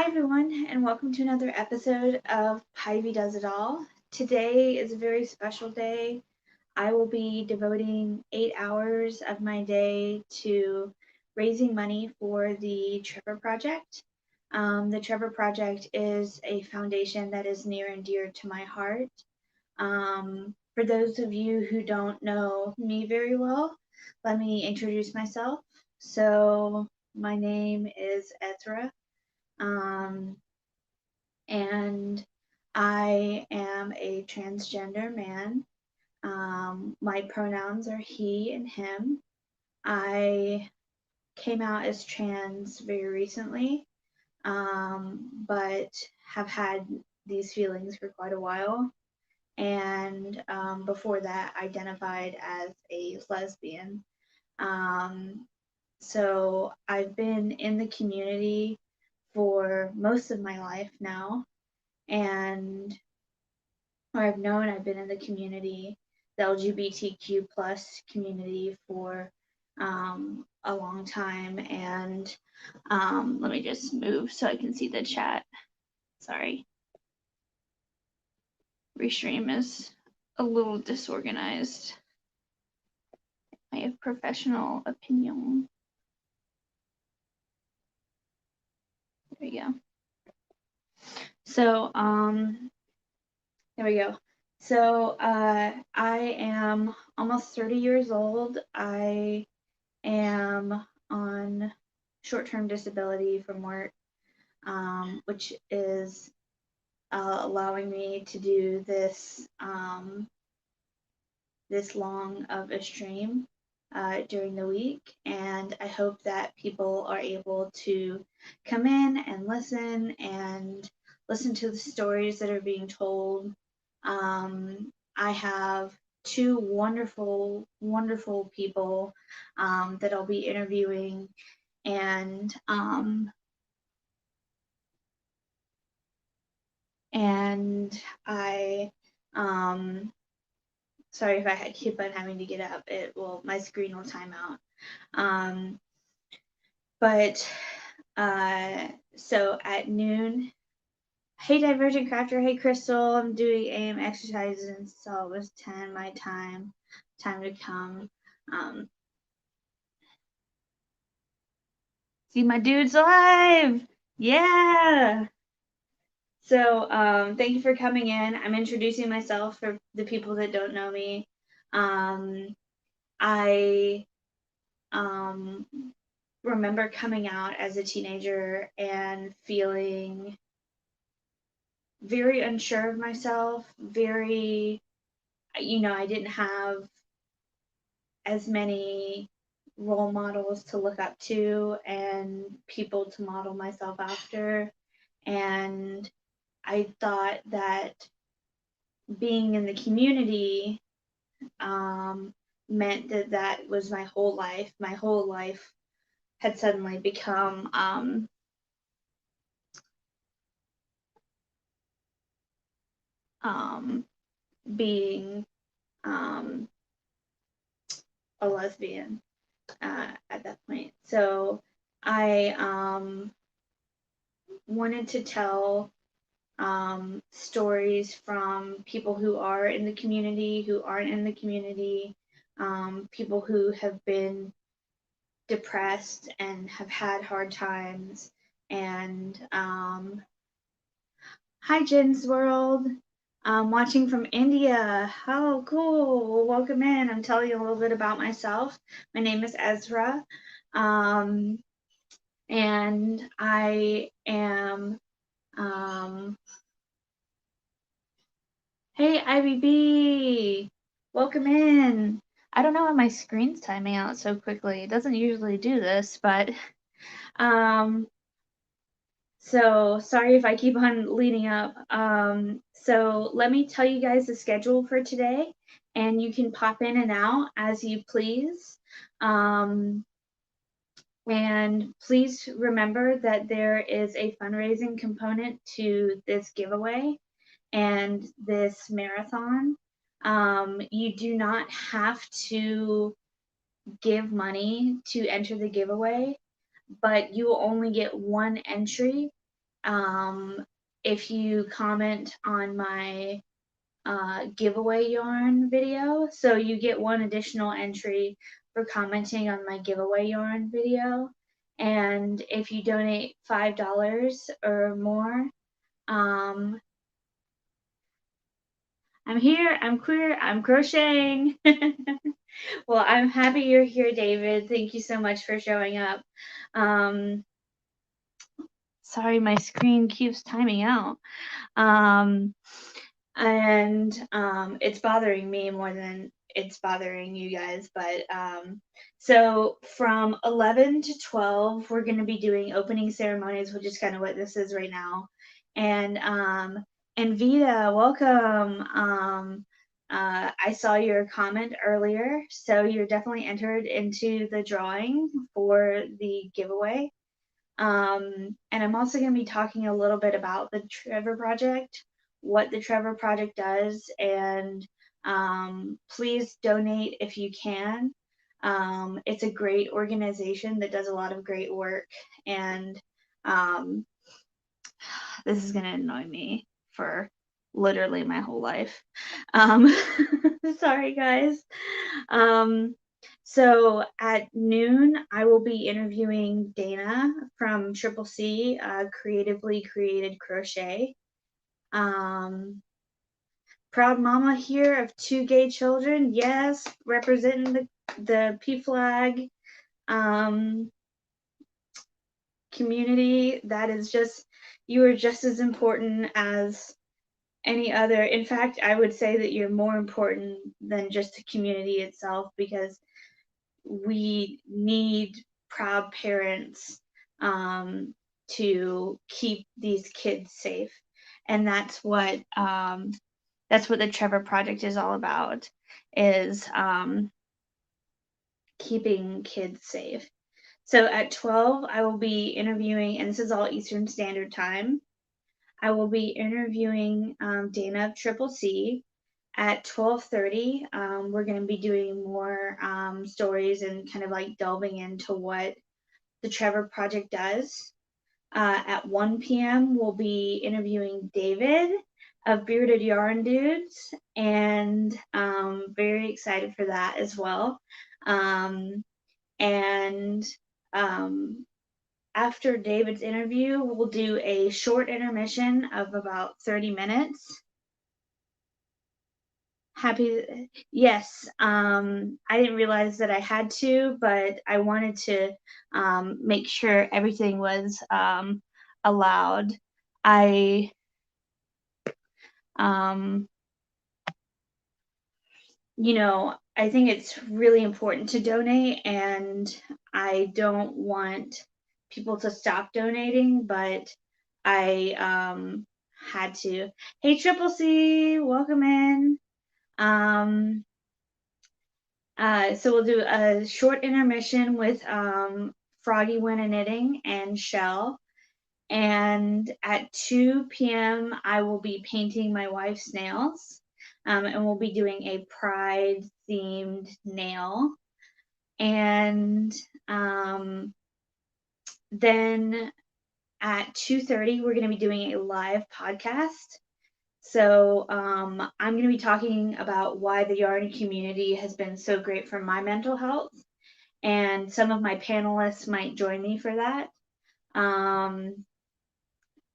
everyone, and welcome to another episode of Pivy Does It All. Today is a very special day. I will be devoting 8 hours of my day to raising money for the Trevor Project. The Trevor Project is a foundation that is near and dear to my heart. For those of you who don't know me very well, let me introduce myself. So, my name is Ezra. Um, and I am a transgender man. My pronouns are he and him. I came out as trans very recently, but have had these feelings for quite a while. And before that, identified as a lesbian. Um, so I've been in the community for most of my life now, and I've been in the community, the LGBTQ plus community for a long time. And let me just move so I can see the chat. Sorry. Restream is a little disorganized. I have professional opinion. There we go. So, there we go. So, I am almost 30 years old. I am on short-term disability from work, which is allowing me to do this this long of a stream during the week, and I hope that people are able to come in and listen to the stories that are being told. I have two wonderful, wonderful people that I'll be interviewing, and I sorry if I keep on having to get up. My screen will time out. But so at noon, hey Divergent Crafter, hey Crystal, I'm doing AM exercises until it was 10 my time to come. See my dudes live! Yeah! So thank you for coming in. I'm introducing myself for the people that don't know me. I remember coming out as a teenager and feeling very unsure of myself, I didn't have as many role models to look up to and people to model myself after. And I thought that being in the community meant that was my whole life. My whole life had suddenly become being a lesbian at that point. So I wanted to tell stories from people who are in the community, who aren't in the community, people who have been depressed and have had hard times. And hi, Jen's World. Watching from India. Oh, cool. Welcome in. I'm telling you a little bit about myself. My name is Ezra. And I am, hey, IBB. Welcome in. I don't know why my screen's timing out so quickly. It doesn't usually do this, but so sorry if I keep on leading up. So let me tell you guys the schedule for today, and you can pop in and out as you please. And please remember that there is a fundraising component to this giveaway and this marathon. You do not have to give money to enter the giveaway, but you will only get one entry if you comment on my giveaway yarn video. So you get one additional entry for commenting on my giveaway yarn video. And if you donate $5 or more, um, I'm here, I'm queer, I'm crocheting. Well, I'm happy you're here, David. Thank you so much for showing up. Um, sorry, my screen keeps timing out. Um, and it's bothering me more than it's bothering you guys. But so from 11 to 12, we're going to be doing opening ceremonies, which is kind of what this is right now. And Vita, welcome. I saw your comment earlier, so you're definitely entered into the drawing for the giveaway. And I'm also going to be talking a little bit about the Trevor Project, what the Trevor Project does, and please donate if you can. It's a great organization that does a lot of great work, and um, this is going to annoy me for literally my whole life. Sorry, guys. So at noon, I will be interviewing Dana from Triple C, Creatively Created Crochet. Proud mama here of 2 gay children. Yes, representing the PFLAG community. That is just, you are just as important as any other. In fact, I would say that you're more important than just the community itself, because we need proud parents to keep these kids safe, and that's what the Trevor Project is all about, is keeping kids safe. So at 12, I will be interviewing, and this is all Eastern Standard Time. I will be interviewing Dana of Triple C. At 12:30, we're going to be doing more stories and kind of like delving into what the Trevor Project does. At 1 p.m., we'll be interviewing David of Bearded Yarn Dudes, and very excited for that as well. And after David's interview, we'll do a short intermission of about 30 minutes. Yes. I didn't realize that I had to, but I wanted to make sure everything was allowed. I I think it's really important to donate, and I don't want people to stop donating, but I had to. Hey, Triple C, welcome in. So we'll do a short intermission with Froggy Winna Knitting and Shell. And at 2 p.m., I will be painting my wife's nails. And we'll be doing a Pride themed nail. And then at 2:30, we're going to be doing a live podcast. So I'm going to be talking about why the yarn community has been so great for my mental health. And some of my panelists might join me for that. And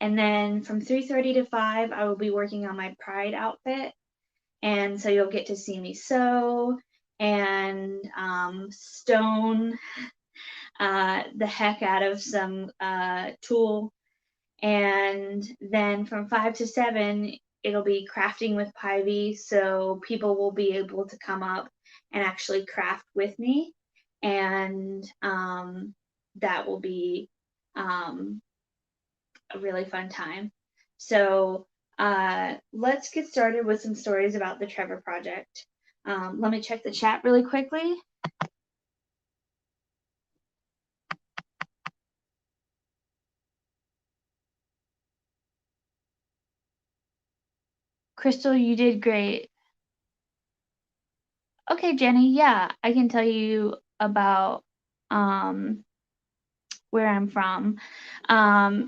then from 3:30 to 5, I will be working on my Pride outfit. And so you'll get to see me sew and stone the heck out of some tulle. And then from 5 to 7, it'll be crafting with Pivy. So people will be able to come up and actually craft with me. And that will be a really fun time. So let's get started with some stories about the Trevor Project. Let me check the chat really quickly. Crystal, you did great. Okay, Jenny, yeah, I can tell you about where I'm from.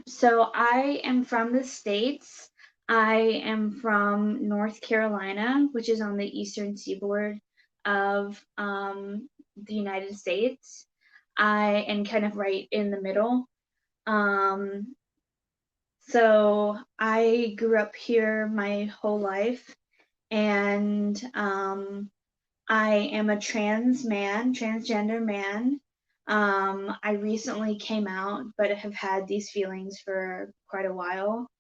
So I am from the States. I am from North Carolina, which is on the eastern seaboard of the United States. I am kind of right in the middle. Um, so I grew up here my whole life, and I am a transgender man. I recently came out, but have had these feelings for quite a while.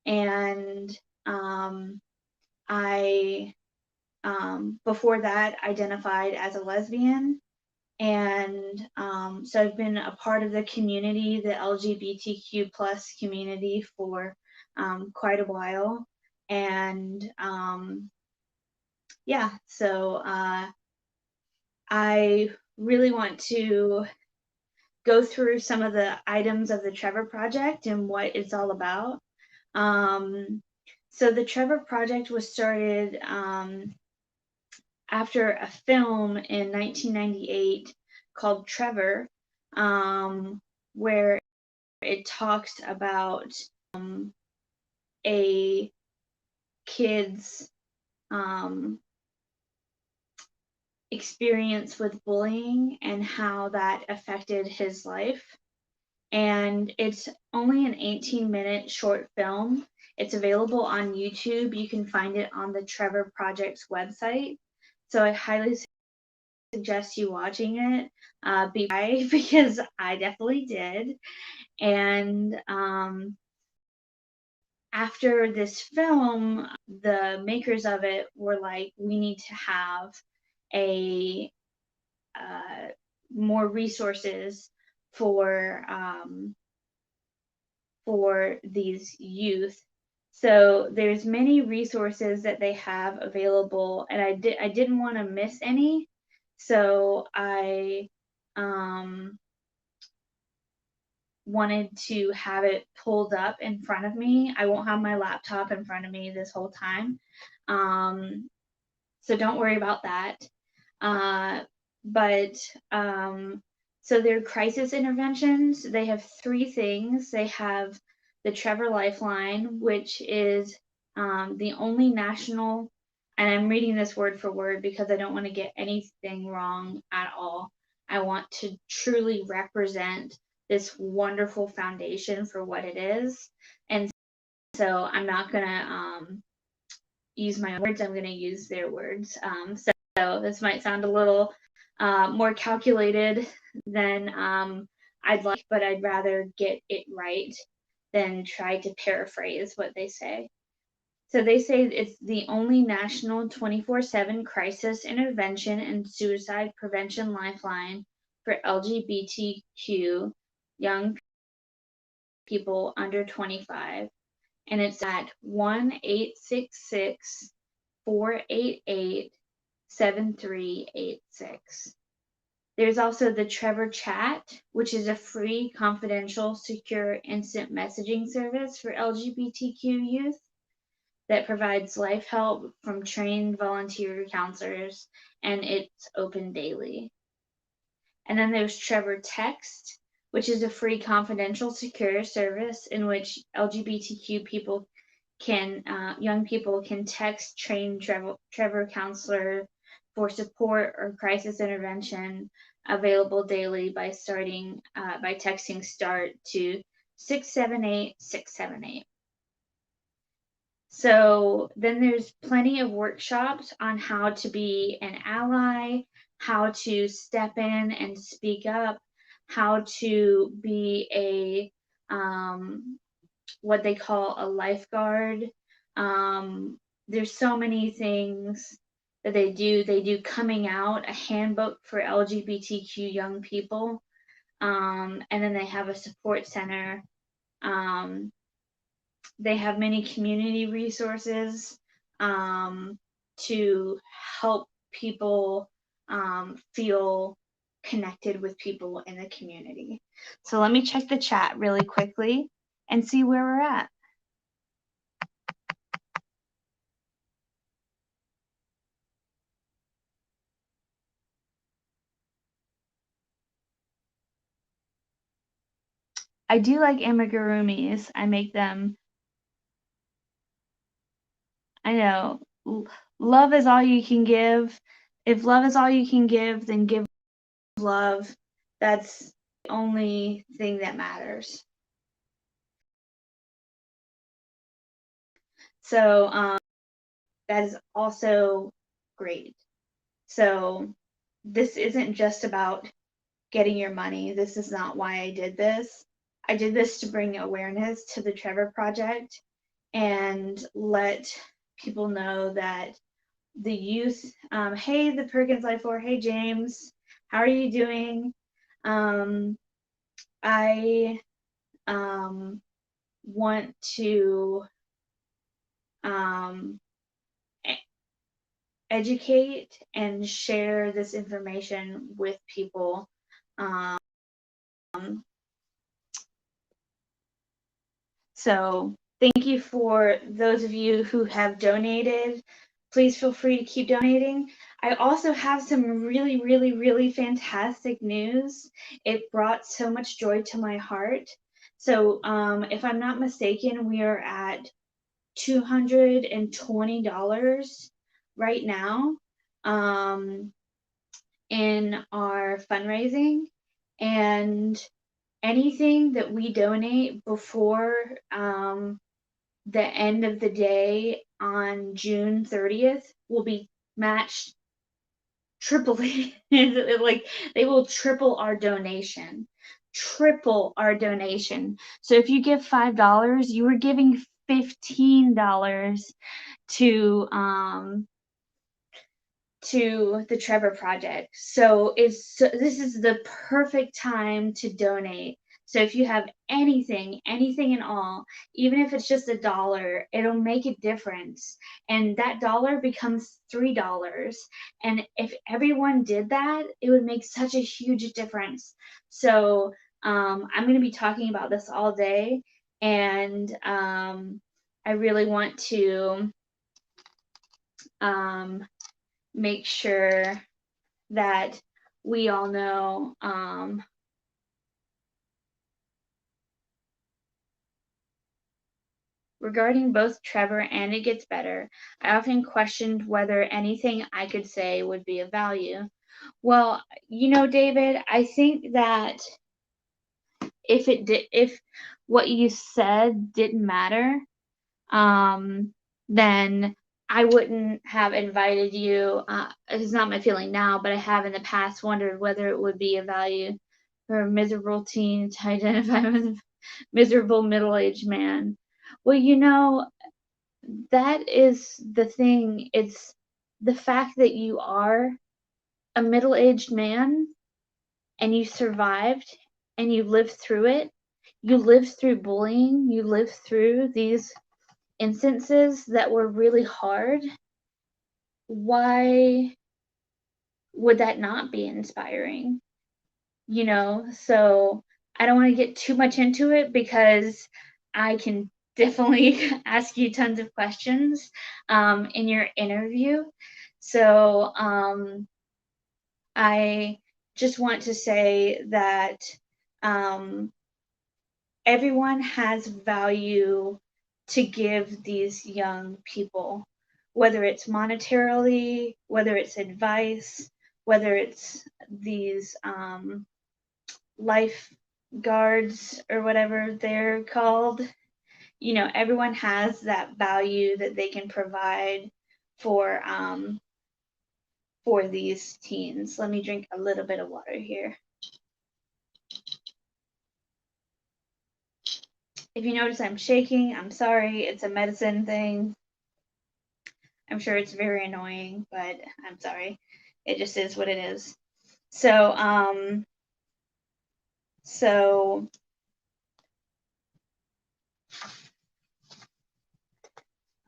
And I, before that, identified as a lesbian. And so I've been a part of the community, the LGBTQ plus community, for quite a while. And yeah, so I really want to go through some of the items of the Trevor Project and what it's all about. Um, so the Trevor Project was started after a film in 1998 called Trevor, where it talks about a kid's experience with bullying and how that affected his life. And it's only an 18-minute short film. It's available on YouTube. You can find it on the Trevor Project's website. So I highly suggest you watching it because I definitely did. And after this film, the makers of it were like, we need to have a more resources for these youth. So there's many resources that they have available, and I didn't want to miss any, so I wanted to have it pulled up in front of me. I won't have my laptop in front of me this whole time, so don't worry about that. But so their crisis interventions, they have three things. They have the Trevor Lifeline, which is the only national, and I'm reading this word for word because I don't want to get anything wrong at all. I want to truly represent this wonderful foundation for what it is. And so I'm not going to use my words, I'm going to use their words. So this might sound a little more calculated than I'd like, but I'd rather get it right than try to paraphrase what they say. So they say it's the only national 24/7 crisis intervention and suicide prevention lifeline for LGBTQ young people under 25. And it's at 1-866-488-7386. There's also the Trevor Chat, which is a free, confidential, secure, instant messaging service for LGBTQ youth that provides life help from trained volunteer counselors, and it's open daily. And then there's Trevor Text, which is a free, confidential, secure service in which LGBTQ people young people can text trained Trevor counselor for support or crisis intervention, available daily by texting START to 678-678. So then there's plenty of workshops on how to be an ally, how to step in and speak up, how to be a what they call a lifeguard. There's so many things that they do. They do coming out, a handbook for LGBTQ young people, and then they have a support center. They have many community resources to help people feel connected with people in the community. So let me check the chat really quickly and see where we're at. I do like amigurumis. I make them. I know. Love is all you can give. If love is all you can give, then give love. That's the only thing that matters. So that is also great. So this isn't just about getting your money. This is not why I did this. I did this to bring awareness to the Trevor Project and let people know that the youth, hey, the Perkins Life 4, hey, James, how are you doing? I want to um, educate and share this information with people. So thank you for those of you who have donated. Please feel free to keep donating. I also have some really, really, really fantastic news. It brought so much joy to my heart. So if I'm not mistaken, we are at $220 right now in our fundraising. And anything that we donate before the end of the day on June 30th will be matched triply. Like they will triple our donation. Triple our donation. So if you give $5, you are giving $15 to the Trevor Project. So this is the perfect time to donate. So if you have anything at all, even if it's just $1, it'll make a difference. And that dollar becomes $3. And if everyone did that, it would make such a huge difference. So I'm going to be talking about this all day. And I really want to make sure that we all know regarding both Trevor and It Gets Better, I often questioned whether anything I could say would be of value. Well, David, I think that if what you said didn't matter, then I wouldn't have invited you. It's not my feeling now, but I have in the past wondered whether it would be of value for a miserable teen to identify with a miserable middle-aged man. Well, that is the thing. It's the fact that you are a middle-aged man and you survived and you lived through it. You lived through bullying. You lived through these instances that were really hard. Why would that not be inspiring? So I don't want to get too much into it because I can definitely ask you tons of questions in your interview. So I just want to say that everyone has value to give these young people, whether it's monetarily, whether it's advice, whether it's these lifeguards or whatever they're called. Everyone has that value that they can provide for these teens. Let me drink a little bit of water here. If you notice I'm shaking, I'm sorry. It's a medicine thing. I'm sure it's very annoying, but I'm sorry. It just is what it is. So,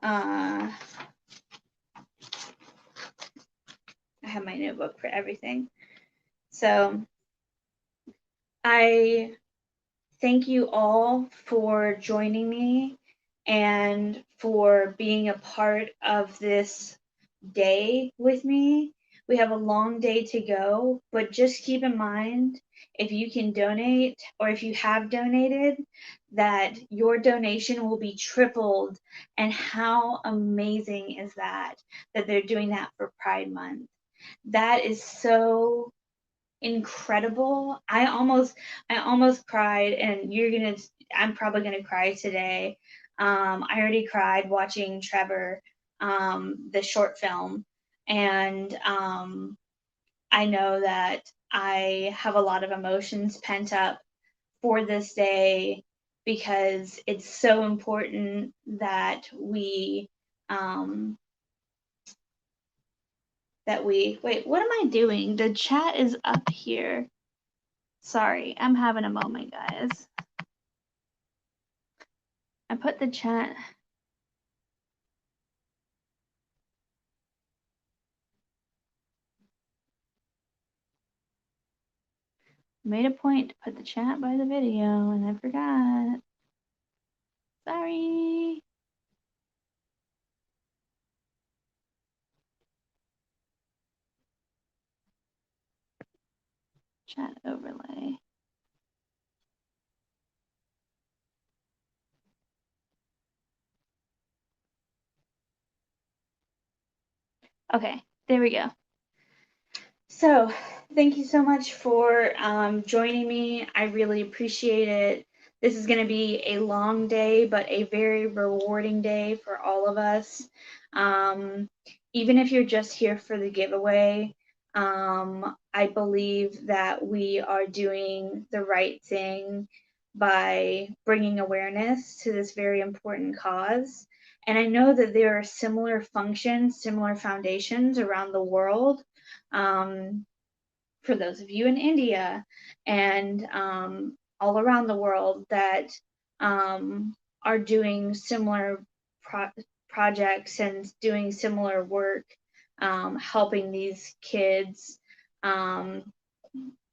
I have my notebook for everything. So, I thank you all for joining me and for being a part of this day with me. We have a long day to go, but just keep in mind if you can donate, or if you have donated, that your donation will be tripled. And how amazing is that, that they're doing that for Pride Month? That is so incredible. I almost cried, and I'm probably gonna cry today. I already cried watching Trevor, the short film, and I know that I have a lot of emotions pent up for this day, because it's so important that um, we wait. What am I doing? The chat is up here. Sorry, I'm having a moment, guys. I put the chat. Made a point to put the chat by the video, and I forgot. Sorry. Chat overlay. Okay, there we go. So, thank you so much for joining me. I really appreciate it. This is going to be a long day, but a very rewarding day for all of us. Um, Even if you're just here for the giveaway, I believe that we are doing the right thing by bringing awareness to this very important cause. And I know that there are similar functions, similar foundations around the world, um, for those of you in India and all around the world that are doing similar pro- projects and doing similar work, helping these kids um,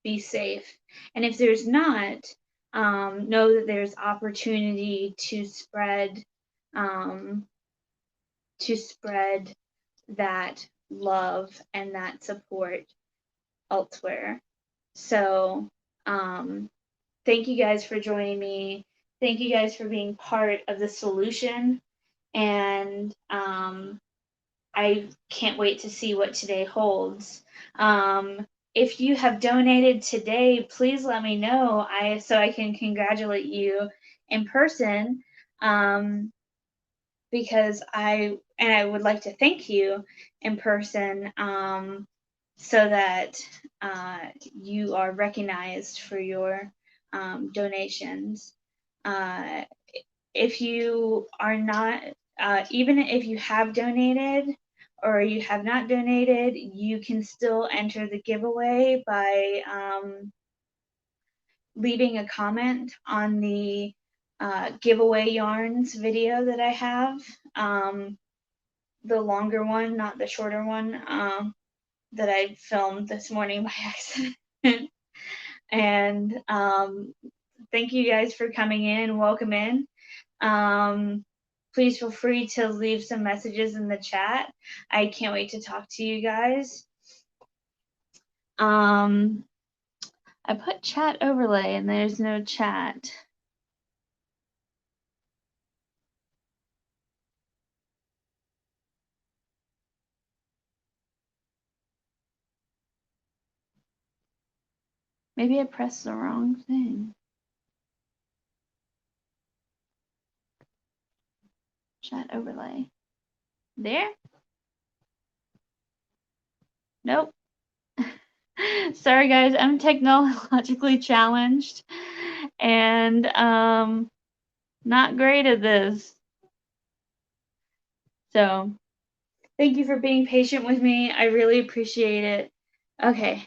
be safe. And if there's not, know that there's opportunity um, to spread that love and that support elsewhere. So, thank you guys for joining me. Thank you guys for being part of the solution. And I can't wait to see what today holds. If you have donated today, please let me know, so I can congratulate you in person. Because I would like to thank you in person, so that you are recognized for your donations. Uh, if you are not, even if you have donated or you have not donated, you can still enter the giveaway by leaving a comment on the giveaway yarns video that I have. The longer one, not the shorter one, that I filmed this morning by accident. And thank you guys for coming in. Welcome in. Please feel free to leave some messages in the chat. I can't wait to talk to you guys. I put chat overlay and there's no chat. Maybe I pressed the wrong thing. Chat overlay. There? Nope. Sorry guys, I'm technologically challenged and not great at this. So thank you for being patient with me. I really appreciate it. Okay.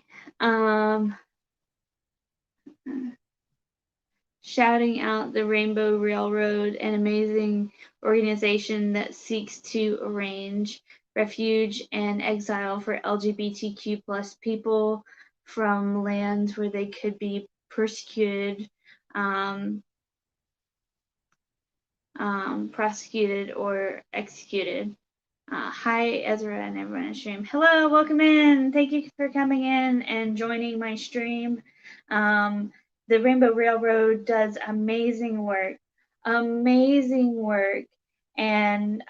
Shouting out the Rainbow Railroad, an amazing organization that seeks to arrange refuge and exile for LGBTQ plus people from lands where they could be persecuted, prosecuted, or executed. Hi, Ezra and everyone in stream. Hello, welcome in. Thank you for coming in and joining my stream. Um, the Rainbow Railroad does amazing work. And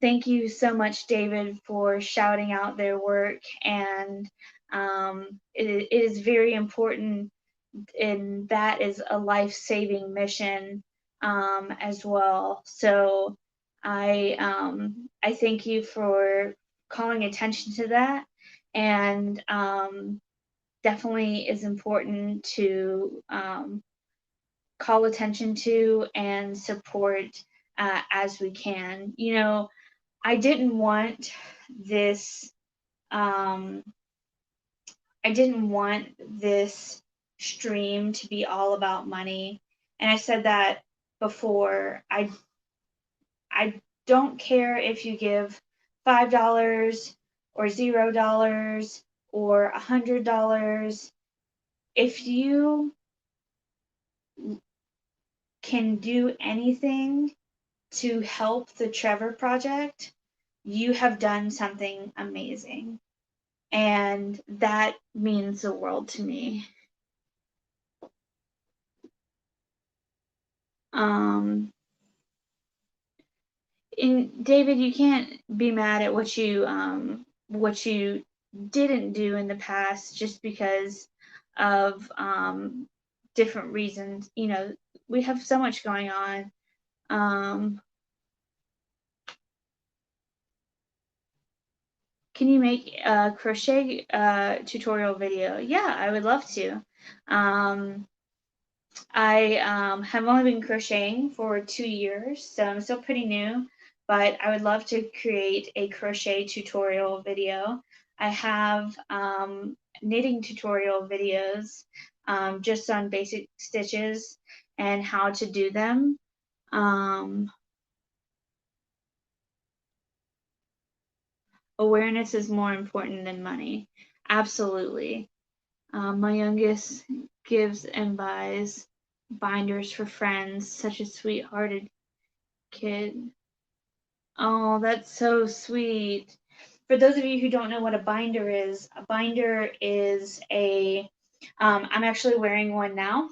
thank you so much, David, for shouting out their work. And it is very important, and that is a life-saving mission as well. So I thank you for calling attention to that, and definitely is important to call attention to and support as we can. You know, I didn't want this. Um, I didn't want this stream to be all about money. And I said that before. I don't care if you give $5 or $0 or $100. If you can do anything to help the Trevor Project, you have done something amazing. And that means the world to me. Um, and David, you can't be mad at what you didn't do in the past just because of different reasons. You know, we have so much going on. Um, can you make a crochet tutorial video? Yeah, I would love to. Um, I have only been crocheting for 2 years, so I'm still pretty new, but I would love to create a crochet tutorial video. I have knitting tutorial videos just on basic stitches and how to do them. Um, Awareness is more important than money. Absolutely. My youngest gives and buys binders for friends, such a sweethearted kid. Oh, that's so sweet. For those of you who don't know what a binder is I'm actually wearing one now.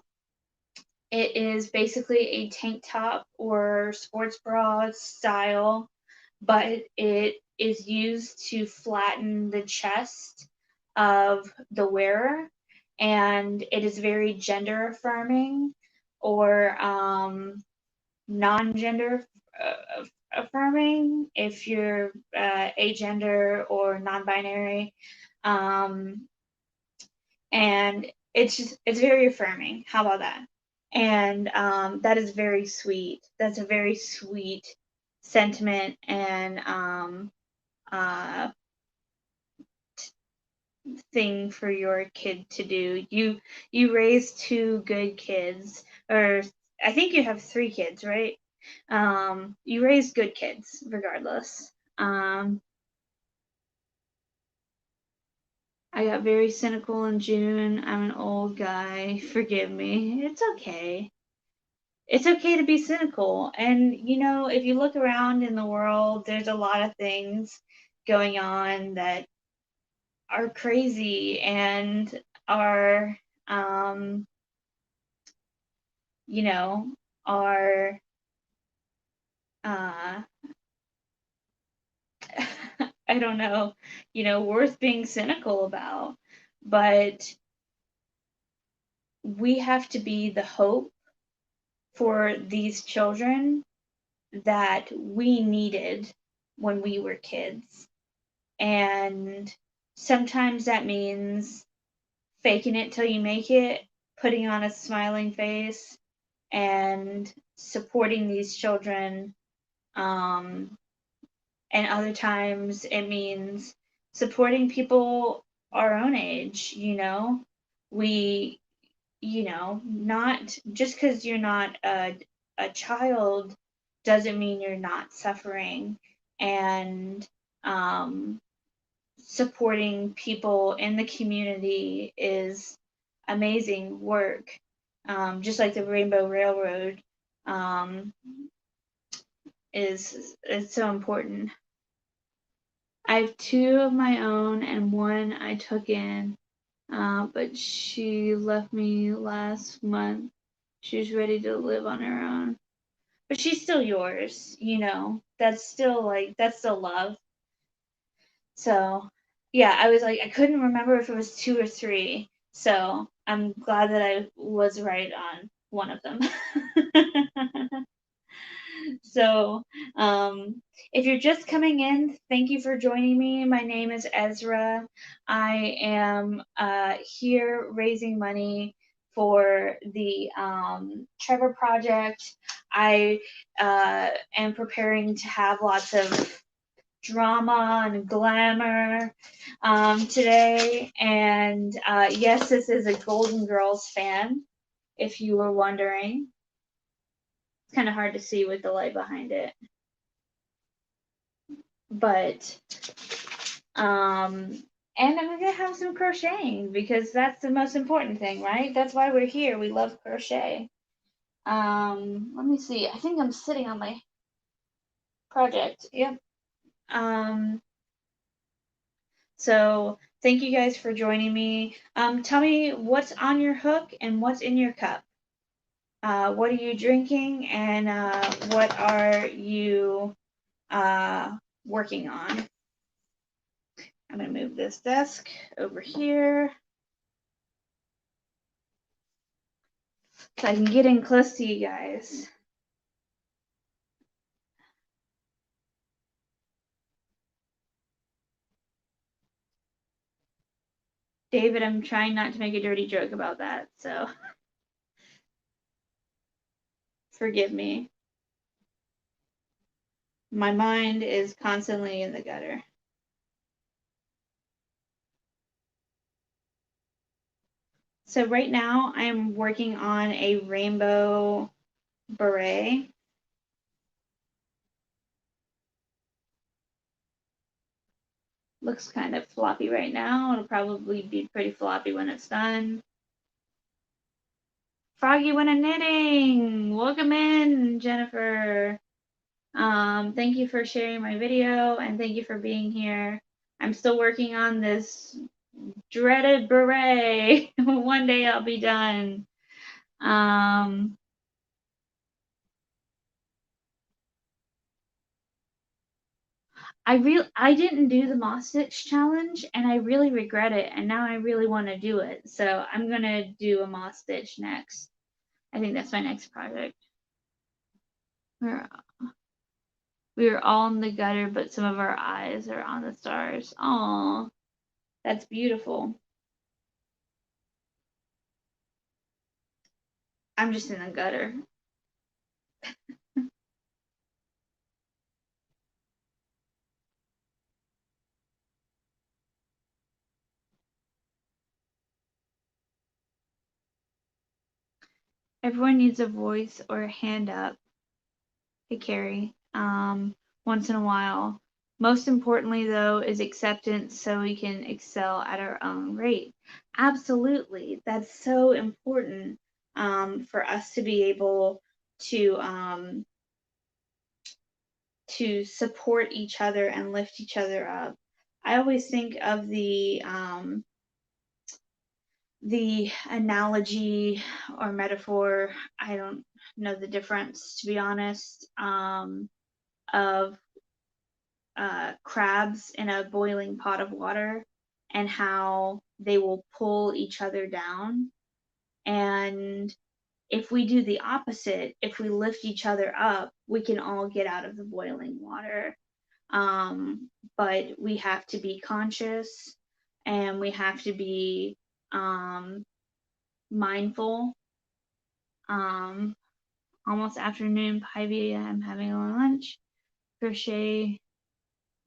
It is basically a tank top or sports bra style, but it is used to flatten the chest of the wearer, and it is very gender affirming or non-gender affirming if you're agender or non-binary, um, and it's very affirming. How about that? And that is very sweet. That's a very sweet sentiment and uh, thing for your kid to do. You raised two good kids, or I think you have three kids, right? You raised good kids, regardless. I got very cynical in June. I'm an old guy. Forgive me. It's okay. It's okay to be cynical. And, you know, if you look around in the world, there's a lot of things going on that are crazy and are, um, you know, are, uh, I don't know, worth being cynical about. But we have to be the hope for these children that we needed when we were kids. And sometimes that means faking it till you make it, putting on a smiling face, and supporting these children. Um, and other times it means supporting people our own age, We, not just because you're not a child doesn't mean you're not suffering. And supporting people in the community is amazing work. Just like the Rainbow Railroad, um, is so important. I have two of my own and one I took in, but she left me last month. She's ready to live on her own. But she's still yours, you know. That's still love. So yeah, I was like I couldn't remember if it was two or three. So I'm glad that I was right on one of them. So, um, if you're just coming in, thank you for joining me. My name is Ezra. I am here raising money for the Trevor Project. I am preparing to have lots of drama and glamour today. And yes, this is a Golden Girls fan, if you were wondering. It's kind of hard to see with the light behind it. But and I'm gonna have some crocheting because that's the most important thing, right? That's why we're here. We love crochet. Let me see. I think I'm sitting on my project. Yep. Um, so thank you guys for joining me. Tell me what's on your hook and what's in your cup. What are you drinking and what are you working on? I'm gonna move this desk over here so I can get in close to you guys. David, I'm trying not to make a dirty joke about that, so forgive me. My mind is constantly in the gutter. So right now I'm working on a rainbow beret. Looks kind of floppy right now. It'll probably be pretty floppy when it's done. Froggy went a knitting. Welcome in, Jennifer. Thank you for sharing my video and thank you for being here. I'm still working on this dreaded beret. One day I'll be done. Um, I didn't do the moss stitch challenge and I really regret it and now I really want to do it. So I'm gonna do a moss stitch next. I think that's my next project. We're we're all in the gutter, but some of our eyes are on the stars. Oh, that's beautiful. I'm just in the gutter. Everyone needs a voice or a hand up. Hey, Carrie. Once in a while. Most importantly, though, is acceptance so we can excel at our own rate. Absolutely. That's so important for us to be able to support each other and lift each other up. I always think of the analogy or metaphor, I don't know the difference to be honest, of crabs in a boiling pot of water and how they will pull each other down. And if we do the opposite, if we lift each other up, we can all get out of the boiling water. But we have to be conscious and we have to be mindful. Almost afternoon, Pivy, I'm having a lunch. Crochet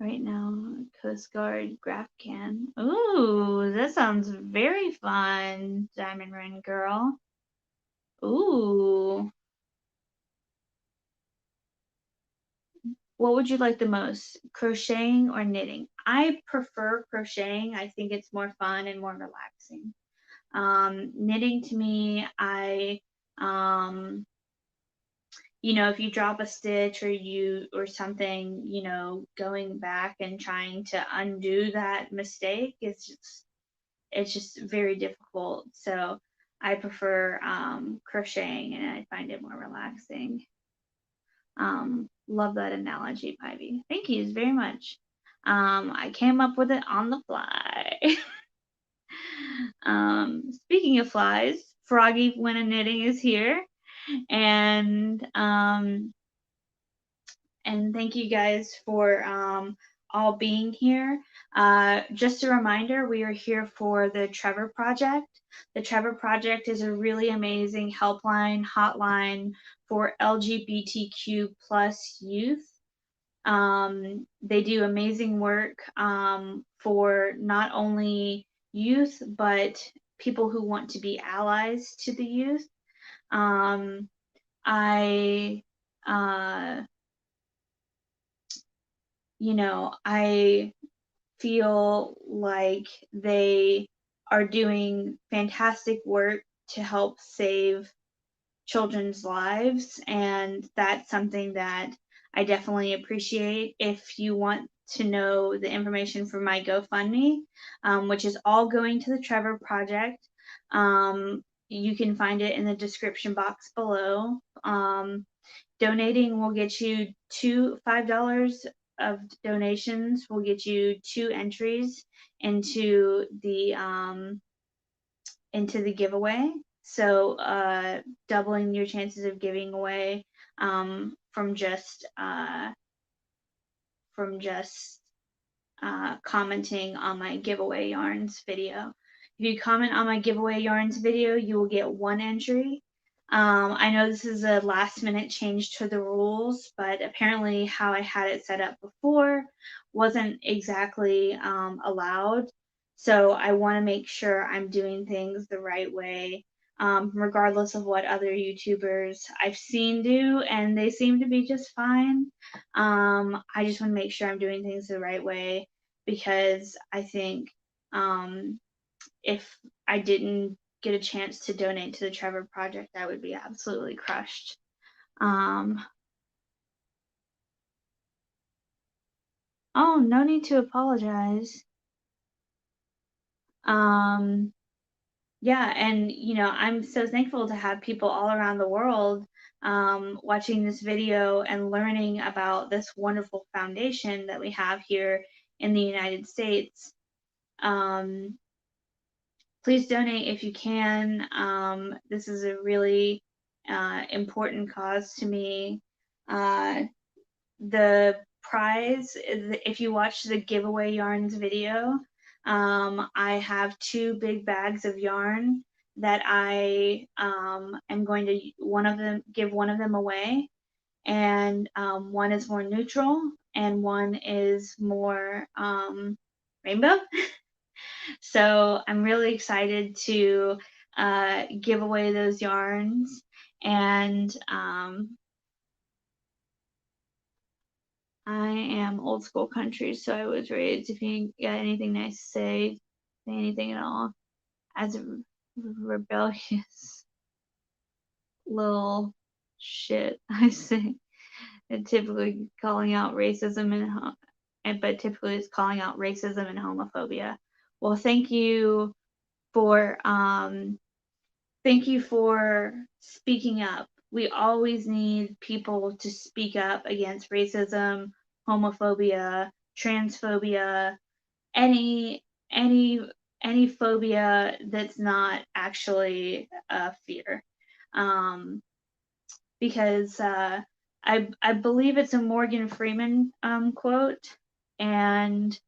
right now, Coast Guard graph can. Ooh, that sounds very fun, Diamond Ring Girl. Ooh. What would you like the most, crocheting or knitting? I prefer crocheting. I think it's more fun and more relaxing. Knitting to me, um, if you drop a stitch or something, going back and trying to undo that mistake, it's just very difficult. So I prefer crocheting, and I find it more relaxing. Love that analogy, Ivy. Thank you very much. I came up with it on the fly. Speaking of flies, Froggy Winna Knitting is here, and thank you guys for all being here. Just a reminder, we are here for the Trevor Project. The Trevor Project is a really amazing hotline for LGBTQ plus youth. They do amazing work for not only youth, but people who want to be allies to the youth. I I feel like they are doing fantastic work to help save children's lives, and that's something that I definitely appreciate. If you want to know the information for my GoFundMe, which is all going to the Trevor Project, you can find it in the description box below. Donating will get you $5 of donations will get you 2 entries into the giveaway. So doubling your chances of giving away from just commenting on my giveaway yarns video. If you comment on my giveaway yarns video, you will get 1 entry. I know this is a last minute change to the rules, but apparently how I had it set up before wasn't exactly allowed. So I want to make sure I'm doing things the right way, regardless of what other YouTubers I've seen do, and they seem to be just fine. I just want to make sure I'm doing things the right way, because I think if I didn't get a chance to donate to the Trevor Project, I would be absolutely crushed. Oh, no need to apologize. Yeah, and I'm so thankful to have people all around the world watching this video and learning about this wonderful foundation that we have here in the United States. Please donate if you can. This is a really important cause to me. The prize, if you watch the giveaway yarns video, I have 2 big bags of yarn that I am going to give one of them away, and one is more neutral and one is more rainbow. So I'm really excited to give away those yarns, and I am old school country, so I was raised, if you got anything nice to say anything at all. As a rebellious little shit, I say. And typically calling out racism but typically it's calling out racism and homophobia. Well, thank you for speaking up. We always need people to speak up against racism, homophobia, transphobia, any any any phobia that's not actually a fear. Because I believe it's a Morgan Freeman quote, and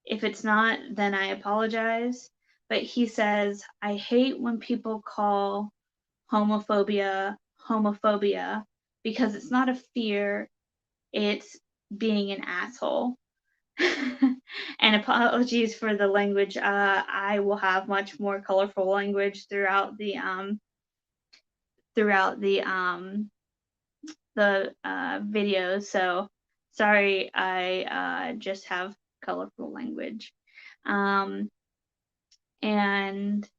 if it's not, then I apologize. But he says, "I hate when people call homophobia homophobia, because it's not a fear, it's being an asshole." And apologies for the language. I will have much more colorful language throughout the video. So sorry, I just have colorful language. And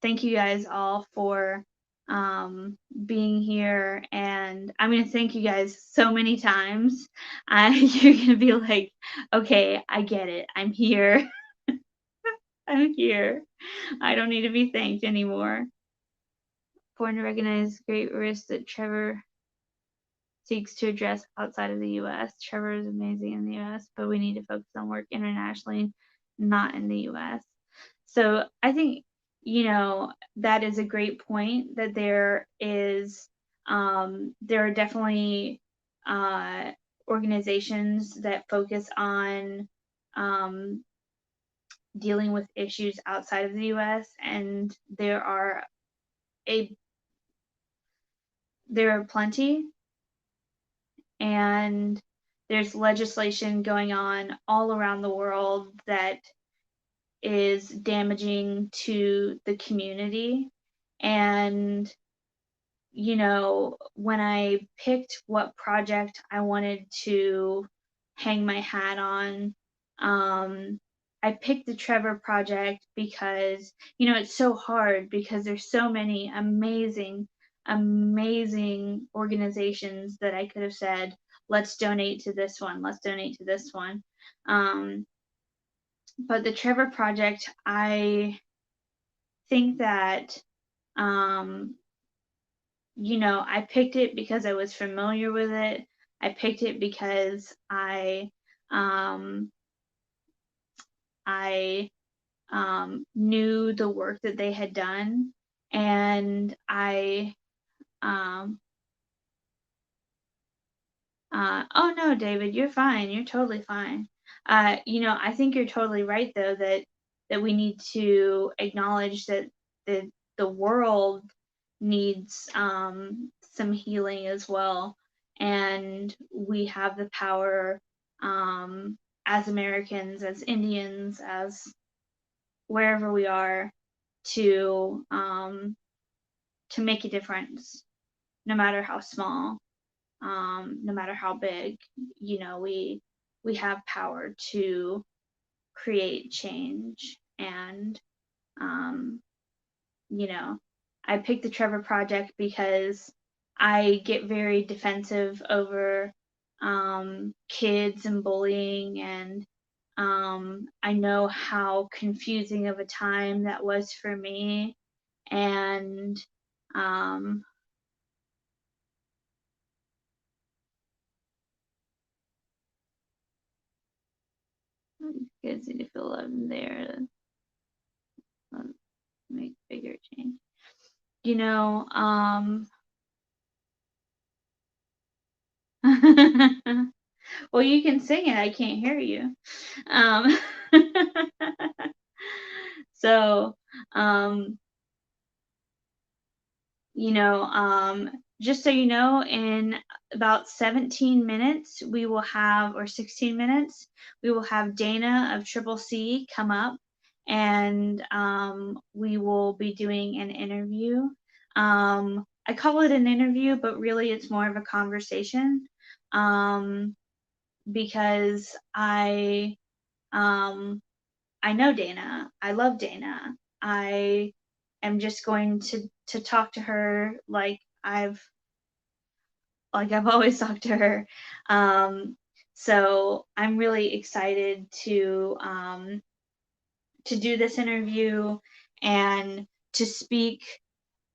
thank you guys all for being here, and I'm going to thank you guys so many times. You're going to be like, okay, I get it. I'm here. I'm here. I don't need to be thanked anymore. Important to recognize great risks that Trevor seeks to address outside of the U.S. Trevor is amazing in the U.S., but we need to focus on work internationally, not in the U.S. So I think, that is a great point, that there are definitely organizations that focus on dealing with issues outside of the U.S., and a there are plenty, and there's legislation going on all around the world that is damaging to the community. And when I picked what project I wanted to hang my hat on, I picked the Trevor Project because, it's so hard because there's so many amazing, amazing organizations that I could have said, let's donate to this one, let's donate to this one. But the Trevor Project, I think that I picked it because I was familiar with it. I picked it because I knew the work that they had done, and um, oh no, David, you're fine. You're totally fine. I think you're totally right though, that we need to acknowledge that the world needs some healing as well, and we have the power, as Americans, as Indians, as wherever we are, to make a difference, no matter how small, no matter how big. We have power to create change. And you know, I picked the Trevor Project because I get very defensive over kids and bullying, and I know how confusing of a time that was for me. And kids need to feel loved there. Make bigger change. Well, you can sing it. I can't hear you. Um, so, um, just so you know, in about 17 minutes, or 16 minutes, we will have Dana of Triple C come up, and we will be doing an interview. I call it an interview, but really it's more of a conversation, because um, I know Dana. I love Dana. I am just going to talk to her like I've always talked to her. So I'm really excited to do this interview and to speak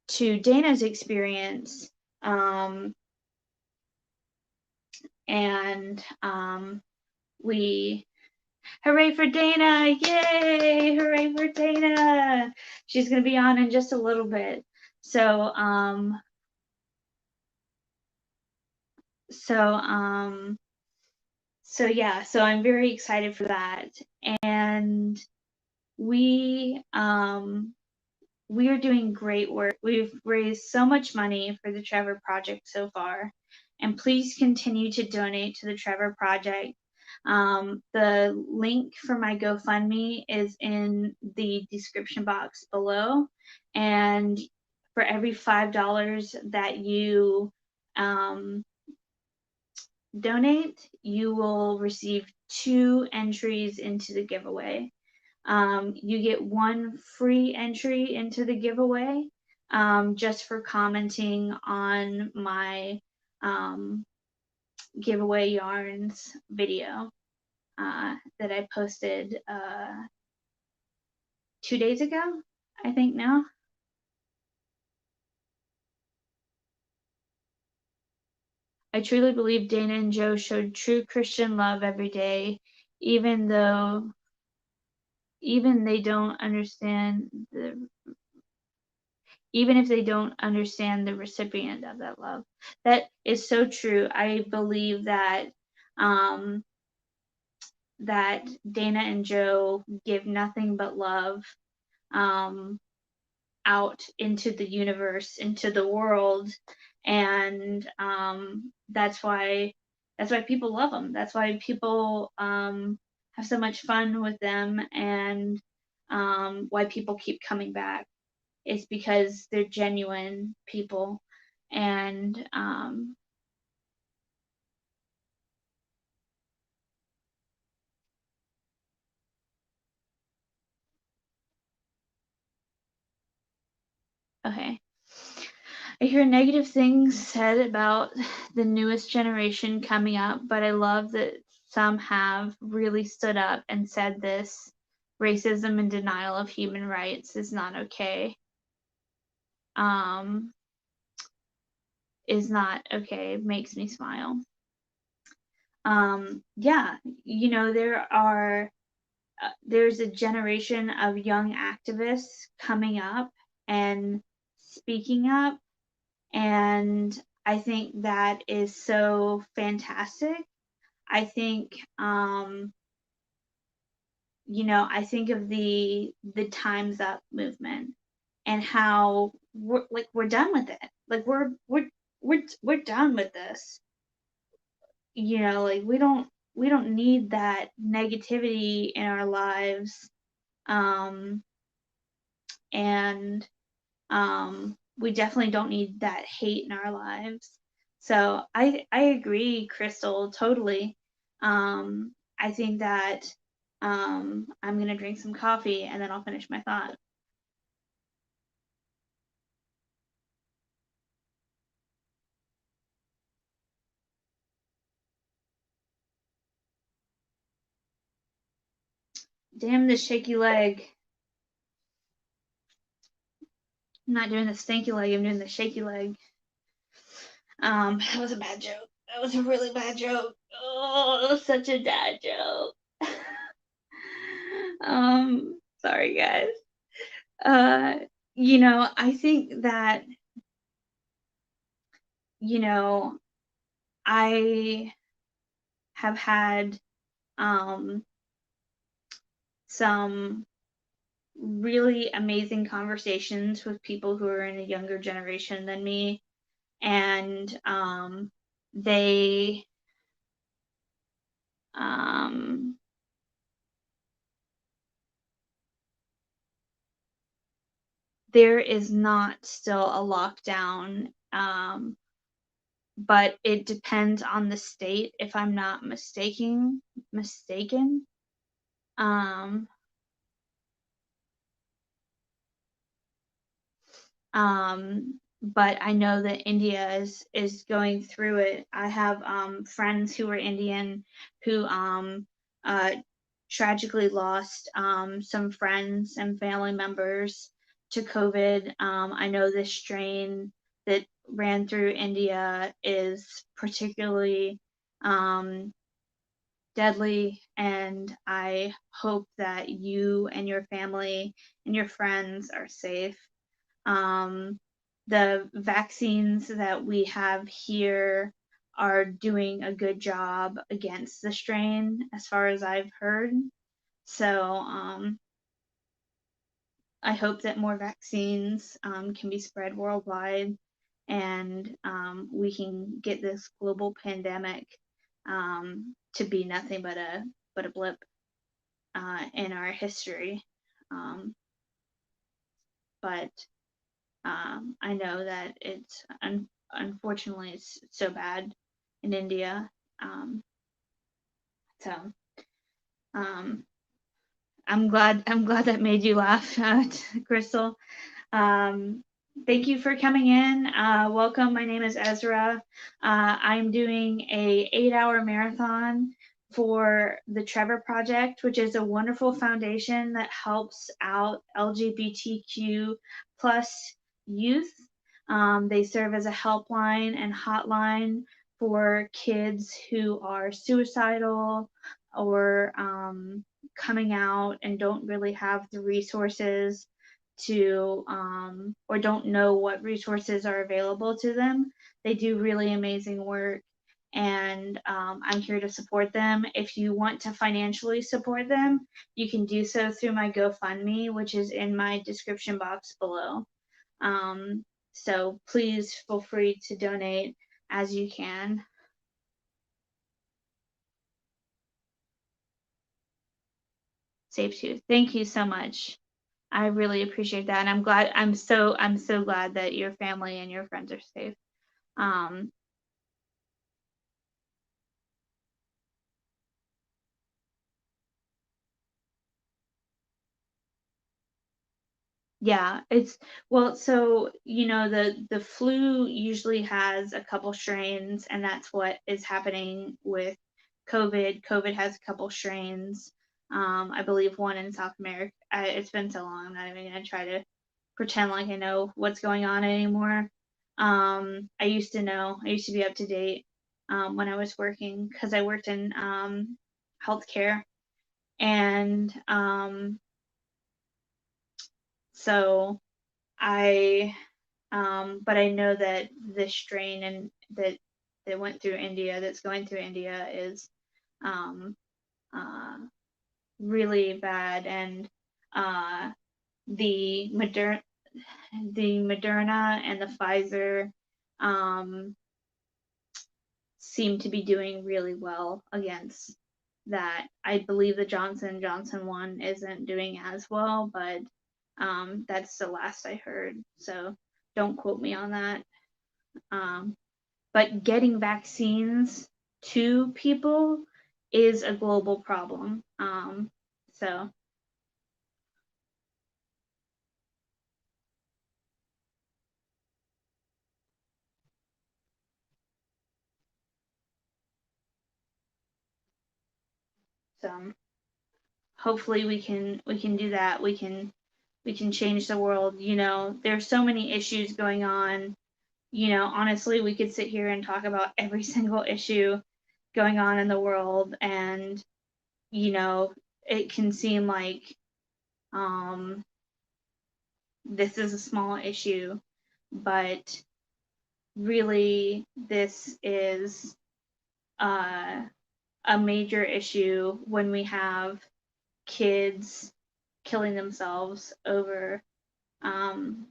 to Dana's experience, and we hooray for Dana! Yay! Hooray for Dana! She's gonna be on in just a little bit. So yeah, so I'm very excited for that. And we are doing great work. We've raised so much money for the Trevor Project so far, and please continue to donate to the Trevor Project. The link for my GoFundMe is in the description box below, and for every $5 that you donate, you will receive 2 entries into the giveaway. You get 1 free entry into the giveaway, just for commenting on my giveaway yarns video that I posted 2 days ago, I think now. I truly believe Dana and Joe showed true Christian love every day, even though even they don't understand the even if they don't understand the recipient of that love. That is so true. I believe um, that Dana and Joe give nothing but love um, out into the universe, into the world, and that's why people love them. That's why people have so much fun with them, and why people keep coming back. It's because they're genuine people, and okay. I hear negative things said about the newest generation coming up, but I love that some have really stood up and said this racism and denial of human rights is not okay. Um, is not okay. Makes me smile. Yeah, there's a generation of young activists coming up and speaking up, and I think that is so fantastic. I think I think of the Times Up movement and how we're done with it. Like we're done with this. Like we don't need that negativity in our lives. Um and we definitely don't need that hate in our lives. So I agree, Crystal, totally. I think that I'm gonna drink some coffee and then I'll finish my thought. Damn the shaky leg. I'm not doing the stanky leg, I'm doing the shaky leg. That was a bad joke. That was a really bad joke. Oh, it was such a dad joke. Sorry guys. Uh, I think that, you know, I have had um some really amazing conversations with people who are in a younger generation than me, and they um there is not still a lockdown, but it depends on the state, if I'm not mistaken. Um, but I know that India is going through it. I have friends who are Indian who uh, tragically lost some friends and family members to COVID. I know this strain that ran through India is particularly um, deadly, and I hope that you and your family and your friends are safe. Um, the vaccines that we have here are doing a good job against the strain, as far as I've heard. So I hope that more vaccines can be spread worldwide, and we can get this global pandemic to be nothing but a blip in our history. Um, but I know that unfortunately it's so bad in India. Um, so um, I'm glad that made you laugh, Crystal. Um, Thank you for coming in. Welcome. My name is Ezra. I'm doing a 8-hour marathon for the Trevor Project, which is a wonderful foundation that helps out LGBTQ plus youth. They serve as a helpline and hotline for kids who are suicidal or coming out and don't really have the resources to or don't know what resources are available to them. They do really amazing work, and I'm here to support them. If you want to financially support them, you can do so through my GoFundMe, which is in my description box below. Um, so please feel free to donate as you can. Safe too. Thank you so much. I really appreciate that, and I'm so glad that your family and your friends are safe. Um, Yeah, it's well, so the flu usually has a couple strains, and that's what is happening with COVID. COVID has a couple strains. I believe one in South America. It's been so long, I'm not even gonna try to pretend like I know what's going on anymore. I used to know. I used to be up to date when I was working because I worked in healthcare, and so I but I know that this strain and that went through India, that's going through India, is um, uh, really bad, and uh, the Moderna, and the Pfizer um, seem to be doing really well against that. I believe the Johnson one isn't doing as well, but that's the last I heard. So don't quote me on that. Um, but getting vaccines to people is a global problem. So so hopefully we can do that. We can change the world. There's so many issues going on. Honestly, we could sit here and talk about every single issue going on in the world, and you know, it can seem like um, this is a small issue, but really, this is uh, a major issue when we have kids killing themselves um,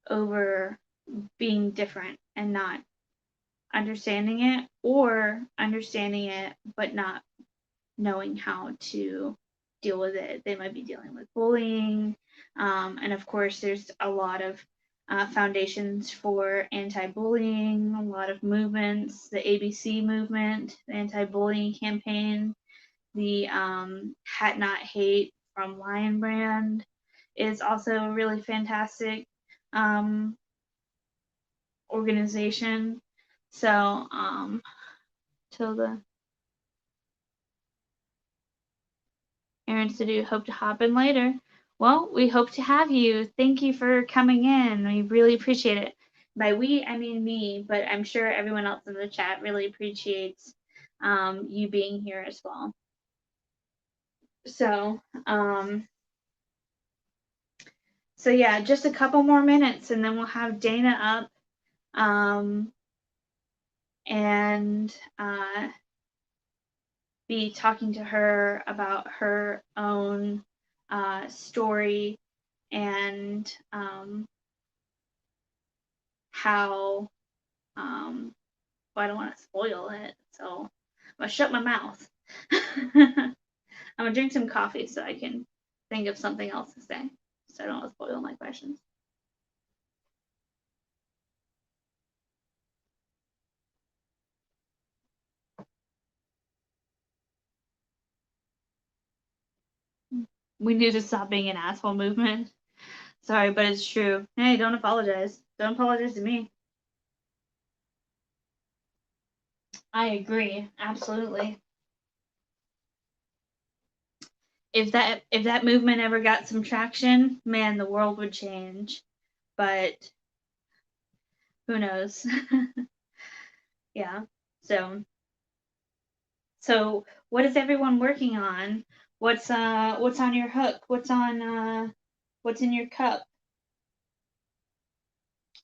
over being different and not understanding it, or understanding it but not knowing how to deal with it. They might be dealing with bullying. And of course, there's a lot of foundations for anti bullying, a lot of movements, the ABC movement, the anti bullying campaign, the Hat Not Hate from Lion Brand is also a really fantastic um, organization. So, Tilda, errands to do. Hope to hop in later. Well, we hope to have you. Thank you for coming in. We really appreciate it. By we, I mean me, but I'm sure everyone else in the chat really appreciates you being here as well. So, yeah, just a couple more minutes, and then we'll have Dana up and be talking to her about her own story, and how well, I don't want to spoil it, so I'm gonna shut my mouth. I'm gonna drink some coffee so I can think of something else to say, so I don't want to spoil my questions. We need to stop being an asshole movement. Sorry, but it's true. Hey, don't apologize. Don't apologize to me. I agree. Absolutely. If that movement ever got some traction, man, the world would change. But who knows? Yeah. So what is everyone working on? What's on your hook? What's in your cup?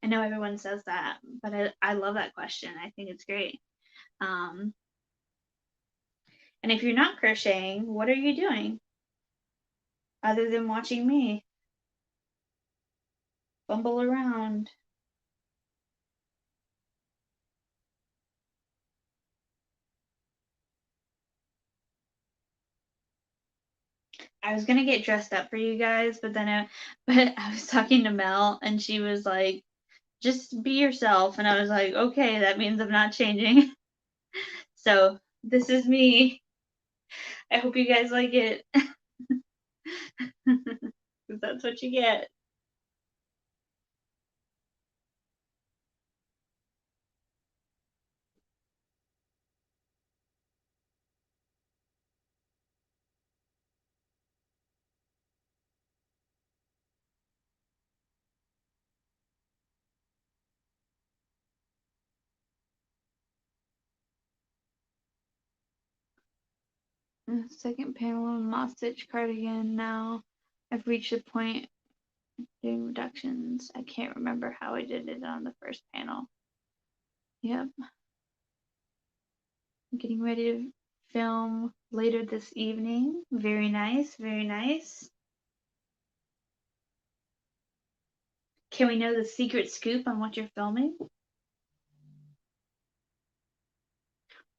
I know everyone says that, but I love that question. I think it's great. Um, and if you're not crocheting, what are you doing other than watching me bumble around? I was gonna get dressed up for you guys, but I was talking to Mel and she was like, "Just be yourself," and I was like, "Okay, that means I'm not changing." So this is me. I hope you guys like it. 'Cause that's what you get. Second panel of moss stitch cardigan. Now I've reached the point doing reductions. I can't remember how I did it on the first panel. Yep. I'm getting ready to film later this evening. Very nice, very nice. Can we know the secret scoop on what you're filming?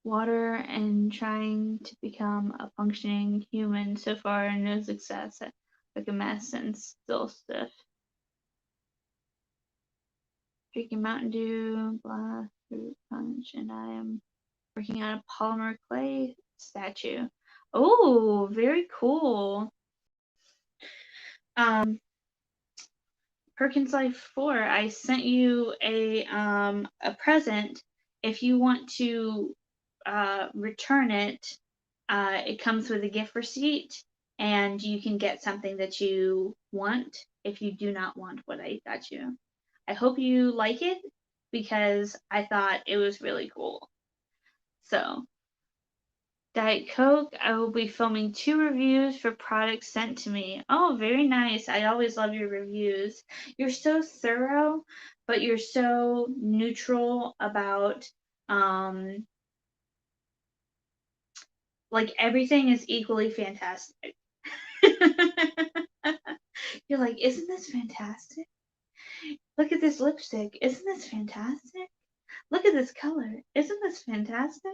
Water and trying to become a functioning human. So far, no success. Like a mess and still stiff. Drinking Mountain Dew, blah, fruit punch, and I am working on a polymer clay statue. Oh, very cool. Perkins Life 4, I sent you a present. If you want to return it, it comes with a gift receipt, and you can get something that you want if you do not want what I got you. I hope you like it because I thought it was really cool. So Diet Coke, I will be filming 2 reviews for products sent to me. Oh, very nice. I always love your reviews. You're so thorough, but you're so neutral about like everything is equally fantastic. You're like, isn't this fantastic? Look at this lipstick. Isn't this fantastic? Look at this color. Isn't this fantastic?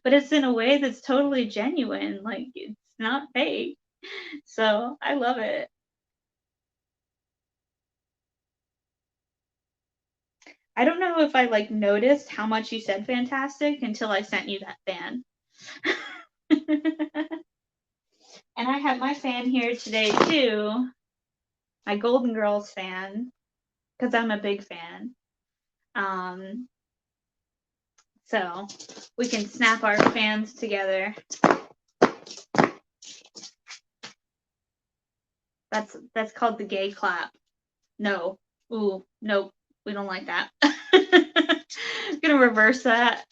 But it's in a way that's totally genuine. Like, it's not fake. So I love it. I don't know if I like noticed how much you said fantastic until I sent you that fan. And I have my fan here today too, my Golden Girls fan, because I'm a big fan. Um, so we can snap our fans together. That's called the gay clap. No. Ooh, nope. We don't like that. I'm gonna reverse that.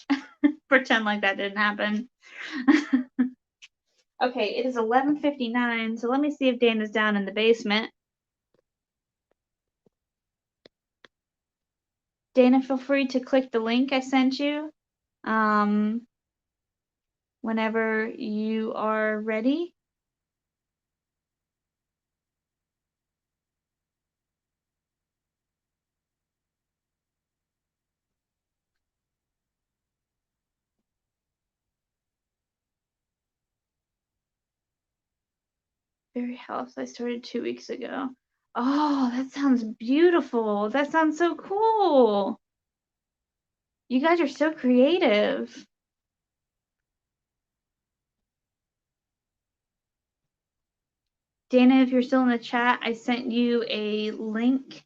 Pretend like that didn't happen. Okay, it is 11:59, so let me see if Dana's down in the basement. Dana, feel free to click the link I sent you whenever you are ready. Very house I started 2 weeks ago. Oh, that sounds beautiful. That sounds so cool. You guys are so creative. Dana, if you're still in the chat, I sent you a link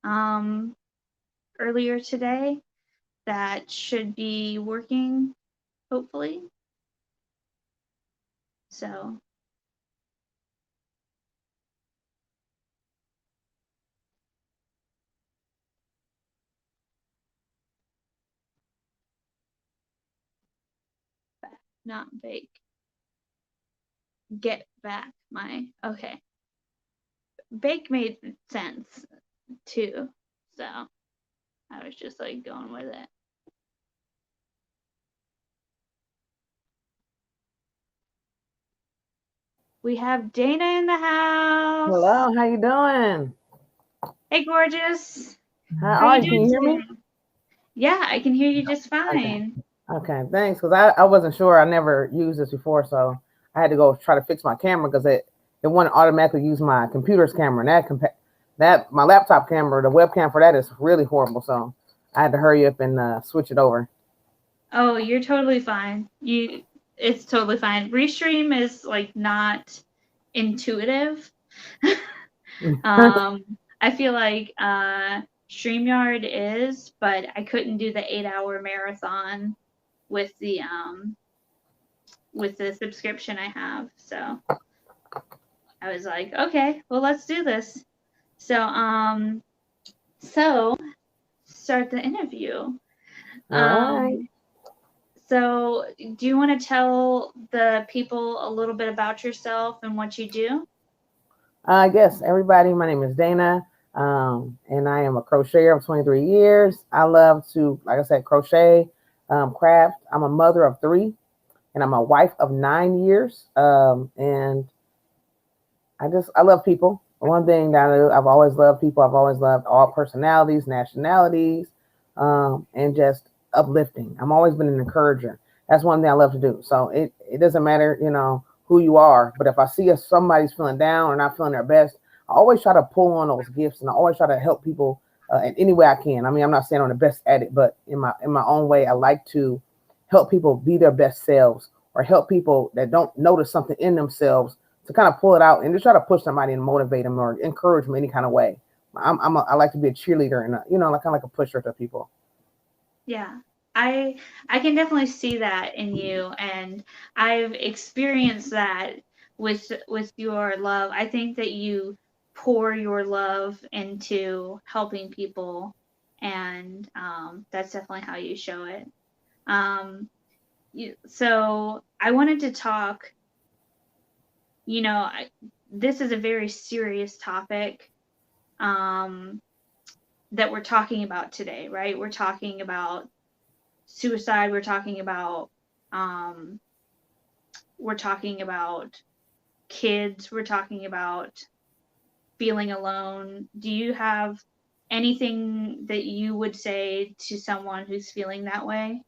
earlier today that should be working, hopefully. So not bake. Get back my, okay. Bake made sense too. So I was just like going with it. We have Dana in the house. Hello, how you doing? Hey, gorgeous. How How are you you? Can doing you hear me? today? Yeah, I can hear you just Okay. fine. Okay, thanks. Because I wasn't sure. I never used this before, so I had to go try to fix my camera because it wouldn't automatically use my computer's camera. And that my laptop camera, the webcam for that is really horrible. So I had to hurry up and switch it over. Oh, you're totally fine. It's totally fine. Restream is like not intuitive. I feel like StreamYard is, but I couldn't do the 8-hour marathon with the subscription I have. So I was like, okay, well, let's do this. So start the interview. All right. So do you want to tell the people a little bit about yourself and what you do? Yes, everybody. My name is Dana, and I am a crocheter of 23 years. I love to, like I said, crochet, craft. I'm a mother of 3, and I'm a wife of 9 years. And I love people. One thing that I've always loved people. I've always loved all personalities, nationalities, and just uplifting. I've always been an encourager. That's one thing I love to do. So it doesn't matter, who you are. But if I see somebody's feeling down or not feeling their best, I always try to pull on those gifts, and I always try to help people in any way I can. I mean, I'm not saying I'm the best at it, but in my own way, I like to help people be their best selves, or help people that don't notice something in themselves to kind of pull it out and just try to push somebody and motivate them or encourage them any kind of way. I like to be a cheerleader and like kind of like a pusher to people. Yeah. I can definitely see that in you, and I've experienced that with your love. I think that you pour your love into helping people, and that's definitely how you show it. Um, so I wanted to talk. This is a very serious topic that we're talking about today, right? We're talking about suicide. We're talking about kids. We're talking about feeling alone. Do you have anything that you would say to someone who's feeling that way?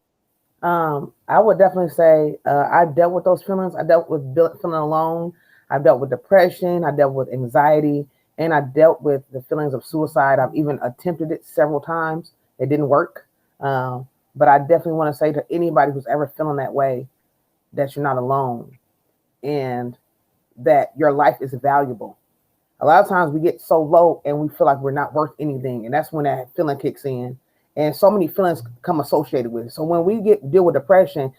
I would definitely say I dealt with those feelings. I dealt with feeling alone. I dealt with depression. I dealt with anxiety, and I dealt with the feelings of suicide. I've even attempted it several times. It didn't work. But I definitely want to say to anybody who's ever feeling that way that you're not alone, and that your life is valuable. A lot of times we get so low and we feel like we're not worth anything, and that's when that feeling kicks in. And so many feelings come associated with it. So when we deal with depression,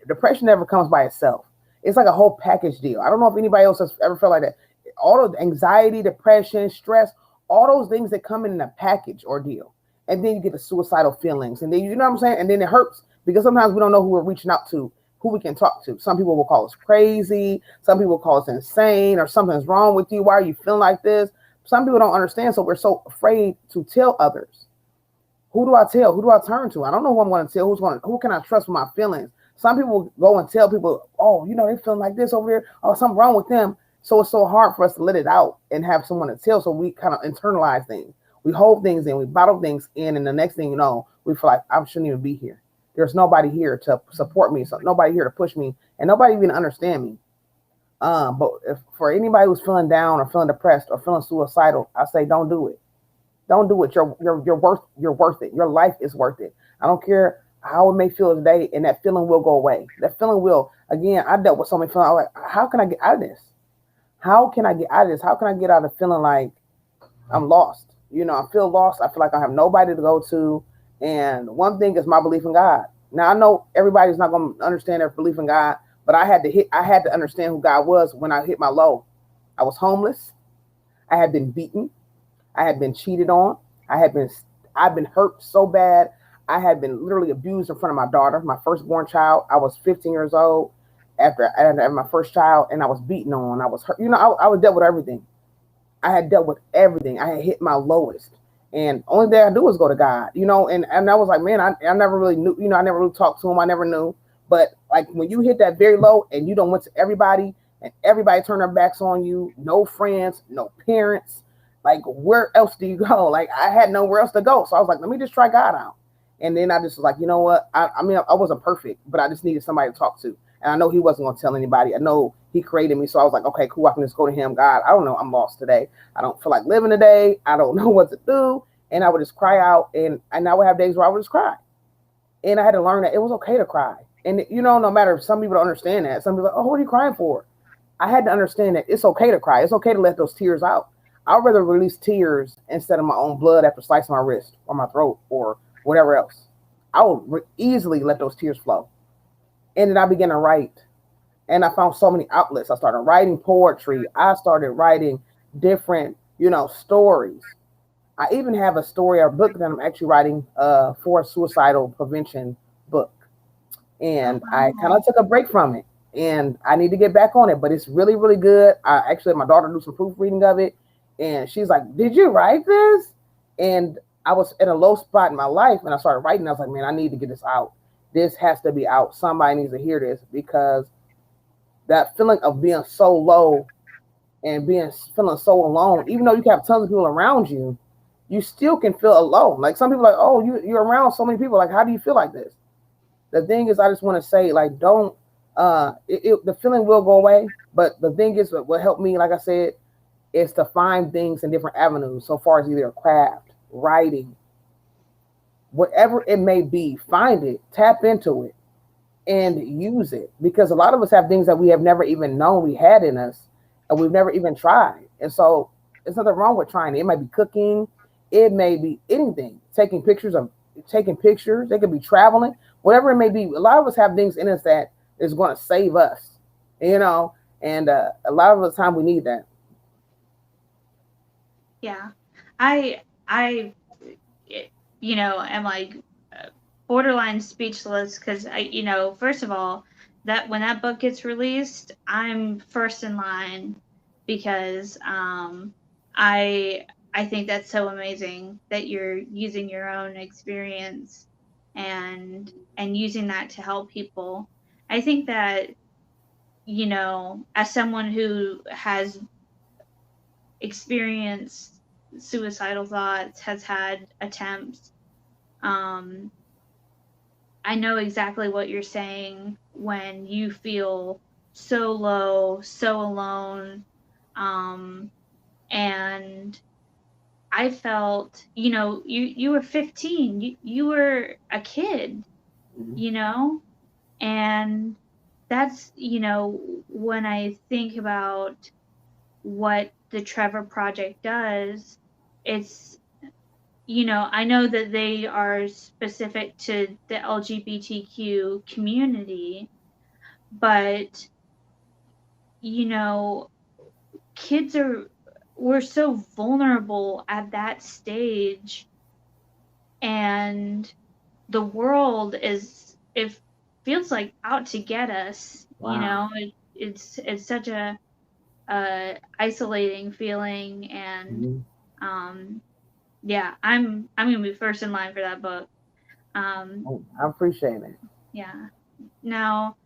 depression never comes by itself. It's like a whole package deal. I don't know if anybody else has ever felt like that. All the anxiety, depression, stress, all those things that come in a package ordeal. And then you get the suicidal feelings. And then, you know what I'm saying? And then it hurts because sometimes we don't know who we're reaching out to, who we can talk to. Some people will call us crazy. Some people will call us insane, or something's wrong with you. Why are you feeling like this? Some people don't understand. So we're so afraid to tell others. Who do I tell? Who do I turn to? I don't know who I'm going to tell. Who can I trust with my feelings? Some people go and tell people, oh, they're feeling like this over here. Oh, something wrong with them. So it's so hard for us to let it out and have someone to tell. So we kind of internalize things. We hold things in, we bottle things in, and the next thing you know, we feel like I shouldn't even be here. There's nobody here to support me, so nobody here to push me, and nobody even understand me. But if for anybody who's feeling down or feeling depressed or feeling suicidal, I say don't do it. Don't do it. You're worth it. Your life is worth it. I don't care how it may feel today, and that feeling will go away. That feeling will. Again, I dealt with so many feelings. I was like, how can I get out of this? How can I get out of this? How can I get out of feeling like I'm lost? I feel lost. I feel like I have nobody to go to. And one thing is my belief in God. Now I know everybody's not going to understand their belief in God, but I had to understand who God was when I hit my low. I was homeless. I had been beaten. I had been cheated on. I had been I've been hurt so bad. I had been literally abused in front of my daughter, my firstborn child. I was 15 years old after my first child, and I was beaten on. I was hurt. I was dealt with everything. I had dealt with everything. I had hit my lowest. And only thing I do is go to God, and I was like, man, I never really knew, I never really talked to him. I never knew. But like when you hit that very low and you don't went to everybody and everybody turned their backs on you, no friends, no parents, like where else do you go? Like I had nowhere else to go. So I was like, let me just try God out. And then I just was like, you know what? I mean, I wasn't perfect, but I just needed somebody to talk to. And I know he wasn't going to tell anybody. I know he created me. So I was like, okay, cool. I can just go to him. God, I don't know. I'm lost today. I don't feel like living today. I don't know what to do. And I would just cry out. And I would have days where I would just cry. And I had to learn that it was okay to cry. And, no matter if some people don't understand that, some people are like, oh, what are you crying for? I had to understand that it's okay to cry. It's okay to let those tears out. I'd rather release tears instead of my own blood after slicing my wrist or my throat or whatever else. I would easily let those tears flow. And then I began to write. And I found so many outlets. I started writing poetry. I started writing different, stories. I even have a story or book that I'm actually writing for a suicidal prevention book. Oh And I kind wow. of took a break from it. And I need to get back on it, but it's really, really good. I actually had my daughter do some proofreading of it, and she's like, "Did you write this?" And I was in a low spot in my life, and I started writing. I was like, "Man, I need to get this out. This has to be out. Somebody needs to hear this because that feeling of being so low and being feeling so alone, even though you can have tons of people around you, you still can feel alone. Like some people are like, oh, you're around so many people. Like, how do you feel like this? The thing is, I just want to say, like, don't. The feeling will go away, but the thing is, what helped me, like I said, is to find things in different avenues. So far as either craft, writing, whatever it may be, find it, tap into it, and use it because a lot of us have things that we have never even known we had in us and we've never even tried. And so there's nothing wrong with trying it. It might be cooking, it may be anything, taking pictures, they could be traveling, whatever it may be. A lot of us have things in us that is going to save us, you know, and a lot of the time we need that. Yeah. I it- am like borderline speechless because first of all, that when that book gets released, I'm first in line because I I think that's so amazing that you're using your own experience and using that to help people. I think that, as someone who has experienced suicidal thoughts, has had attempts, um, I know exactly what you're saying when you feel so low, so alone. Um, and I felt, you were 15, you were a kid, Mhm. you know, and that's, when I think about what the Trevor Project does, it's, I know that they are specific to the LGBTQ community, but, you know, kids we're so vulnerable at that stage, and the world it feels like out to get us, Wow. it's such a isolating feeling, and Mhm. um yeah, I'm gonna be first in line for that book. um Oh, I appreciate it. yeah. Now,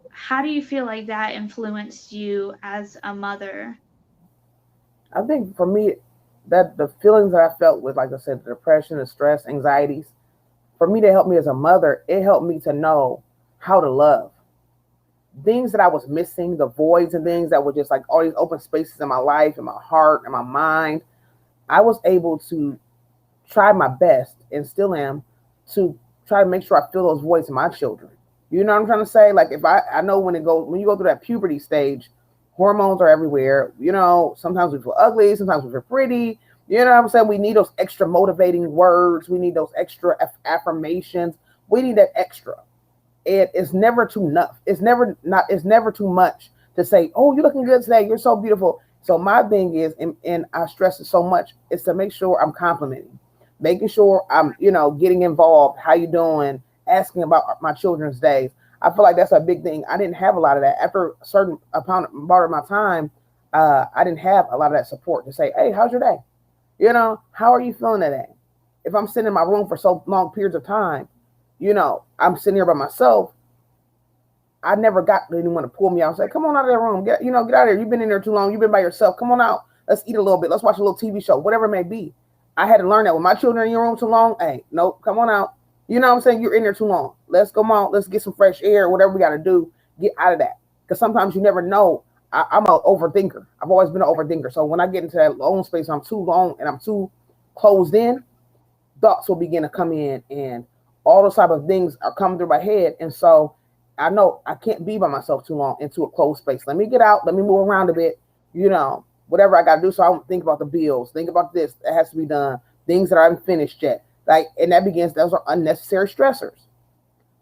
how do you feel like that influenced you as a mother? I think for me, that the feelings that I felt with, like I said, the depression, the stress, anxieties, for me to help me as a mother, it helped me to know how to love. Things that I was missing, the voids and things that were just like all these open spaces in my life, in my heart, in my mind, I was able to try my best and still am to try to make sure I fill those voids in my children. You know what I'm trying to say? Like if I know when you go through that puberty stage, Hormones are everywhere. Sometimes we feel ugly, sometimes we feel pretty. You know what I'm saying? We need those extra motivating words. We need those extra affirmations. We need that extra. It's never too enough. It's never too much to say, "Oh, you're looking good today. You're so beautiful." So my thing is, and I stress it so much, is to make sure I'm complimenting, making sure I'm, getting involved. How you doing? Asking about my children's days. I feel like that's a big thing. I didn't have a lot of that after a certain amount of my time. I didn't have a lot of that support to say, "Hey, how's your day? How are you feeling today?" If I'm sitting in my room for so long periods of time, I'm sitting here by myself. I never got anyone to pull me out and say, "Come on out of that room. Get out of here. You've been in there too long. You've been by yourself. Come on out. Let's eat a little bit. Let's watch a little TV show, whatever it may be." I had to learn that when my children are in your room too long. Hey, nope, come on out. You know what I'm saying? You're in there too long. Let's come on. Let's get some fresh air. Whatever we got to do, get out of that. Because sometimes you never know. I'm an overthinker. I've always been an overthinker. So when I get into that alone space, I'm too long and I'm too closed in, thoughts will begin to come in, and all those type of things are coming through my head. And so I know I can't be by myself too long into a closed space. Let me get out. Let me move around a bit. Whatever I got to do. So I don't think about the bills. Think about this that has to be done. Things that I haven't finished yet. And that begins. Those are unnecessary stressors.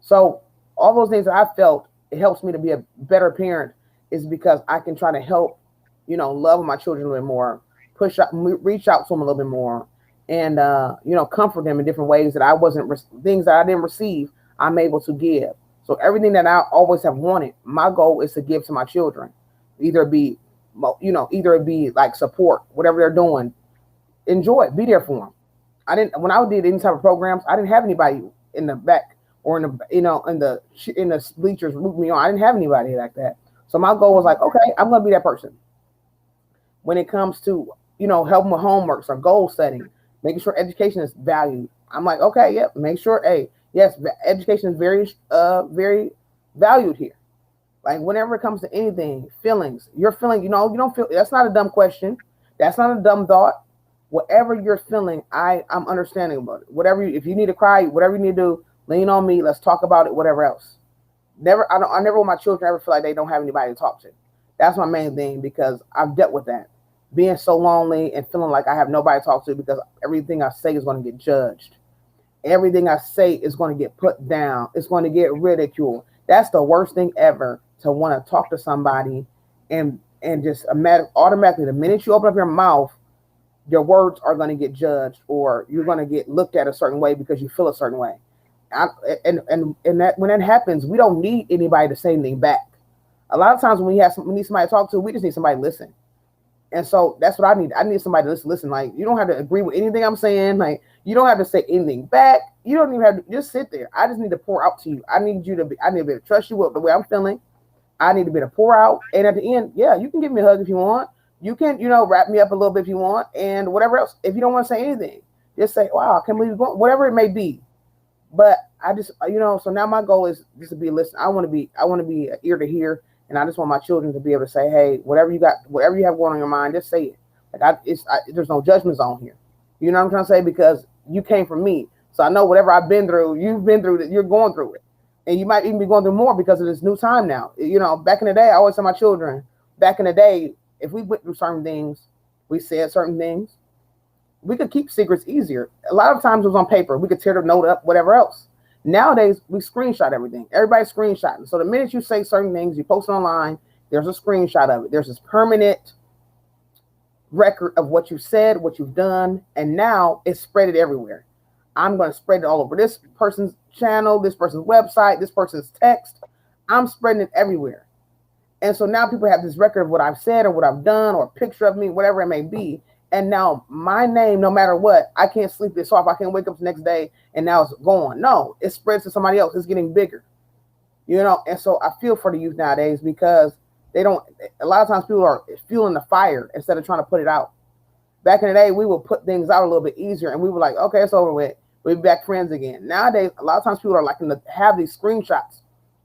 So all those things that I felt, it helps me to be a better parent, is because I can try to help, love my children a little bit more, push out, reach out to them a little bit more, and comfort them in different ways that I wasn't things that I didn't receive. I'm able to give. So everything that I always have wanted, my goal is to give to my children, either it be, like support, whatever they're doing, enjoy it, be there for them. I didn't when I did any type of programs, I didn't have anybody in the back or in the in the bleachers rooting me on. I didn't have anybody like that. So my goal was like, okay, I'm gonna be that person when it comes to helping with homeworks or goal setting, making sure education is valued. I'm like, okay, yep, make sure, hey, yes, education is very valued here. Like whenever it comes to anything, feelings, you're feeling, you don't feel. That's not a dumb question. That's not a dumb thought. Whatever you're feeling, I'm understanding about it. If you need to cry, whatever you need to do, lean on me. Let's talk about it. Whatever else. I never want my children ever feel like they don't have anybody to talk to. That's my main thing, because I've dealt with that, being so lonely and feeling like I have nobody to talk to, because everything I say is going to get judged. Everything I say is going to get put down. It's going to get ridiculed. That's the worst thing ever, to want to talk to somebody and just automatically, the minute you open up your mouth, your words are going to get judged, or you're going to get looked at a certain way because you feel a certain way. I, and that when that happens, we don't need anybody to say anything back. A lot of times when we need somebody to talk to, we just need somebody to listen. And so that's what I need. I need somebody to listen. Like, you don't have to agree with anything I'm saying. Like, you don't have to say anything back. You don't even have to just sit there. I just need to pour out to you. I need to be able to trust you with the way I'm feeling. I need to be able to pour out. And at the end, yeah, you can give me a hug if you want. You can, wrap me up a little bit if you want, and whatever else. If you don't want to say anything, just say, "Wow, I can't believe you're going," whatever it may be. But I just, so now my goal is just to be a listener. I want to be an ear to hear, and I just want my children to be able to say, "Hey, whatever you got, whatever you have going on in your mind, just say it." Like, there's no judgment zone here. You know what I'm trying to say? Because you came from me, so I know whatever I've been through, you've been through it. You're going through it, and you might even be going through more because of this new time now. Back in the day, I always tell my children, back in the day, if we went through certain things, we said certain things, we could keep secrets easier. A lot of times it was on paper. We could tear the note up, whatever else. Nowadays, we screenshot everything. Everybody's screenshotting. So the minute you say certain things, you post it online, there's a screenshot of it. There's this permanent record of what you said, what you've done, and now it's spread it everywhere. I'm going to spread it all over this person's channel, this person's website, this person's text. I'm spreading it everywhere. And so now people have this record of what I've said or what I've done, or a picture of me, whatever it may be. And now my name, no matter what, I can't sleep this off. I can't wake up the next day and now it's gone. No, it spreads to somebody else. It's getting bigger, And so I feel for the youth nowadays, because a lot of times people are fueling the fire instead of trying to put it out. Back in the day, we would put things out a little bit easier, and we were like, okay, it's over with. We'll be back friends again. Nowadays, a lot of times people are liking to have these screenshots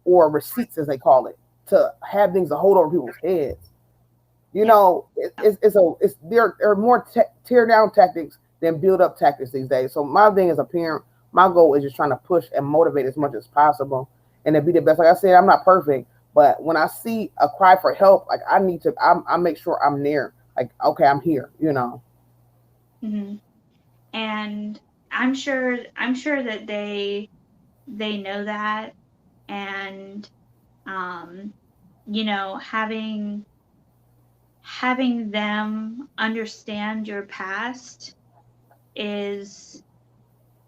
or receipts, as they call it, to have things to hold over people's heads. There are more tear down tactics than build up tactics these days. So my thing as a parent, my goal is just trying to push and motivate as much as possible, and to be the best. Like I said, I'm not perfect, But when I see a cry for help, like I need to, I make sure I'm near. Like, okay, I'm here. You know. Hmm. And I'm sure that they know that, and um, having them understand your past is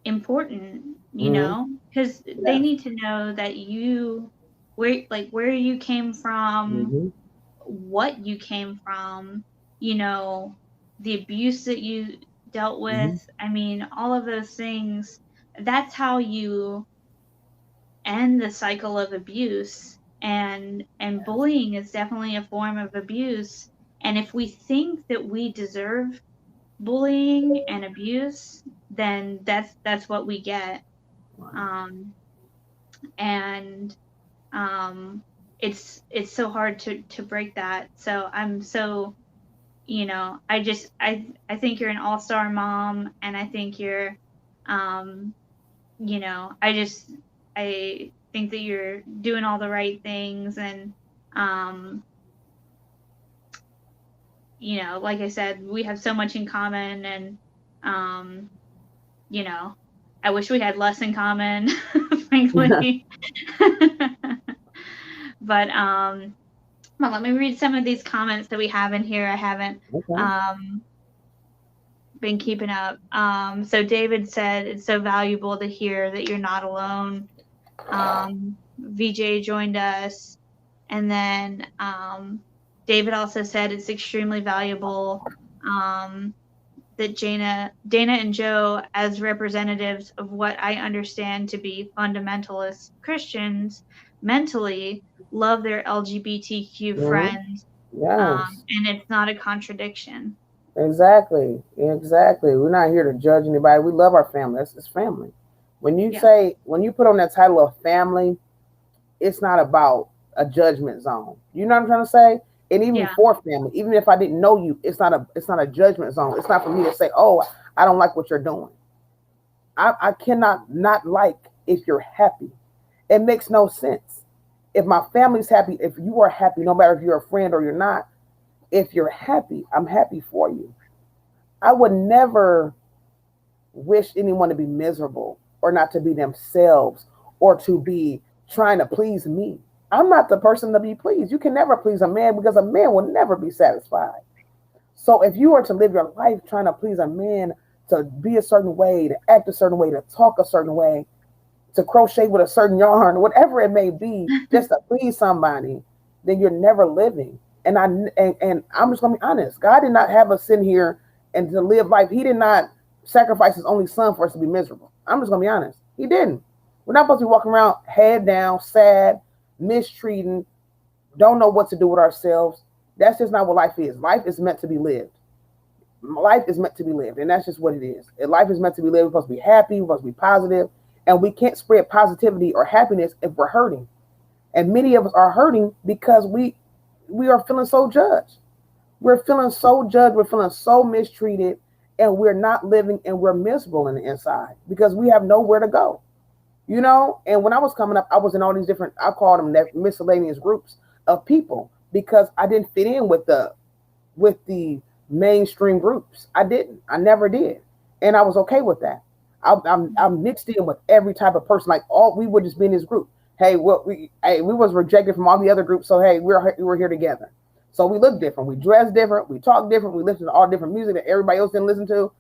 important, Hmm. because they Yes. need to know that where you came from, Hmm. what you came from, you know, the abuse that you dealt with. Hmm. I mean, all of those things. That's how you end the cycle of abuse. And bullying is definitely a form of abuse. And if we think that we deserve bullying and abuse, then that's what we get. Right. Um, and it's so hard to break that. So I'm so I think you're an all-star mom, and I think you're um I think that you're doing all the right things, and um like I said, we have so much in common, and um you know I wish we had less in common, frankly. But well, let me read some of these comments that we have in here. I haven't Okay. um been keeping up. So David said it's so valuable to hear that you're not alone. VJ joined us, and then David also said it's extremely valuable that Dana and Joe, as representatives of what I understand to be fundamentalist Christians, mentally love their LGBTQ Hmm. friends, Yes. and it's not a contradiction. Exactly. Exactly. We're not here to judge anybody. We love our family. That's it's family. Yeah, When you put on that title of family, it's not about a judgment zone. You know what I'm trying to say? And even yeah, for family, even if I didn't know you, it's not a judgment zone. It's not for me to say, oh, I don't like what you're doing. I cannot not like if you're happy. It makes no sense. If my family's happy, if you are happy, no matter if you're a friend or you're not, if you're happy, I'm happy for you. I would never wish anyone to be miserable or not to be themselves or to be trying to please me. I'm not the person to be pleased. You can never please a man because a man will never be satisfied. So if you are to live your life trying to please a man, to be a certain way, to act a certain way, to talk a certain way, to crochet with a certain yarn, whatever it may be, just to please somebody, then you're never living. And I'm just gonna be honest. God did not have us sitting here and to live life. He did not sacrifice His only Son for us to be miserable. I'm just gonna be honest. He didn't. We're not supposed to be walking around head down, sad, mistreating, don't know what to do with ourselves. That's just not what life is. Life is meant to be lived. Life is meant to be lived, and that's just what it is. And life is meant to be lived. We're supposed to be happy. We're supposed to be positive, and we can't spread positivity or happiness if we're hurting. And many of us are hurting because we are feeling so judged. We're feeling so judged. We're feeling so mistreated, and we're not living, and we're miserable in the inside because we have nowhere to go. You know. And when I was coming up, I was in all these different, I call them miscellaneous groups of people because I didn't fit in with the mainstream groups. I didn't. I never did, and I was okay with that. I'm mixed in with every type of person. Like all we would just be in this group. Hey, we was rejected from all the other groups, so hey, we're here together. So we look different, we dress different, we talk different, we listen to all different music that everybody else didn't listen to.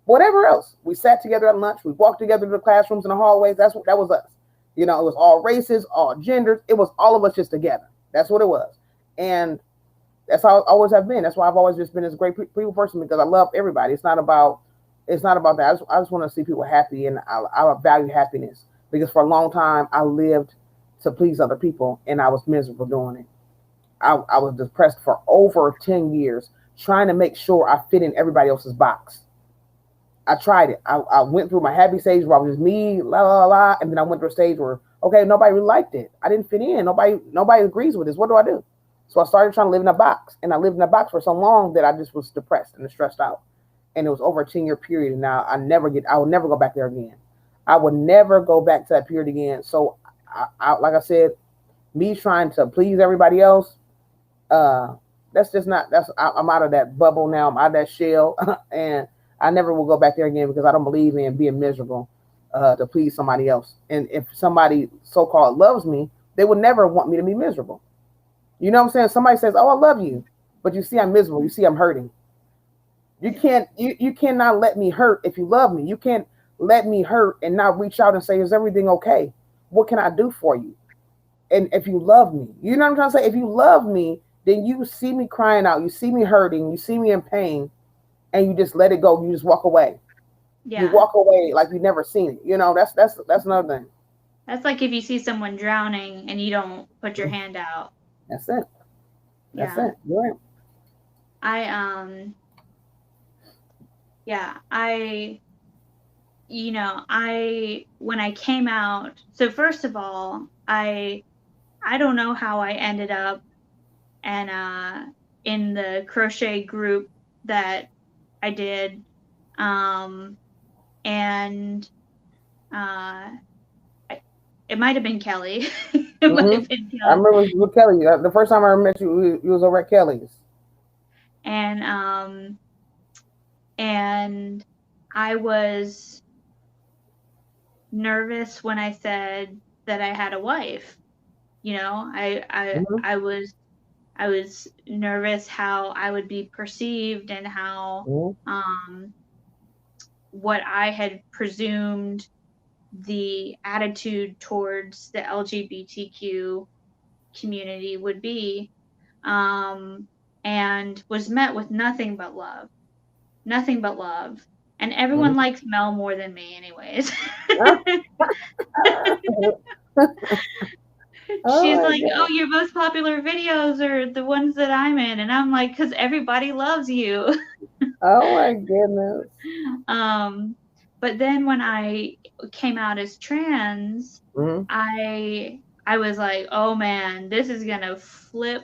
Whatever else, we sat together at lunch, we walked together to the classrooms and the hallways. That was us. You know, it was all races, all genders. It was all of us just together. That's what it was, and that's how I always have been. That's why I've always just been this great people person because I love everybody. It's not about that. I just want to see people happy, and I value happiness because for a long time I lived to please other people, and I was miserable doing it. I was depressed for over 10 years, trying to make sure I fit in everybody else's box. I tried it. I went through my happy stage where I was just me, la la la, and then I went through a stage where okay, nobody really liked it. I didn't fit in. Nobody agrees with this. What do I do? So I started trying to live in a box, and I lived in a box for so long that I just was depressed and stressed out. And it was over a 10-year period. And now I will never go back there again. I would never go back to that period again. So like I said, Me trying to please everybody else, uh, that's just not. I'm out of that bubble now. I'm out of that shell, and I never will go back there again because I don't believe in being miserable to please somebody else. And if somebody so called loves me, they would never want me to be miserable. You know what I'm saying? Somebody says, "Oh, I love you," but you see I'm miserable. You see I'm hurting. You Yeah. can't. You cannot let me hurt if you love me. You can't let me hurt and not reach out and say, "Is everything okay? What can I do for you?" And if you love me, you know what I'm trying to say? If you love me, then you see me crying out, you see me hurting, you see me in pain, and you just let it go. You just walk away. You Yeah. walk away like you've never seen it. You know, that's another thing. That's like if you see someone drowning and you don't put your hand out. That's it. That's Yeah. it. You're right. I yeah, I when I came out, so first of all, I don't know how I ended up and in the crochet group that I did. Um and uh it might have been Kelly. It might Hmm. have been I Kelly. remember with Kelly. The first time I ever met you was over at Kelly's. And and I was nervous when I said that I had a wife. You know, Hmm. I was nervous how I would be perceived and how Hmm. um what I had presumed the attitude towards the LGBTQ community would be, um, and was met with nothing but love, nothing but love. And everyone Hmm. likes Mel more than me, anyways. Oh She's my like, "Oh, god. your most popular videos are the ones that I'm in," and I'm like, "Cause everybody loves you." Oh my goodness. um, but then when I came out as trans, Hmm. I was like, "Oh man, this is gonna flip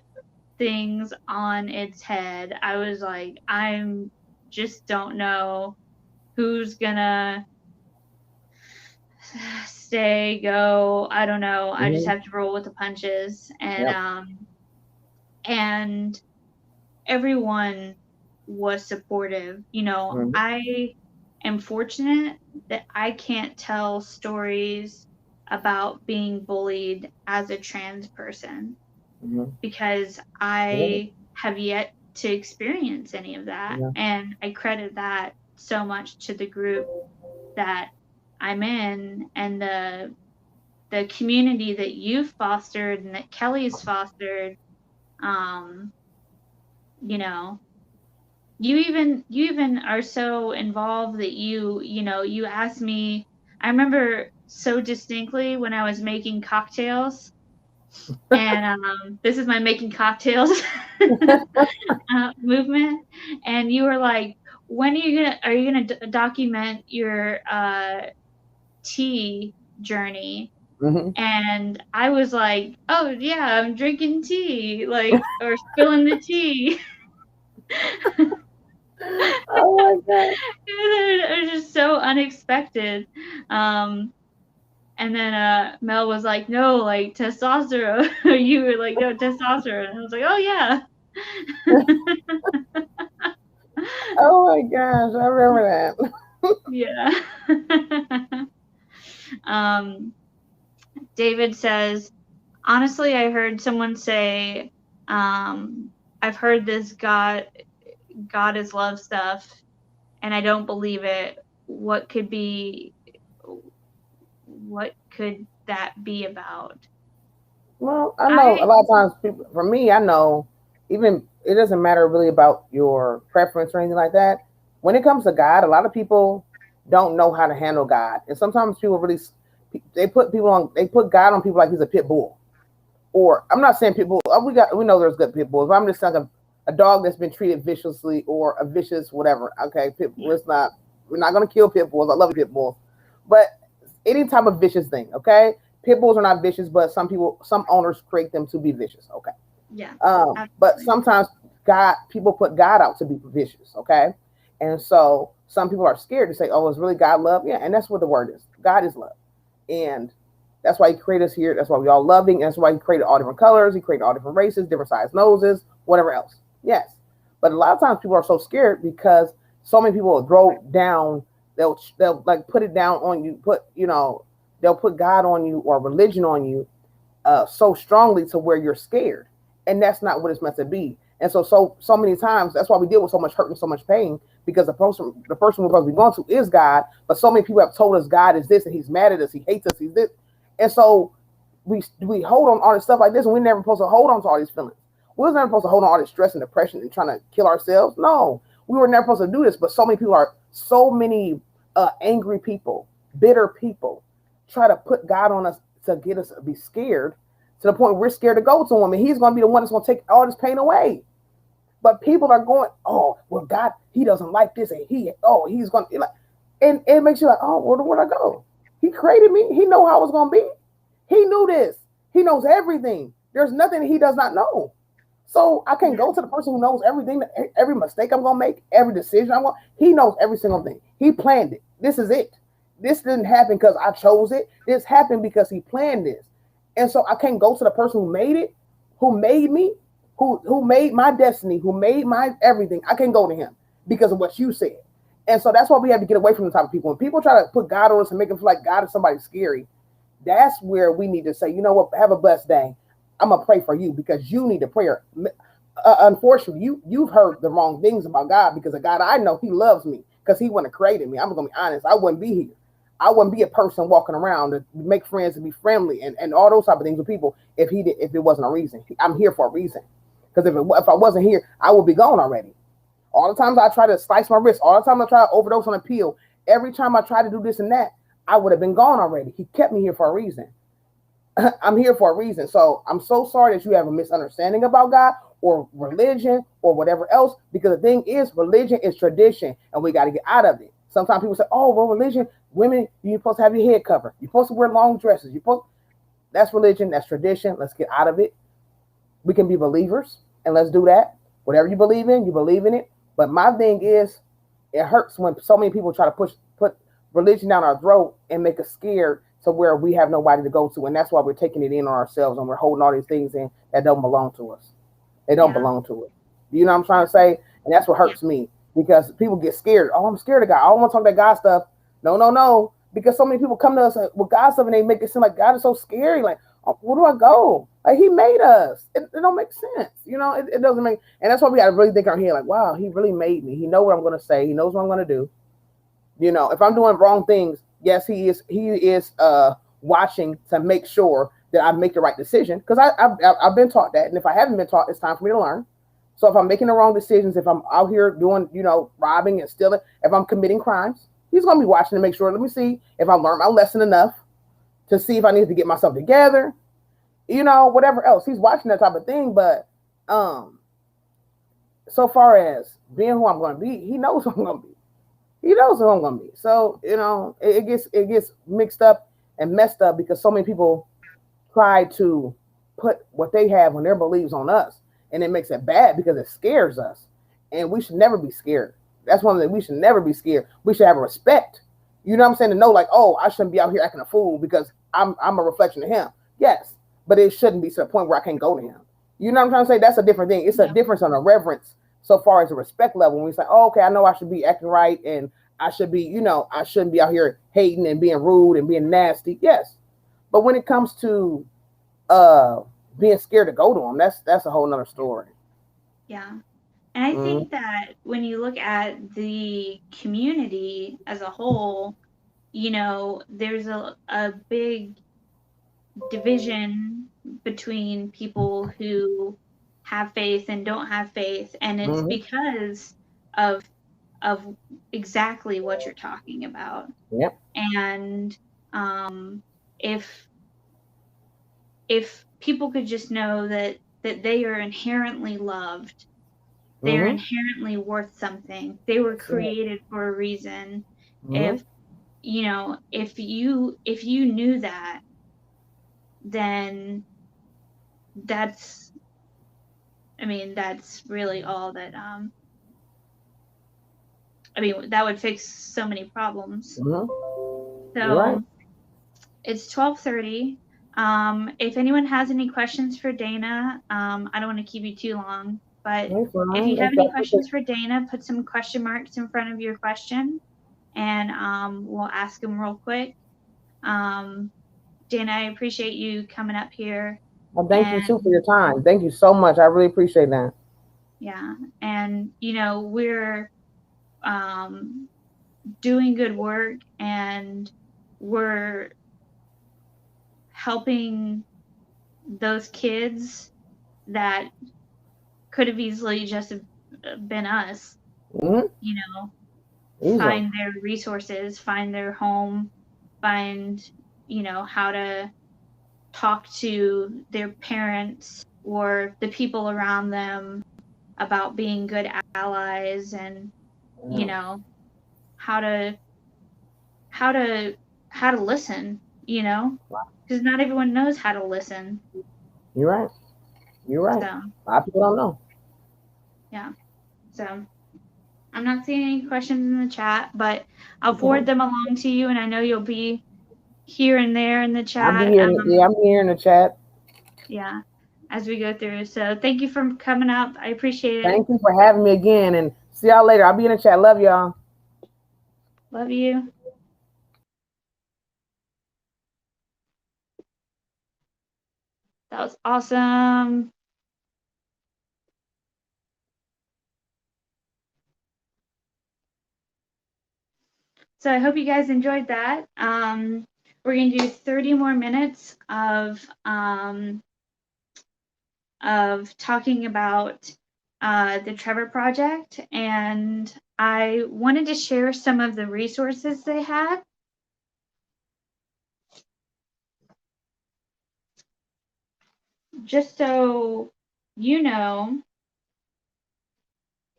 things on its head." I was like, "I'm just don't know who's gonna stay, go. I don't know. I just Hmm. have to roll with the punches." Yep. And everyone was supportive. Hmm. I am fortunate that I can't tell stories about being bullied as a trans person Hmm. because Yeah. I have yet to experience any of that. Yeah. And I credit that so much to the group that I'm in and the community that you've fostered and that Kelly's fostered. Um, you know, you even are so involved that you asked me. I remember so distinctly when I was making cocktails, and this is my making cocktails movement, and you were like, when are you gonna document your tea journey? Hmm. And I was like, oh yeah, I'm drinking tea, like, or spilling the tea. Oh my god. It was just so unexpected. Um, and then Mel was like, "No, like testosterone." You were like, "No, testosterone." And I was like, "Oh yeah." Oh my gosh, I remember that. Yeah. um, David says, honestly, I heard someone say, I've heard this God is love stuff, and I don't believe it. What could be what could that be about? Well, I know a I lot of times people, for me, I know even it doesn't matter really about your preference or anything like that. When it comes to God, a lot of people don't know how to handle God, and sometimes people really they put God on people like he's a pit bull. Or I'm not saying pit bull. We know there's good pit bulls, but I'm just saying a dog that's been treated viciously or a vicious whatever. Okay, pit bull. Yeah, It's not. We're not gonna kill pit bulls. I love pit bulls, but any type of vicious thing. Okay, pit bulls are not vicious, but some owners create them to be vicious. Okay, yeah, but absolutely. sometimes people put God out to be vicious. Okay, and so some people are scared to say, "Oh, is really God love?" Yeah, and that's what the word is. God is love, and That's why he created us here. That's why we all loving. That's why he created all different colors. He created all different races, different sized noses, whatever else. Yes. But a lot of times people are so scared because so many people will throw down, they'll like put it down on you, they'll put God on you or religion on you so strongly to where you're scared, and that's not what it's meant to be. And so many times that's why we deal with so much hurt and so much pain because the person we're supposed to be going to is God, but so many people have told us God is this and He's mad at us, He hates us, He's this, and so we hold on all this stuff like this, and we're never supposed to hold on to all these feelings. We was never supposed to hold on all this stress and depression and trying to kill ourselves. No, we were never supposed to do this. But so many angry people, bitter people, try to put God on us to get us to be scared to the point where we're scared to go to Him, and He's going to be the one that's going to take all this pain away. But people are going, oh, well, God, He doesn't like this, and He's going to, like, and it makes you like, oh, where'd I go? He created me. He know how it's going to be. He knew this. He knows everything. There's nothing He does not know. So I can't go to the person who knows everything, every mistake I'm going to make, every decision I'm going to. He knows every single thing. He planned it. This is it. This didn't happen because I chose it. This happened because He planned this. And so I can't go to the person who made it, who made me, who made my destiny, who made my everything. I can't go to Him because of what you said. And so that's why we have to get away from the type of people. When people try to put God on us and make them feel like God is somebody scary, that's where we need to say, you know what, have a blessed day. I'm gonna pray for you because you need a prayer. Unfortunately, you've heard the wrong things about God because of God. I know He loves me because He wouldn't have created me. I'm gonna be honest. I wouldn't be here. I wouldn't be a person walking around to make friends and be friendly and all those type of things with people if it wasn't a reason. I'm here for a reason. Because if I wasn't here, I would be gone already. All the times I try to slice my wrist, all the time I try to overdose on a pill, every time I try to do this and that, I would have been gone already. He kept me here for a reason. I'm here for a reason. So I'm so sorry that you have a misunderstanding about God or religion or whatever else, because the thing is, religion is tradition and we got to get out of it. Sometimes people say, oh, well, religion, women, you're supposed to have your head covered. You're supposed to wear long dresses. That's religion. That's tradition. Let's get out of it. We can be believers and let's do that. Whatever you believe in it. But my thing is, it hurts when so many people try to put religion down our throat and make us scared to where we have nobody to go to. And that's why we're taking it in on ourselves and we're holding all these things in that don't belong to us. They don't Yeah. belong to us. You know what I'm trying to say? And that's what Yeah. hurts me because people get scared. Oh, I'm scared of God. I don't want to talk that God stuff. No, no, no. Because so many people come to us with God stuff and they make it seem like God is so scary. Like, oh, where do I go? Like, He made us. It don't make sense. It doesn't make. And that's why we got to really think our head like, wow, He really made me. He knows what I'm going to say. He knows what I'm going to do. If I'm doing wrong things, yes, he is watching to make sure that I make the right decision because I've been taught that, and if I haven't been taught, it's time for me to learn. So if I'm making the wrong decisions, if I'm out here doing robbing and stealing, if I'm committing crimes, He's gonna be watching to make sure. Let me see if I learned my lesson enough to see if I need to get myself together, whatever else. He's watching that type of thing, but so far as being who I'm gonna be, He knows who I'm gonna be. He knows who I'm gonna be. So it gets mixed up and messed up because so many people try to put what they have on their beliefs on us, and it makes it bad because it scares us. And we should never be scared. That's one thing, we should never be scared. We should have a respect. You know what I'm saying? To know like, oh, I shouldn't be out here acting a fool because I'm a reflection of Him. Yes, but it shouldn't be to the point where I can't go to Him. You know what I'm trying to say? That's a different thing. It's a Yeah. difference on a reverence so far as a respect level. When we say, oh, okay, I know I should be acting right and I should be, I shouldn't be out here hating and being rude and being nasty. Yes. But when it comes to uh being scared to go to Him, that's a whole nother story. Yeah. And I Mm-hmm. think that when you look at the community as a whole, there's a big division between people who have faith and don't have faith, and it's Mm-hmm. because of of exactly what you're talking about. Yep. And if people could just know that they are inherently loved, they are Mm-hmm. inherently worth something. They were That's it. created for a reason. Mm-hmm. If if you knew that, then that's that's really all that that would fix so many problems. Mm-hmm. You're right. So It's 12:30. If anyone has any questions for Dana, I don't want to keep you too long, but That's if fine. you have That's, I any appreciate questions for Dana, put some question marks in front of your question, and we'll ask them real quick. Um, Dana, I appreciate you coming up here, well, thank you and too for your time. Thank you so much. I really appreciate that. yeah, and we're um, doing good work, and we're helping those kids that could have easily just been us, Mm-hmm. you know, Easily. find their resources, find their home, find, how to talk to their parents or the people around them about being good allies, and, you Yeah. know, how to how to how to listen, because not everyone knows how to listen. You're right. You're right. So, A lot of people don't know. yeah. So, I'm not seeing any questions in the chat, but I'll forward Okay. them along to you, and I know you'll be here and there in the I'll be chat. here. Yeah, I'm here in the chat. Yeah, as we go through. So thank you for coming up. I appreciate it. Thank you for having me again, and see y'all later. I'll be in the chat. Love y'all. Love you. That was awesome. So I hope you guys enjoyed that. We're gonna do 30 more minutes of talking about the Trevor Project, and I wanted to share some of the resources they had. Just so you know,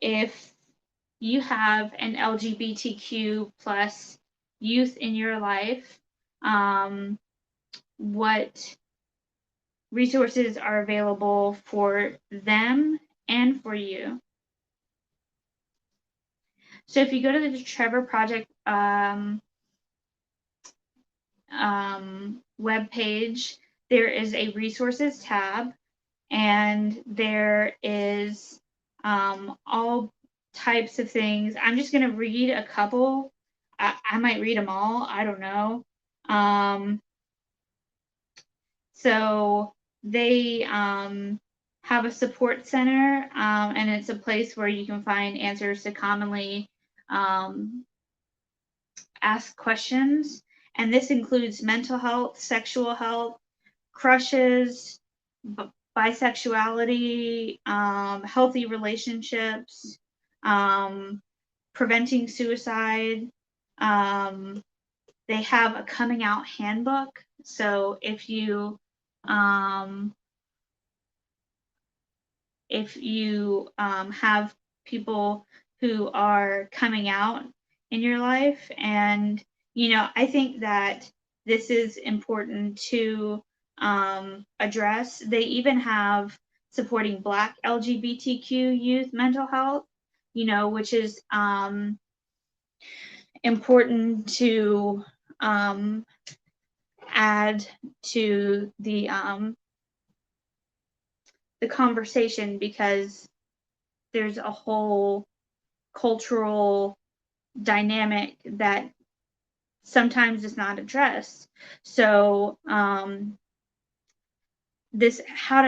if you have an LGBTQ plus youth in your life, what resources are available for them and for you. So if you go to the Trevor Project web page, there is a resources tab, and there is all types of things. I'm just going to read a couple. I might read them all. I don't know. So they have a support center, and it's a place where you can find answers to commonly um, asked questions. And this includes mental health, sexual health, crushes, bisexuality, healthy relationships, preventing suicide. Um, they have a coming out handbook. So um, if you have people who are coming out in your life, and I think that this is important to address. They even have supporting Black LGBTQ youth mental health, which is important to um, add to the conversation, because there's a whole cultural dynamic that sometimes is not addressed. So this how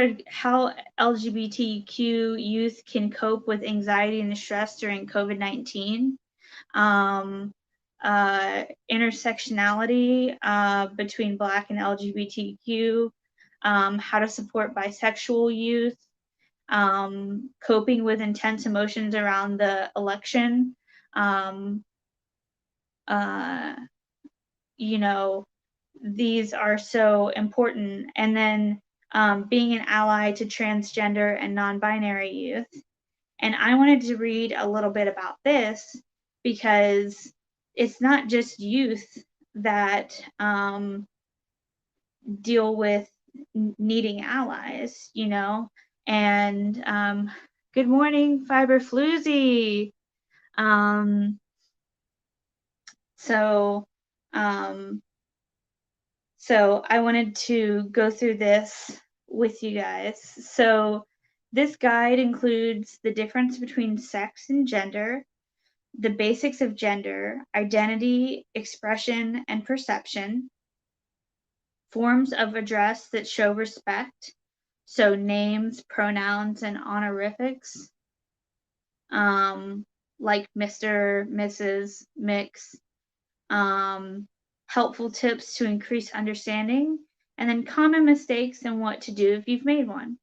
LGBTQ youth can cope with anxiety and stress during COVID-19. Um, Intersectionality between Black and LGBTQ, how to support bisexual youth, coping with intense emotions around the election, um, uh, you know, these are so important. And then being an ally to transgender and non-binary youth. And I wanted to read a little bit about this, because it's not just youth that deal with needing allies, And good morning, Fiber Floozy. Um, so, um, So I wanted to go through this with you guys. So this guide includes the difference between sex and gender, the basics of gender, identity, expression, and perception, forms of address that show respect, so names, pronouns, and honorifics, like Mr., Mrs., Mix, helpful tips to increase understanding, and then common mistakes and what to do if you've made one,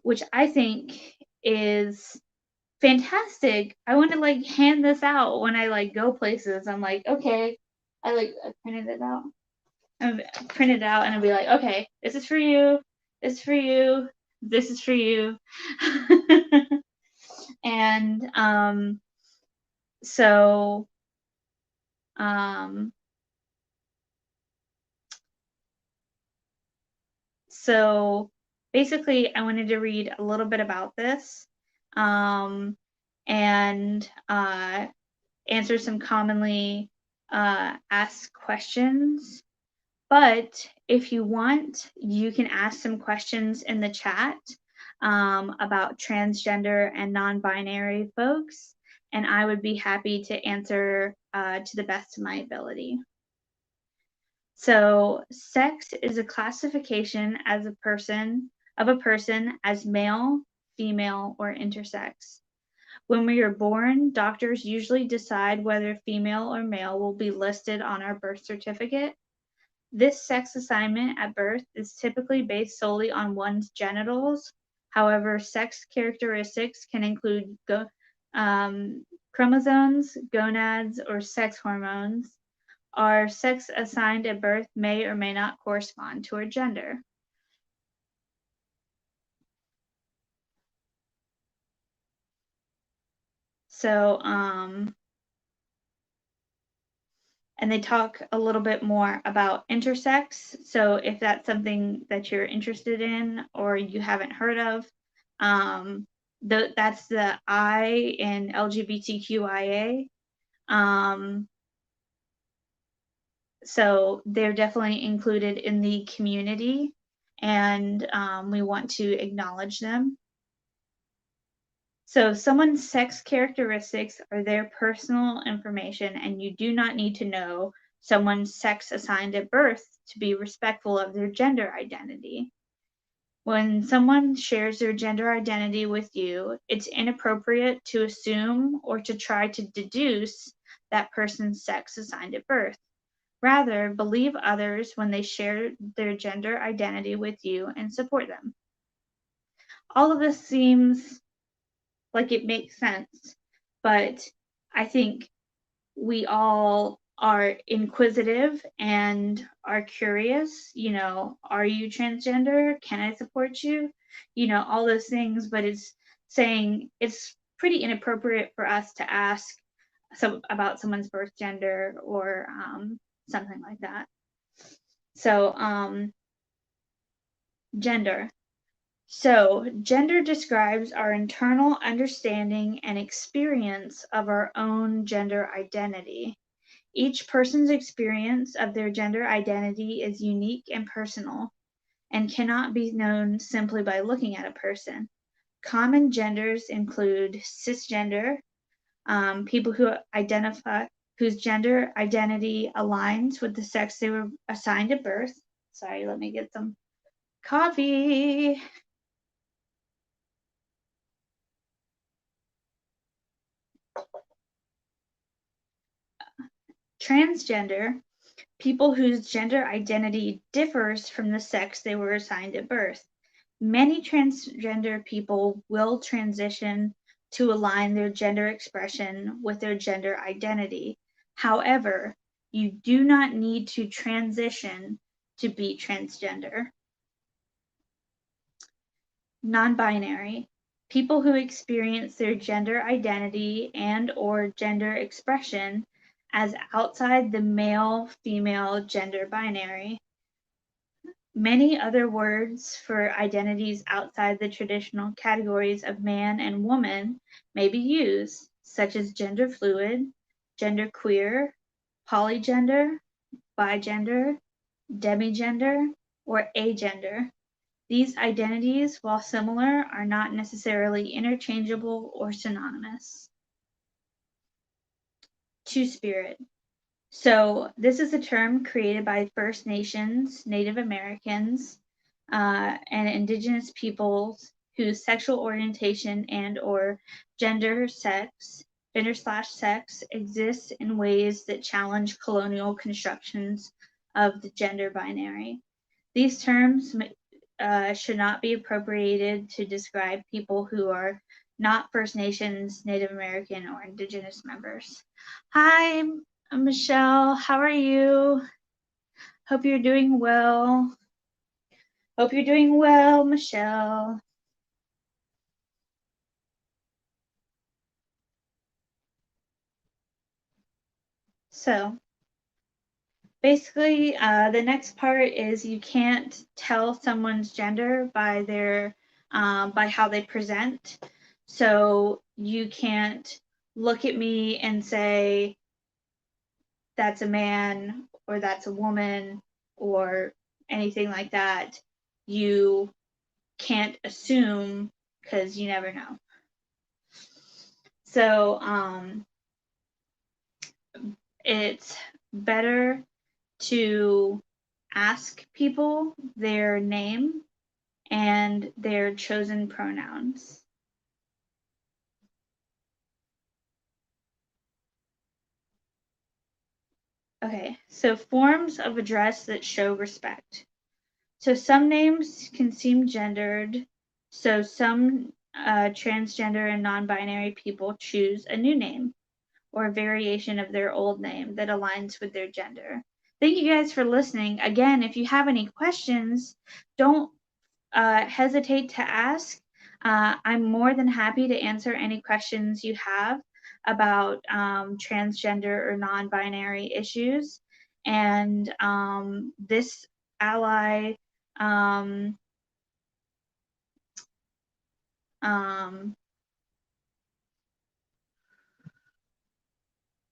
which I think is fantastic. I want to like hand this out when I like go places. I'm like, okay, I printed it out. I print it out and I'll be like, okay, this is for you, this is for you, this is for you. And so um, so basically, I wanted to read a little bit about this and answer some commonly asked questions. But if you want, you can ask some questions in the chat about transgender and non-binary folks, and I would be happy to answer to the best of my ability. So, sex is a classification as a person as male, female, or intersex. When we are born, doctors usually decide whether female or male will be listed on our birth certificate. This sex assignment at birth is typically based solely on one's genitals. However, sex characteristics can include chromosomes, gonads, or sex hormones. Our sex assigned at birth may or may not correspond to our gender. So, and they talk a little bit more about intersex. So if that's something that you're interested in or you haven't heard of, that's the I in LGBTQIA. So they're definitely included in the community, and we want to acknowledge them. So someone's sex characteristics are their personal information, and you do not need to know someone's sex assigned at birth to be respectful of their gender identity. When someone shares their gender identity with you, it's inappropriate to assume or to try to deduce that person's sex assigned at birth. Rather, believe others when they share their gender identity with you and support them. All of this seems like it makes sense, but I think we all are inquisitive and are curious, are you transgender? Can I support you? All those things, but it's saying it's pretty inappropriate for us to ask about someone's birth gender or something like that. So, gender. So, gender describes our internal understanding and experience of our own gender identity. Each person's experience of their gender identity is unique and personal and cannot be known simply by looking at a person. Common genders include cisgender, people whose gender identity aligns with the sex they were assigned at birth. Sorry, let me get some coffee. Transgender, people whose gender identity differs from the sex they were assigned at birth. Many transgender people will transition to align their gender expression with their gender identity. However, you do not need to transition to be transgender. Non-binary, people who experience their gender identity and or gender expression as outside the male-female gender binary. Many other words for identities outside the traditional categories of man and woman may be used, such as gender fluid, gender queer, polygender, bigender, demigender, or agender. These identities, while similar, are not necessarily interchangeable or synonymous. Two-spirit. So this is a term created by First Nations, Native Americans, and indigenous peoples whose sexual orientation and or gender/sex exists in ways that challenge colonial constructions of the gender binary. These terms should not be appropriated to describe people who are not First Nations, Native American, or indigenous members. Hi, Michelle. How are you? Hope you're doing well. Hope you're doing well, Michelle. So basically, the next part is you can't tell someone's gender by their by how they present. So you can't look at me and say that's a man or that's a woman or anything like that. You can't assume because you never know. So it's better to ask people their name and their chosen pronouns. Okay, so forms of address that show respect. So some names can seem gendered. So some transgender and non-binary people choose a new name or a variation of their old name that aligns with their gender. Thank you guys for listening. Again, if you have any questions, don't hesitate to ask. I'm more than happy to answer any questions you have about transgender or non binary issues. And this ally um, um,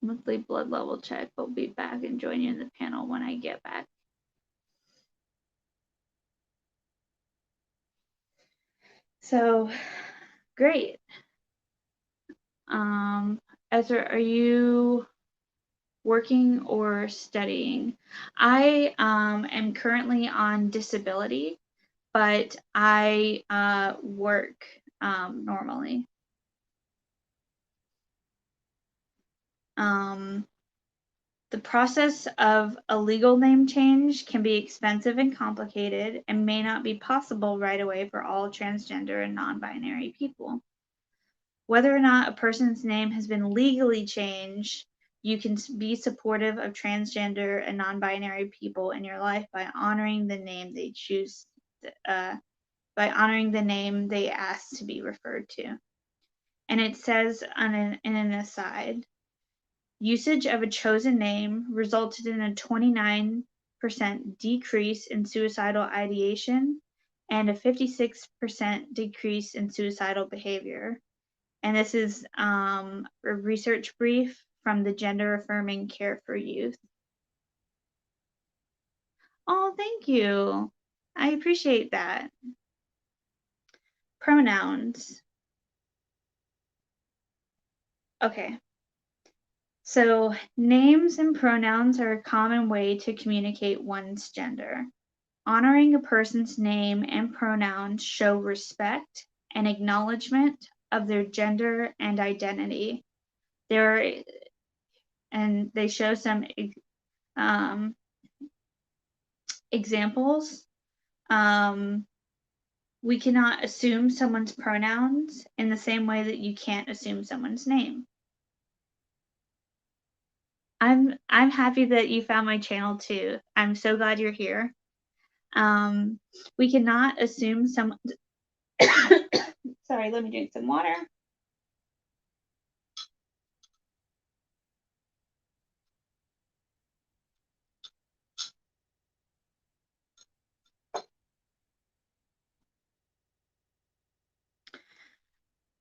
monthly blood level check will be back and join you in the panel when I get back. So, great. Ezra, are you working or studying? I am currently on disability, but I work normally. The process of a legal name change can be expensive and complicated and may not be possible right away for all transgender and non-binary people. Whether or not a person's name has been legally changed, you can be supportive of transgender and non-binary people in your life by honoring the name they choose, by honoring the name they ask to be referred to. And it says in an aside, usage of a chosen name resulted in a 29% decrease in suicidal ideation and a 56% decrease in suicidal behavior. And this is a research brief from the Gender Affirming Care for Youth. Oh, thank you. I appreciate that. Pronouns. Okay. So names and pronouns are a common way to communicate one's gender. Honoring a person's name and pronouns show respect and acknowledgement of their gender and identity. And they show some examples. We cannot assume someone's pronouns in the same way that you can't assume someone's name. I'm happy that you found my channel too. I'm so glad you're here. We cannot assume someone. Sorry, let me drink some water.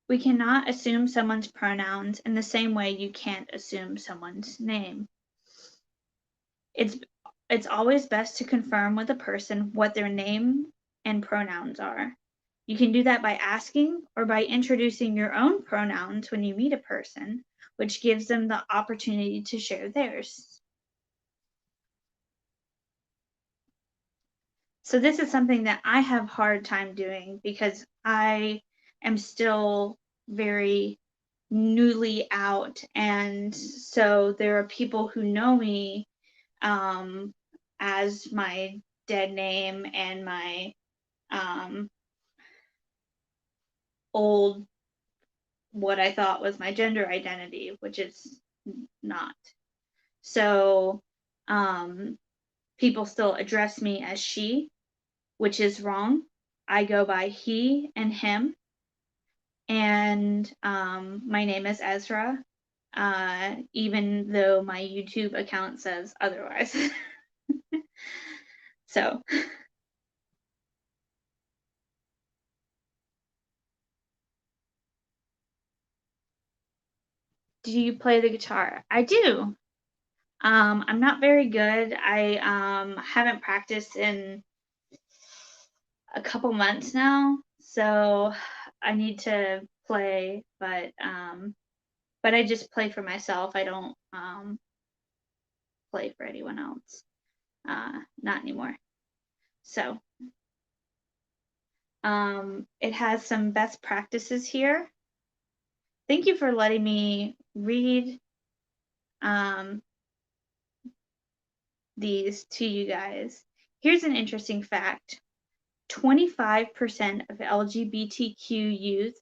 We cannot assume someone's pronouns in the same way you can't assume someone's name. It's It's always best to confirm with a person what their name and pronouns are. You can do that by asking or by introducing your own pronouns when you meet a person, which gives them the opportunity to share theirs. So this is something that I have a hard time doing because I am still very newly out, and so there are people who know me um, as my dead name and my um, old, what I thought was my gender identity, which is not. So um, people still address me as she, which is wrong. I go by he and him, and my name is Ezra, even though my YouTube account says otherwise. So, do you play the guitar? I do. I'm not very good. I haven't practiced in a couple months now, so I need to play, but I just play for myself. I don't play for anyone else. Not anymore. So it has some best practices here. Thank you for letting me read um, these to you guys. Here's an interesting fact. 25% of LGBTQ youth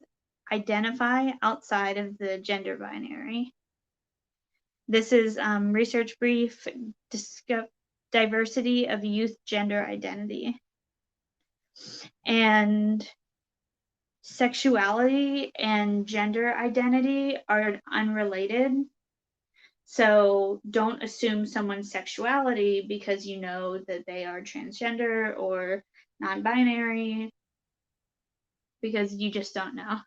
identify outside of the gender binary. This is Research Brief, Diversity of Youth Gender Identity. And sexuality and gender identity are unrelated. So don't assume someone's sexuality because you know that they are transgender or non-binary, because you just don't know.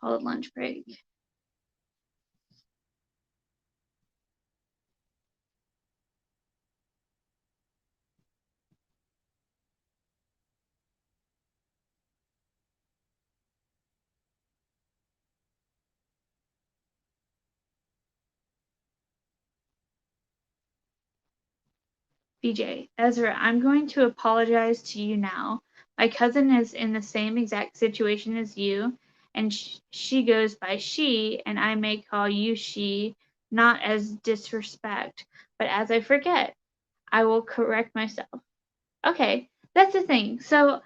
Call it lunch break. BJ, Ezra, I'm going to apologize to you now. My cousin is in the same exact situation as you, and she goes by she, and I may call you she, not as disrespect, but as I forget. I will correct myself. Okay, that's the thing. So,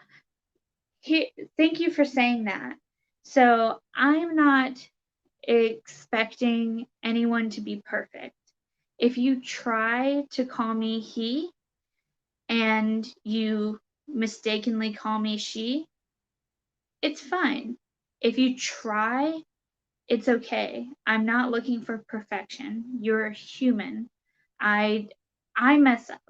thank you for saying that. So, I'm not expecting anyone to be perfect. If you try to call me he, and you mistakenly call me she, it's fine. If you try, it's okay. I'm not looking for perfection. You're a human. I I mess up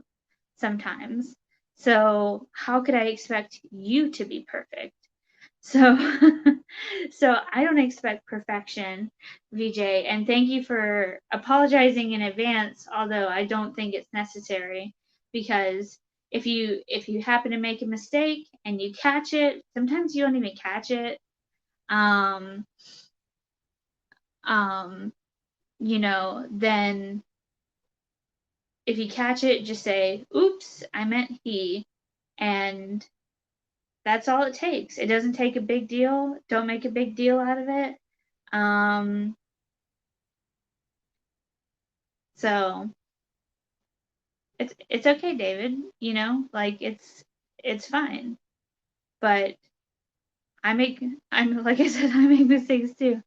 sometimes. So how could I expect you to be perfect? So so I don't expect perfection, VJ, and thank you for apologizing in advance, although I don't think it's necessary, because if you happen to make a mistake and you catch it, sometimes you don't even catch it. Um um then if you catch it, just say, "Oops, I meant he." And that's all it takes. It doesn't take a big deal. Don't make a big deal out of it. Um, so it's okay, David. Like it's fine. But I'm like I said, I make mistakes too.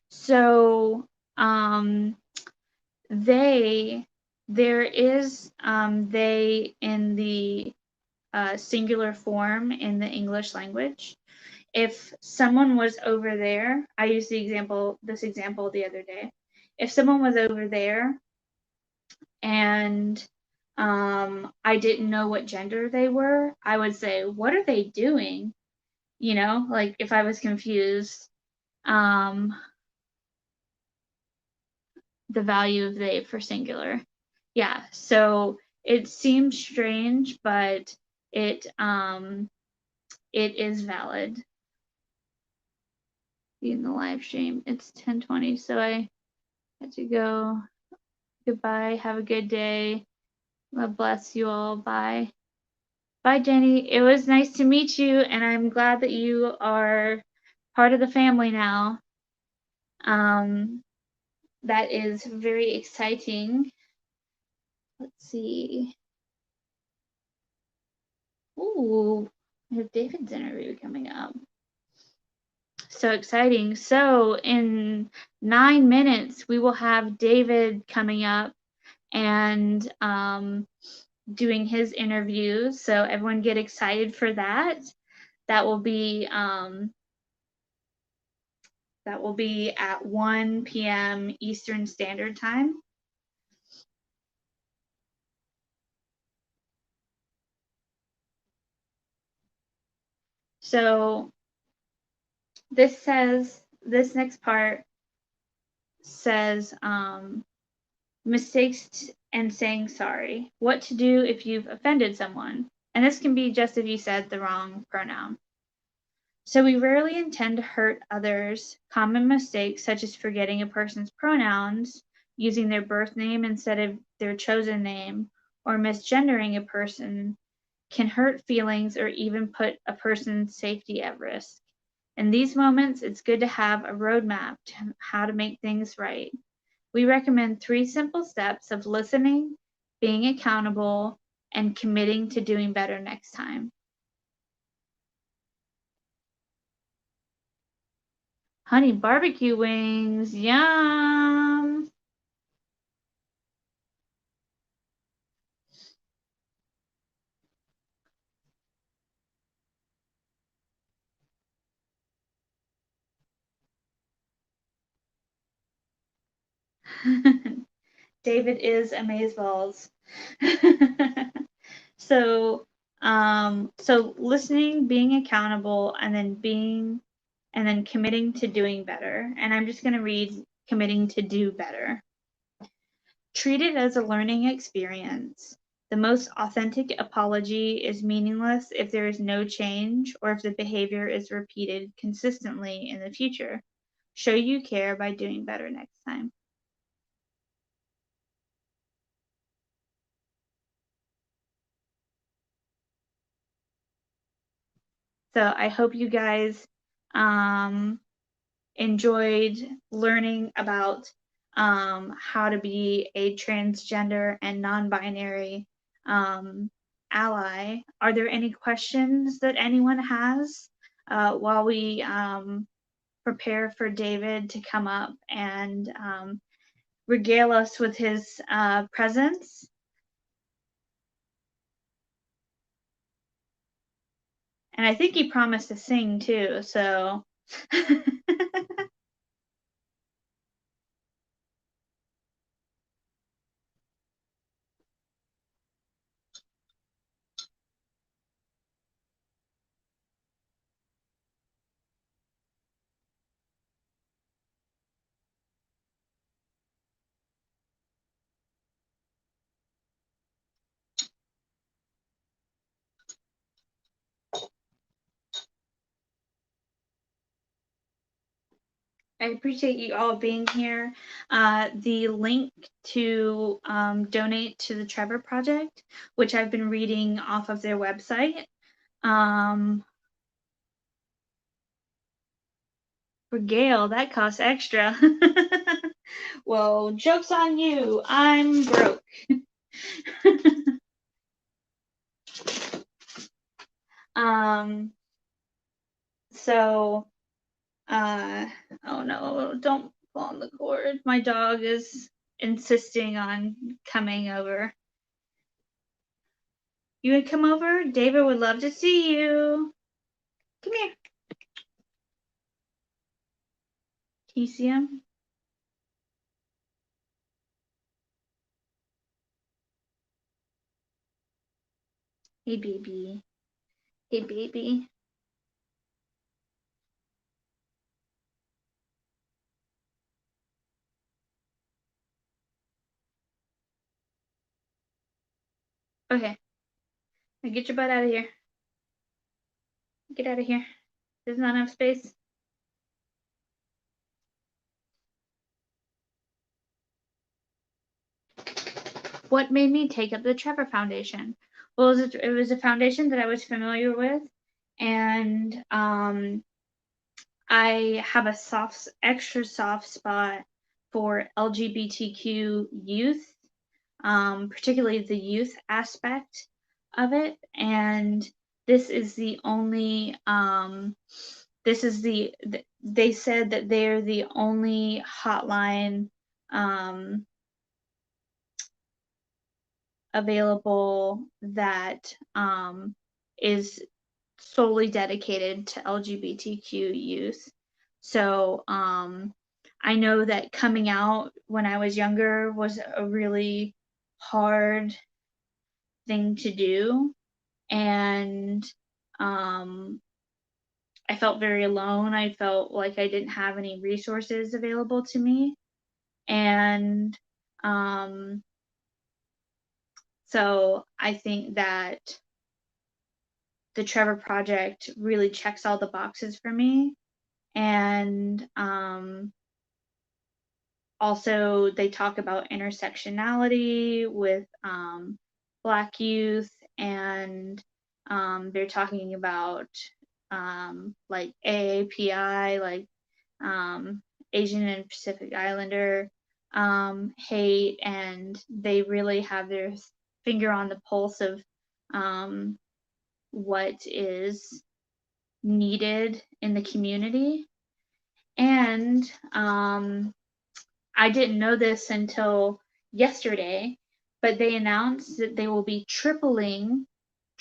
So um, they there is they in the singular form in the English language. If someone was over there, I used this example the other day. If someone was over there and I didn't know what gender they were, I would say, "What are they doing?" like if I was confused, um, the value of they for singular. Yeah, so it seems strange, but it is valid in the live stream. It's 10:20, so I had to go. Goodbye. Have a good day. God bless you all. Bye. Bye, Jenny. It was nice to meet you, and I'm glad that you are part of the family now. Um, that is very exciting. Let's see. Ooh, we have David's interview coming up. So exciting. So in 9 minutes, we will have David coming up and doing his interviews. So everyone get excited for that. That will be at 1 p.m. Eastern Standard Time. So this next part says mistakes and saying sorry. What to do if you've offended someone. And this can be just if you said the wrong pronoun. So we rarely intend to hurt others. Common mistakes, such as forgetting a person's pronouns, using their birth name instead of their chosen name, or misgendering a person, can hurt feelings or even put a person's safety at risk. In these moments, it's good to have a roadmap to how to make things right. We recommend 3 simple steps of listening, being accountable, and committing to doing better next time. Honey barbecue wings, yum! David is amazeballs. So, so listening, being accountable, and then committing to doing better. And I'm just going to read committing to do better. Treat it as a learning experience. The most authentic apology is meaningless if there is no change or if the behavior is repeated consistently in the future. Show you care by doing better next time. So I hope you guys enjoyed learning about how to be a transgender and non-binary ally. Are there any questions that anyone has while we prepare for David to come up and regale us with his presence? And I think he promised to sing too, so. I appreciate you all being here. The link to donate to the Trevor Project, which I've been reading off of their website. For Gail, that costs extra. Well, joke's on you. I'm broke. So, oh no, don't pull on the cord. My dog is insisting on coming over. You would come over? David would love to see you. Come here. Can you see him? Hey, baby. Hey, baby. Okay. Now get your butt out of here. Get out of here. There's not enough space. What made me take up the Trevor Foundation? Well, it was a foundation that I was familiar with, and I have a extra soft spot for LGBTQ youth, particularly the youth aspect of it. And this is the only, they said that they're the only hotline available that is solely dedicated to LGBTQ youth. So I know that coming out when I was younger was a really hard thing to do. And I felt very alone. I felt like I didn't have any resources available to me. And so I think that the Trevor Project really checks all the boxes for me. And also, they talk about intersectionality with Black youth, and they're talking about like AAPI, like Asian and Pacific Islander hate, and they really have their finger on the pulse of what is needed in the community. And I didn't know this until yesterday, but they announced that they will be tripling,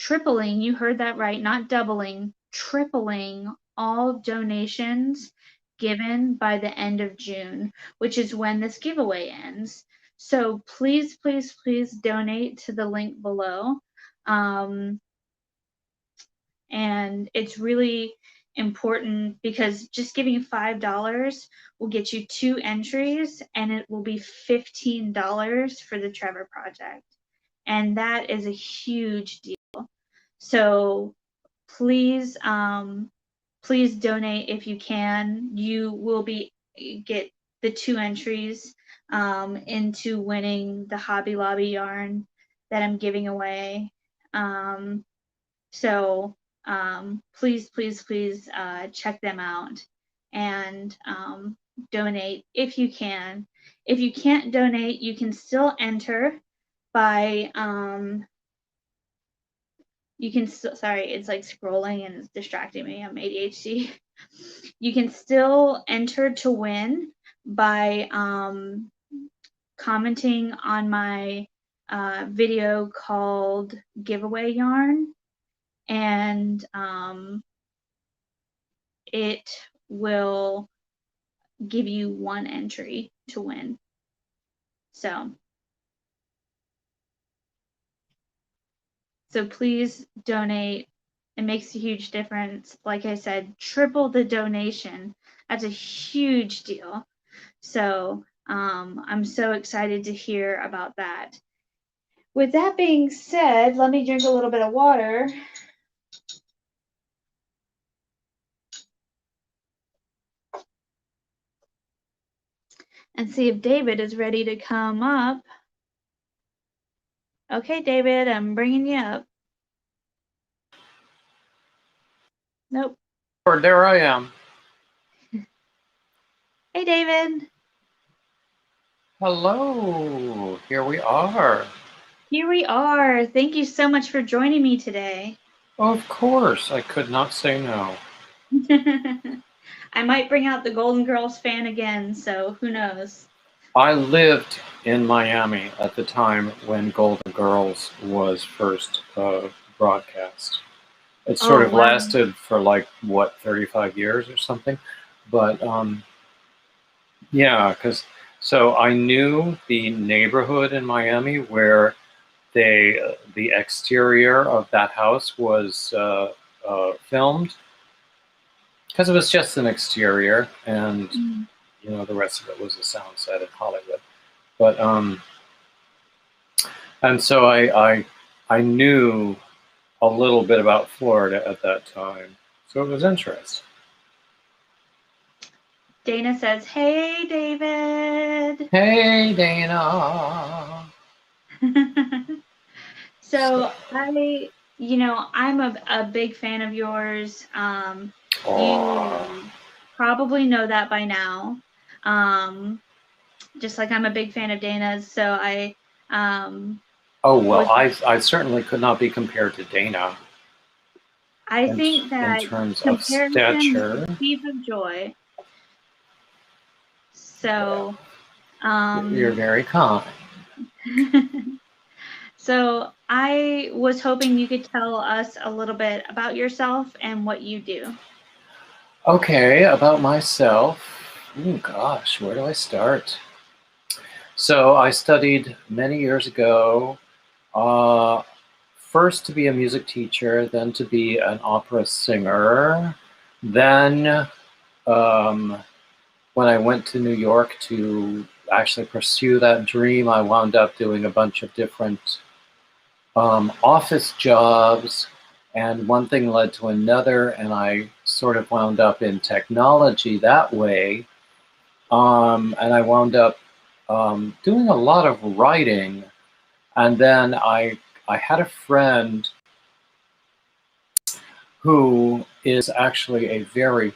you heard that right, not doubling, tripling all donations given by the end of June, which is when this giveaway ends. So please, please, please donate to the link below. And it's really important because just giving $5 will get you 2 entries, and it will be $15 for the Trevor Project. And that is a huge deal. So please, please donate if you can. You will get the 2 entries into winning the Hobby Lobby yarn that I'm giving away. So please, please, please check them out and donate if you can. If you can't donate, you can still enter by you can still, sorry, it's like scrolling and it's distracting me. I'm ADHD. You can still enter to win by commenting on my video called Giveaway Yarn, and it will give you 1 entry to win. So please donate. It makes a huge difference. Like I said, triple the donation. That's a huge deal. So I'm so excited to hear about that. With that being said, let me drink a little bit of water. And see if David is ready to come up. Okay, David, I'm bringing you up. Nope. There I am. Hey, David. Hello. Here we are. Here we are. Thank you so much for joining me today. Of course, I could not say no. I might bring out the Golden Girls fan again, so who knows? I lived in Miami at the time when Golden Girls was first broadcast. It sort of Wow. lasted for like, what, 35 years or something? But yeah, so I knew the neighborhood in Miami where the exterior of that house was filmed, because it was just an exterior, and the rest of it was a sound set in Hollywood. But and so I I knew a little bit about Florida at that time, so it was interesting. Dana says, "Hey, David." Hey, Dana. So I'm a big fan of yours. Aw. You probably know that by now. Just like I'm a big fan of Dana's, so I Oh, well, was. I certainly could not be compared to Dana I in, think in that terms of comparison is the stature. thief of joy. Well, So, you're um, very kind. so I was hoping you could tell us a little bit about yourself and what you do. Okay, about myself. Oh, gosh, where do I start? So, I studied many years ago, uh, first to be a music teacher, then to be an opera singer. Then, um, when I went to New York to actually pursue that dream, I wound up doing a bunch of different office jobs, and one thing led to another, and I sort of wound up in technology that way. And I wound up doing a lot of writing, and then I had a friend who is actually a very,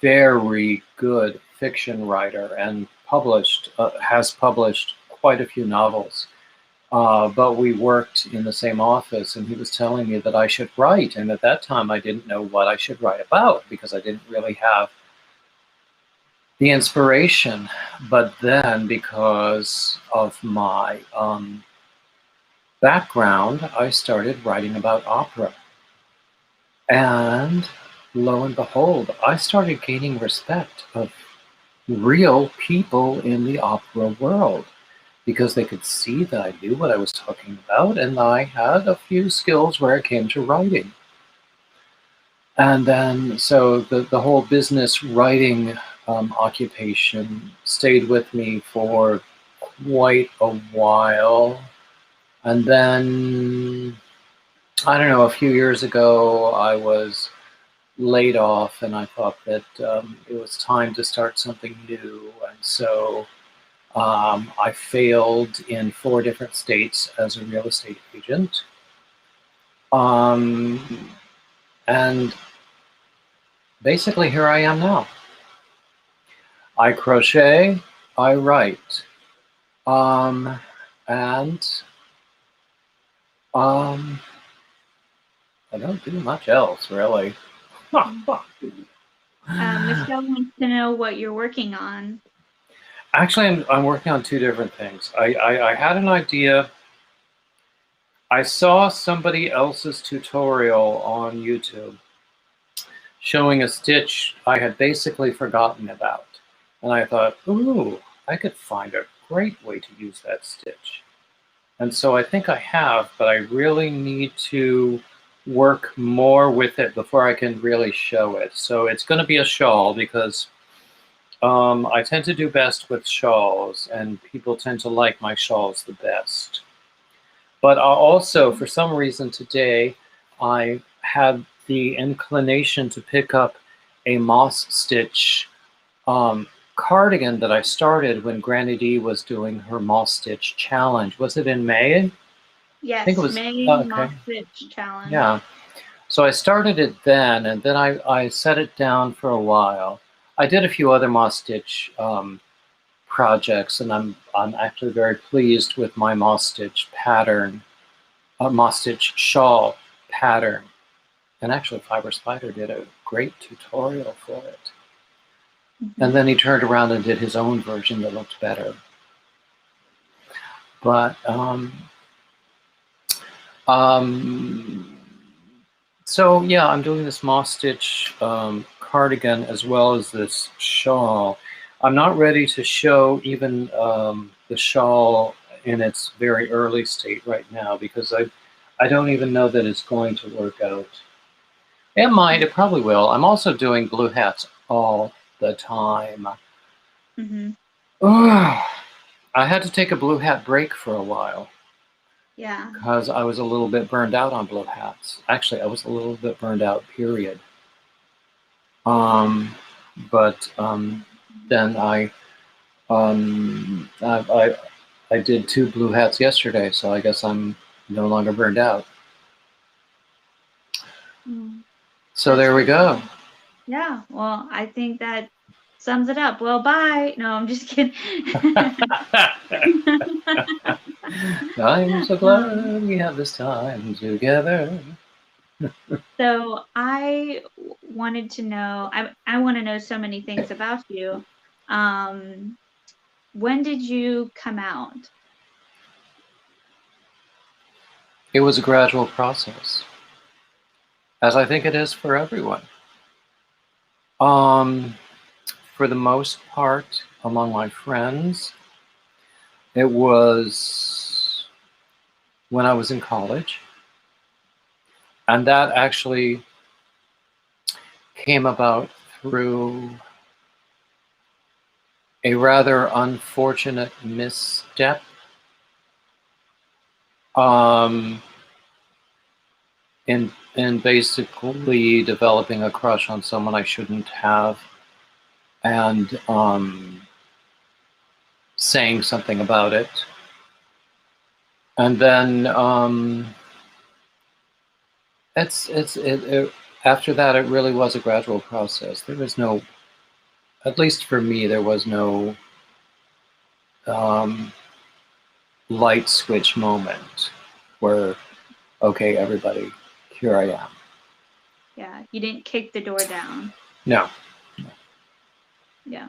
very good fiction writer and has published quite a few novels. But we worked in the same office, and he was telling me that I should write. And at that time, I didn't know what I should write about because I didn't really have the inspiration. But then, because of my background, I started writing about opera. And lo and behold, I started gaining respect of real people in the opera world because they could see that I knew what I was talking about and I had a few skills where it came to writing. And then, so the whole business writing occupation stayed with me for quite a while. And then, I don't know, a few years ago, I was laid off and I thought that it was time to start something new. And so I failed in 4 different states as a real estate agent. Um, and basically, here I am now. I crochet, I write, um, and um, I don't do much else, really. Michelle wants to know what you're working on. Actually, I'm working on 2 different things. I had an idea. I saw somebody else's tutorial on YouTube showing a stitch I had basically forgotten about. And I thought, ooh, I could find a great way to use that stitch. And so I think I have, but I really need to work more with it before I can really show it. So it's going to be a shawl because I tend to do best with shawls, and people tend to like my shawls the best. But also, for some reason today, I had the inclination to pick up a moss stitch cardigan that I started when Granny D was doing her moss stitch challenge. Was it in May? I think it Yes, was. May Okay. Moss Stitch Challenge. Yeah. So I started it then, and then I set it down for a while. I did a few other moss stitch projects, and I'm actually very pleased with my moss stitch pattern, moss stitch shawl pattern. And actually, Fiber Spider did a great tutorial for it. Mm-hmm. And then he turned around and did his own version that looked better. But so yeah, I'm doing this moss stitch cardigan as well as this shawl. I'm not ready to show even the shawl in its very early state right now because I don't even know that it's going to work out. It might, it probably will. I'm also doing blue hats all the time. Mm-hmm. I had to take a blue hat break for a while Yeah. because I was a little bit burned out on blue hats. Actually, I was a little bit burned out, period. But then I did 2 blue hats yesterday, so I guess I'm no longer burned out. Mm, So that's there we really go. cool. Yeah. Well, I think that sums it up. Well, bye. No, I'm just kidding. I'm so um, glad we have this time together. so I wanted to know, I want to know so many things about you. Um, when did you come out? It was a gradual process, as I think it is for everyone. Um, for the most part, among my friends, it was when I was in college, and that actually came about through a rather unfortunate misstep. Um, in basically developing a crush on someone I shouldn't have, and saying something about it, and then after that it really was a gradual process. There was no, at least for me, there was no um, light switch moment where, okay, everybody, here I am. Yeah, you didn't kick the door down. No. Yeah.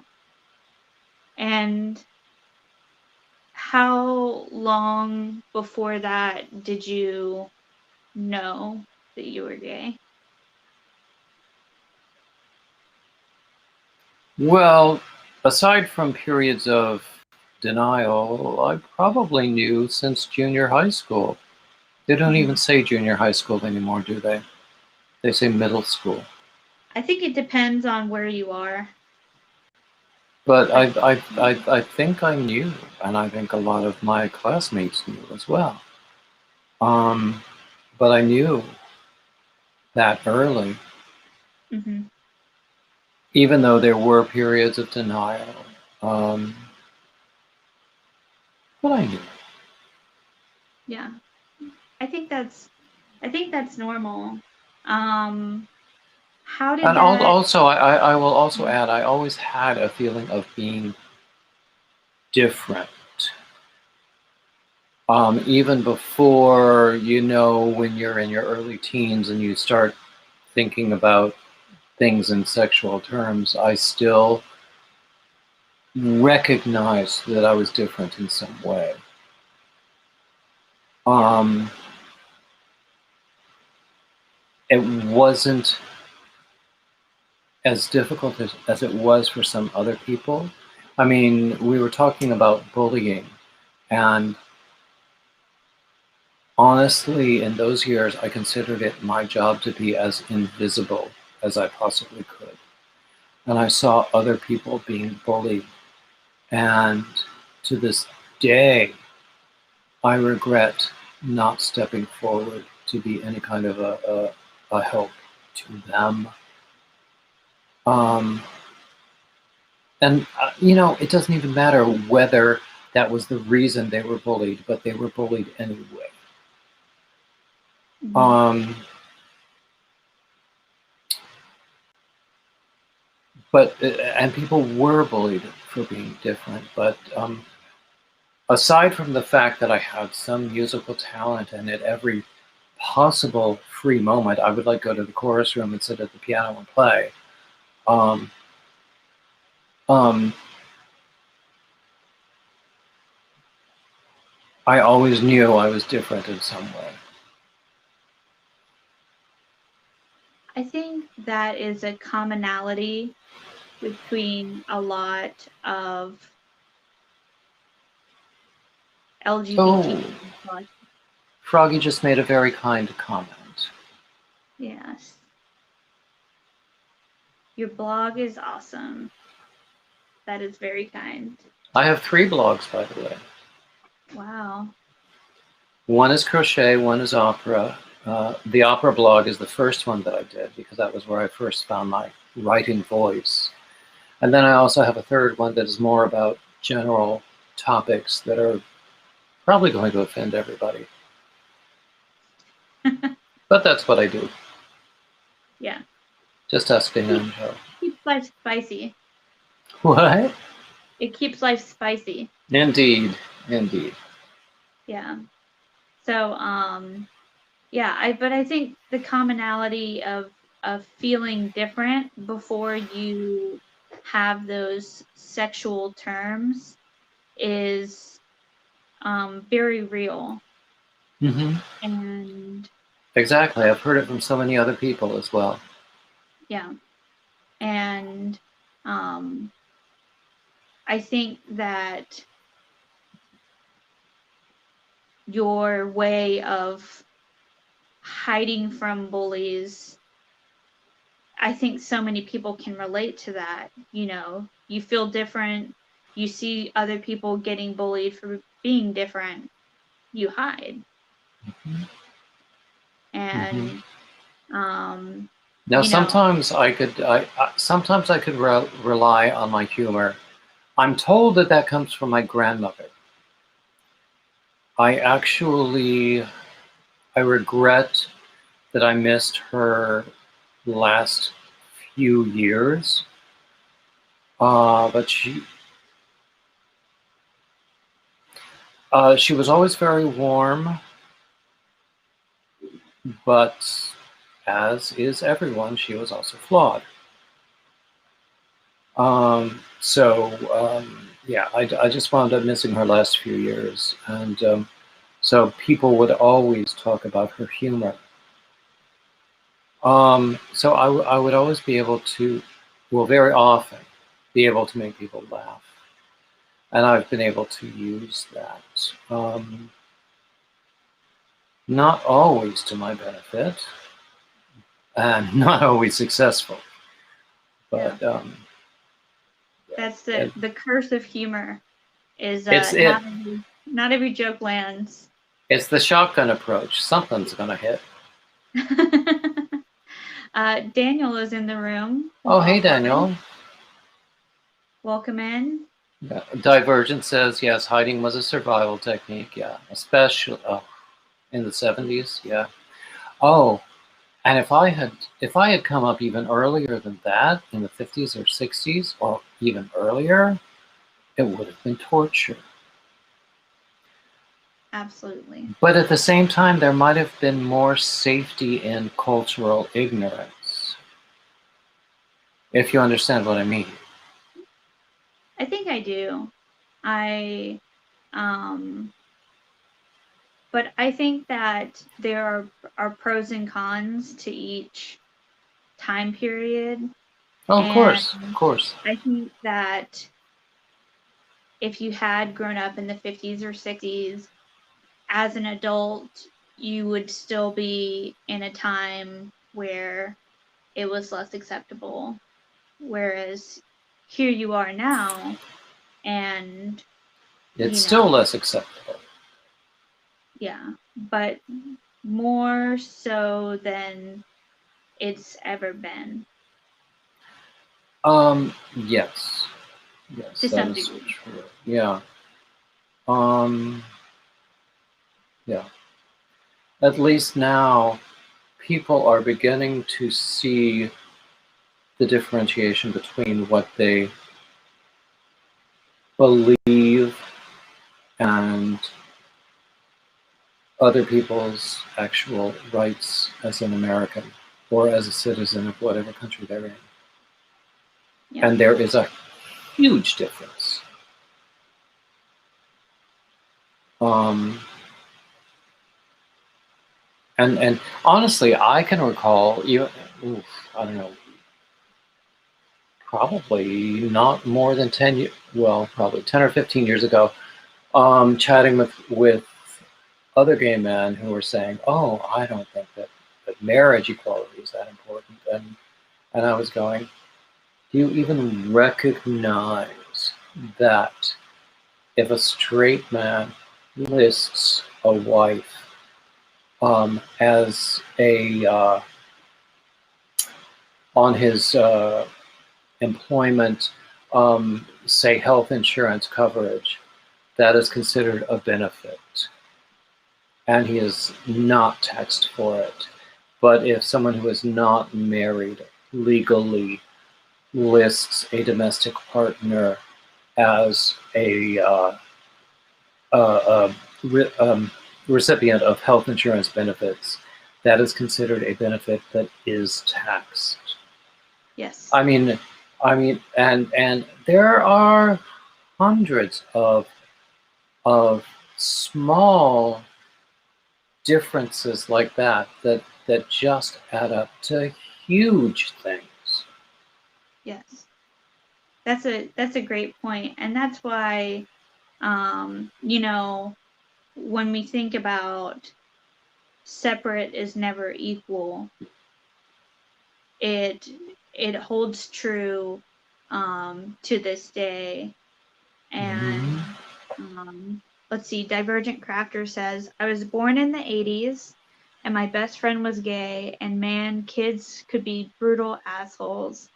And how long before that did you know that you were gay? Well, aside from periods of denial, I probably knew since junior high school. They don't even Mhm. say junior high school anymore, do they? They say middle school. I think it depends on where you are. But Like, I think I knew, and I think a lot of my classmates knew as well. Um, but I knew that early, mhm, even though there were periods of denial. Um, but I knew. yeah. I think that's I think that's normal. Um, how did And that also, I will also add, I always had a feeling of being different. Even before, when you're in your early teens and you start thinking about things in sexual terms, I still recognized that I was different in some way. yeah. Um, it wasn't as difficult as it was for some other people. I mean, we were talking about bullying, and honestly, in those years, I considered it my job to be as invisible as I possibly could. And I saw other people being bullied. And to this day, I regret not stepping forward to be any kind of a help to them. Um, and it doesn't even matter whether that was the reason they were bullied, but they were bullied anyway. Mhm. Um, and people were bullied for being different. But aside from the fact that I had some musical talent, and at every possible free moment, I would like go to the chorus room and sit at the piano and play. Um, um, I always knew I was different in some way. I think that is a commonality between a lot of Oh, LGBT plus. Froggy just made a very kind comment. Yes. Your blog is awesome. That is very kind. I have 3 blogs, by the way. Wow. One is crochet, one is opera. The opera blog is the first one that I did because that was where I first found my writing voice. And then I also have a third one that is more about general topics that are probably going to offend everybody. But that's what I do. Yeah. Just ask Dana and Joe. Keeps life spicy. What? It keeps life spicy. Indeed. Indeed. Yeah. So, yeah, but I think the commonality of feeling different before you have those sexual terms is very real. Mm-hmm. And Exactly. I've heard it from so many other people as well. yeah. And I think that your way of hiding from bullies, I think so many people can relate to that. You know, you feel different, you see other people getting bullied for being different, you hide. Mm-hmm. And Now, you know, sometimes I could rely on my humor. I'm told that that comes from my grandmother. I regret that I missed her last few years. But she was always very warm, but as is everyone, she was also flawed. Yeah, I just wound up missing her last few years, and so people would always talk about her humor. So I would always be able to, well, very often, be able to make people laugh, and I've been able to use that. Not always to my benefit, and not always successful, but that's it, the curse of humor is it's it. not every joke lands. It's the shotgun approach. Something's gonna hit. Daniel is in the room. Oh, hey, Hi. Daniel. Welcome in. Yeah. Divergent says yes. Hiding was a survival technique. Yeah, especially in the 70s. Yeah. Oh, and if I had come up even earlier than that, in the 50s or 60s, or even earlier, it would have been torture. Absolutely. But at the same time, there might have been more safety in cultural ignorance, if you understand what I mean. I think I do. But I think that there are pros and cons to each time period. Oh, of And course, of course. I think that if you had grown up in the 50s or 60s, as an adult, you would still be in a time where it was less acceptable. Whereas here you are now, and It's still less acceptable. yeah, but more so than it's ever been. Yes. Yes, To that some is degree. true. Yeah. Um, yeah. At least now, people are beginning to see the differentiation between what they believe and other people's actual rights as an American or as a citizen of whatever country they're in. Yeah. And there is a huge difference. And honestly, I can recall even, I don't know, probably not more than 10 years, well, probably 10 or 15 years ago, chatting with other gay men who were saying, oh, I don't think that marriage equality is that important. And I was going, do you even recognize that if a straight man lists a wife as a on his employment, say health insurance coverage, that is considered a benefit, and he is not taxed for it. But if someone who is not married legally lists a domestic partner as a recipient of health insurance benefits, that is considered a benefit that is taxed. Yes. I mean, and there are hundreds of small differences like that just add up to huge things. Yes. That's a great point. And that's why, you know, when we think about separate is never equal, it holds true to this day. And let's see, Divergent Crafter says, I was born in the 80s and my best friend was gay, and man, kids could be brutal assholes.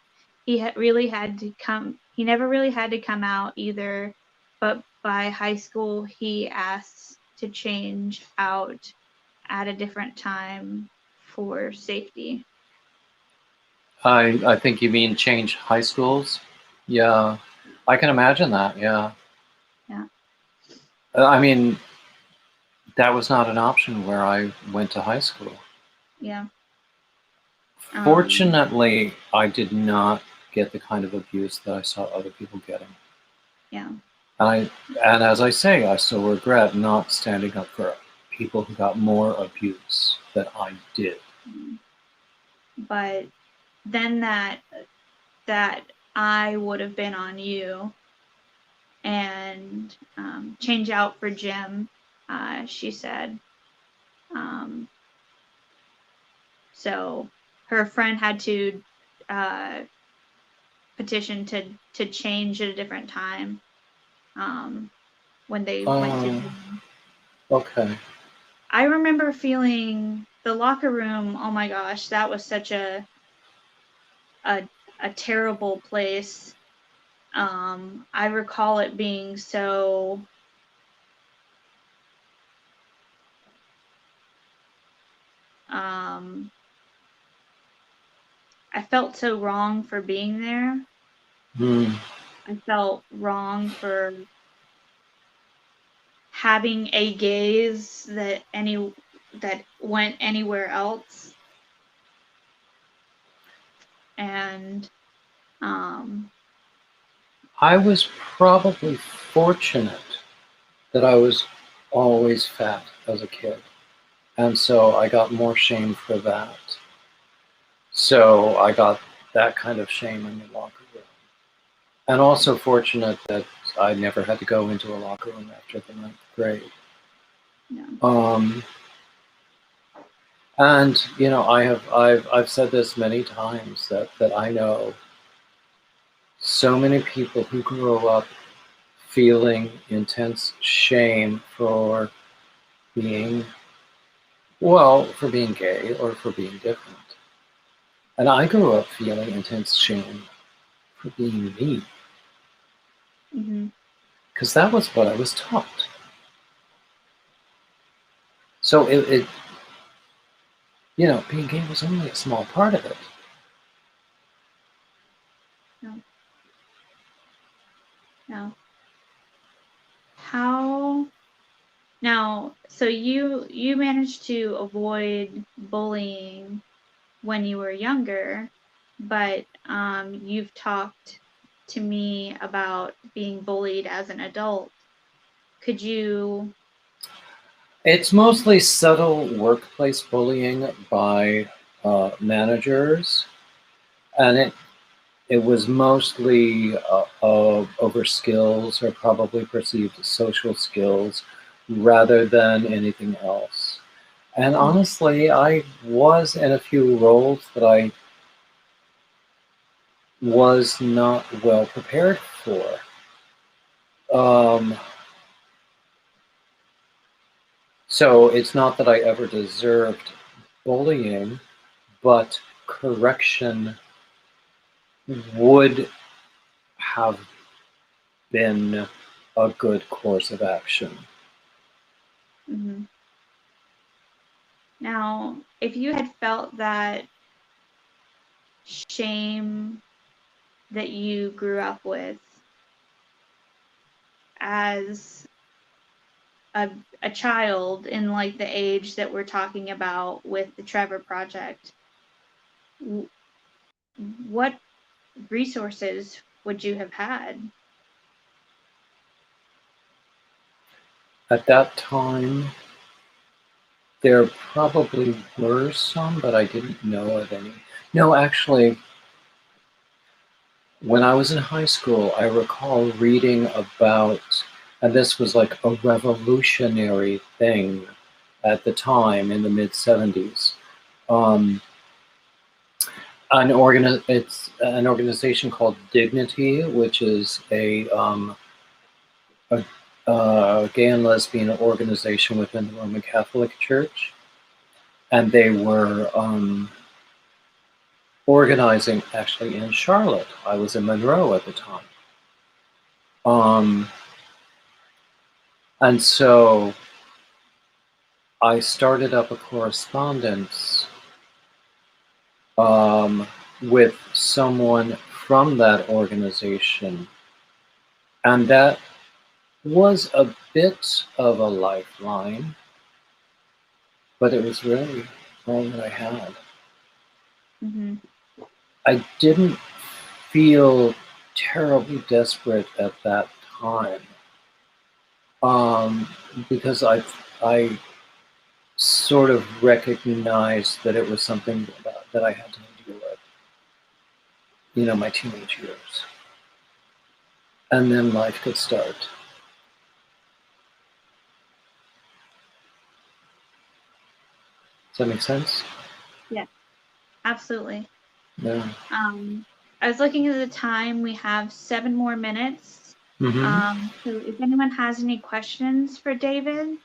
He really had to come, he never really had to come out either, but by high school, he asked to change out at a different time for safety. I think you mean change high schools. Yeah, I can imagine that. Yeah. Yeah. I mean, that was not an option where I went to high school. Yeah. Fortunately, I did not get the kind of abuse that I saw other people getting. Yeah. And as I say, I still regret not standing up for people who got more abuse than I did. But then that I would have been on you, and change out for Jim, she said. So her friend had to petition to change at a different time when they went to Jim. Okay. I remember feeling the locker room. Oh my gosh, that was such a terrible place. I recall it being so I felt so wrong for being there. I felt wrong for having a gaze that went anywhere else. And I was probably fortunate that I was always fat as a kid. And so I got more shame for that. So I got that kind of shame in the locker room. And also fortunate that I never had to go into a locker room after the 9th grade. yeah. And you know, I've said this many times that I know so many people who grow up feeling intense shame for being for being gay or for being different. And I grew up feeling intense shame for being me. Because that was what I was taught. So it you know, being gay was only a small part of it. No. No. How now? So you managed to avoid bullying when you were younger, but you've talked to me about being bullied as an adult. Could you? It's mostly subtle workplace bullying by managers, and it was mostly over skills or probably perceived social skills rather than anything else. And honestly, I was in a few roles that I was not well prepared for. Um, So it's not that I ever deserved bullying, but correction would have been a good course of action. Hmm. Now, if you had felt that shame that you grew up with as a child in like the age that we're talking about with the Trevor Project, what resources would you have had? At that time, there probably were some, but I didn't know of any. No, actually, when I was in high school, I recall reading about, and this was like a revolutionary thing at the time in the mid 70s. Um, it's an organization called Dignity, which is a gay and lesbian organization within the Roman Catholic Church, and they were organizing actually in Charlotte. I was in Monroe at the time. And so I started up a correspondence with someone from that organization. And that was a bit of a lifeline, but it was really all that I had. Mm-hmm. I didn't feel terribly desperate at that time, because I sort of recognized that it was something that I had to deal with, my teenage years. And then life could start. Does that make sense? Yeah, absolutely. Yeah. I was looking at the time. We have 7 more minutes. Mm-hmm. So if anyone has any questions for David,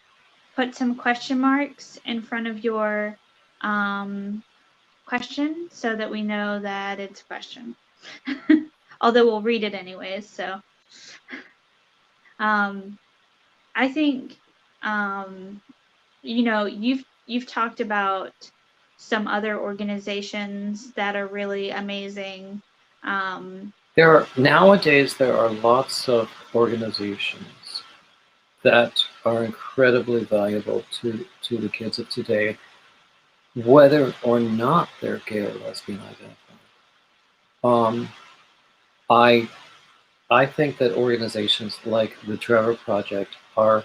put some question marks in front of your question so that we know that it's a question. Although we'll read it anyways. So I think you've talked about some other organizations that are really amazing. Nowadays there are lots of organizations that are incredibly valuable to the kids of today, whether or not they're gay or lesbian identified. Um, I I think that organizations like the Trevor Project are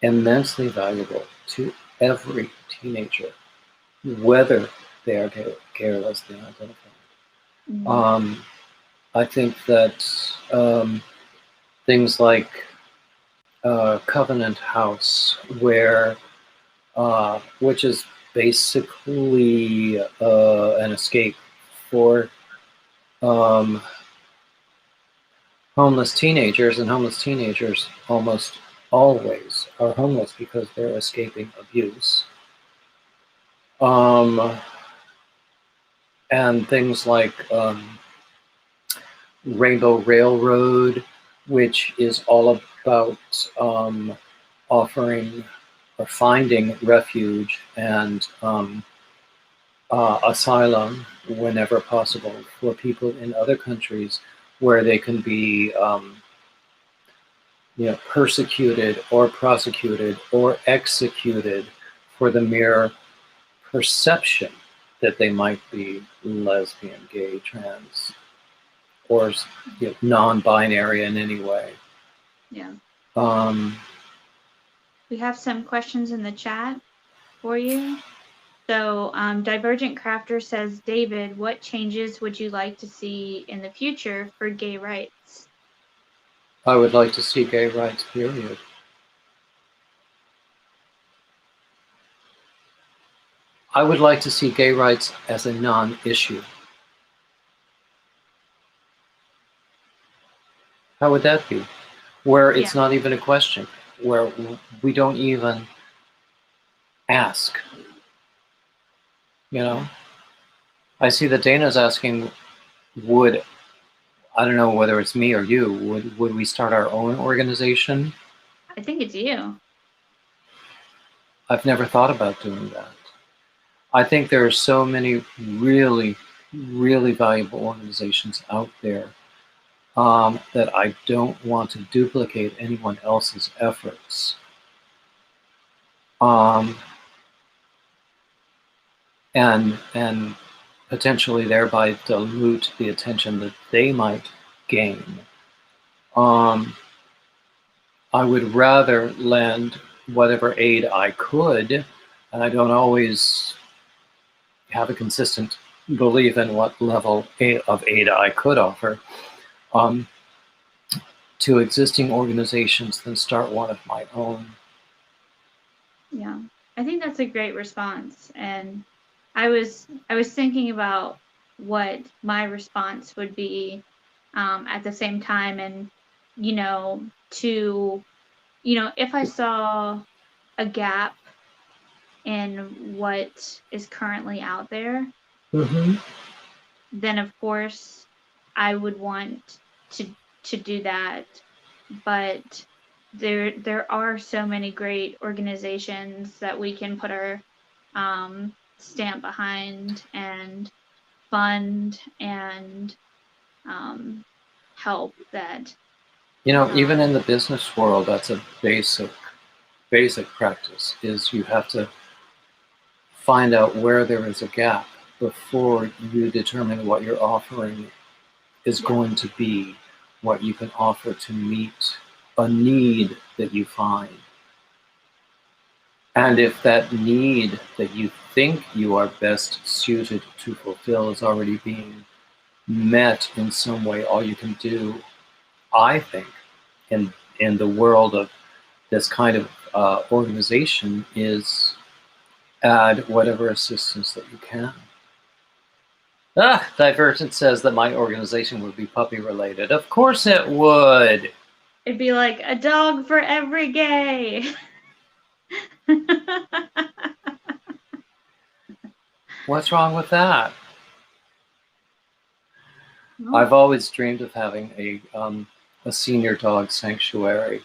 immensely valuable to every teenager, whether they are gay or lesbian identified. Mm-hmm. I think that things like Covenant House, which is basically an escape for um, homeless teenagers, and homeless teenagers almost always are homeless because they're escaping abuse. And things like Rainbow Railroad, which is all about offering or finding refuge and asylum whenever possible for people in other countries where they can be persecuted or prosecuted or executed for the mere perception that they might be lesbian, gay, trans, or non-binary in any way. Yeah. Um, We have some questions in the chat for you. So Divergent Crafter says, David, what changes would you like to see in the future for gay rights? I would like to see gay rights, period. I would like to see gay rights as a non-issue. How would that be? Where it's Yeah. not even a question, where we don't even ask. I see that Dana's asking, would, I don't know whether it's me or you, would we start our own organization? I think it's you. I've never thought about doing that. I think there are so many really, really valuable organizations out there that I don't want to duplicate anyone else's efforts. And potentially thereby dilute the attention that they might gain. I would rather lend whatever aid I could, and I don't always have a consistent belief in what level of aid I could offer to existing organizations than start one of my own. Yeah, I think that's a great response. And I was thinking about what my response would be at the same time, and if I saw a gap in what is currently out there, Mm-hmm. then of course I would want to do that. But there are so many great organizations that we can put our stamp behind and fund and help that. Even in the business world, that's a basic practice, is you have to find out where there is a gap before you determine what you're offering is going to be, what you can offer to meet a need that you find. And if that need that you think you are best suited to fulfill is already being met in some way, all you can do, I think, in the world of this kind of organization is add whatever assistance that you can. Divergent says that my organization would be puppy related. Of course it would. It'd be like a dog for every gay. What's wrong with that? Oh. I've always dreamed of having a senior dog sanctuary.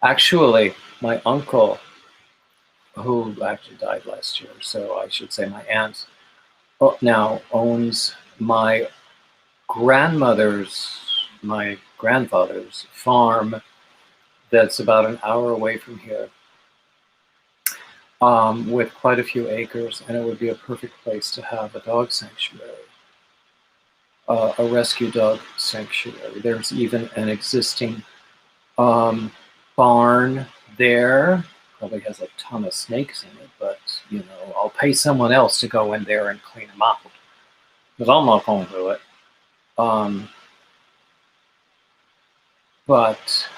Actually, my uncle, who actually died last year, so I should say my aunt, now owns my grandfather's farm that's about an hour away from here, with quite a few acres, and it would be a perfect place to have a dog sanctuary, a rescue dog sanctuary. There's even an existing barn there. Probably has a ton of snakes in it, but I'll pay someone else to go in there and clean them out, because I'm not going to do it. But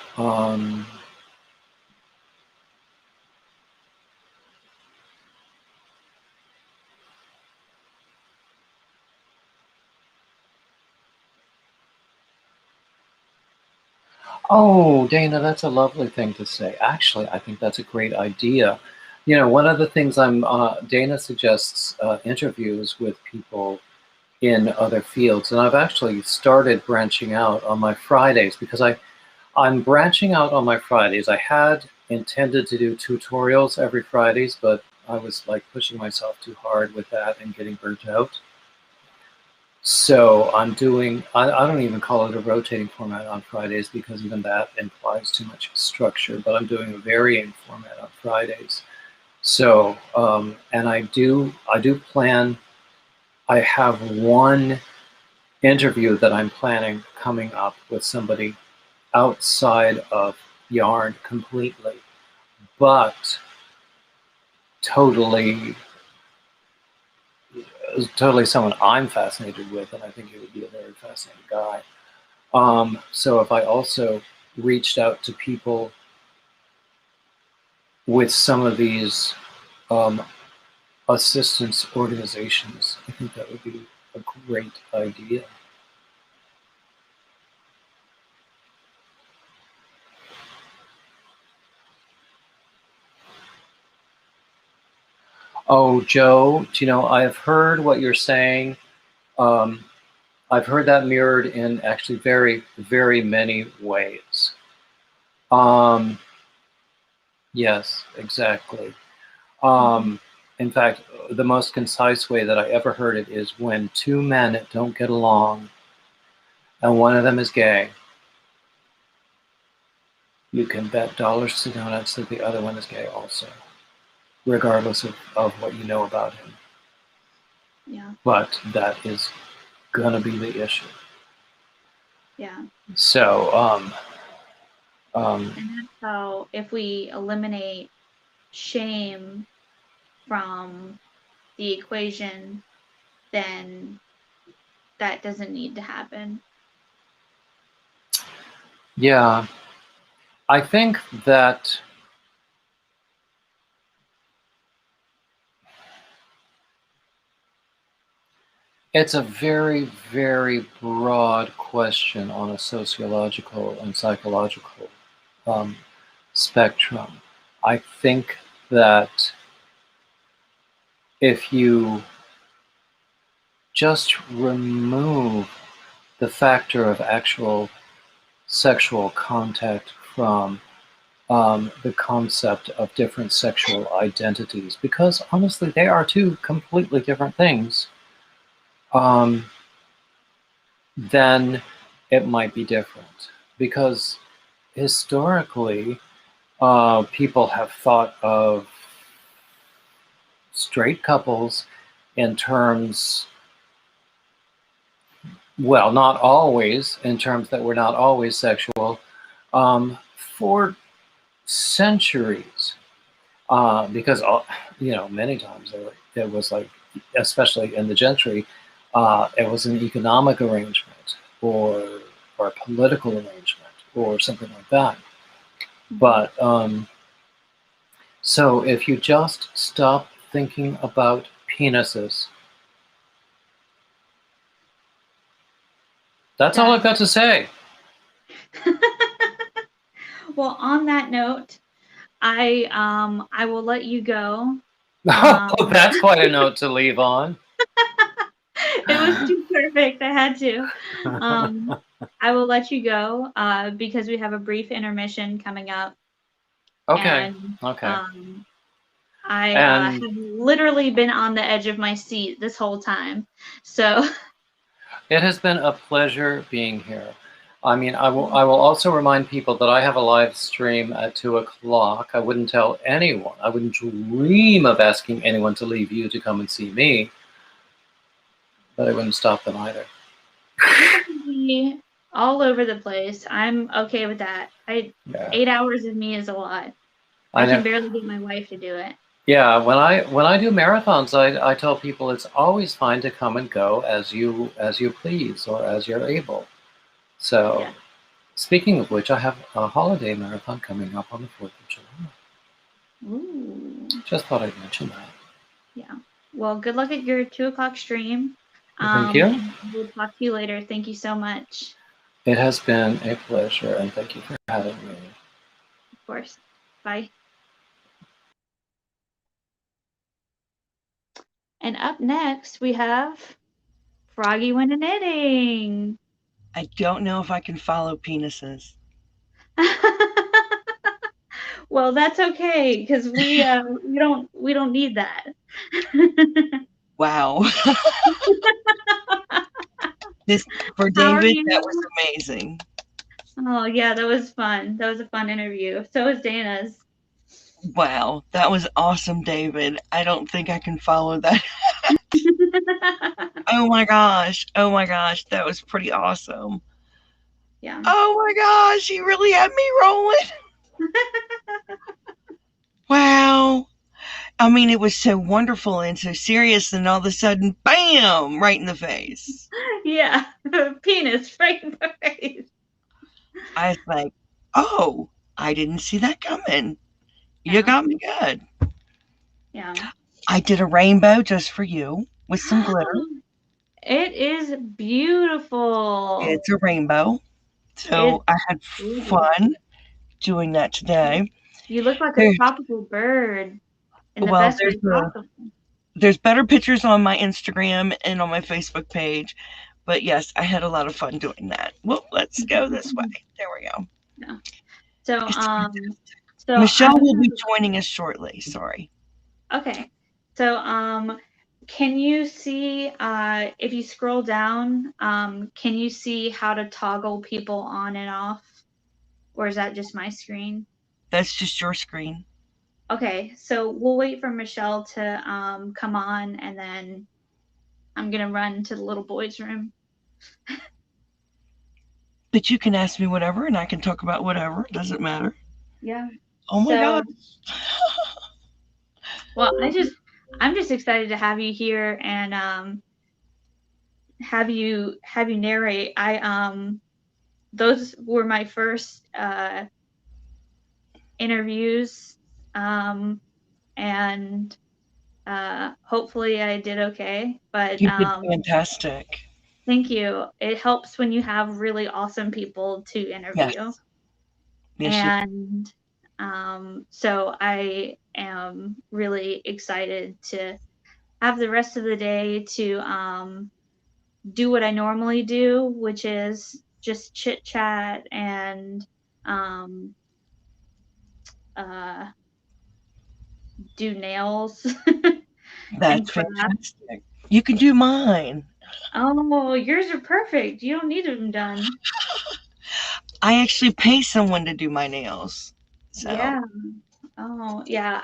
oh, Dana, that's a lovely thing to say. Actually, I think that's a great idea. One of the things Dana suggests interviews with people in other fields, and I've actually started branching out on my Fridays, because I'm branching out on my Fridays. I had intended to do tutorials every Fridays, but I was like pushing myself too hard with that and getting burnt out. So I'm doing, I don't even call it a rotating format on Fridays, because even that implies too much structure, but I'm doing a varying format on Fridays. So, and I do plan, I have one interview that I'm planning coming up with somebody outside of yarn completely, but totally someone I'm fascinated with, and I think he would be a very fascinating guy. So if I also reached out to people with some of these assistance organizations, I think that would be a great idea. Oh, Joe, I've heard what you're saying. Um, I've heard that mirrored in actually very, very many ways. Um, yes, exactly. Mhm. Um, in fact, the most concise way that I ever heard it is when two men don't get along and one of them is gay, you can bet dollars to donuts that the other one is gay also, regardless of what you know about him. Yeah, But that is going to be the issue. yeah. So, um, And that's how, if we eliminate shame from the equation, then that doesn't need to happen. yeah, I think that it's a very, very broad question on a sociological and psychological um, spectrum. I think that if you just remove the factor of actual sexual contact from the concept of different sexual identities, because honestly, they are two completely different things, um, then it might be different. Because historically, people have thought of straight couples in terms, well, not always, in terms that were not always sexual, for centuries. Because many times it was like, especially in the gentry, it was an economic arrangement or a political arrangement or something like that. Mhm. But so if you just stop thinking about penises, that's all I've That got to say. well, on that note, I will let you go. Oh, Um, that's quite a note to leave on. it was too perfect. I had to. Um, I will let you go because we have a brief intermission coming up, Okay, and okay. I And have literally been on the edge of my seat this whole time. So, it has been a pleasure being here. I mean, I will also remind people that I have a live stream at 2 o'clock. I wouldn't tell anyone. I wouldn't dream of asking anyone to leave you to come and see me, but I wouldn't stop them either. people can be all over the place. I'm okay with that. I Yeah, 8 hours of me is a lot. I I can know. barely get my wife to do it. Yeah, when I do marathons, I tell people it's always fine to come and go as you please or as you're able. So, Yeah. speaking of which, I have a holiday marathon coming up on the 4th of July. Ooh. Just thought I'd mention that. Yeah. Well, good luck at your 2 o'clock stream. Thank you. And we'll talk to you later. Thank you so much. It has been a pleasure, and thank you for having me. Of course. Bye. And up next, we have Froggy Went a Knitting. I don't know if I can follow penises. Well, that's okay because we don't need that. Wow. This for How are David, that was you? amazing. Oh yeah, that was fun. That was a fun interview. So was Dana's. Wow. That was awesome, David. I don't think I can follow that. Oh my gosh. Oh my gosh. That was pretty awesome. Yeah. Oh my gosh. You really had me rolling. Wow. I mean, it was so wonderful and so serious, and all of a sudden, bam, right in the face. Yeah. Penis right in the face. I was like, oh, I didn't see that coming. You Yeah. got me good. Yeah. I did a rainbow just for you with some glitter. It is beautiful. It's a rainbow. It's So I had gorgeous. fun doing that today. You look like a There, tropical bird in the well, best way possible. There's better pictures on my Instagram and on my Facebook page. But yes, I had a lot of fun doing that. Well, let's go this way. There we go. Yeah. So It's I'm Michelle will be joining us shortly. Sorry. okay. So can you see if you scroll down, can you see how to toggle people on and off? Or is that just my screen? That's just your screen. Okay, so we'll wait for Michelle to come on, and then I'm gonna run to the little boys' room. But you can ask me whatever and I can talk about whatever. It doesn't matter. Yeah. Oh my So, God. well, I'm just excited to have you here and have you narrate. Those were my first interviews, and hopefully I did okay. But You did fantastic. thank you. It helps when you have really awesome people to interview. Yes. Yes, And so I am really excited to have the rest of the day to do what I normally do, which is just chit chat and um, uh, do nails and that's craft. fantastic. You can do mine. Oh, yours are perfect. You don't need them done. I actually pay someone to do my nails. So, Yeah. Oh, yeah.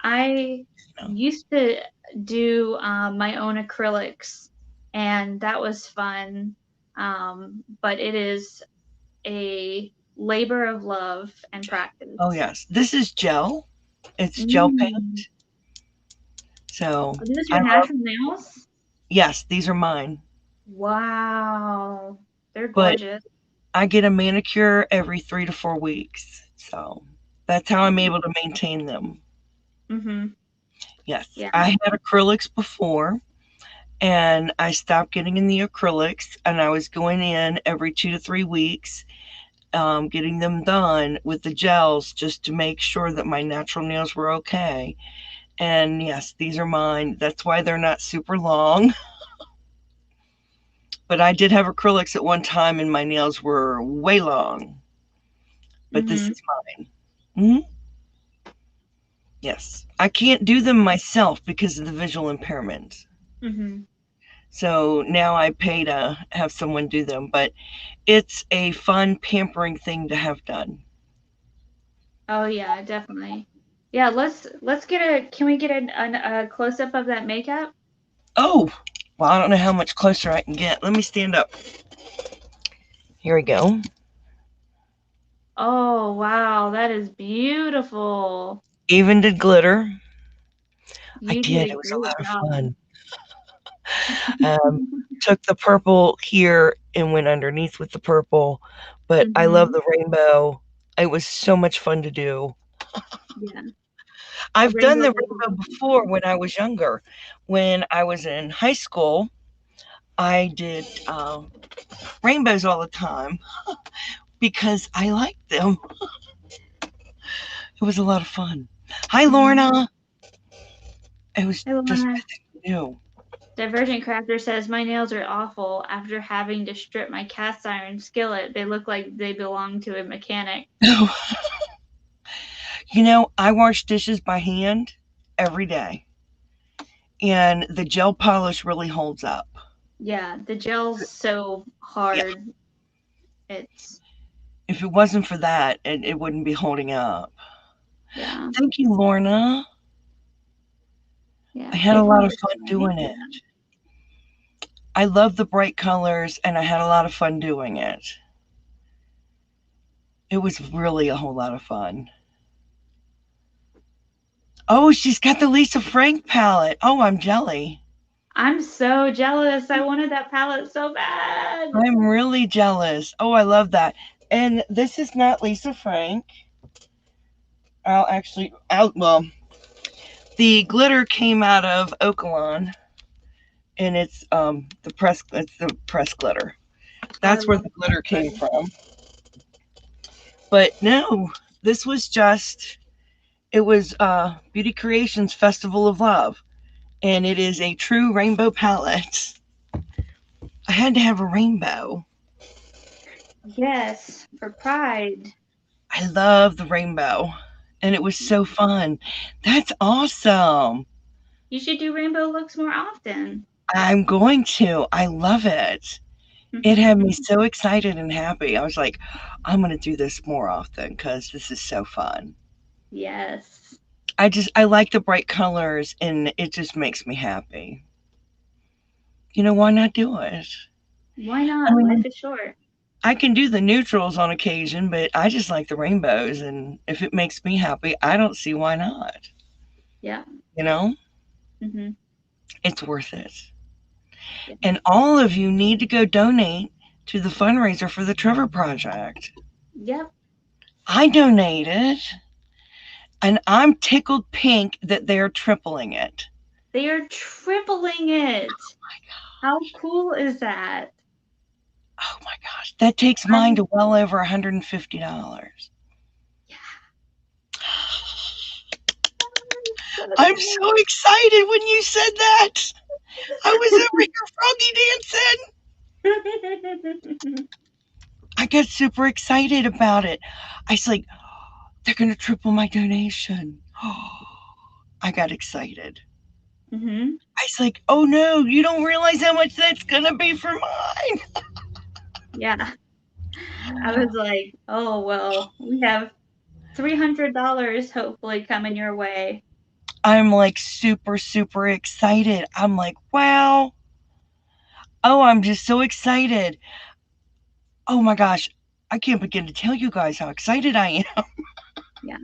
I you know. used to do my own acrylics, and that was fun. But it is a labor of love and Oh, practice. yes. This is gel. It's gel Mm. paint. So, Are those I your love, natural nails? yes, these are mine. Wow, they're But gorgeous. I get a manicure every 3 to 4 weeks. So, that's how I'm able to maintain them. Mhm. Yes. Yeah. I had acrylics before and I stopped getting in the acrylics and I was going in every 2 to 3 weeks, getting them done with the gels just to make sure that my natural nails were okay. And yes, these are mine. That's why they're not super long. But I did have acrylics at one time and my nails were way long. But this Mhm. is mine. Hmm. Yes. I can't do them myself because of the visual impairment. Mhm. So now I pay to have someone do them, but it's a fun, pampering thing to have done. Oh yeah, definitely. Yeah, let's get a. Can we get a close up of that makeup? Oh, well, I don't know how much closer I can get. Let me stand up. Here we go. Oh wow, that is beautiful. Even did glitter. I You did did. a It was a great lot of job. fun. Um, took the purple here and went underneath with the purple, but I love Mhm. the rainbow. It was so much fun to do. Yeah, the I've done rainbow the was rainbow before when I was younger. When I was in high school, I did rainbows all the time because I liked them. It was a lot of fun. Hi, Mhm. Lorna. It was Hey, just Lana. new. Divergent Crafter says my nails are awful. After having to strip my cast iron skillet, they look like they belong to a mechanic. You know, I wash dishes by hand every day, and the gel polish really holds up. Yeah, the gel's so Yeah. hard. It's If it wasn't for that, it wouldn't be holding up. yeah, Thank you, Lorna. I yeah. had a People lot are of fun doing it. saying I love the bright colors, and I had a lot of fun doing it. It was really a whole lot of fun. Oh, she's got the Lisa Frank palette. Oh, I'm jelly. I'm so jealous. I wanted that palette so bad. I'm really jealous. Oh, I love that. And this is not Lisa Frank. I'll actually out well, the glitter came out of Okalon and it's the press glitter. Oh, I That's where love the that glitter came glitter. from. But no, this was just it was Beauty Creations Festival of Love. and it is a true rainbow palette. I had to have a rainbow. Yes, for Pride. I love the rainbow, and it was so fun. That's awesome. You should do rainbow looks more often. I'm going to. I love it. It had me so excited and happy. I was like, I'm going to do this more often because this is so fun. Yes. I like the bright colors and it just makes me happy. Why not do it? Why I not? Life mean, is short. I can do the neutrals on occasion, but I just like the rainbows. And if it makes me happy, I don't see why not. Yeah. You know, Mm-hmm. it's worth it. Yeah. And all of you need to go donate to the fundraiser for the Trevor Project. Yep. I donated, and I'm tickled pink that they're tripling it. They are tripling it. How cool is that? Oh my gosh, that takes mine I'm to well over $150. yeah. I'm so excited when you said that. I was over here froggy dancing. I got super excited about it. I was like, they're going to triple my donation. I got excited. Mm-hmm. I was like, oh no, you don't realize how much that's going to be for mine. Yeah. I was like, oh well, we have $300 hopefully coming your way. I'm like super, super excited. I'm like, wow. Oh, I'm just so excited. Oh my gosh. I can't begin to tell you guys how excited I am. Yeah.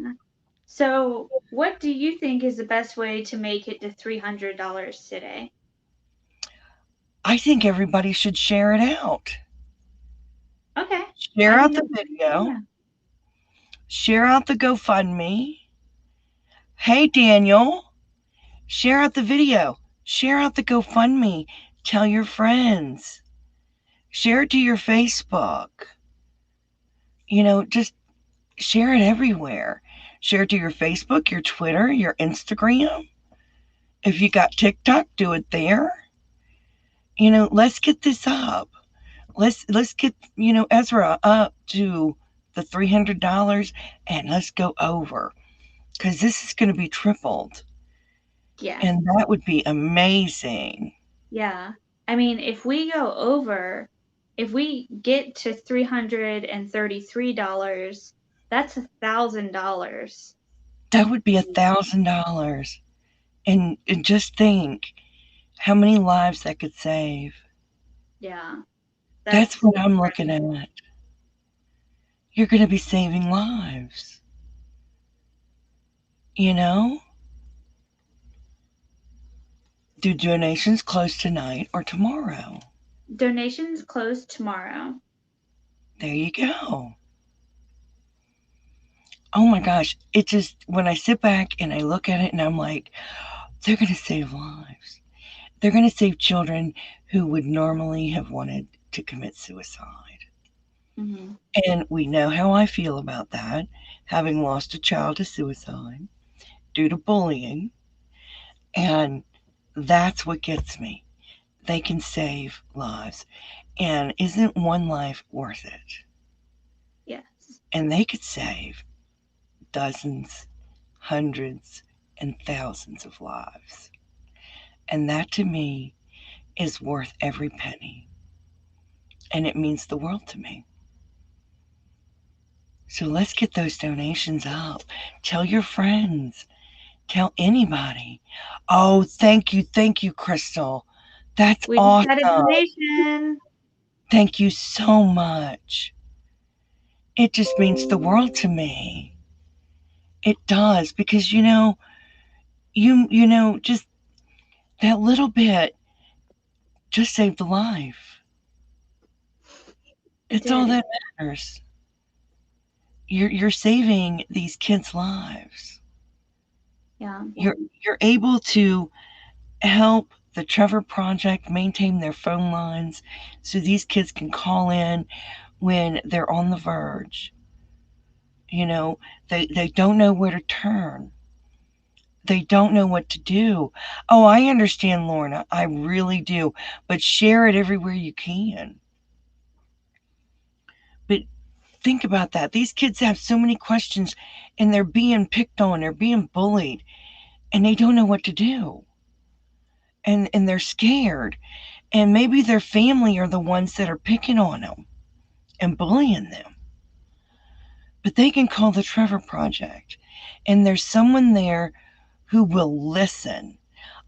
So, what do you think is the best way to make it to $300 today? I think everybody should share it out. Okay. Share I out think the that's a good video, idea. share out the GoFundMe. Hey, Daniel, share out the video, share out the GoFundMe. Tell your friends, share it to your Facebook. Just share it everywhere. Share it to your Facebook, your Twitter, your Instagram. If you got TikTok, do it there. Let's get this up. Let's get Ezra up to the $300 and let's go over because this is going to be tripled, Yes. and that would be amazing. Yeah. I mean, if we go over, if we get to $333, that's $1,000. That would be $1,000, and just think how many lives that could save. Yeah. That's That's what I'm looking crazy. at. You're going to be saving lives. You know, do donations close tonight or tomorrow? Donations close tomorrow. There you go. Oh my gosh, it just, when I sit back and I look at it and I'm like, they're going to save lives. They're going to save children who would normally have wanted to commit suicide. Mm-hmm. And we know how I feel about that, having lost a child to suicide due to bullying. And that's what gets me. They can save lives. And isn't one life worth it? Yes. And they could save dozens, hundreds, and thousands of lives. And that to me is worth every penny. And it means the world to me. So let's get those donations up. Tell your friends. Tell anybody. Oh, thank you, Crystal. That's We just got a awesome. donation. Thank you so much. It just means the world to me. It does because just that little bit just saved a life. It It's all did. that matters. You're saving these kids' lives. Yeah. You're able to help the Trevor Project maintain their phone lines so these kids can call in when they're on the verge. You know, they don't know where to turn. They don't know what to do. Oh, I understand, Lorna. I really do. But share it everywhere you can. But think about that. These kids have so many questions and they're being picked on, they're being bullied, and they don't know what to do. And they're scared. And maybe their family are the ones that are picking on them and bullying them. But they can call the Trevor Project. And there's someone there who will listen.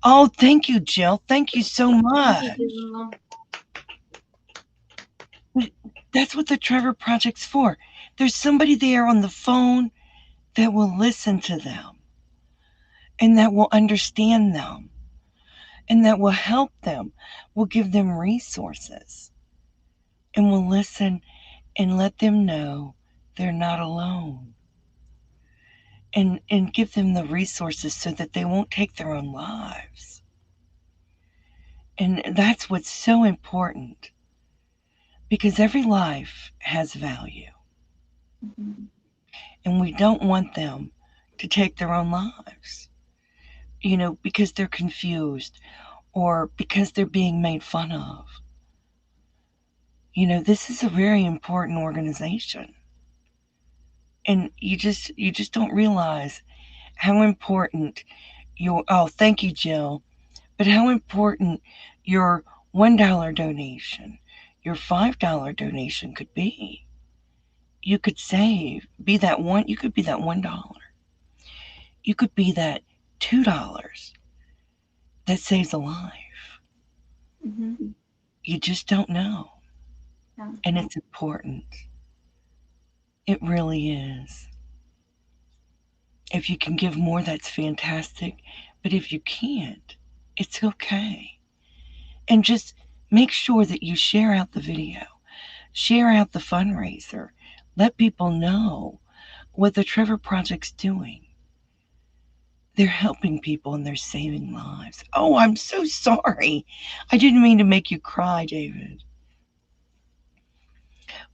Oh, thank you, Jill. Thank you so Thank much. you, Jill. That's what the Trevor Project's for. There's somebody there on the phone that will listen to them and that will understand them and that will help them, will give them resources and will listen and let them know they're not alone and give them the resources so that they won't take their own lives. And that's what's so important because every life has value Mhm. and we don't want them to take their own lives, because they're confused or because they're being made fun of. This is a very important organization. And you just don't realize how important your oh, thank you, Jill, but how important your $1 donation, your $5 donation could be. You could you could be that $1. You could be that $2 that saves a life. Mhm. You just don't know. Yeah. And it's important. It really is. If you can give more, that's fantastic. But if you can't, it's okay. And just make sure that you share out the video, share out the fundraiser, let people know what the Trevor Project's doing. They're helping people and they're saving lives. Oh, I'm so sorry. I didn't mean to make you cry, David.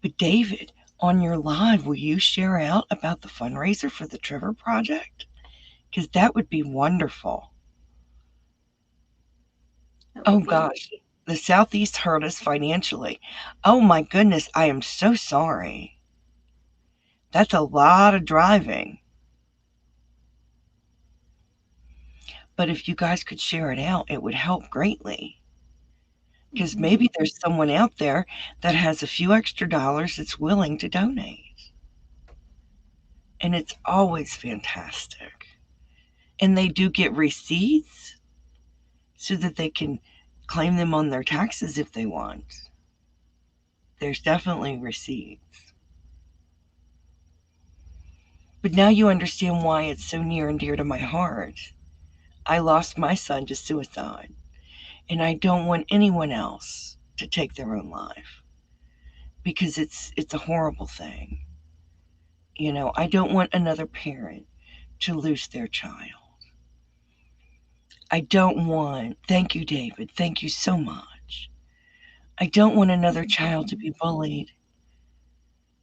But, David, on your live, will you share out about the fundraiser for the Trevor Project? Because that would be wonderful. That Oh, would be. gosh. The Southeast hurt us financially. Oh, my goodness. I am so sorry. That's a lot of driving. But if you guys could share it out, it would help greatly. Because Mhm. maybe there's someone out there that has a few extra dollars that's willing to donate. And it's always fantastic. And they do get receipts so that they can claim them on their taxes if they want. There's definitely receipts. But now you understand why it's so near and dear to my heart. I lost my son to suicide, and I don't want anyone else to take their own life because it's a horrible thing. I don't want another parent to lose their child. I don't want, thank you, David, thank you so much. I don't want another child to be bullied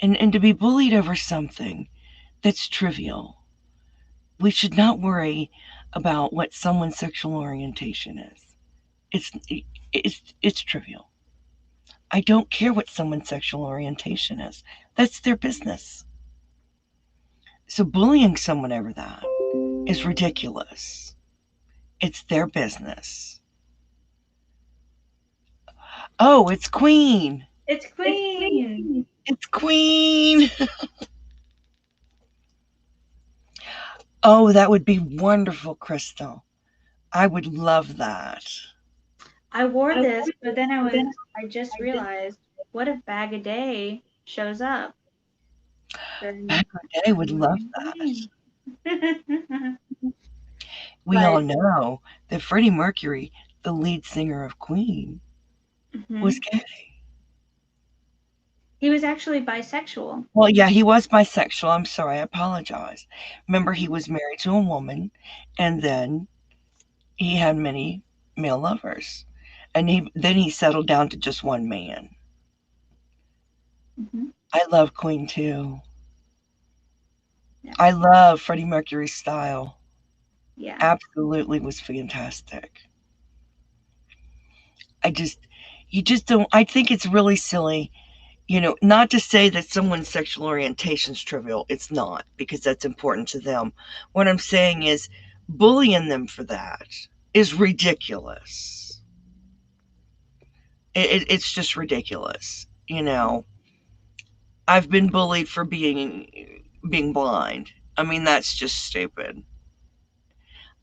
and to be bullied over something that's trivial. We should not worry about what someone's sexual orientation is. It's trivial. I don't care what someone's sexual orientation is. That's their business. So bullying someone over that is ridiculous. It's their business. Oh, it's Queen. It's Queen. It's Queen. Oh, that would be wonderful, Crystal. I would love that. I wore this, but then I just realized, what if Bag a Day shows up? Then Back in the day I'm would love wearing that. Queen. We all But know that Freddie Mercury, the lead singer of Queen, was mhm. gay. He was actually bisexual. Well, yeah, he was bisexual. I'm sorry, I apologize. Remember, he was married to a woman, and then he had many male lovers, and he settled down to just one man. Hmm. I love Queen too. Yeah. I love Freddie Mercury's style. Yeah. Absolutely was fantastic. I just, you just don't, I think it's really silly, not to say that someone's sexual orientation is trivial. It's not, because that's important to them. What I'm saying is bullying them for that is ridiculous. It's just ridiculous. I've been bullied for being blind. I mean, that's just stupid.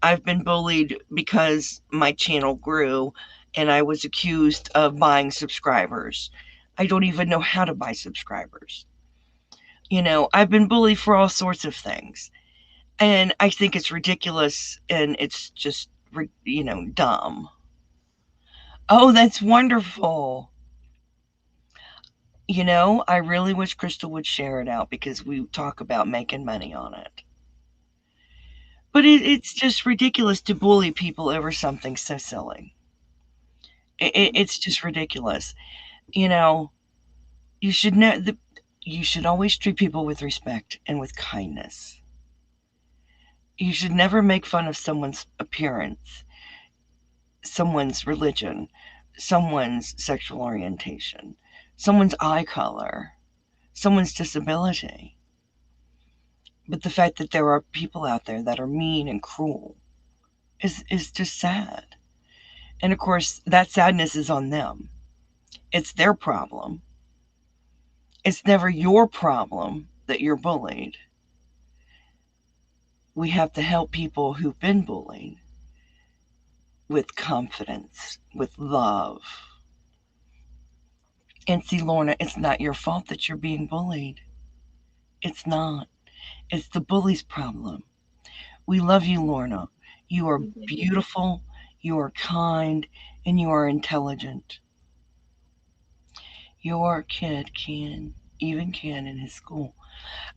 I've been bullied because my channel grew and I was accused of buying subscribers. I don't even know how to buy subscribers. I've been bullied for all sorts of things. And I think it's ridiculous and it's just, dumb. Oh, that's wonderful. I really wish Crystal would share it out because we talk about making money on it. But it's just ridiculous to bully people over something so silly. It's just ridiculous. You know, you should know you should always treat people with respect and with kindness. You should never make fun of someone's appearance, someone's religion, someone's sexual orientation, someone's eye color, someone's disability. But the fact that there are people out there that are mean and cruel is just sad. And of course, that sadness is on them. It's their problem. It's never your problem that you're bullied. We have to help people who've been bullied with confidence, with love. And see, Lorna, it's not your fault that you're being bullied. It's not. It's the bully's problem. We love you, Lorna. You are We do. beautiful, you are kind, and you are intelligent. Your kid can in his school.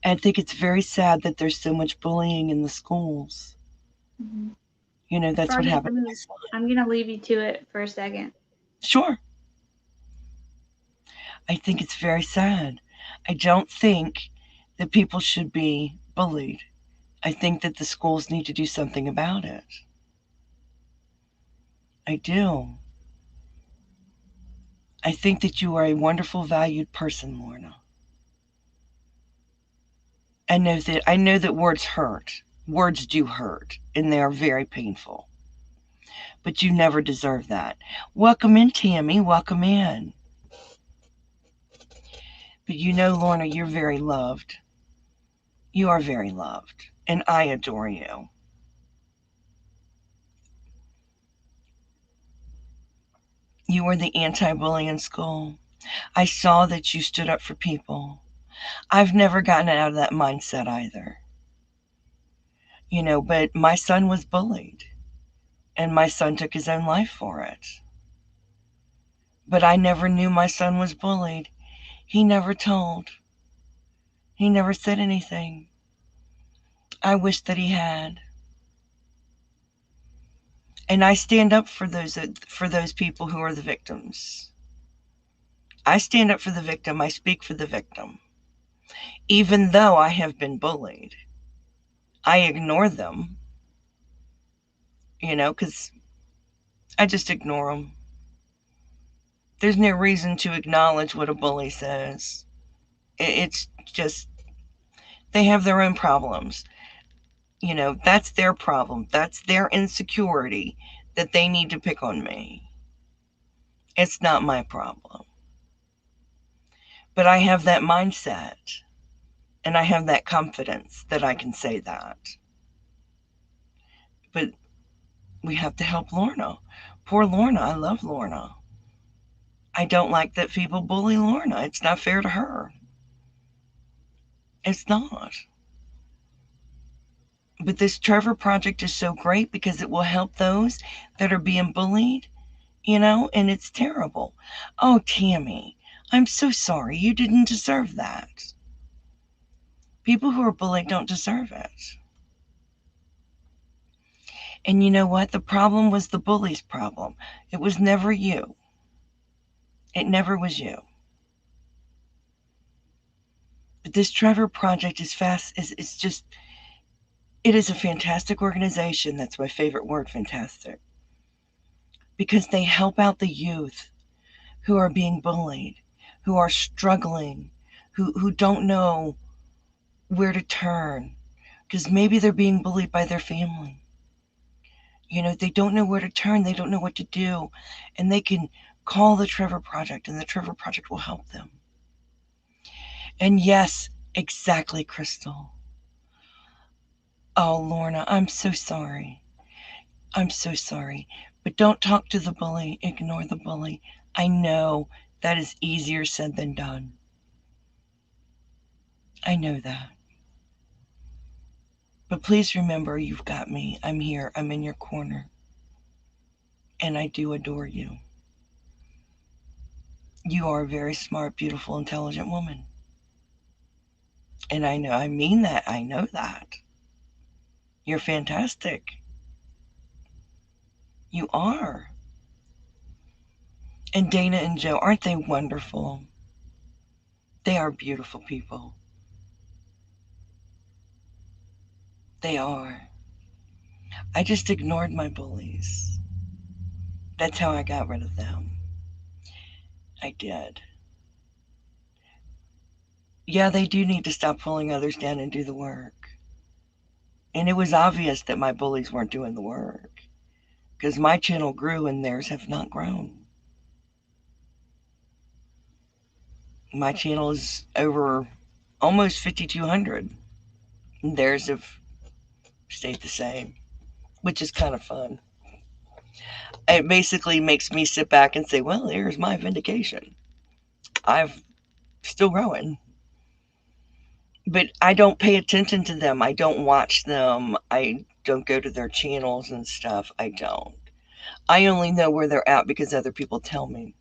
I think it's very sad that there's so much bullying in the schools. Hmm. That's what Froggy, happened to my son. I'm gonna leave you to it for a second. Sure, I think it's very sad. I don't think that people should be bullied. I think that the schools need to do something about it. I do. I think that you are a wonderful, valued person, Lorna. I know that words hurt. Words do hurt, and they are very painful. But you never deserve that. Welcome in, Tammy. Welcome in. But Lorna, you're very loved. You are very loved, and I adore you. You were the anti-bully in school. I saw that you stood up for people. I've never gotten out of that mindset either. But my son was bullied, and my son took his own life for it. But I never knew my son was bullied. He never told. He never said anything. I wish that he had. And I stand up for those people who are the victims. I stand up for the victim. I speak for the victim. Even though I have been bullied, I ignore them, because I just ignore them. There's no reason to acknowledge what a bully says. It's just, they have their own problems. That's their problem. That's their insecurity that they need to pick on me. It's not my problem. But I have that mindset and I have that confidence that I can say that. But we have to help Lorna. Poor Lorna. I love Lorna. I don't like that people bully Lorna. It's not fair to her. It's not. But this Trevor Project is so great because it will help those that are being bullied, and it's terrible. Oh, Tammy, I'm so sorry. You didn't deserve that. People who are bullied don't deserve it. And you know what? The problem was the bully's problem. It was never you. It never was you. But this Trevor Project is fast. It's just, It is a fantastic organization. That's my favorite word, fantastic. Because they help out the youth who are being bullied, who are struggling, who don't know where to turn. Because maybe they're being bullied by their family. They don't know where to turn, they don't know what to do. And they can call the Trevor Project, and the Trevor Project will help them. And yes, exactly, Crystal. Oh, Lorna, I'm so sorry. I'm so sorry. But don't talk to the bully, ignore the bully. I know that is easier said than done. I know that. But please remember, you've got me. I'm here. I'm in your corner. And I do adore you. You are a very smart, beautiful, intelligent woman. And I know, I mean that. I know that. You're fantastic. You are. And Dana and Joe, aren't they wonderful? They are beautiful people. They are. I just ignored my bullies. That's how I got rid of them. I did. Yeah, they do need to stop pulling others down and do the work. And it was obvious that my bullies weren't doing the work because my channel grew and theirs have not grown. My channel is over almost 5,200. Theirs have stayed the same, which is kind of fun. It basically makes me sit back and say, well, there's my vindication. I'm still growing. But I don't pay attention to them. I don't watch them. I don't go to their channels and stuff. I don't. I only know where they're at because other people tell me.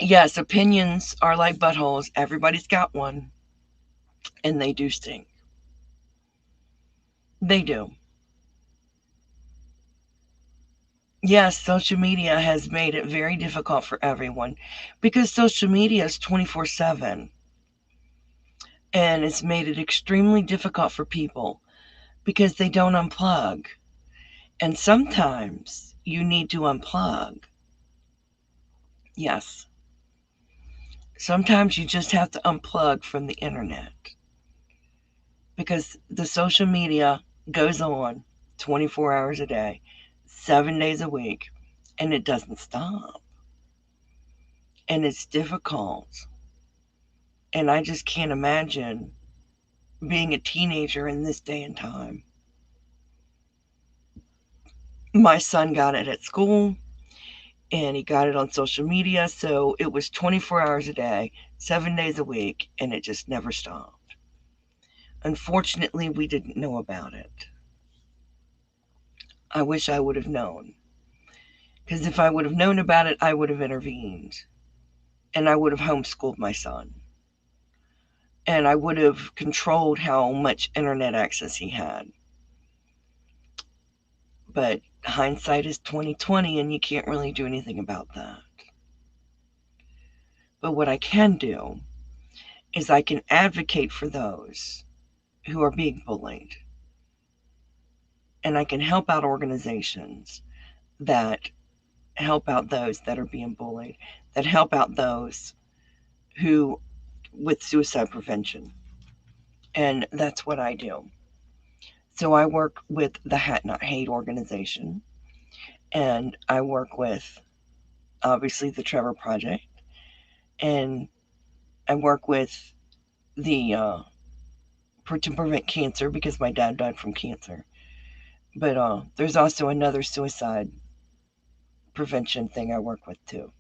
Yes, opinions are like buttholes. Everybody's got one, and they do stink. They do. Yes, social media has made it very difficult for everyone because social media is 24/7, and it's made it extremely difficult for people because they don't unplug. And sometimes you need to unplug. Yes. Sometimes you just have to unplug from the internet because the social media goes on 24 hours a day, 7 days a week, and it doesn't stop. And it's difficult. And I just can't imagine being a teenager in this day and time. My son got it at school and he got it on social media, so it was 24 hours a day, 7 days a week, and it just never stopped. Unfortunately, we didn't know about it. I wish I would have known. Because if I would have known about it, I would have intervened. And I would have homeschooled my son. And I would have controlled how much internet access he had. But hindsight is 2020 and you can't really do anything about that. But what I can do is I can advocate for those who are being bullied. And I can help out organizations that help out those that are being bullied, that help out those who with suicide prevention. And that's what I do. So I work with the Hat Not Hate organization, and I work with obviously the Trevor Project, and I work with the to prevent cancer because my dad died from cancer. But there's also another suicide prevention thing I work with too.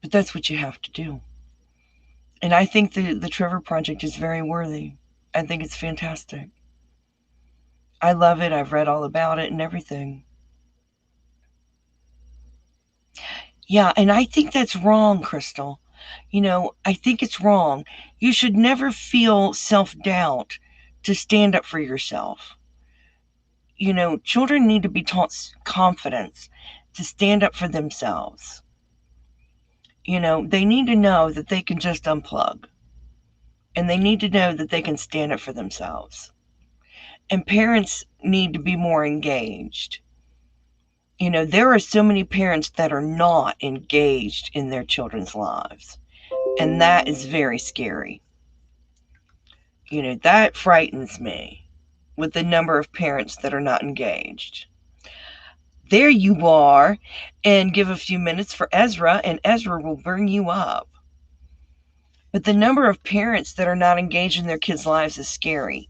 But that's what you have to do. And I think the Trevor Project is very worthy. I think it's fantastic. I love it. I've read all about it and everything. Yeah, and I think that's wrong, Crystal. I think it's wrong. You should never feel self doubt to stand up for yourself. Children need to be taught confidence to stand up for themselves. They need to know that they can just unplug. and they need to know that they can stand up for themselves. And parents need to be more engaged. There are so many parents that are not engaged in their children's lives, and that is very scary. That frightens me with the number of parents that are not engaged. There you are, and give a few minutes for Ezra, and Ezra will bring you up. But the number of parents that are not engaged in their kids' lives is scary.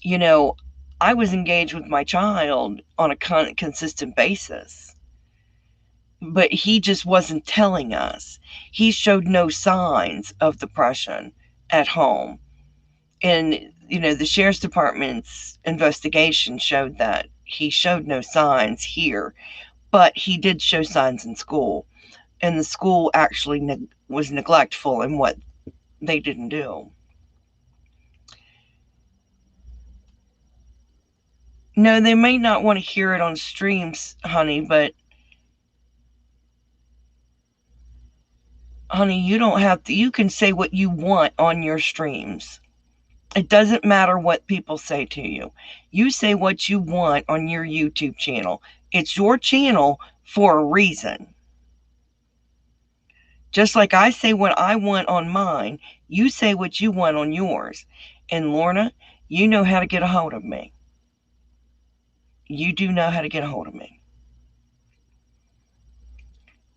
You know, I was engaged with my child on a consistent basis, but he just wasn't telling us. He showed no signs of depression at home. And, the sheriff's department's investigation showed that he showed no signs here, but he did show signs in school. And the school actually was neglectful in what they didn't do. No, they may not want to hear it on streams, honey, but honey, you don't have to. You can say what you want on your streams. It doesn't matter what people say to you. You say what you want on your YouTube channel. It's your channel for a reason. Just like I say what I want on mine, you say what you want on yours. And Lorna, you know how to get a hold of me. You do know how to get a hold of me.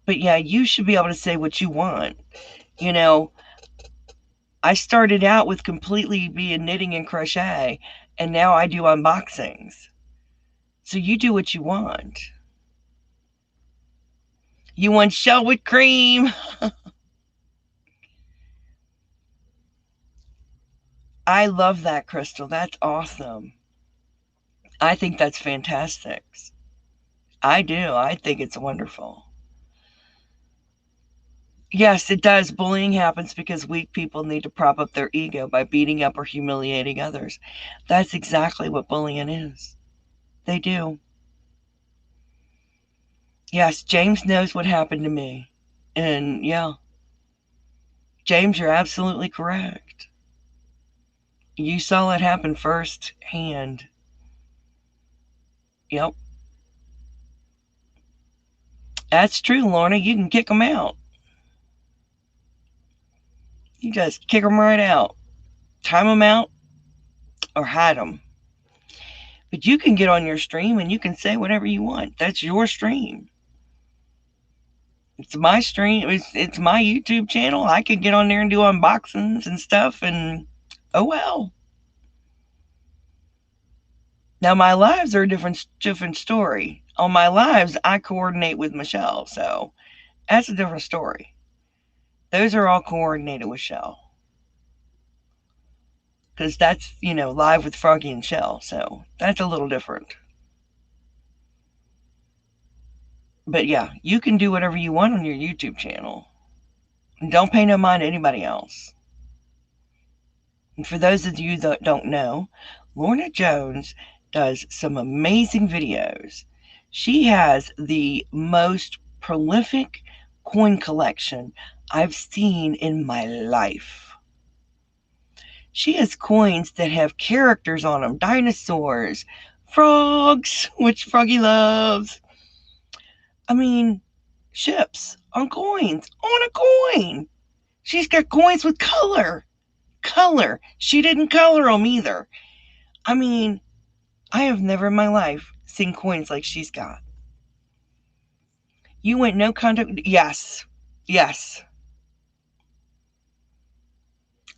But yeah, you should be able to say what you want. You know, I started out with completely being knitting and crochet, and now I do unboxings. So you do what you want. You want shell with cream? I love that, Crystal. That's awesome. I think that's fantastic. I do. I think it's wonderful. Yes, it does. Bullying happens because weak people need to prop up their ego by beating up or humiliating others. That's exactly what bullying is. They do. Yes, James knows what happened to me. And yeah, James, you're absolutely correct. You saw it happen firsthand. Yep. That's true, Lorna. You can kick them out. You just kick them right out. Time them out or hide them. But you can get on your stream and you can say whatever you want. That's your stream. It's my stream. It's my YouTube channel. I could get on there and do unboxings and stuff, and oh well. Now my lives are a different story. On my lives, I coordinate with Michelle, so that's a different story. Those are all coordinated with Shell, because that's live with Froggy and Shell, so that's a little different. But yeah, you can do whatever you want on your YouTube channel. Don't pay no mind to anybody else. And for those of you that don't know, Lorna Jones does some amazing videos. She has the most prolific coin collection I've seen in my life. She has coins that have characters on them, dinosaurs, frogs, which Froggy loves. I mean, ships on coins, on a coin. She's got coins with color. Color. She didn't color them either. I mean, I have never in my life seen coins like she's got. You went no contact. Yes. Yes.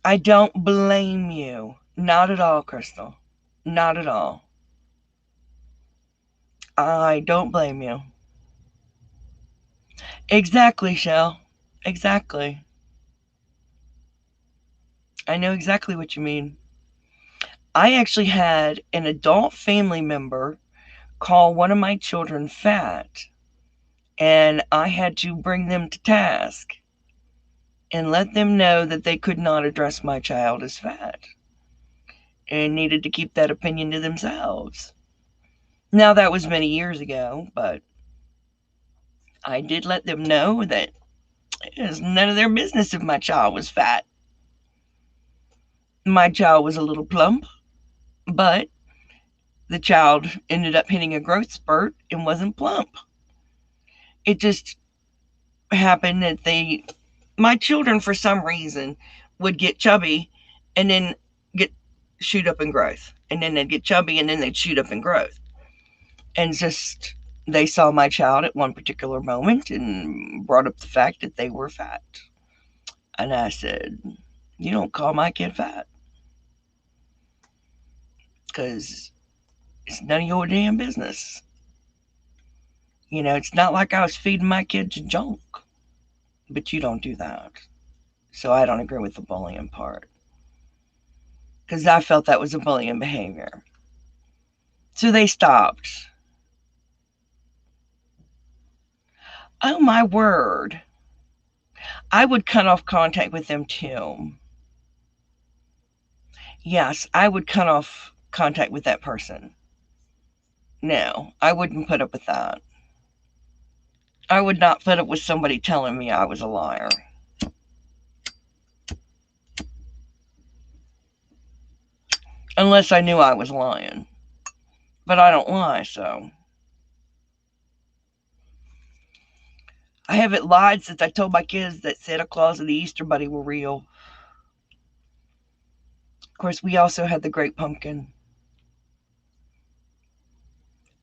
I don't blame you. Not at all, Crystal. Not at all. I don't blame you. Exactly, Shell. Exactly. I know exactly what you mean. I actually had an adult family member call one of my children fat, and I had to bring them to task and let them know that they could not address my child as fat and needed to keep that opinion to themselves. Now, that was many years ago, but I did let them know that it was none of their business if my child was fat. My child was a little plump, but the child ended up hitting a growth spurt and wasn't plump. It just happened that my children, for some reason, would get chubby and then get shoot up in growth. And then they'd get chubby and then they'd shoot up in growth. And just they saw my child at one particular moment and brought up the fact that they were fat. And I said, "You don't call my kid fat because it's none of your damn business." It's not like I was feeding my kids junk, but you don't do that. So I don't agree with the bullying part because I felt that was a bullying behavior. So they stopped. Oh my word. I would cut off contact with them too. Yes, I would cut off contact with that person. No, I wouldn't put up with that. I would not put up with somebody telling me I was a liar. Unless I knew I was lying. But I don't lie, so. I haven't lied since I told my kids that Santa Claus and the Easter Bunny were real. Of course, we also had the Great Pumpkin.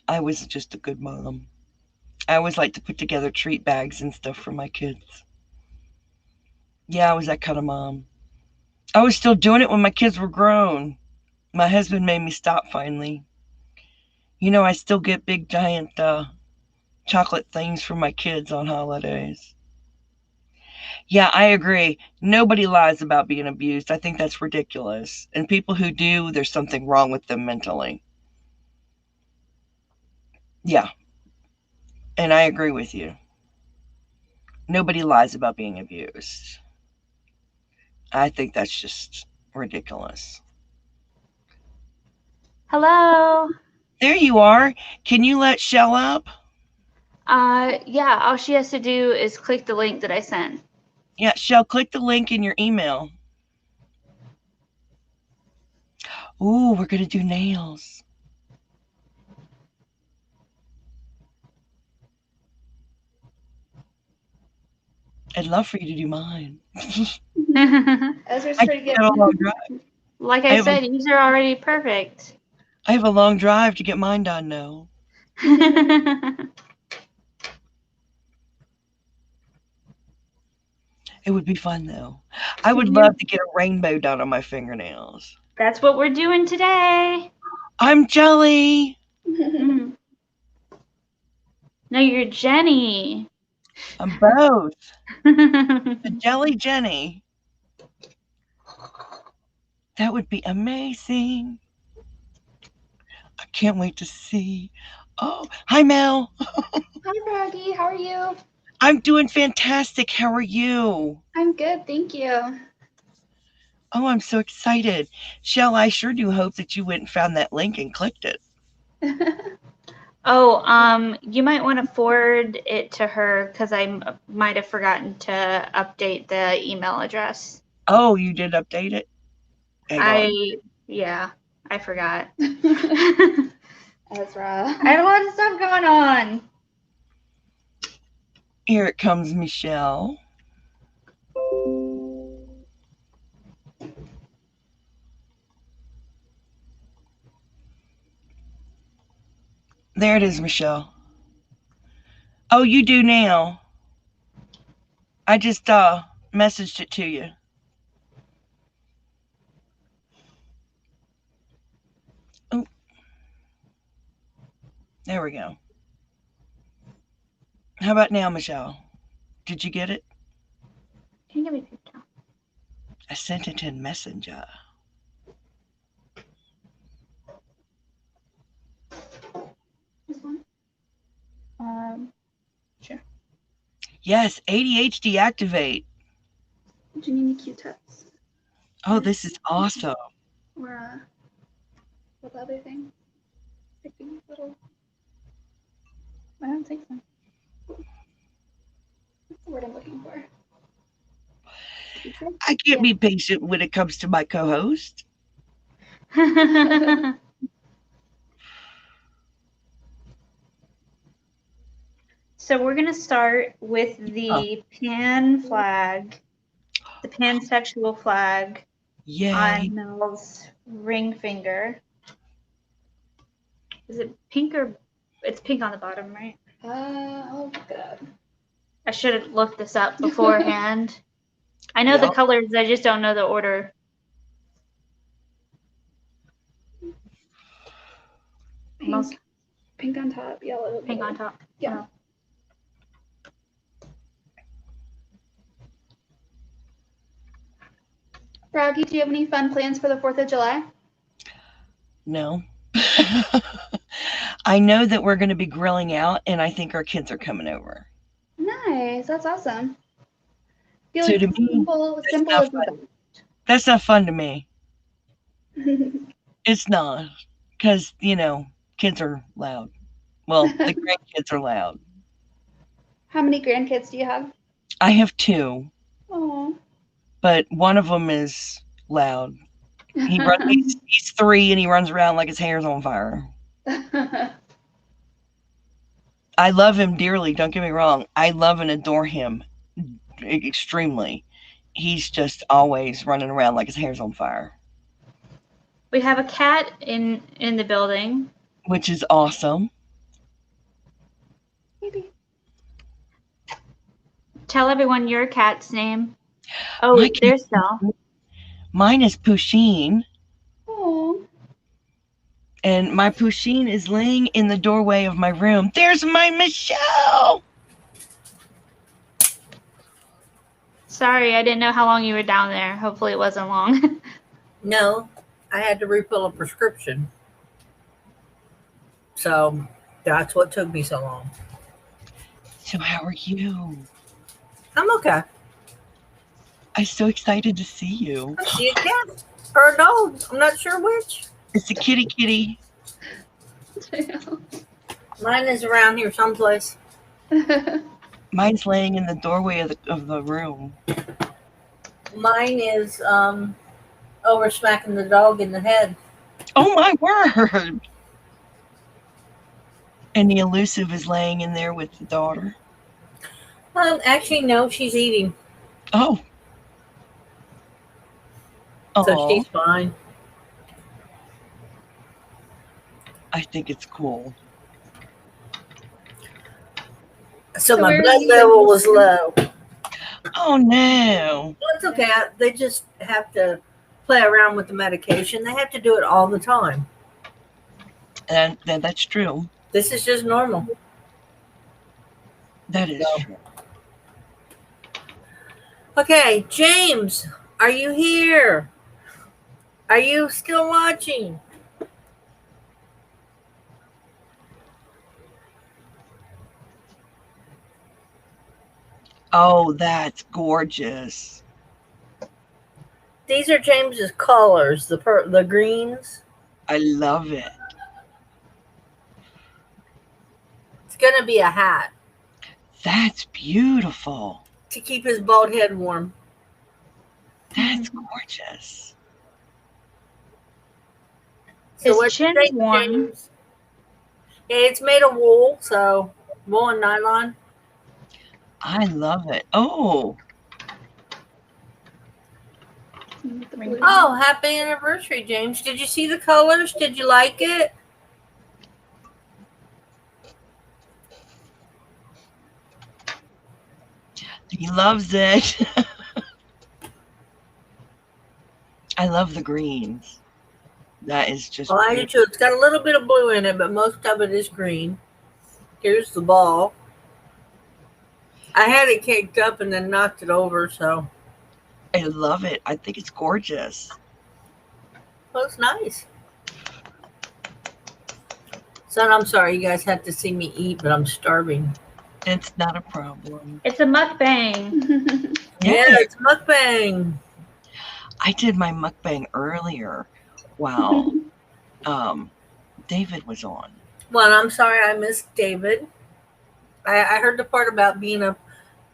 I was just a good mom. I always like to put together treat bags and stuff for my kids. Yeah, I was that kind of mom. I was still doing it when my kids were grown. My husband made me stop finally. I still get big, giant chocolate things for my kids on holidays. Yeah, I agree. Nobody lies about being abused. I think that's ridiculous. And people who do, there's something wrong with them mentally. Yeah, and I agree with you. Nobody lies about being abused. I think that's just ridiculous. Hello. There you are. Can you let Shell up? Yeah, all she has to do is click the link that I sent. Yeah, Shell, click the link in your email. Ooh, we're going to do nails. I'd love for you to do mine. Ezra's I pretty have a good. long drive. Like I I have a, said, yours are already perfect. I have a long drive to get mine done now. It would be fun though. I would Yeah, love to get a rainbow done on my fingernails. that's what we're doing today. I'm Jelly. No, you're Jenny. I'm both. A Jelly Jenny. That would be amazing. I can't wait to see. Oh, hi Mel. Hi, Froggy. How are you? I'm doing fantastic. How are you? I'm good, thank you. Oh, I'm so excited. Shell, I sure do hope that you went and found that link and clicked it. Oh, you might want to forward it to her because I might have forgotten to update the email address. Oh, you did update it? Hang on. Yeah, I forgot. Ezra. I had a lot of stuff going on. Here it comes, Michelle. There it is, Michelle. Oh, you do now. I just messaged it to you. Oh, there we go. How about now, Michelle? Did you get it? Can you give me a picture? I sent it in Messenger. This one? Sure. Yes, ADHD activate. Do you need any Q-tips? Oh, this is awesome. Or, what the other thing? Sticky little... I don't think so. What's the word I'm looking for? I can't be patient when it comes to my co-host. So we're gonna start with the pan flag, the pansexual flag Yay. on Mel's ring finger. Is it pink or it's pink on the bottom, right? I'll look it up. I should have looked this up beforehand. I know the Yep. colors, I just don't know the order. Pink. Pink on top, yellow. Pink blue. on top. Yeah. Froggy, do you have any fun plans for the 4th of July? No. I know that we're going to be grilling out, and I think our kids are coming over. Nice. That's awesome. I feel So like to me, simple that's is not the fun. That's not fun to me. best. It's not. Because, kids are loud. Well, the grandkids are loud. How many grandkids do you have? I have 2, Oh. but one of them is loud. He's 3 and he runs around like his hair's on fire. I love him dearly, don't get me wrong. I love and adore him extremely. He's just always running around like his hair's on fire. We have a cat in the building. Which is awesome. Maybe. Tell everyone your cat's name. Oh, My cat- there's Sal. Mine is Pusheen. Oh. And my Pusheen is laying in the doorway of my room. There's my Michelle. Sorry, I didn't know how long you were down there. Hopefully it wasn't long. No, I had to refill a prescription. So that's what took me so long. So how are you? I'm okay. I'm so excited to see you. I see a cat or a dog. I'm not sure which. It's a kitty. Mine is around here someplace. Mine's laying in the doorway of the room. Mine is over smacking the dog in the head. Oh my word! And the elusive is laying in there with the daughter. Actually, no, she's eating. Oh. So she's fine. I think it's cool. So So my where are blood you level was going? low. Oh no. Well, it's okay. They just have to play around with the medication. They have to do it all the time. And that's true. This is just normal. That is So. true. Okay, James, are you here? Are you still watching? Oh, that's gorgeous. These are James's colors, the greens. I love it. It's gonna be a hat That's beautiful. to keep his bald head warm. That's gorgeous. So His what's your chin's take, warm. James? Yeah, it's made of wool, so wool and nylon. I love it. Oh, Oh, happy anniversary, James. Did you see the colors? Did you like it? he loves it. I love the greens. That is just Well, I do too. It's got a little bit of blue in it, but most of it is green. Here's the ball. I had it caked up and then knocked it over, so I love it. I think it's gorgeous. well, it's nice. Son, I'm sorry you guys have to see me eat, but I'm starving. It's not a problem. It's a mukbang. Yeah, it's mukbang. I did my mukbang earlier while David was on. Well, I'm sorry I missed David. I heard the part about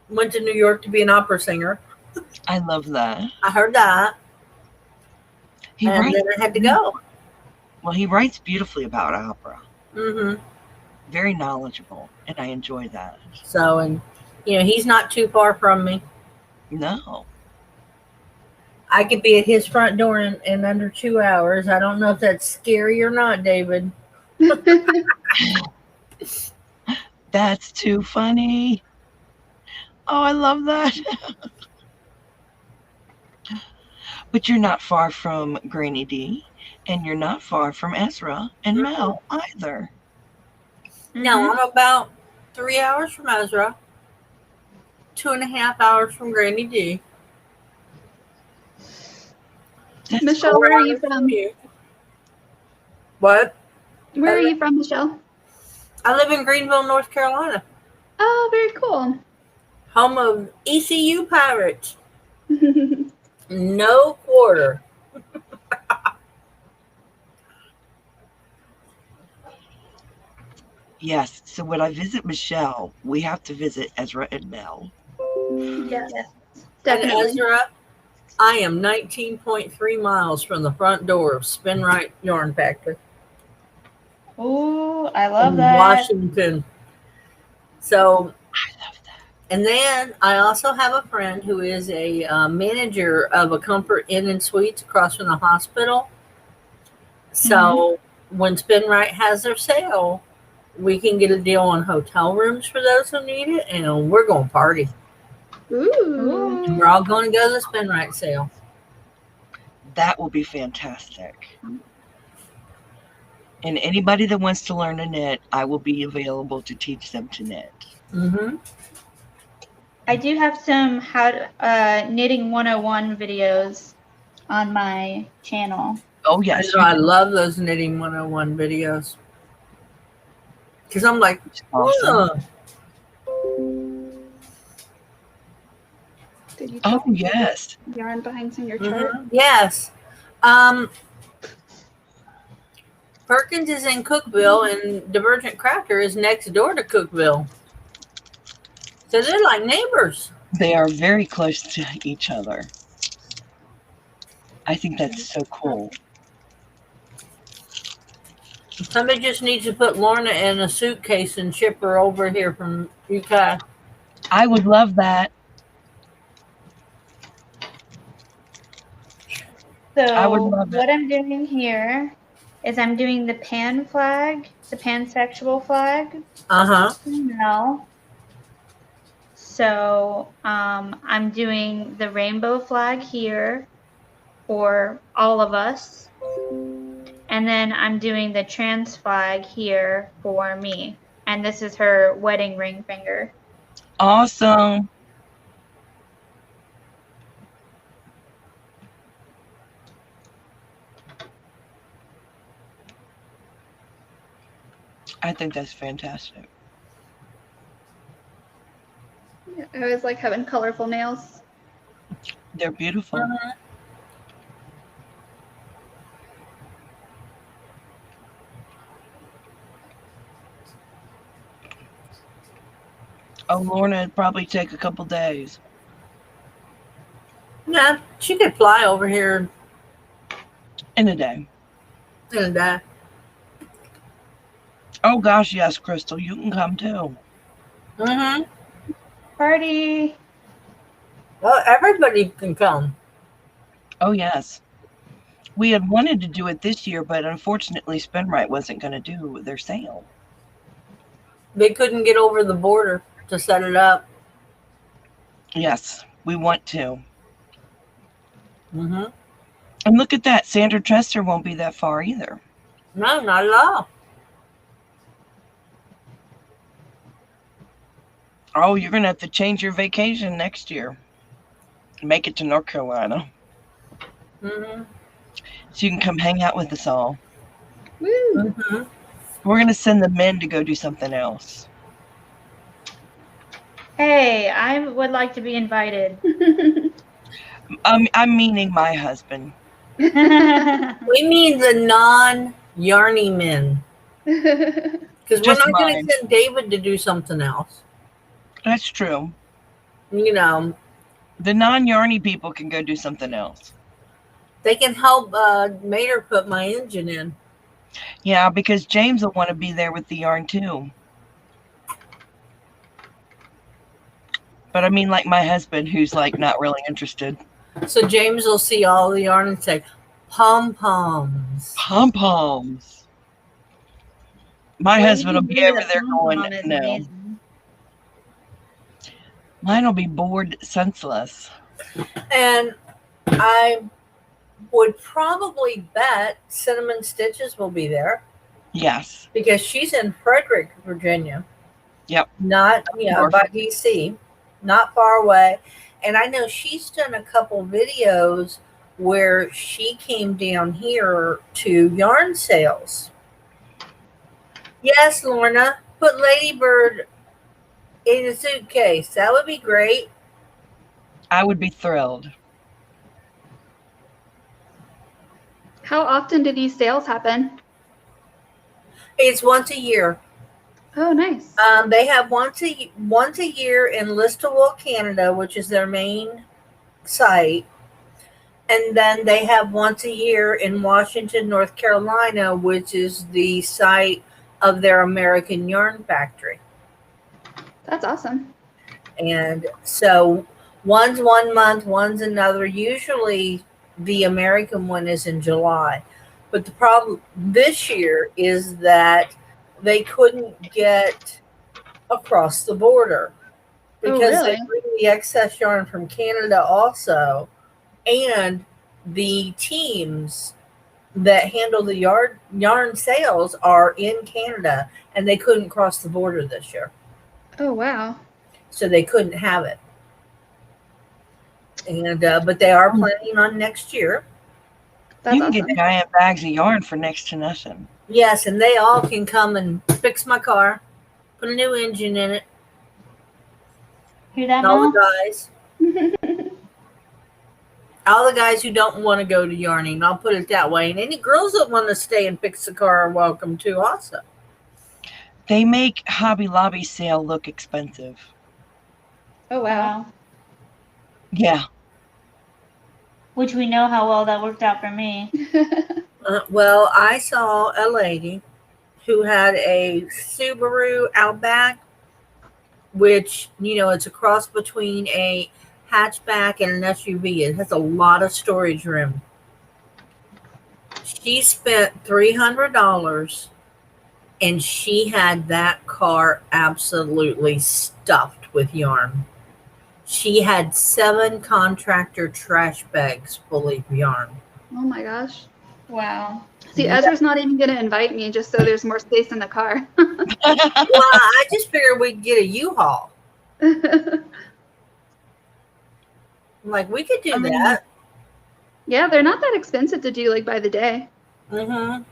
went to New York to be an opera singer. I love that. I heard that. He and writes, then I had to go. well, he writes beautifully about opera. Mm-hmm. Very knowledgeable, and I enjoy that. So, and he's not too far from me. No. I could be at his front door in under 2 hours. I don't know if that's scary or not, David. That's too funny. Oh, I love that. But you're not far from Granny D, and you're not far from Ezra and Mel either. No, I'm about 3 hours from Ezra, 2.5 hours from Granny D. That's Michelle, cool. where are you from? What? Where are you from, Michelle? I live in Greenville, North Carolina, Oh, very cool. home of ECU Pirates. No quarter. Yes. So when I visit Michelle, we have to visit Ezra and Mel. Yes, And definitely. Ezra, I am 19.3 miles from the front door of Spin Right Yarn Factory Ooh, I love in that. Washington. So, I love that. and then I also have a friend who is a manager of a Comfort Inn and Suites across from the hospital. So when Spin Right has their sale, we can get a deal on hotel rooms for those who need it, and we're going to party. Ooh. And we're all going to go to the Spin Right sale. That will be fantastic. And anybody that wants to learn to knit, I will be available to teach them to knit. Mm-hmm. I do have some knitting 101 videos on my channel. Oh, yes. I love those Knitting 101 videos. Because I'm like, Awesome. Did you Oh, talk yes. yarn behind some of your chart? Yes. Perkins is in Cookville, and Divergent Crafter is next door to Cookville. So they're like neighbors. They are very close to each other. I think that's so cool. Somebody just needs to put Lorna in a suitcase and ship her over here from UK. I would love that. I would So love it. what I'm doing here is I'm doing the pan flag, the pansexual flag. Uh-huh. No. So I'm doing the rainbow flag here for all of us. And then I'm doing the trans flag here for me. And this is her wedding ring finger. Awesome. I think that's fantastic. Yeah, I always like having colorful nails. They're beautiful. Oh, Lorna, it'd probably take a couple days. Yeah, she could fly over here In a day. in a day. Oh, gosh, yes, Crystal. You can come too. Mm-hmm. Party! Well, everybody can come. Oh, yes. We had wanted to do it this year, but unfortunately, Spinrite wasn't going to do their sale. They couldn't get over the border to set it up. Yes, we want to. Mm-hmm. And look at that. Sandra Trester won't be that far either. No, not at all. Oh, you're going to have to change your vacation next year. Make it to North Carolina. Mm-hmm. So you can come hang out with us all. Woo! Mm-hmm. We're going to send the men to go do something else. Hey, I would like to be invited. I'm meaning my husband. We mean the non-yarny men. Because we're Just not going mine. to send David to do something else. That's true. You know, The non-yarny people can go do something else. They can help Mater put my engine in. Yeah, because James will want to be there with the yarn too. But I mean, like my husband, who's like not really interested. So James will see all the yarn and say, pom-poms. Pom-poms. My What husband will did you be do over with a there going, pom-pom is no. amazing. Mine will be bored senseless. And I would probably bet Cinnamon Stitches will be there Yes. because she's in Frederick, Virginia. Yep. Not, Far by DC, not far away. And I know she's done a couple videos where she came down here to yarn sales. Yes, Lorna, put Ladybird in a suitcase. That would be great. I would be thrilled. How often do these sales happen? It's once a year. Oh, nice. They have once a year in Listowel, Canada, which is their main site. And then they have once a year in Washington, North Carolina, which is the site of their American Yarn Factory. That's awesome. And so one's 1 month, one's another. Usually the American one is in July. But the problem this year is that they couldn't get across the border because really? they bring the excess yarn from Canada also. And the teams that handle the yarn sales are in Canada, and they couldn't cross the border this year. Oh, wow. So they couldn't have it. And but they are planning on next year. That's You can awesome. get giant bags of yarn for next to nothing. Yes, and they all can come and fix my car, put a new engine in it. Hear that, And all Mom? the guys. All the guys who don't want to go to yarning, I'll put it that way. And any girls that want to stay and fix the car are welcome to also. They make Hobby Lobby sale look expensive. Oh, wow. Wow. Yeah. Which we know how well that worked out for me. Well, I saw a lady who had a Subaru Outback, which, it's a cross between a hatchback and an SUV. It has a lot of storage room. She spent $300 and she had that car absolutely stuffed with yarn. She had 7 contractor trash bags full of yarn. Oh, my gosh. Wow. See, Ezra's not even going to invite me just so there's more space in the car. Well, I just figured we'd get a U-Haul. Like, we could do that. Yeah, they're not that expensive to do like by the day. Mm-hmm.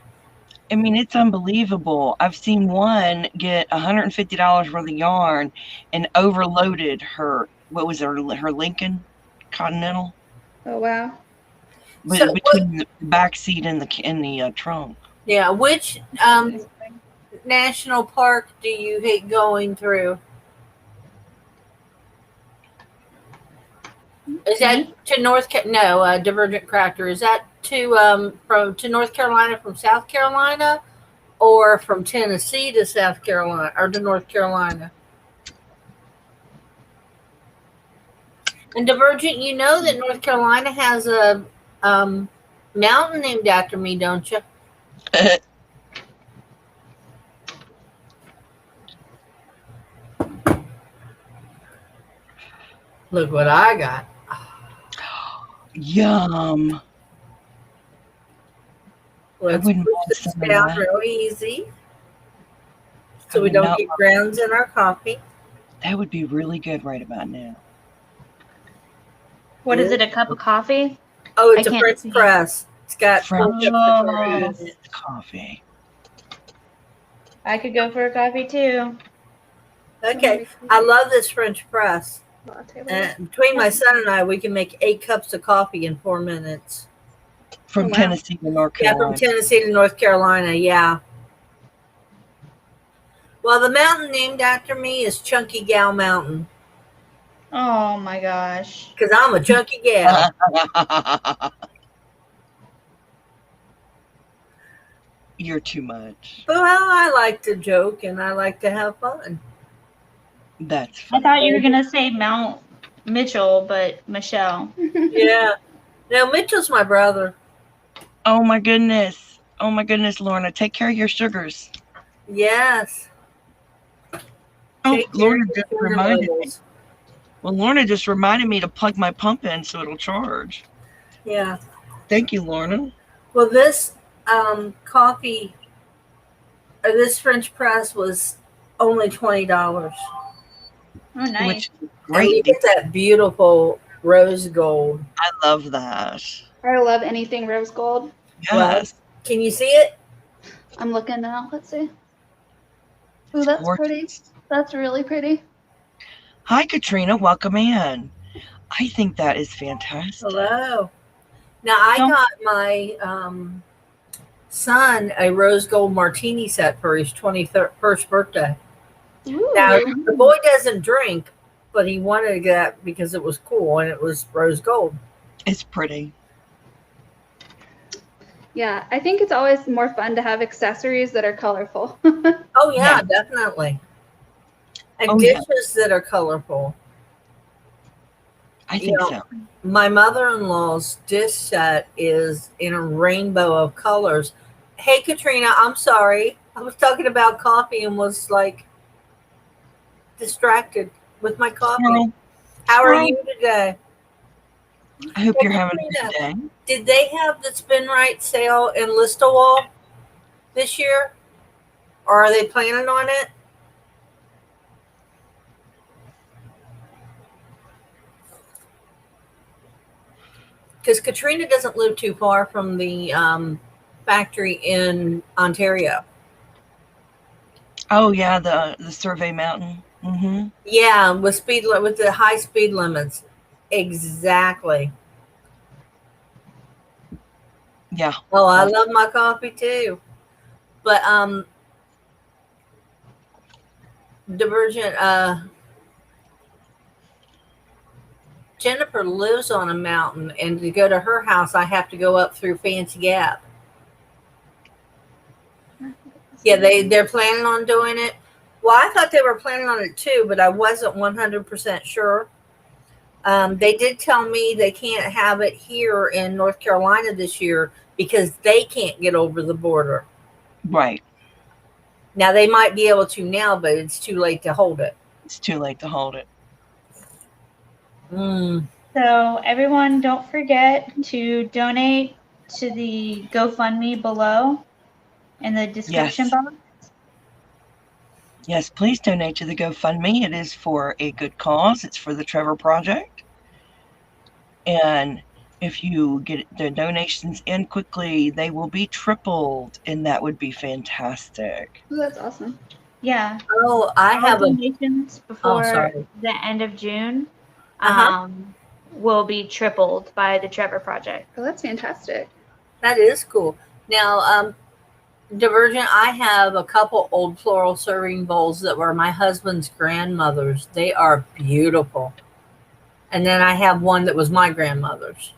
I mean, it's unbelievable. I've seen one get $150 worth of yarn and overloaded her, what was her Lincoln Continental? Oh, wow. So Between the back seat and the trunk. Yeah, which national park do you hate going through? Is that to Divergent Crafter? Is that to North Carolina from South Carolina, or from Tennessee to South Carolina or to North Carolina? And Divergent, you know that North Carolina has a mountain named after me, don't you? Look what I got. Yum. Let's wouldn't push mind this some of down that. real easy I so we would don't not get mind. grounds in our coffee. That would be really good right about now. What is it, a cup of coffee? Oh, it's I a can't French see. press. It's got French full cups of coffee in it. coffee. I could go for a coffee too. Okay, I love this French press. Latte. And between my son and I, we can make 8 cups of coffee in 4 minutes. From Oh, wow. Tennessee to North Yeah, Carolina. from Tennessee to North Carolina, yeah. Well, the mountain named after me is Chunky Gal Mountain. Oh my gosh. because I'm a chunky gal. You're too much. But well, I like to joke and I like to have fun. That's I fun. thought you were gonna say Mount Mitchell, but Michelle. Yeah. Now Mitchell's my brother. Oh my goodness. Oh my goodness, Lorna. Take care of your sugars. Yes. Oh, Take care Lorna of your just sugar reminded me. levels. Well, Lorna just reminded me to plug my pump in so it'll charge. Yeah. Thank you, Lorna. Well, this coffee or this French press was only $20, Oh, nice. Which is and great. you get that beautiful rose gold. I love that. I love anything rose gold. Yes. Can you see it? I'm looking now. Let's see. Ooh, that's Gorgeous. pretty. That's really pretty. Hi, Katrina. Welcome in. I think that is fantastic. Hello. Now I got my son a rose gold martini set for his 21st birthday. Ooh. Now the boy doesn't drink, but he wanted that because it was cool and it was rose gold. It's pretty. Yeah, I think it's always more fun to have accessories that are colorful. Oh yeah, Yeah. definitely. And Oh, yeah. dishes that are colorful. I think know, so. My mother-in-law's dish set is in a rainbow of colors. Hey Katrina, I'm sorry. I was talking about coffee and was like distracted with my coffee. Well, How are well, you today? I hope Hey, you're having a good Katrina, day. did they have the Spin Right sale in Listowel this year? Or are they planning on it? Because Katrina doesn't live too far from the factory in Ontario. Oh yeah, the Survey Mountain. Mm-hmm. Yeah, with the high speed limits. Exactly. Yeah. Oh, I love my coffee too. But Divergent Jennifer lives on a mountain, and to go to her house I have to go up through Fancy Gap. Yeah, they're planning on doing it. Well, I thought they were planning on it too, but I wasn't 100% sure. They did tell me they can't have it here in North Carolina this year because they can't get over the border. Right. Now, they might be able to now, but it's too late to hold it. It's too late to hold it. So everyone, don't forget to donate to the GoFundMe below in the description box. Yes, please donate to the GoFundMe. It is for a good cause. It's for the Trevor Project. And if you get the donations in quickly, they will be tripled, and that would be fantastic. Ooh, that's awesome. Yeah. Oh, I All have a. donations before sorry. the end of June Uh-huh. will be tripled by the Trevor Project. Oh, that's fantastic. That is cool. Now, Divergent, I have a couple old floral serving bowls that were my husband's grandmother's. They are beautiful. And then I have one that was my grandmother's.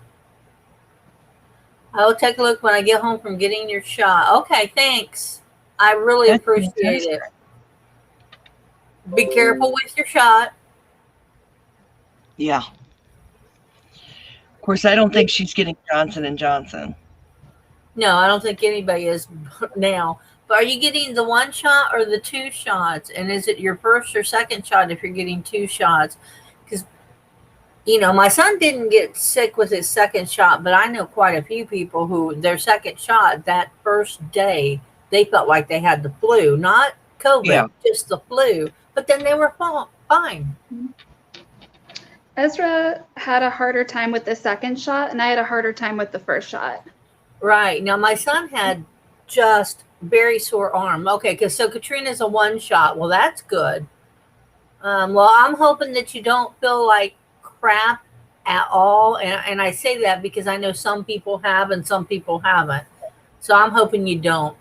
I will take a look when I get home from getting your shot. Okay, thanks. I really That's appreciate fantastic. it. Be careful with your shot. Yeah. Of course, I don't think she's getting Johnson & Johnson. No, I don't think anybody is now. But are you getting the one shot or the two shots? And is it your first or second shot if you're getting two shots? Because, my son didn't get sick with his second shot, but I know quite a few people who their second shot that first day, they felt like they had the flu, not COVID, just the flu. But then they were fine. Ezra had a harder time with the second shot, and I had a harder time with the first shot. Right. Now, my son had just very sore arm. Okay, so Katrina's a one shot. Well, that's good. Well, I'm hoping that you don't feel like crap at all. And I say that because I know some people have and some people haven't. So I'm hoping you don't.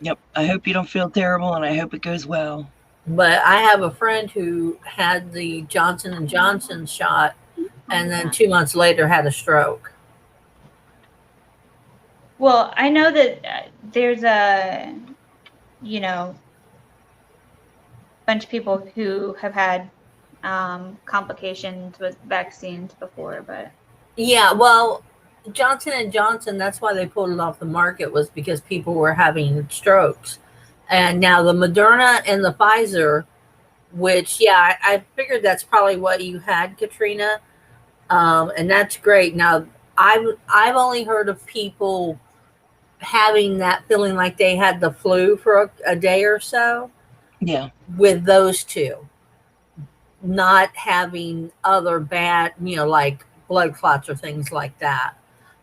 Yep. I hope you don't feel terrible, and I hope it goes well. But I have a friend who had the Johnson and Johnson shot, and then 2 months later had a stroke. Well, I know that there's a, bunch of people who have had complications with vaccines before, but Yeah, well, Johnson and Johnson, that's why they pulled it off the market, was because people were having strokes. And now the Moderna and the Pfizer, which, yeah, I figured that's probably what you had, Katrina. And that's great. Now, I've only heard of people having that feeling like they had the flu for a day or so Yeah. with those two, not having other bad, like blood clots or things like that.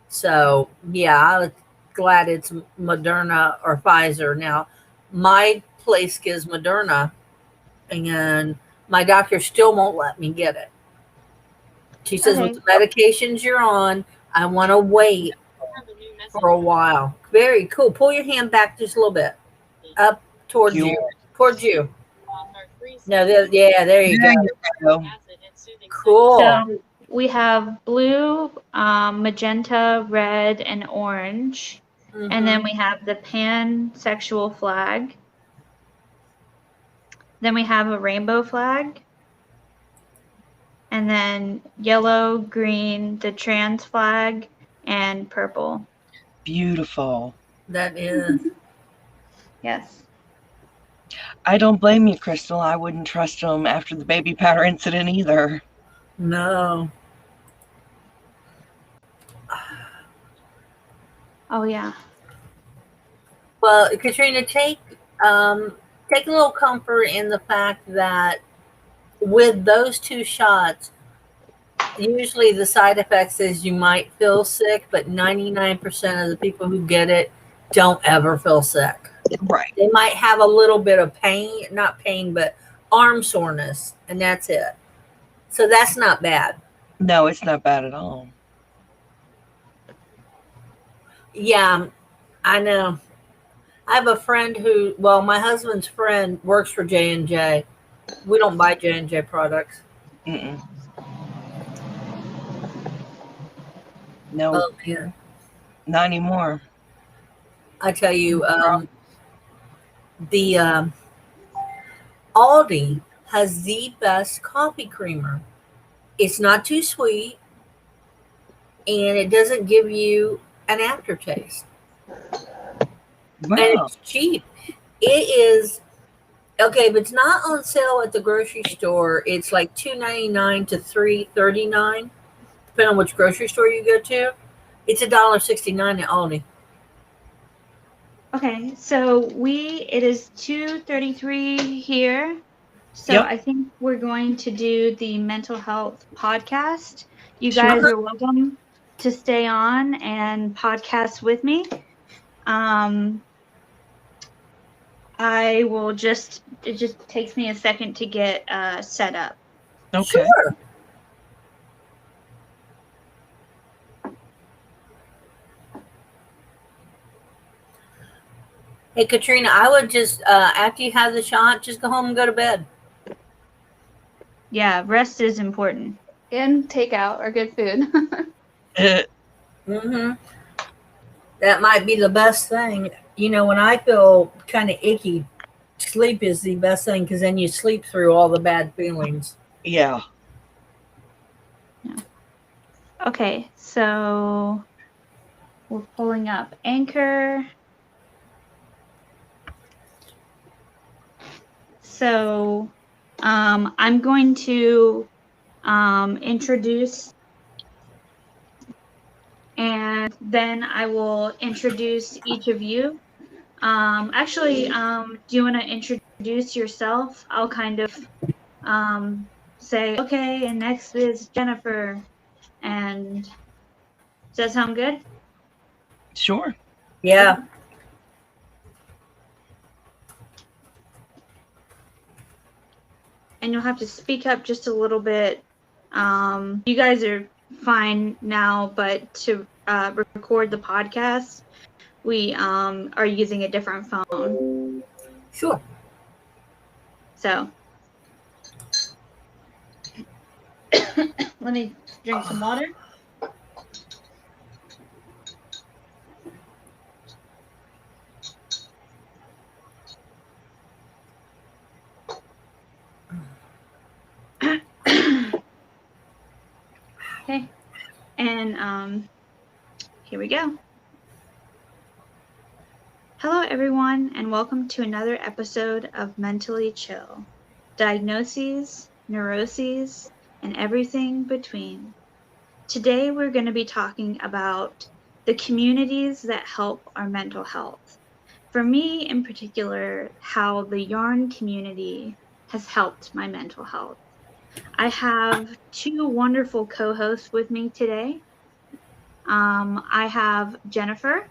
So, yeah, I'm glad it's Moderna or Pfizer. Now, my place gives Moderna, and my doctor still won't let me get it. She says, with okay. the medications you're on, I want to wait for a while. Very cool. Pull your hand back just a little bit. Up towards you. Towards you. No, yeah, there you There go. you go. Cool. So we have blue, magenta, red, and orange. And then we have the pansexual flag. Then we have a rainbow flag. And then yellow, green, the trans flag, and purple. Beautiful. That is. Yes. I don't blame you, Crystal. I wouldn't trust them after the baby powder incident either. No. Oh, yeah. Well, Katrina, take a little comfort in the fact that with those two shots, usually the side effects is you might feel sick, but 99% of the people who get it don't ever feel sick. Right. They might have a little bit of pain, not pain, but arm soreness, and that's it. So that's not bad. No, it's not bad at all. Yeah, I know. I have a friend who, well, my husband's friend works for J&J. We don't buy J&J products. Mm-mm. No, Oh, yeah. not anymore. I tell you, the Aldi has the best coffee creamer. It's not too sweet, and it doesn't give you an aftertaste. Wow. And it's cheap. It is okay, if it's not on sale at the grocery store, it's like $2.99 to $3.39, depending on which grocery store you go to. It's $1.69 at Aldi. Okay, so it is 2:33 here. So Yep. I think we're going to do the mental health podcast. You guys Sure. are welcome to stay on and podcast with me. It just takes me a second to get set up. Okay. Sure. Hey, Katrina, I would just, after you have the shot, just go home and go to bed. Yeah, rest is important. And takeout or good food. Mm-hmm. That might be the best thing. When I feel kind of icky, sleep is the best thing because then you sleep through all the bad feelings. Yeah. Okay, so we're pulling up Anchor. So I'm going to introduce, and then I will introduce each of you. Actually, do you want to introduce yourself? I'll kind of say, okay, and next is Jennifer. And does that sound good? Sure. Yeah. And you'll have to speak up just a little bit. You guys are fine now, but to record the podcast, we are using a different phone. Sure. So let me drink some water. Okay, and here we go. Hello everyone, and welcome to another episode of Mentally Chill. Diagnoses, neuroses, and everything between. Today we're going to be talking about the communities that help our mental health. For me in particular, how the yarn community has helped my mental health. I have two wonderful co-hosts with me today. I have Jennifer.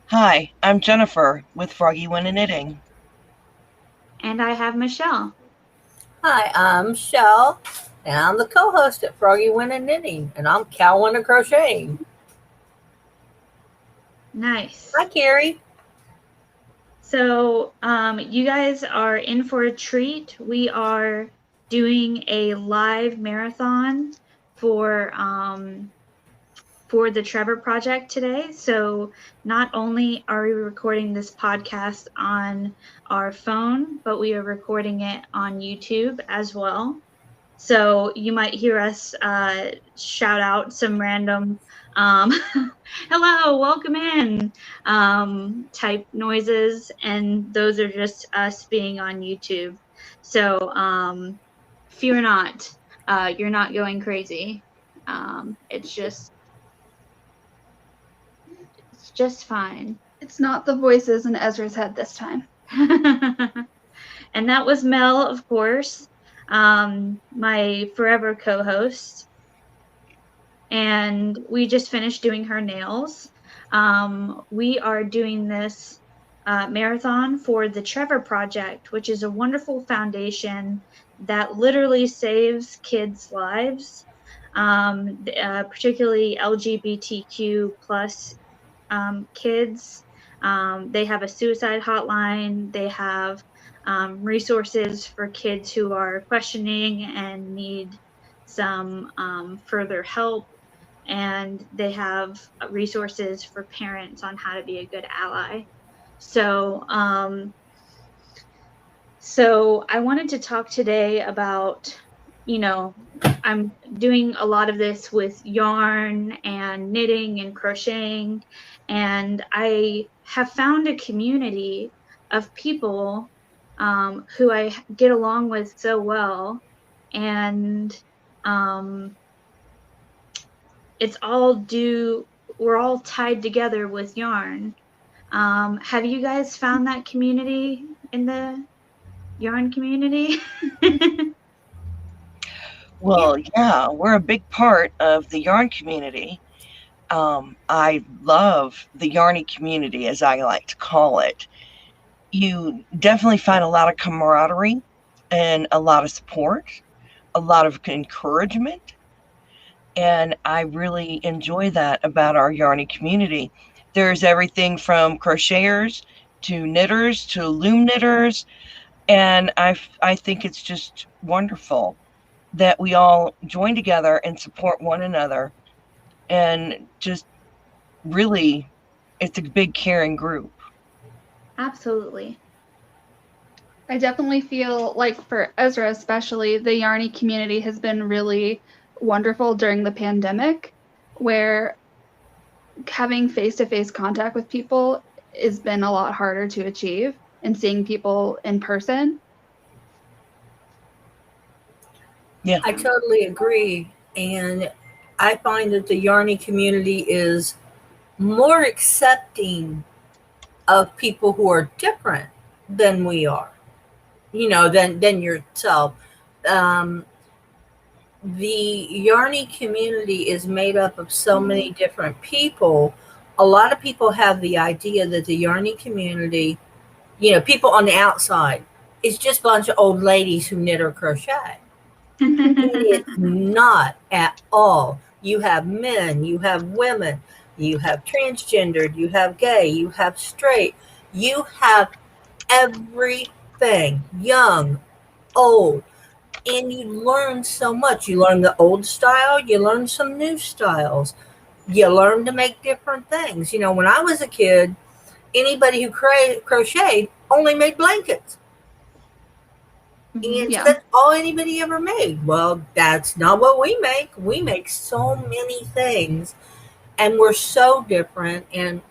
Hi, I'm Jennifer with Froggy Winter Knitting. And I have Michelle. Hi, I'm Shell, and I'm the co-host at Froggy Winter Knitting, and I'm Cal Winter Crocheting. Nice. Hi, Carrie. So you guys are in for a treat. We are doing a live marathon for the Trevor Project today. So not only are we recording this podcast on our phone, but we are recording it on YouTube as well. So you might hear us shout out some random hello, welcome in type noises, and those are just us being on YouTube. So fear not, you're not going crazy. It's just fine. It's not the voices in Ezra's head this time. And that was Mel, of course, my forever co-host. And we just finished doing her nails. We are doing this marathon for the Trevor Project, which is a wonderful foundation that literally saves kids' lives, particularly LGBTQ plus kids. They have a suicide hotline. They have resources for kids who are questioning and need some further help. And they have resources for parents on how to be a good ally. So I wanted to talk today about, I'm doing a lot of this with yarn and knitting and crocheting, and I have found a community of people who I get along with so well, and we're all tied together with yarn. Have you guys found that community in the yarn community? Well, yeah, we're a big part of the yarn community. I love the yarny community, as I like to call it. You definitely find a lot of camaraderie and a lot of support, a lot of encouragement. And I really enjoy that about our yarny community. There's everything from crocheters to knitters to loom knitters. And I think it's just wonderful that we all join together and support one another. And just really, it's a big caring group. Absolutely. I definitely feel like for Ezra especially, the yarny community has been really wonderful during the pandemic, where having face-to-face contact with people has been a lot harder to achieve, and seeing people in person. Yeah, I totally agree. And I find that the yarny community is more accepting of people who are different than we are, than yourself. The yarny community is made up of so many different people. A lot of people have the idea that the yarny community, people on the outside, is just a bunch of old ladies who knit or crochet. It's not at all. You have men, you have women, you have transgendered, you have gay, you have straight, you have every thing, young, old, and you learn so much. You learn the old style, you learn some new styles, you learn to make different things. You know, when I was a kid, anybody who crocheted only made blankets. And Yeah. that's all anybody ever made. Well, that's not what we make. We make so many things, and we're so different, and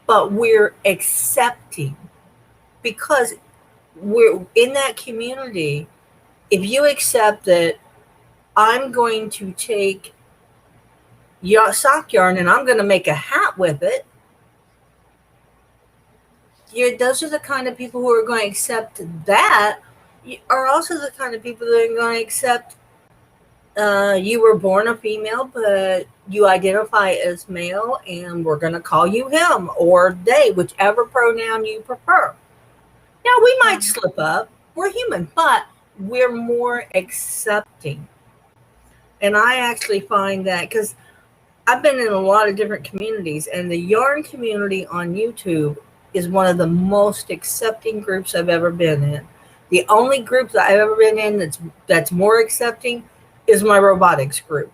but we're accepting because we're in that community. If you accept that I'm going to take your sock yarn and I'm going to make a hat with it, those are the kind of people who are going to accept that. Are also the kind of people that are going to accept you were born a female, but you identify as male, and we're going to call you him or they, whichever pronoun you prefer. Now, we might slip up. We're human, but we're more accepting. And I actually find that because I've been in a lot of different communities, and the yarn community on YouTube is one of the most accepting groups I've ever been in. The only group that I've ever been in that's more accepting is my robotics group.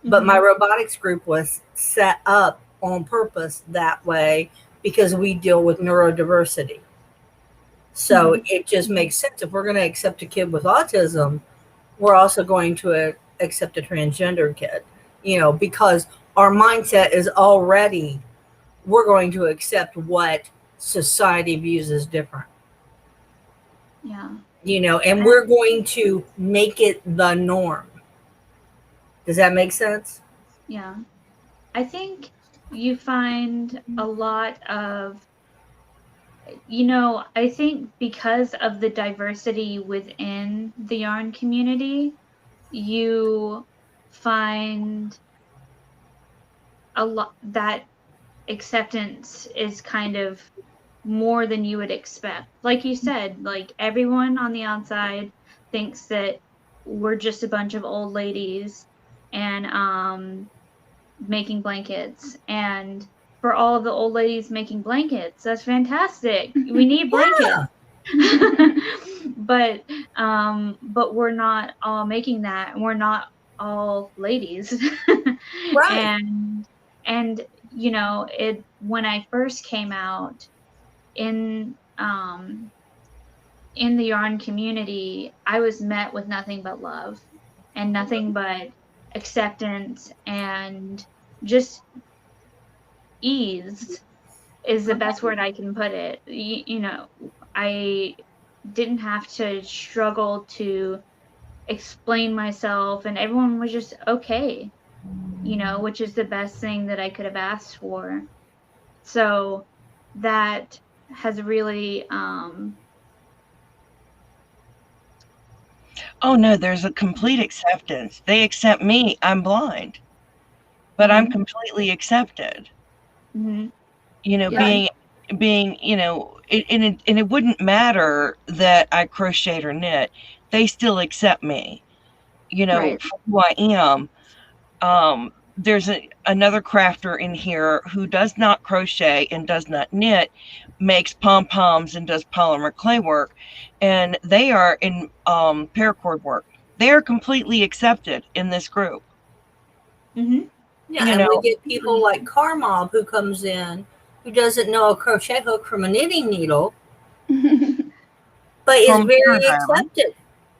But my robotics group was set up on purpose that way because we deal with neurodiversity. So it just makes sense. If we're going to accept a kid with autism, we're also going to accept a transgender kid, because our mindset is already, we're going to accept what society views as different. Yeah. And we're going to make it the norm. Does that make sense? Yeah. I think you find a lot of, I think because of the diversity within the yarn community, you find a lot that acceptance is kind of more than you would expect. Like you said, like everyone on the outside thinks that we're just a bunch of old ladies and making blankets. And for all of the old ladies making blankets, that's fantastic. We need blankets. But we're not all making that, and we're not all ladies. Right. And it when I first came out in the yarn community, I was met with nothing but love and nothing but acceptance, and just ease is the best word I can put it. I didn't have to struggle to explain myself, and everyone was just okay, which is the best thing that I could have asked for. So that has really Oh no, there's a complete acceptance. They accept me. I'm blind, but I'm completely accepted. Yeah. Being, it wouldn't matter that I crochet or knit. They still accept me, Right. for who I am. There's another crafter in here who does not crochet and does not knit, makes pom-poms and does polymer clay work, and they are in paracord work. They are completely accepted in this group. Yeah, and we get people like Carmob who comes in who doesn't know a crochet hook from a knitting needle, but is very accepted.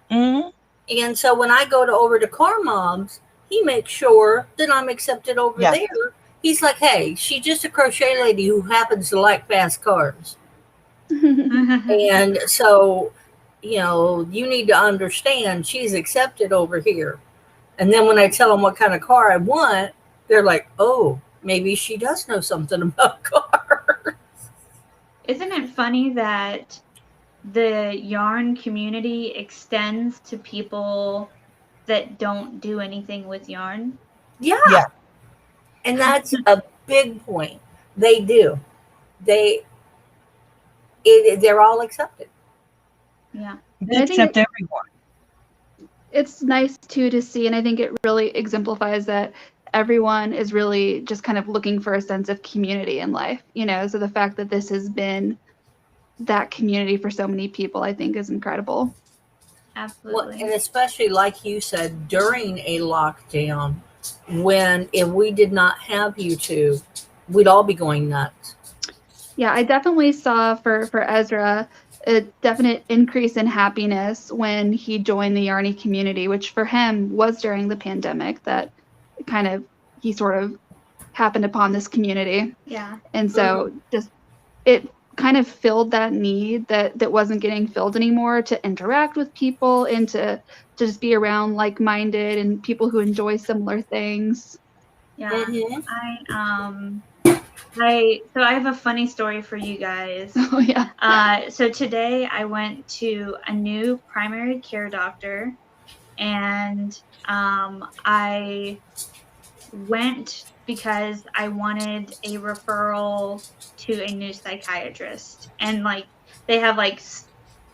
And so when I go over to Carmob's, he makes sure that I'm accepted over there. He's like, hey, she's just a crochet lady who happens to like fast cars. And so, you need to understand she's accepted over here. And then when I tell them what kind of car I want, they're like, oh, maybe she does know something about cars. Isn't it funny that the yarn community extends to people that don't do anything with yarn? Yeah. And that's a big point. They do. They're all accepted. Yeah. They accept everyone. It's nice too to see, and I think it really exemplifies that everyone is really just kind of looking for a sense of community in life, so the fact that this has been that community for so many people, I think is incredible. Absolutely. And especially like you said, during a lockdown, when if we did not have YouTube, we'd all be going nuts. Yeah, I definitely saw for Ezra a definite increase in happiness when he joined the Yarny community, which for him was during the pandemic that kind of he sort of happened upon this community. Yeah. And so just it kind of filled that need that wasn't getting filled anymore, to interact with people and to just be around like-minded and people who enjoy similar things. Yeah. Mhm. So I have a funny story for you guys. Oh yeah. So today I went to a new primary care doctor, and I went because I wanted a referral to a new psychiatrist. And like they have like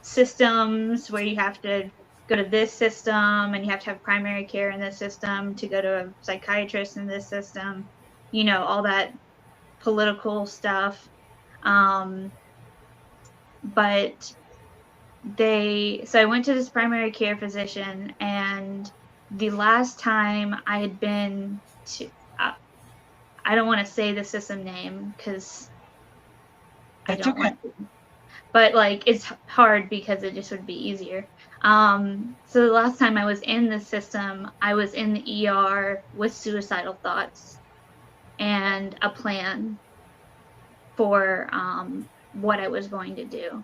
systems where you have to go to this system and you have to have primary care in this system to go to a psychiatrist in this system, all that political stuff. But so I went to this primary care physician, and the last time I had been to, I don't want to say the system name because I That's don't okay. want to, but like it's hard because it just would be easier. So the last time I was in the system, I was in the ER with suicidal thoughts and a plan for what I was going to do.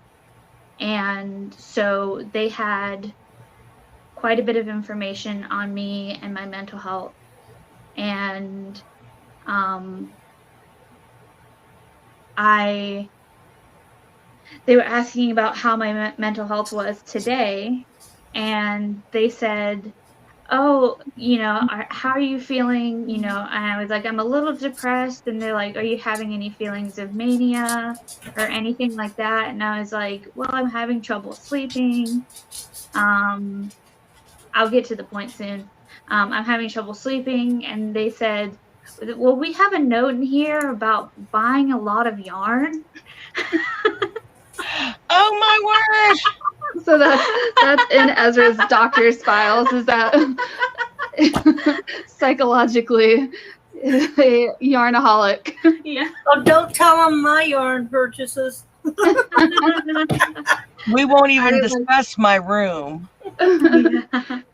And so they had quite a bit of information on me and my mental health. And they were asking about how my mental health was today. And they said, oh, how are you feeling? And I was like, I'm a little depressed. And they're like, are you having any feelings of mania or anything like that? And I was like, well, I'm having trouble sleeping. I'll get to the point soon. I'm having trouble sleeping. And they said, well, we have a note in here about buying a lot of yarn. Oh my word! So that's in Ezra's doctor's files. Is that psychologically a yarnaholic? Yeah. Oh, don't tell them my yarn purchases. We won't even discuss my room.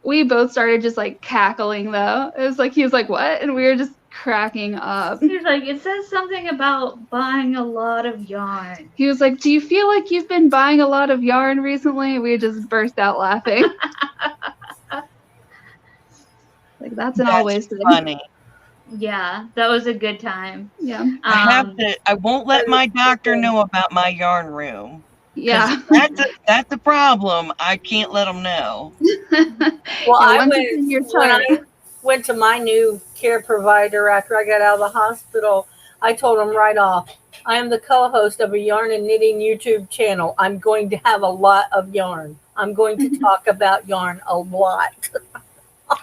We both started just like cackling though. It was like he was like, what? And we were just cracking up. He was like, it says something about buying a lot of yarn. He was like, do you feel like you've been buying a lot of yarn recently? We just burst out laughing. Like that's an always funny. Yeah, that was a good time. Yeah. I won't let my doctor know about my yarn room. Yeah. That's a problem. I can't let them know. Well, when I went to my new care provider after I got out of the hospital, I told him right off, I am the co-host of a yarn and knitting YouTube channel. I'm going to have a lot of yarn. I'm going to talk about yarn a lot.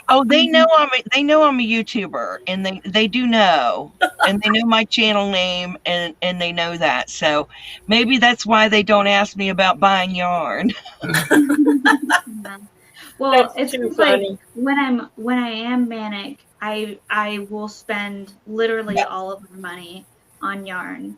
Oh, they know I'm a YouTuber, and they do know, and they know my channel name, and they know that. So maybe that's why they don't ask me about buying yarn. Yeah. Well, That's it's too just like funny. when I am manic, I will spend literally all of my money on yarn.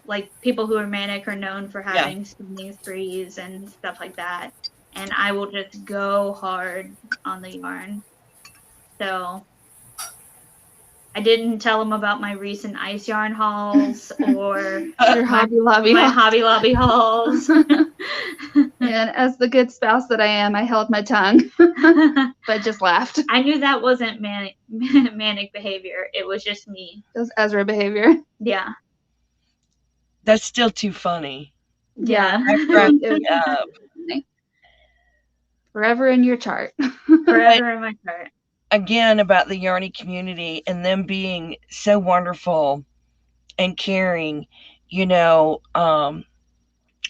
Like people who are manic are known for having spending sprees and stuff like that. And I will just go hard on the yarn. So I didn't tell them about my recent ice yarn hauls or your Hobby Lobby hauls. And as the good spouse that I am, I held my tongue, but just laughed. I knew that wasn't manic behavior. It was just me. It was Ezra behavior. Yeah. That's still too funny. Yeah. That cracked me up. Forever in your chart. Forever in my chart. Again, about the Yarny community and them being so wonderful and caring,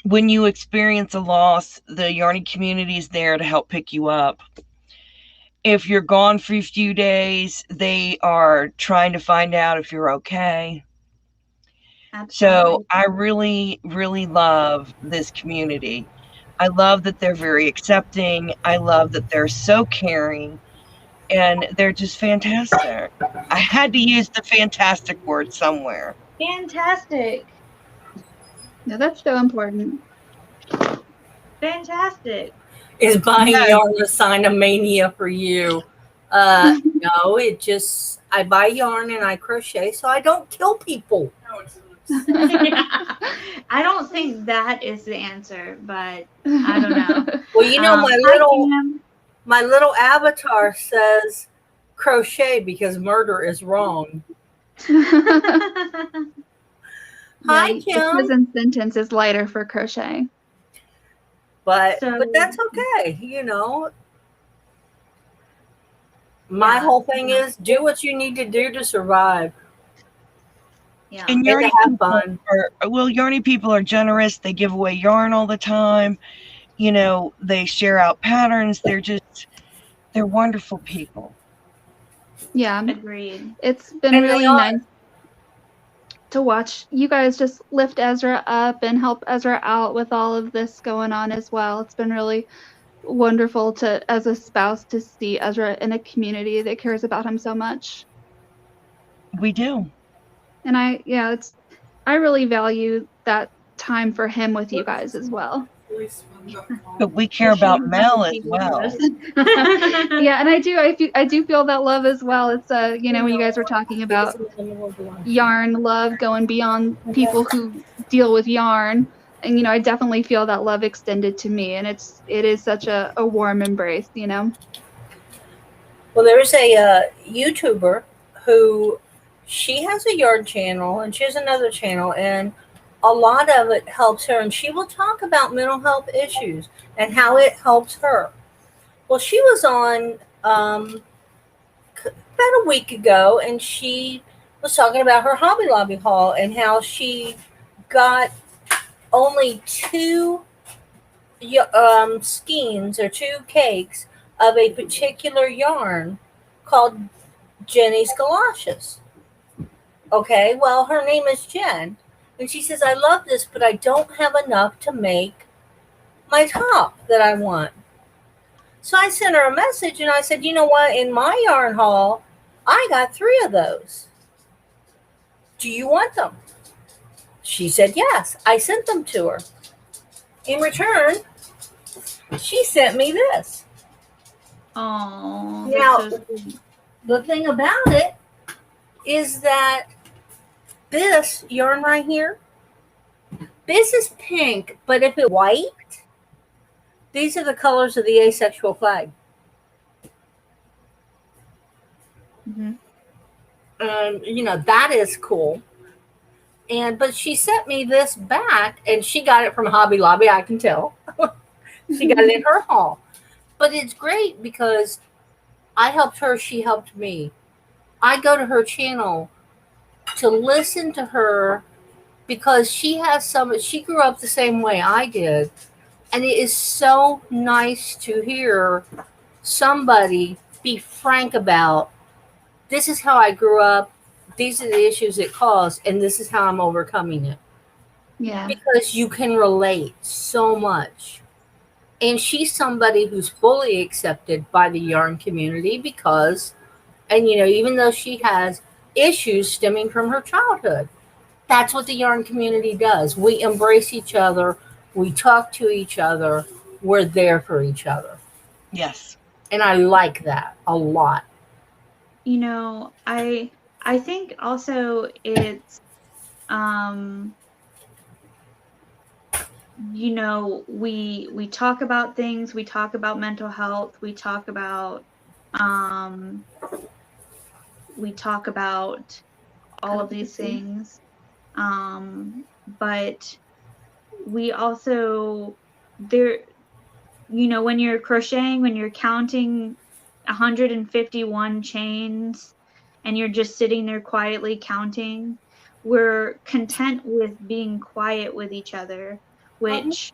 when you experience a loss, the Yarny community is there to help pick you up. If you're gone for a few days, they are trying to find out if you're okay. So Absolutely. I really, really love this community. I love that they're very accepting. I love that they're so caring, and they're just fantastic. I had to use the fantastic word somewhere. Fantastic. No, that's so important. Fantastic. Is buying Yes. yarn a sign of mania for you? No, it just I buy yarn and I crochet so I don't kill people. I don't think that is the answer, but I don't know. Well, you know Hi, Pam. my little avatar says crochet because murder is wrong. Hi, Yeah, the Kim. prison sentence is lighter for crochet. But So- that's okay, you know. My Yeah. whole thing is do what you need to do to survive Yeah. And and to yarny have people fun. yarny people are generous. They give away yarn all the time. You know, they share out patterns. They're wonderful people. Yeah, Agreed. it's been And they really are. nice to watch you guys just lift Ezra up and help Ezra out with all of this going on as well. It's been really wonderful to, as a spouse, to see Ezra in a community that cares about him so much. We do. And I really value that time for him with you guys as well. But we care about Mel as well. Yeah, and I do feel that love as well. It's you know, when you guys were talking about yarn love going beyond people who deal with yarn, and you know, I definitely feel that love extended to me, and it is such a warm embrace, you know. Well, there's a YouTuber who she has a yard channel and she has another channel, and a lot of it helps her. And she will talk about mental health issues and how it helps her. Well, she was on about a week ago, and she was talking about her Hobby Lobby haul and how she got only two skeins or two cakes of a particular yarn called Jenny's Galoshes. Okay, well, her name is Jen. And she says, I love this, but I don't have enough to make my top that I want. So I sent her a message and I said, you know what? In my yarn haul, I got 3 of those. Do you want them? She said, yes. I sent them to her. In return, she sent me this. Oh, Now, that's so sweet. the thing about it is that this yarn right here, this is pink, but if it's white, these are the colors of the asexual flag. Mhm. You know, that is cool. But she sent me this back, and she got it from Hobby Lobby, I can tell. She got it in her haul. But it's great because I helped her, she helped me. I go to her channel to listen to her because she grew up the same way I did. And it is so nice to hear somebody be frank about, this is how I grew up, these are the issues it caused, and this is how I'm overcoming it. Yeah. Because you can relate so much. And she's somebody who's fully accepted by the yarn community because, and you know, even though she has issues stemming from her childhood, that's what the yarn community does. We embrace each other, we talk to each other, we're there for each other. Yes. And I like that a lot. You know, I think also it's you know, we talk about things, we talk about mental health, we talk about all of these things. But we also there, you know, when you're crocheting, when you're counting 151 chains and you're just sitting there quietly counting, we're content with being quiet with each other, which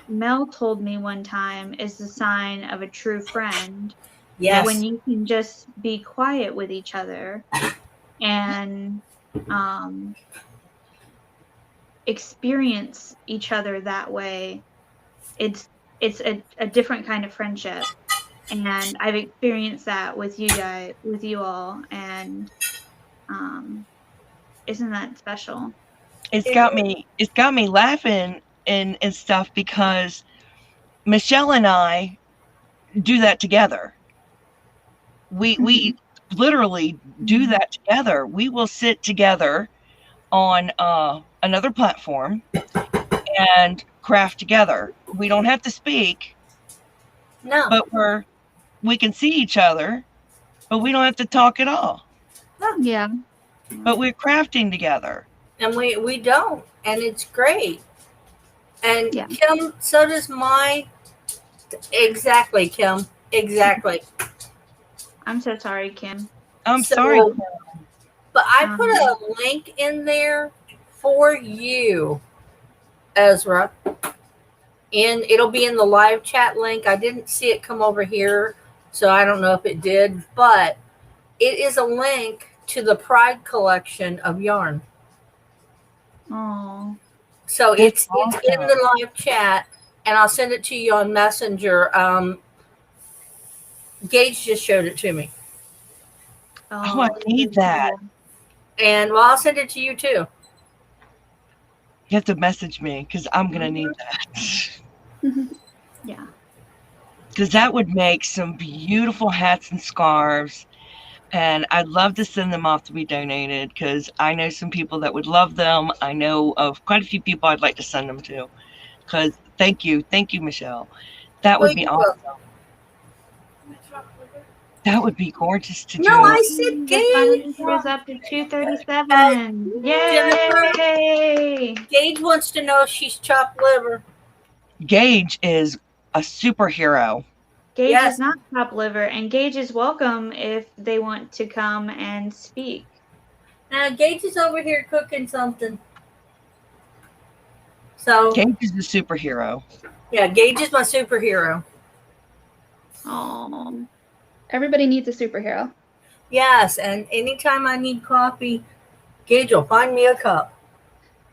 Mel told me one time is the sign of a true friend. Yes. When you can just be quiet with each other and experience each other that way, it's a different kind of friendship. And I've experienced that with you guys, with you all, and isn't that special? It's got me laughing and stuff because Michelle and I do that together. We literally do that together. We will sit together on another platform and craft together. We don't have to speak, No. but we can see each other, but we don't have to talk at all. Yeah. But we're crafting together. And we don't. And it's great. And Yeah. Kim, so does exactly, Kim. Exactly. I'm so sorry, Kim. I'm So- sorry. But I put a link in there for you, Ezra. And it'll be in the live chat link. I didn't see it come over here, so I don't know if it did. But it is a link to the Pride collection of yarn. Oh, So That's it's in the live chat, and I'll send it to you on Messenger. Gage just showed it to me. Oh, I need that. And well, I'll send it to you too. You have to message me because I'm going to need that. Yeah. Because that would make some beautiful hats and scarves. And I'd love to send them off to be donated because I know some people that would love them. I know of quite a few people I'd like to send them to. Because thank you, Michelle. That would be awesome. That would be gorgeous to do. No, I said The Gage. fundraiser is up to 237. Yay! Gage wants to know if she's chopped liver. Gage is a superhero. Gage Yes. is not top liver, and Gage is welcome if they want to come and speak. Now Gage is over here cooking something. So Gage is a superhero. yeah, Gage is my superhero. Oh, Everybody needs a superhero. Yes, and anytime I need coffee, Gage will find me a cup.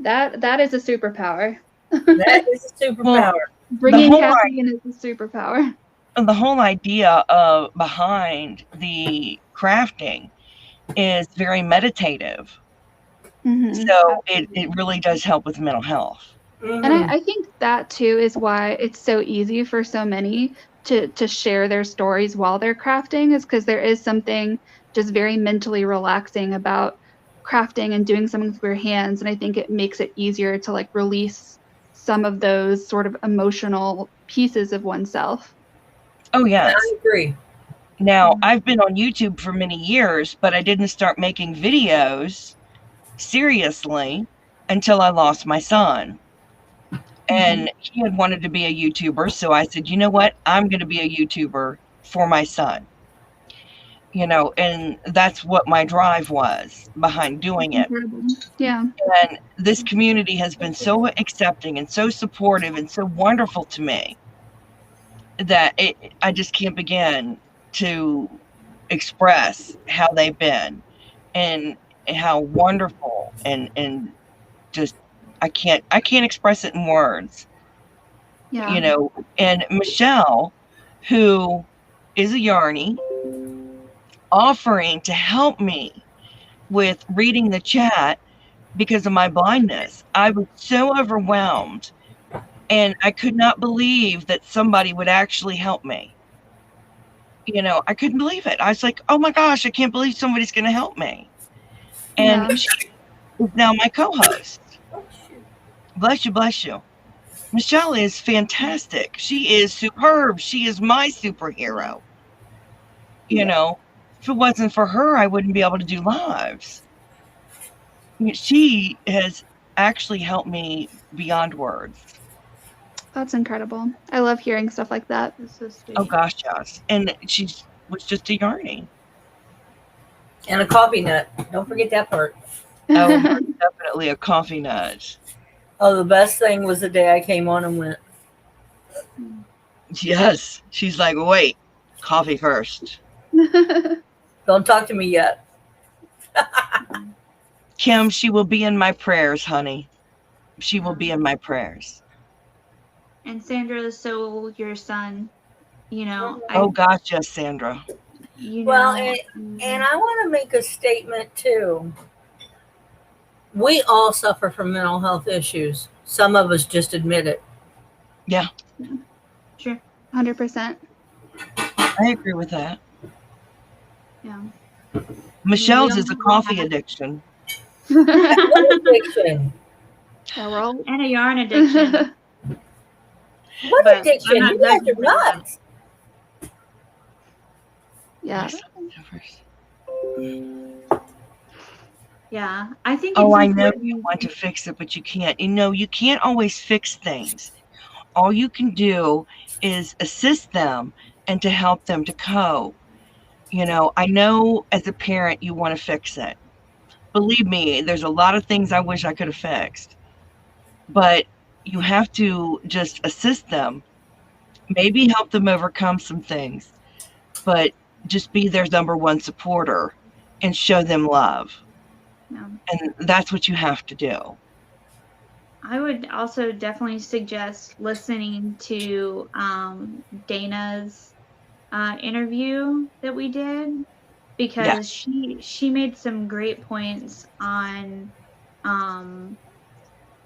That is a superpower. That is a superpower. Bringing whole caffeine is a superpower. And the whole idea behind the crafting is very meditative. Mhm. So it really does help with mental health. Mhm. And I think that too is why it's so easy for so many to share their stories while they're crafting, is because there is something just very mentally relaxing about crafting and doing something with your hands. And I think it makes it easier to like release some of those sort of emotional pieces of oneself. Oh, yes. I agree. Now, I've been on YouTube for many years, but I didn't start making videos seriously until I lost my son. And he had wanted to be a YouTuber. So I said, you know what? I'm going to be a YouTuber for my son. You know, and that's what my drive was behind doing it. Yeah. And this community has been so accepting and so supportive and so wonderful to me that I just can't begin to express how they've been and how wonderful and just I can't express it in words. Yeah. You know, and Michelle, who is a Yarnie, offering to help me with reading the chat because of my blindness. I was so overwhelmed and I could not believe that somebody would actually help me. You know, I couldn't believe it. I was like, oh my gosh, I can't believe somebody's going to help me. And Yeah. she is now my co-host. Bless you, bless you. Michelle is fantastic. She is superb. She is my superhero. You know, if it wasn't for her, I wouldn't be able to do lives. She has actually helped me beyond words. That's incredible. I love hearing stuff like that. that's so sweet. Oh gosh, yes. And she was just a Yarnie. And a coffee nut. Don't forget that part. Oh, definitely a coffee nut. Oh, the best thing was the day I came on and went, Yes. She's like, wait, coffee first. don't talk to me yet. Kim, she will be in my prayers, honey. she will be in my prayers. And Sandra, so your son, Oh gosh, yes, Sandra. Well, and I want to make a statement too. We all suffer from mental health issues. Some of us just admit it. Yeah, sure, 100%. I agree with that. yeah. Michelle's we is a all coffee have- addiction. What addiction? Yeah, we're all. And a yarn addiction. What But I'm addiction? not You guys judging are for that. nuts. Yeah. Yeah, I think it's Oh, I know important. you want to fix it, but you can't. You can't always fix things. All you can do is assist them and to help them to cope. I know as a parent you want to fix it. Believe me, there's a lot of things I wish I could have fixed, but you have to just assist them, maybe help them overcome some things, but just be their number one supporter and show them love. Yeah. And that's what you have to do. I would also definitely suggest listening to Dana's interview that we did, because she made some great points on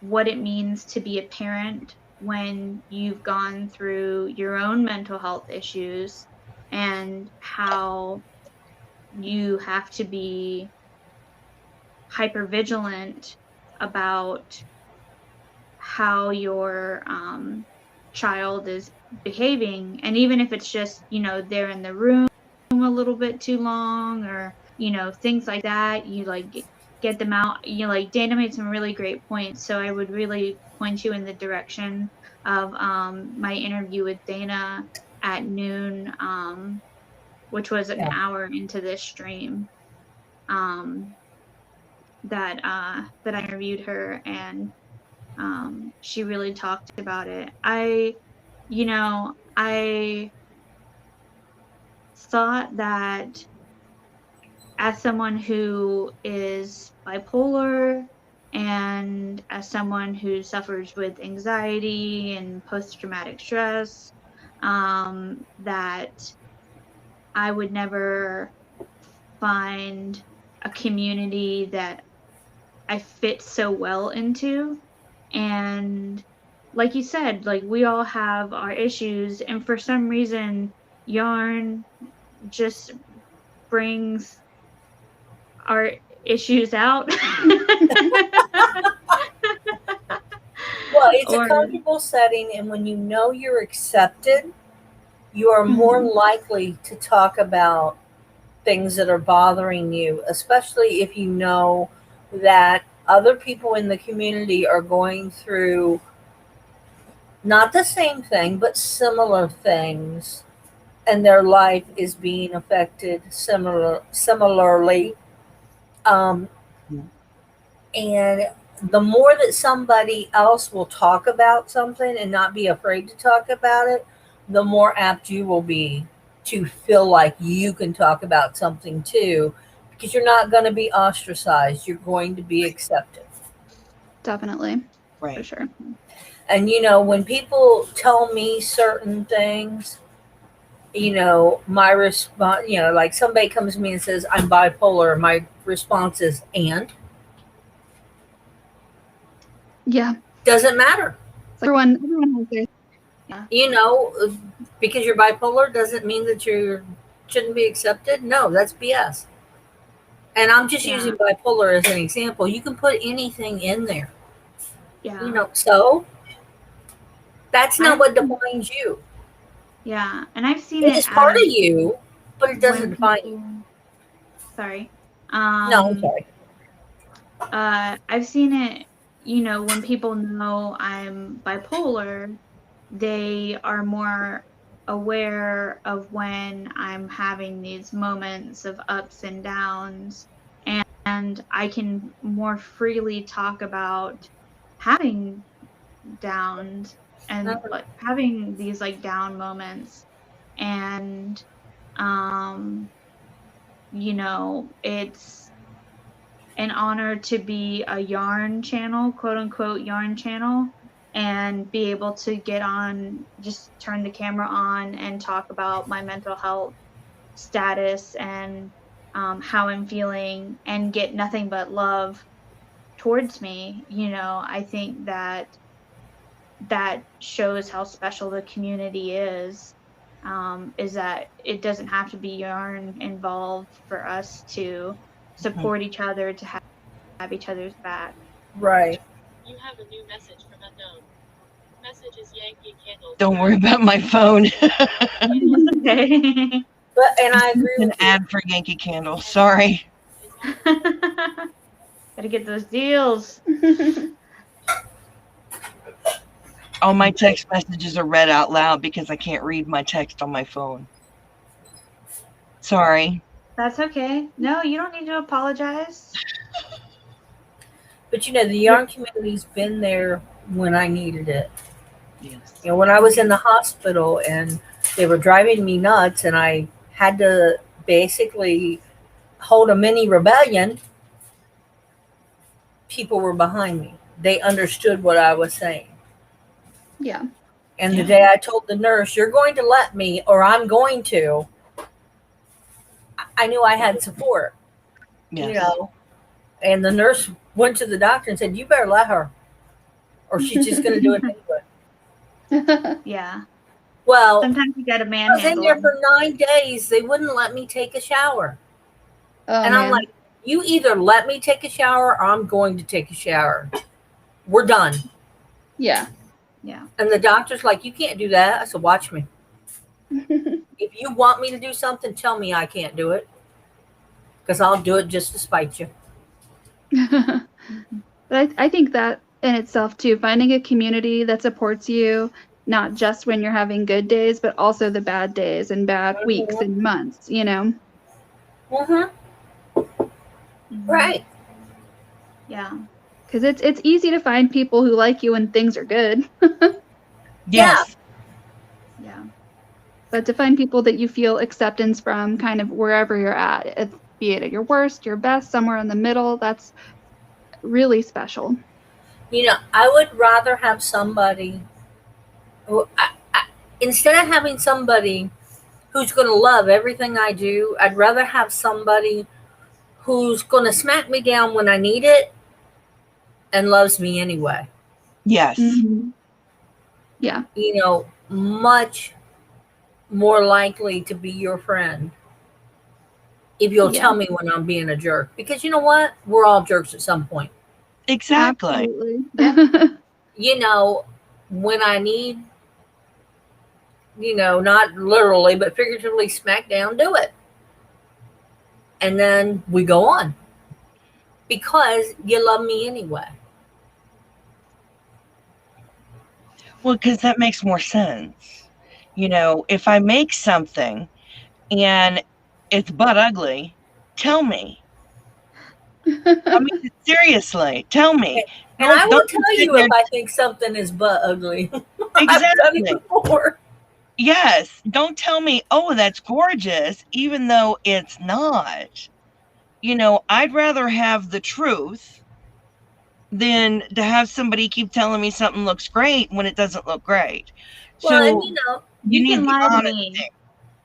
what it means to be a parent when you've gone through your own mental health issues, and how you have to be hyper vigilant about how your child is behaving. And even if it's just, they're in the room a little bit too long, or, things like that, you like get them out. Like Dana made some really great points. So I would really point you in the direction of my interview with Dana at noon, which was an hour into this stream. That I interviewed her, and she really talked about it. I thought that as someone who is bipolar, and as someone who suffers with anxiety and post-traumatic stress, that I would never find a community that I fit so well into. And like you said, like we all have our issues, and for some reason yarn just brings our issues out. Well, it's Or a comfortable setting, and when you know you're accepted, you are more likely to talk about things that are bothering you, especially if you know that other people in the community are going through not the same thing, but similar things, and their life is being affected similarly. Um, and the more that somebody else will talk about something and not be afraid to talk about it, the more apt you will be to feel like you can talk about something too, because you're not going to be ostracized. You're going to be accepted. Definitely. Right. For sure. And when people tell me certain things, my response, like somebody comes to me and says, I'm bipolar, my response is, and? Yeah. Doesn't matter. It's like everyone has their. Because you're bipolar doesn't mean that you shouldn't be accepted. No, that's BS. And I'm just using bipolar as an example. You can put anything in there. yeah. So that's not what defines you. Yeah. And I've seen It is part of you, but it doesn't when define you. Sorry. No, I'm sorry. I've seen it, when people know I'm bipolar, they are more aware of when I'm having these moments of ups and downs, and I can more freely talk about having downs and like having these like down moments. And an honor to be a yarn channel, quote unquote yarn channel, and be able to get on, just turn the camera on and talk about my mental health status and how I'm feeling and get nothing but love towards me. I think that shows how special the community is that it doesn't have to be yarn involved for us to support each other, to have each other's back. Right. You have a new message from unknown. Message is Yankee Candle. Don't worry about my phone. Okay. But and I agree An with you. ad for Yankee Candle. Sorry. Gotta get those deals. All my text messages are read out loud because I can't read my text on my phone. Sorry. That's okay. No, you don't need to apologize. But the yarn community's been there when I needed it. Yes. When I was in the hospital and they were driving me nuts and I had to basically hold a mini rebellion, people were behind me. They understood what I was saying. Yeah. And the day I told the nurse, "You're going to let me or I'm going to," I knew I had support. Yes. And the nurse went to the doctor and said, "You better let her or she's just going to do it anyway." Yeah. Well, Sometimes you gotta I was in manhandle there them. for 9 days. They wouldn't let me take a shower. Oh, And man. I'm like, "You either let me take a shower or I'm going to take a shower. We're done." Yeah. Yeah. And the doctor's like, "You can't do that." I said, "Watch me. If you want me to do something, tell me I can't do it. Because I'll do it just to spite you." But I think that in itself too, finding a community that supports you, not just when you're having good days, but also the bad days and bad weeks and months, Right. Yeah. because it's easy to find people who like you when things are good, Yes. Yeah. but to find people that you feel acceptance from kind of wherever you're at, be it at your worst, your best, somewhere in the middle, that's really special. I would rather have somebody who, instead of having somebody who's going to love everything I do, I'd rather have somebody who's going to smack me down when I need it and loves me anyway. Yes. Mhm. Yeah. Much more likely to be your friend if you'll Yeah. tell me when I'm being a jerk. Because you know what? We're all jerks at some point. Exactly. Absolutely. When I need, not literally, but figuratively smack down, do it. And then we go on. Because you love me anyway. Well, because that makes more sense. If I make something and it's butt ugly, tell me. I mean, seriously, tell me. And I will Don't tell sit you there- if I think something is butt ugly. I've done Exactly. it before. Yes. Don't tell me, oh, that's gorgeous, even though it's not. I'd rather have the truth than to have somebody keep telling me something looks great when it doesn't look great. Well, So and you need can the lie to honesty. me.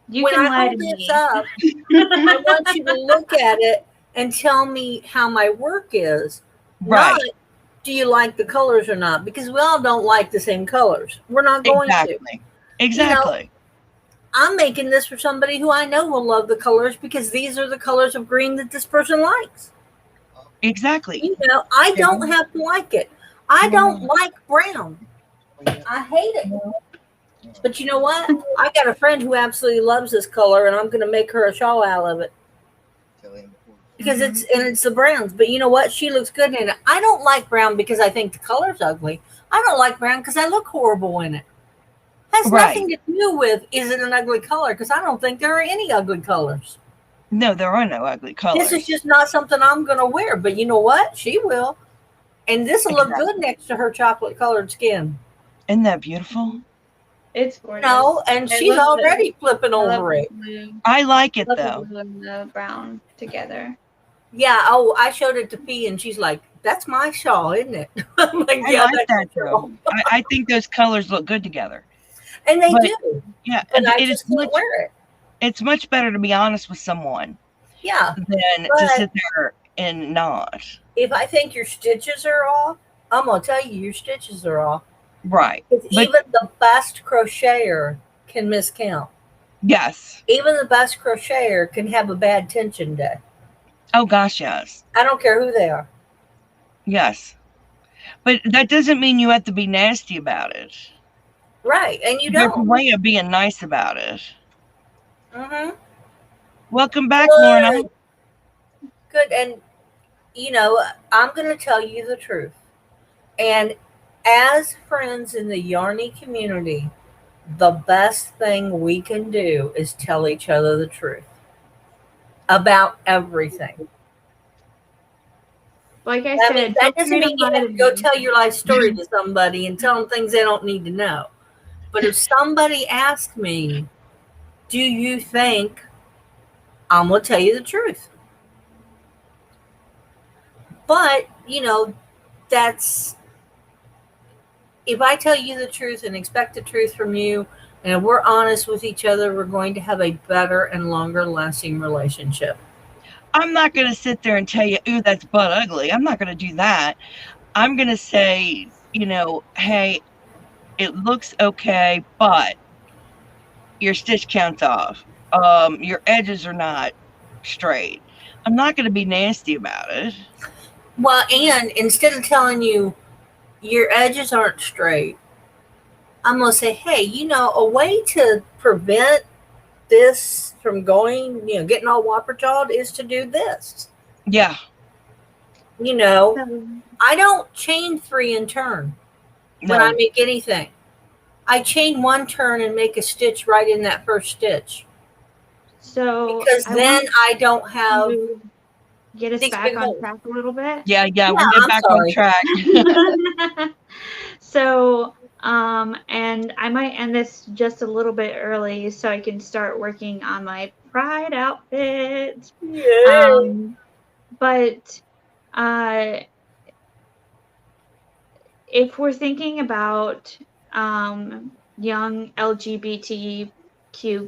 You when can I lie hold to this me. up, I want you to look at it and tell me how my work is. Right. Not, do you like the colors or not? Because we all don't like the same colors. We're not going to. Exactly. I'm making this for somebody who I know will love the colors because these are the colors of green that this person likes. Exactly. I don't have to like it. I don't like brown. I hate it. But you know what? I got a friend who absolutely loves this color, and I'm going to make her a shawl out of it. Because it's the browns. But you know what? She looks good in it. I don't like brown because I think the color's ugly. I don't like brown because I look horrible in it. Has nothing to do with is it an ugly color, because I don't think there are any ugly colors. No, there are no ugly colors. This is just not something I'm going to wear. But you know what? She will. And this will look good next to her chocolate colored skin. Isn't that beautiful? It's gorgeous. No, and I she's love already flipping I love over the it. blue. I like it Love the though. blue and the brown together. Yeah. Oh, I showed it to P, and she's like, "That's my shawl, isn't it?" I'm like, I "Yeah, like that's that your though. shawl." I think those colors look good together. And they But do, yeah, but I it is just can't wear it. it's much better to be honest with someone Yeah, than to but sit there and not. if I think your stitches are off, I'm gonna tell you your stitches are off. Right. Because But even the best crocheter can miscount. yes. Even the best crocheter can have a bad tension day. Oh gosh, yes. I don't care who they are. Yes. But that doesn't mean you have to be nasty about it. Right, and you There's a don't. way of being nice about it. Mm-hmm. Welcome back, Lorna. Good. Good. And, I'm going to tell you the truth. And as friends in the Yarny community, the best thing we can do is tell each other the truth about everything. Like I I mean, said, that feel doesn't free to mean you lie have to to go me. tell your life story to somebody and tell them things they don't need to know. But if somebody asks me, do you think, I'm going to tell you the truth. But, that's, if I tell you the truth and expect the truth from you, and if we're honest with each other, we're going to have a better and longer lasting relationship. I'm not going to sit there and tell you, ooh, that's butt ugly. I'm not going to do that. I'm going to say, hey, it looks okay, but your stitch count's off. Your edges are not straight. I'm not going to be nasty about it. Well, and instead of telling you your edges aren't straight, I'm going to say, hey, a way to prevent this from going, getting all whopper jawed is to do this. Yeah. I don't chain 3 and turn when I No. make anything. I chain 1 turn and make a stitch right in that first stitch. So Because I then want I don't have to get us these back big on holes. track a little bit. Yeah, Yeah, we'll get I'm back on sorry. track. So, and I might end this just a little bit early so I can start working on my pride outfit. Yay. But if we're thinking about young LGBTQ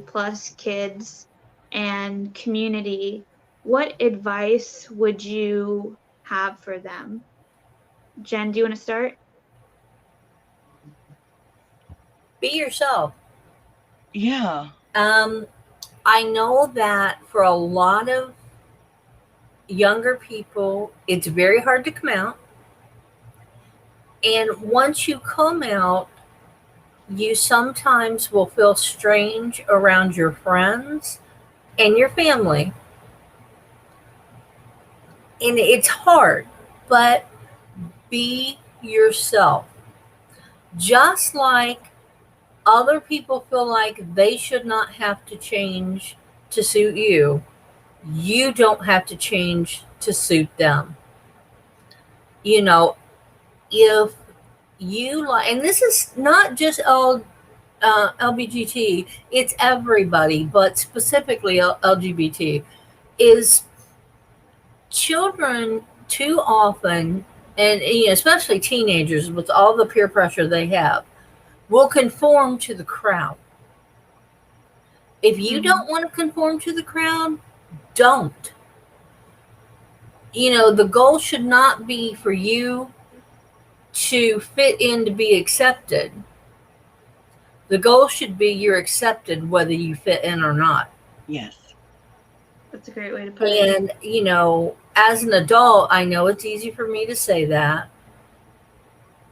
plus kids and community, what advice would you have for them? Jen, do you want to start? Be yourself. Yeah. I know that for a lot of younger people, it's very hard to come out. And once you come out, you sometimes will feel strange around your friends and your family. And it's hard, but be yourself. Just like other people feel like they should not have to change to suit you, you don't have to change to suit them. If you like, and this is not just LBGT, it's everybody, but specifically LGBT, is children too often, and especially teenagers with all the peer pressure they have, will conform to the crowd. If you don't want to conform to the crowd, don't. The goal should not be for you to fit in to be accepted. The goal should be you're accepted whether you fit in or not. Yes. That's a great way to put it. And, as an adult, I know it's easy for me to say that.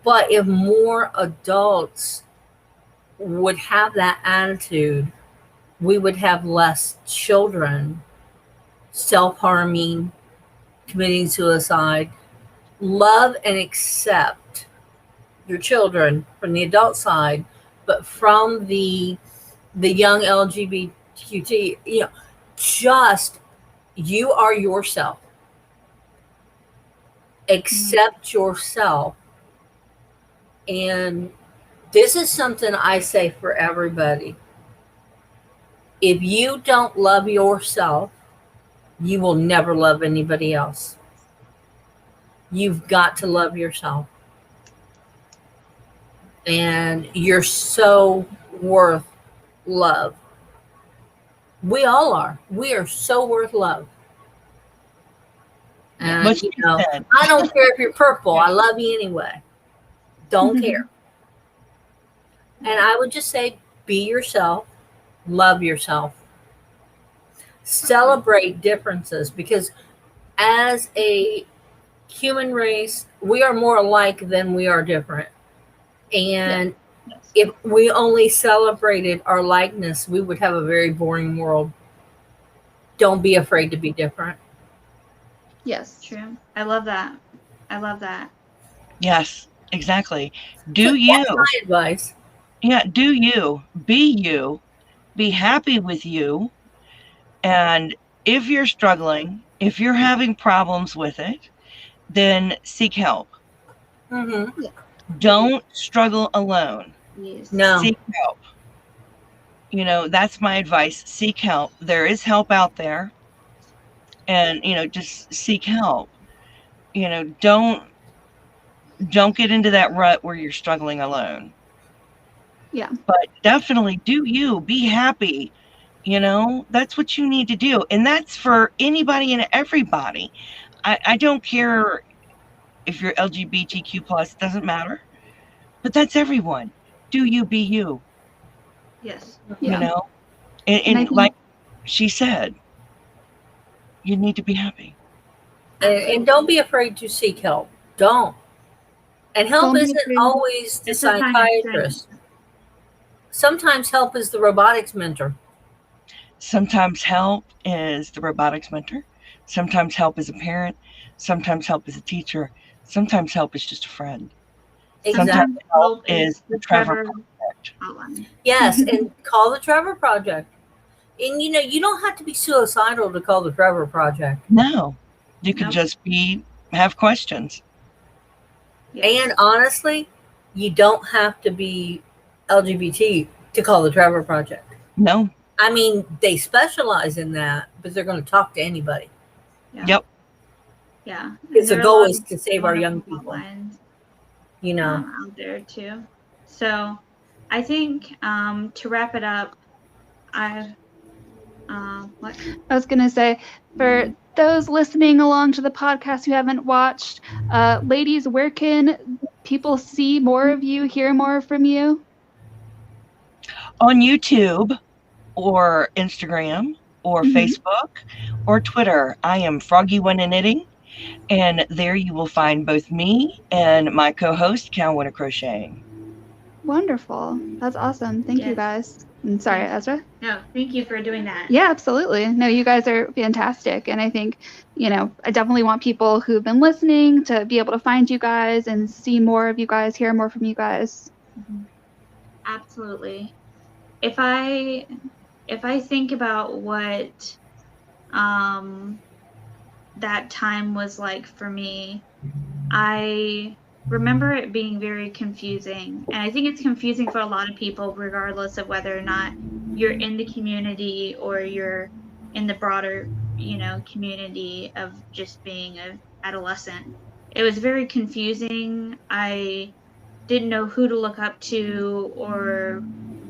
But if more adults would have that attitude, we would have less children self-harming, committing suicide. Love and accept your children from the adult side, but from the young LGBTQ, just you are yourself. Accept yourself. And this is something I say for everybody. If you don't love yourself, you will never love anybody else. You've got to love yourself. And you're so worth love. We all are. We are so worth love. And, What you said. I don't care if you're purple. I love you anyway. Don't care. And I would just say, be yourself. Love yourself. Celebrate differences, because as a human race, we are more alike than we are different. And if we only celebrated our likeness, we would have a very boring world. Don't be afraid to be different. Yes. True. I love that. I love that. Yes, exactly. So Do you? that's my advice. Yeah, do you. Be you. Be happy with you. And if you're struggling, if you're having problems with it, then seek help. Mm-hmm. Don't struggle alone. Yes. No. Seek help. You know, that's my advice. Seek help. There is help out there. And, you know, just seek help. You know, don't get into that rut where you're struggling alone. Yeah. But definitely do you. Be happy. You know, that's what you need to do. And that's for anybody and everybody. I don't care if you're LGBTQ plus, doesn't matter. But that's everyone. Do you, be you. Yes. Yeah. You know? And I And think- like she said, you need to be happy. And don't be afraid to seek help. Don't. And help Don't be isn't afraid. always the It's a sign of psychiatrist. strength. Sometimes help is the robotics mentor. Sometimes help is the robotics mentor. Sometimes help is a parent. Sometimes help is a teacher. Sometimes help is just a friend. Exactly. Sometimes help is the Trevor Project. outline. Yes, and call the Trevor Project. And you don't have to be suicidal to call the Trevor Project. No, you could Nope. just have questions. Yes. And honestly, you don't have to be LGBT to call the Trevor Project. No. I mean, they specialize in that, but they're going to talk to anybody. Yeah. Yep. Yeah. Because the There are a goal lot is of to save our young wonderful people. hotlines, You know. out there too. So I think to wrap it up, what? I was going to say, for those listening along to the podcast who haven't watched, ladies, where can people see more of you, hear more from you? On YouTube or Instagram or Mhm. Facebook or Twitter, I am Froggy Winter Knitting. And there you will find both me and my co-host, Cal Winter Crocheting. Wonderful. That's awesome. Thank you Yes. guys. And sorry, Yes. Ezra. No, thank you for doing that. Yeah, absolutely. No, you guys are fantastic. And I think, I definitely want people who've been listening to be able to find you guys and see more of you guys, hear more from you guys. Absolutely. If I think about what that time was like for me, I remember it being very confusing. And I think it's confusing for a lot of people, regardless of whether or not you're in the community or you're in the broader, community of just being an adolescent. It was very confusing. I didn't know who to look up to or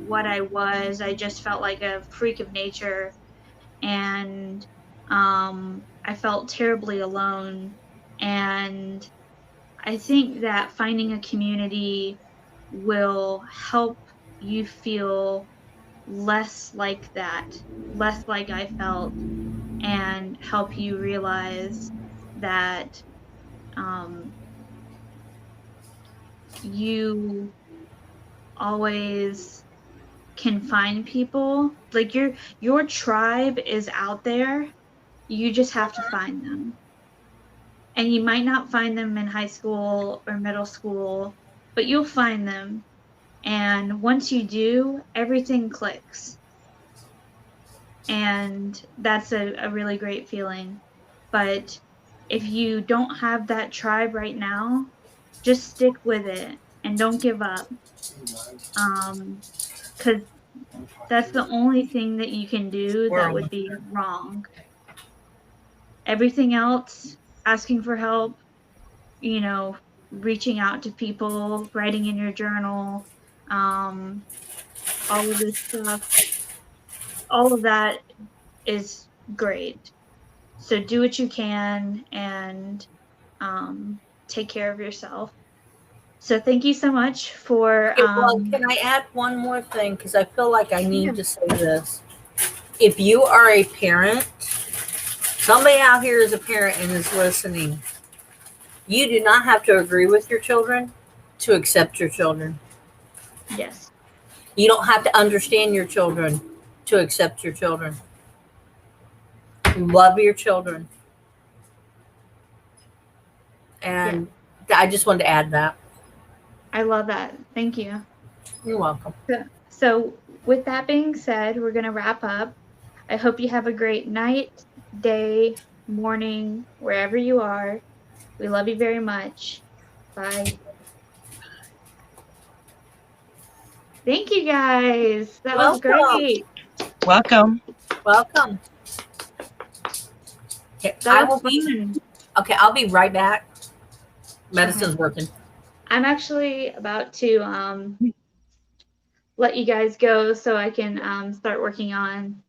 what I was. I just felt like a freak of nature. And I felt terribly alone. And I think that finding a community will help you feel less like that, less like I felt, and help you realize that you always can find people. Like your tribe is out there. You just have to find them. And you might not find them in high school or middle school, but you'll find them. And once you do, everything clicks. And that's a really great feeling. But if you don't have that tribe right now, just stick with it and don't give up. Because that's the only thing that you can do that would be wrong. everything else, asking for help, you know, reaching out to people, writing in your journal, all of this stuff, all of that is great. So do what you can and take care of yourself. So thank you so much for Okay, well, can I add one more thing? Because I feel like I need to say this. If you are a parent, somebody out here is a parent and is listening, you do not have to agree with your children to accept your children. yes. You don't have to understand your children to accept your children. Love your children. And I just wanted to add that. I love that. Thank you. You're welcome. So with that being said, we're going to wrap up. I hope you have a great night, day, morning, wherever you are. We love you very much. Bye. Thank you guys. That was Welcome. great. Welcome. Welcome. Okay, That was fun. Okay, I'll be right back. Medicine's working. I'm actually about to let you guys go so I can start working on.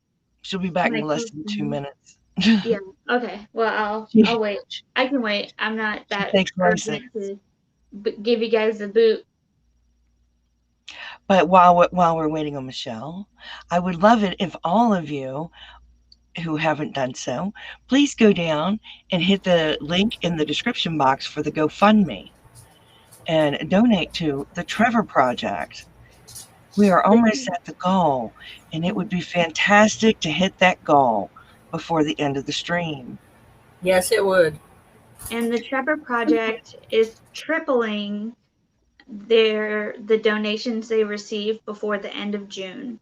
She'll be back in less than 2 minutes. Yeah. Okay. Well, I'll wait. I can wait. I'm not that urgent to give you guys the boot. But while we're waiting on Michelle, I would love it if all of you who haven't done so, please go down and hit the link in the description box for the GoFundMe and donate to the Trevor Project. We are almost at the goal, and it would be fantastic to hit that goal before the end of the stream. Yes, it would. And the Trevor Project is tripling the donations they receive before the end of June.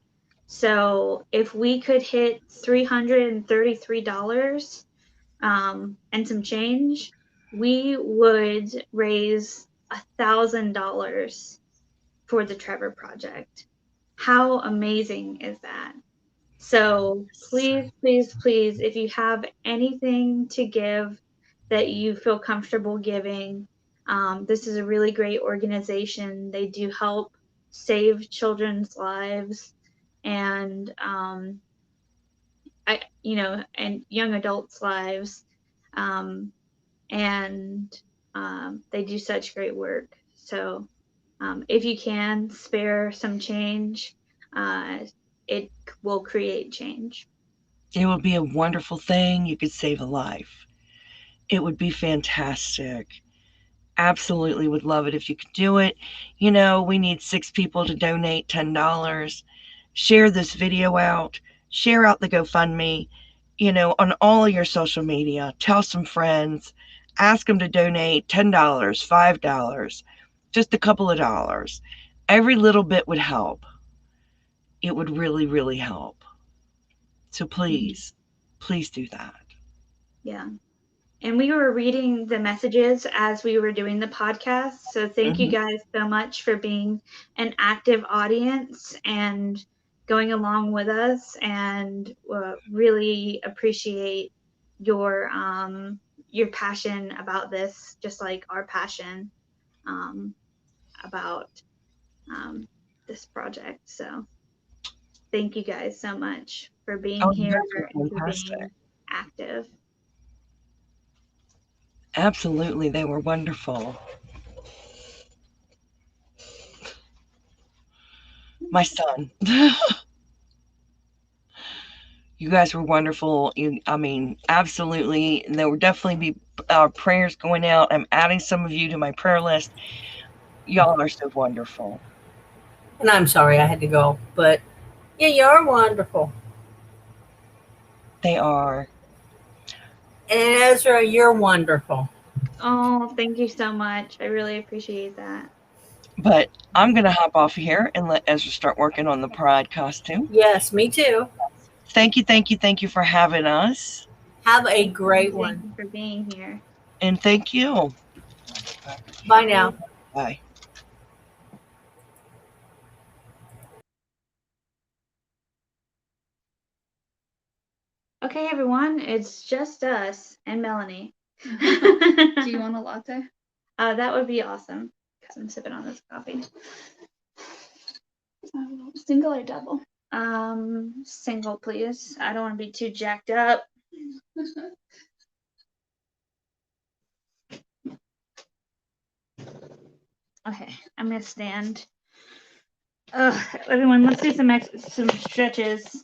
So if we could hit $333 and some change, we would raise $1,000 for the Trevor Project. How amazing is that? So please, please, please, if you have anything to give that you feel comfortable giving, this is a really great organization. They do help save children's lives and and young adults' lives. And they do such great work. So if you can spare some change, it will create change. It would be a wonderful thing. You could save a life. It would be fantastic. Absolutely would love it if you could do it. You know, we need 6 people to donate $10. Share this video out. Share out the GoFundMe, on all of your social media. Tell some friends. Ask them to donate $10, $5, just a couple of dollars. Every little bit would help. It would really, really help. So please, please do that. Yeah. And we were reading the messages as we were doing the podcast. So thank you guys so much for being an active audience and going along with us, and really appreciate your passion about this, just like our passion about this project. So thank you guys so much for being here and for being active. Absolutely, they were wonderful. My son. You guys were wonderful. Absolutely. There will definitely be prayers going out. I'm adding some of you to my prayer list. Y'all are so wonderful. And I'm sorry I had to go, but yeah, you're wonderful. They are. And Ezra, you're wonderful. Oh, thank you so much. I really appreciate that. But I'm going to hop off here and let Ezra start working on the podcast too. Yes, me too. Thank you for having us. Have a great one. Thank you for being here. And thank you. Bye now. Bye. Okay, everyone, it's just us and Melanie. Do you want a latte? That would be awesome because I'm sipping on this coffee. Single or double? Single, please. I don't want to be too jacked up. Okay, I'm gonna stand. Everyone, let's do some stretches.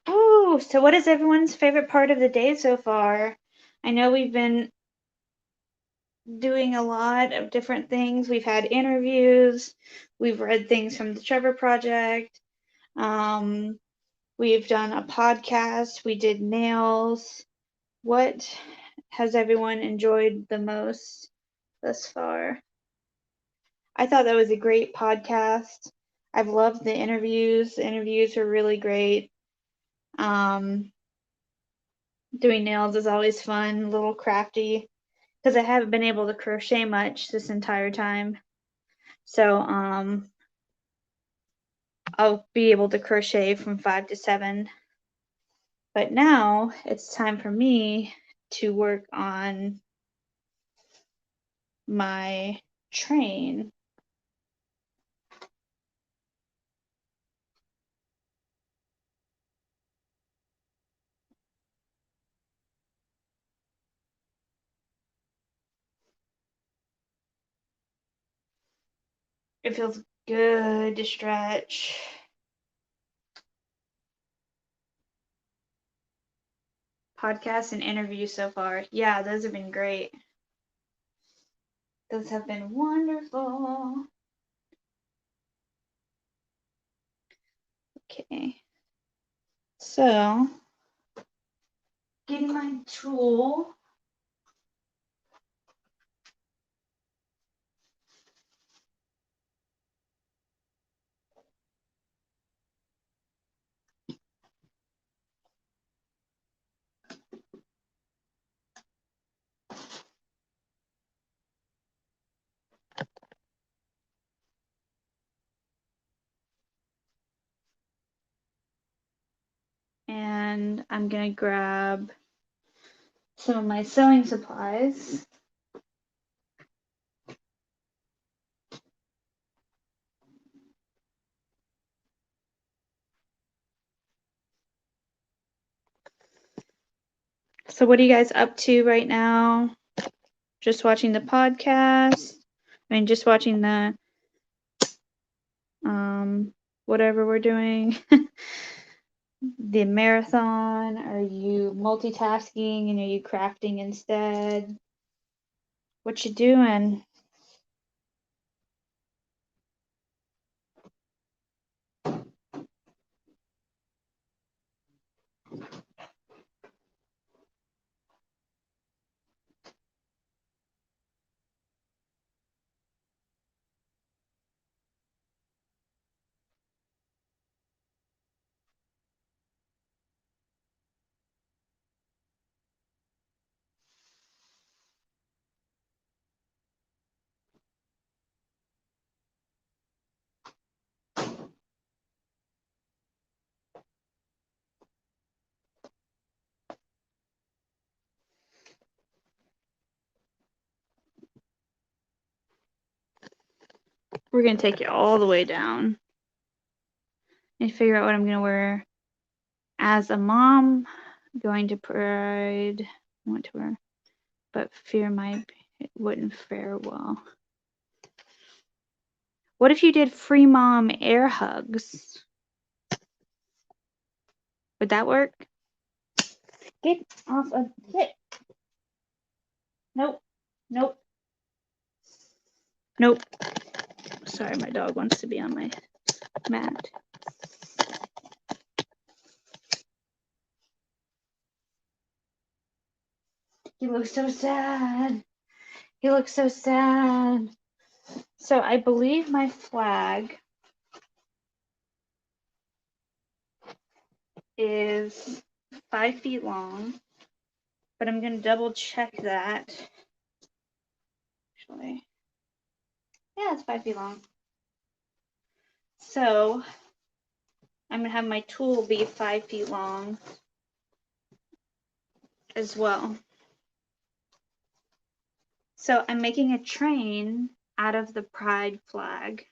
Ooh, so what is everyone's favorite part of the day so far? I know we've been doing a lot of different things. We've had interviews, we've read things from the Trevor Project, we've done a podcast, we did nails. What has everyone enjoyed the most thus far? I thought that was a great podcast. I've loved the interviews. The interviews are really great. Doing nails is always fun, a little crafty, because I haven't been able to crochet much this entire time. So I'll be able to crochet from 5 to 7. But now it's time for me to work on my train. It feels good to stretch. Podcasts and interviews so far. Yeah, those have been great. Those have been wonderful. Okay. So, getting my tool. And I'm going to grab some of my sewing supplies. So what are you guys up to right now? Just watching the podcast? Just watching the whatever we're doing. The marathon? Are you multitasking and are you crafting instead? What you doing? We're gonna take it all the way down and figure out what I'm gonna wear as a mom. Going to Pride, I want to wear, but fear it wouldn't fare well. What if you did free mom air hugs? Would that work? Get off of it. Nope. Nope. Nope. Sorry, my dog wants to be on my mat. He looks so sad. He looks so sad. So I believe my flag is 5 feet long, but I'm going to double check that. Actually, yeah, it's 5 feet long. So I'm going to have my tool be 5 feet long as well. So I'm making a train out of the pride flag.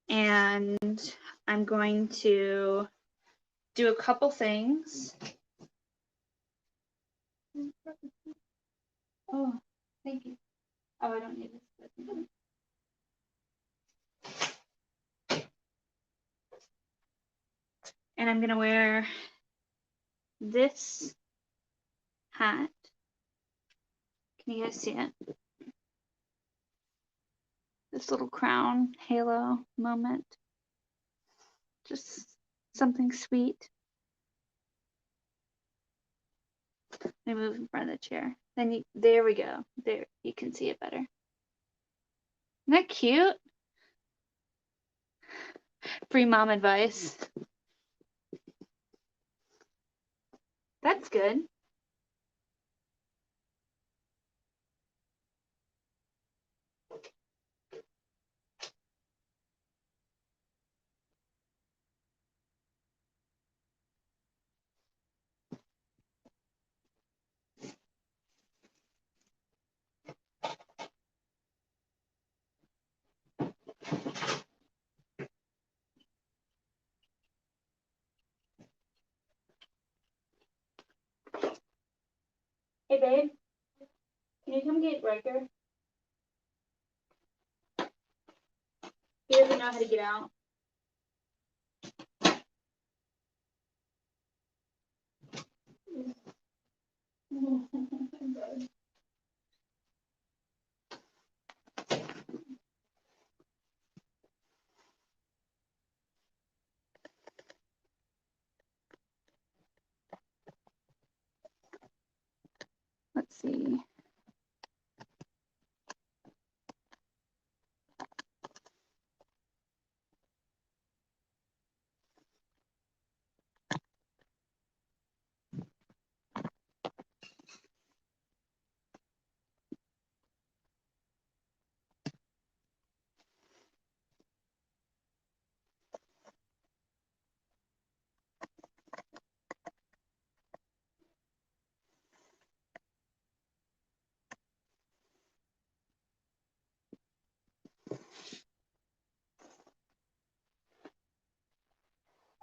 And I'm going to do a couple things. Oh, thank you. Oh, I don't need this. And I'm going to wear this hat. Can you guys see it? This little crown halo moment. Just something sweet. Let me move in front of the chair. Then there we go. There, you can see it better. Isn't that cute? Free mom advice. That's good. Hey, babe. Can you come get Riker? He doesn't know how to get out. Let's see.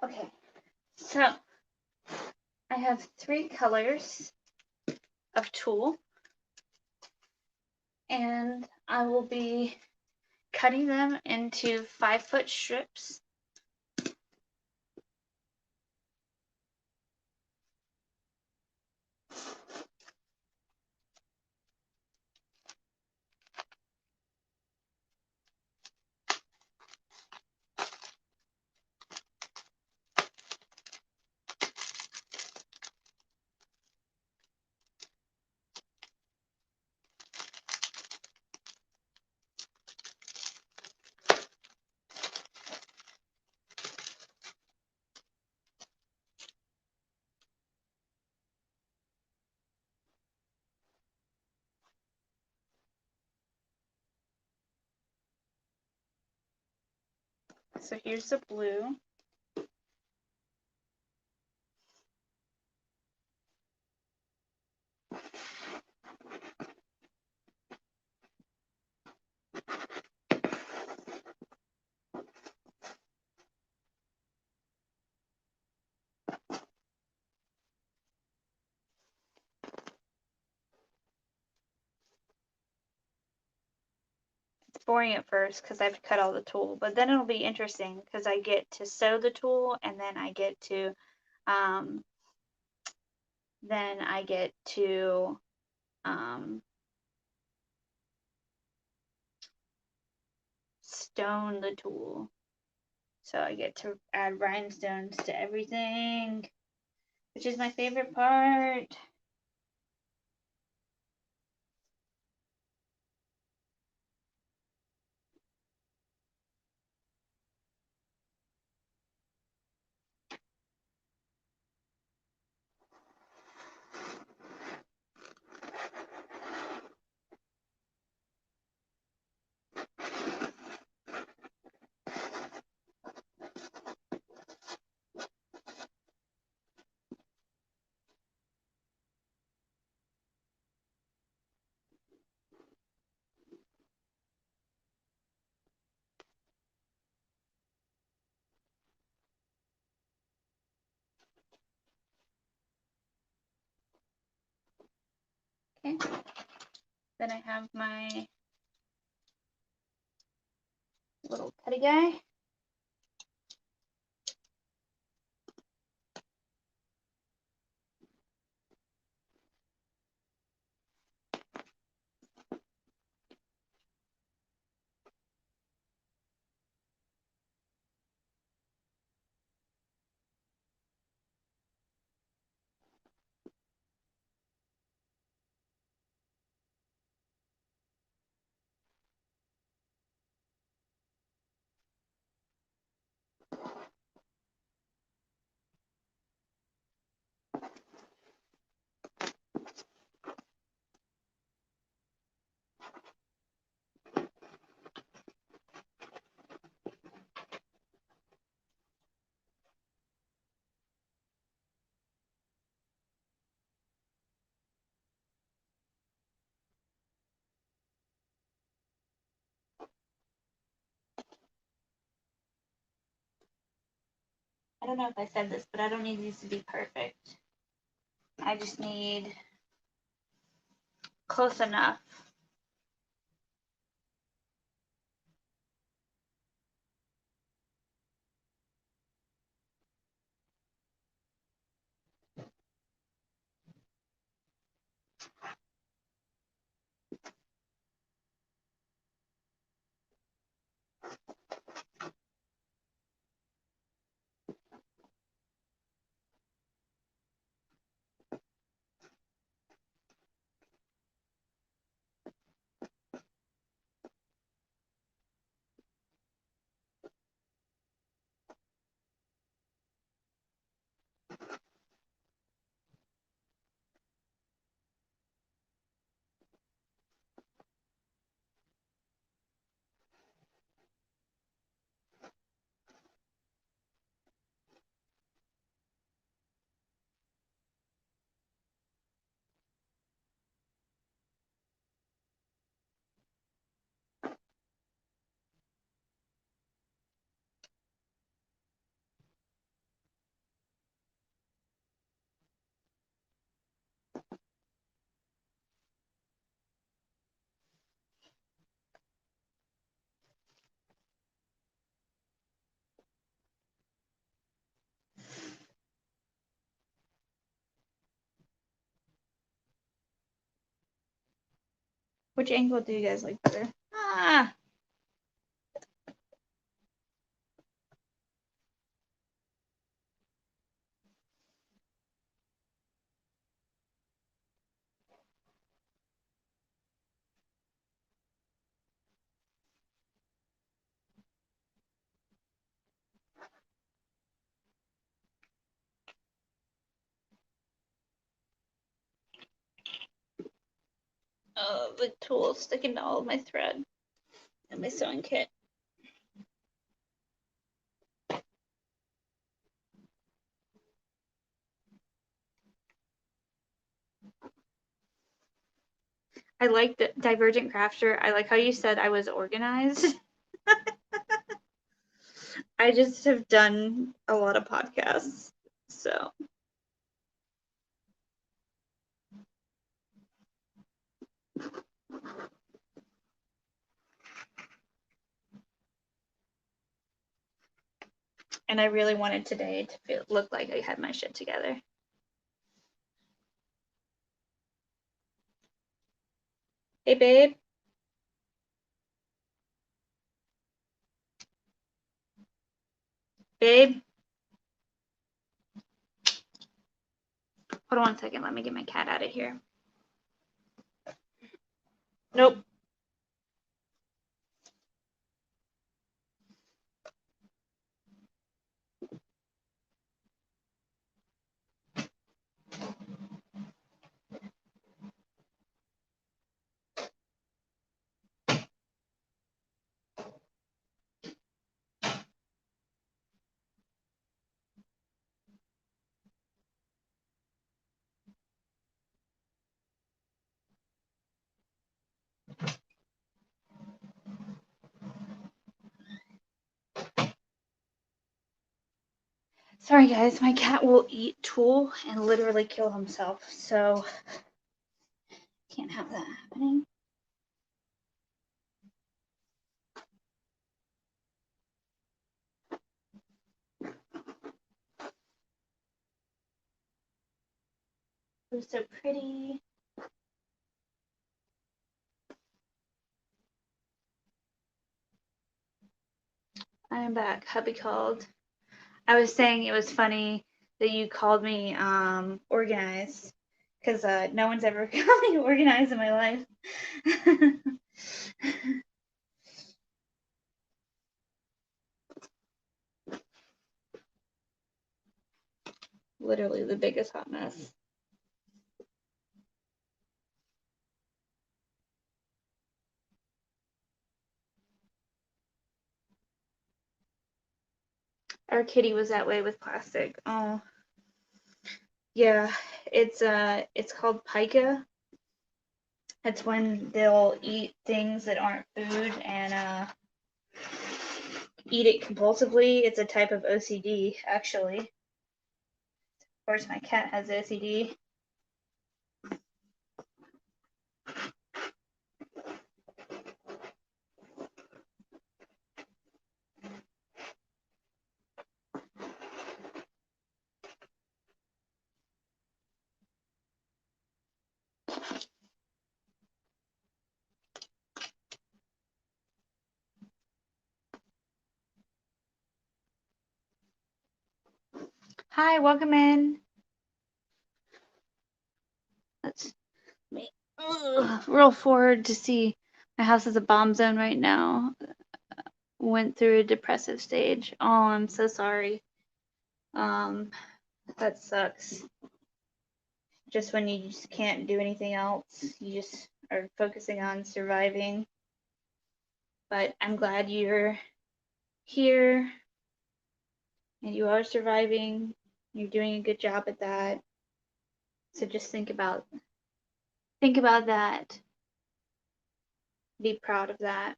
Okay, so I have 3 colors of tulle, and I will be cutting them into 5-foot strips. So here's the blue. It's boring at first because I have to cut all the tulle, but then it'll be interesting because I get to sew the tulle, and then I get to um, stone the tulle. So I get to add rhinestones to everything, which is my favorite part. Okay. Then I have my little teddy guy. I don't know if I said this, but I don't need these to be perfect. I just need close enough. Which angle do you guys like better? Ah, oh, the tool sticking to all of my thread and my sewing kit. I like the Divergent Crafter. I like how you said I was organized. I just have done a lot of podcasts, so. And I really wanted today to look like I had my shit together. Hey, babe. Babe. Hold on 1 second. Let me get my cat out of here. Nope. Sorry, guys. My cat will eat tulle and literally kill himself, so Can't have that happening. It was so pretty. I am back. Hubby called. I was saying it was funny that you called me organized, because no one's ever called me organized in my life. Literally the biggest hot mess. Our kitty was that way with plastic. Oh, yeah. It's called pica. It's when they'll eat things that aren't food and eat it compulsively. It's a type of OCD, actually. Of course, my cat has OCD. Hi, welcome in. Let's make roll forward to see. My house is a bomb zone right now. Went through a depressive stage. Oh, I'm so sorry. That sucks. Just when you just can't do anything else, you just are focusing on surviving. But I'm glad you're here and you are surviving. You're doing a good job at that. So just think about that. Be proud of that.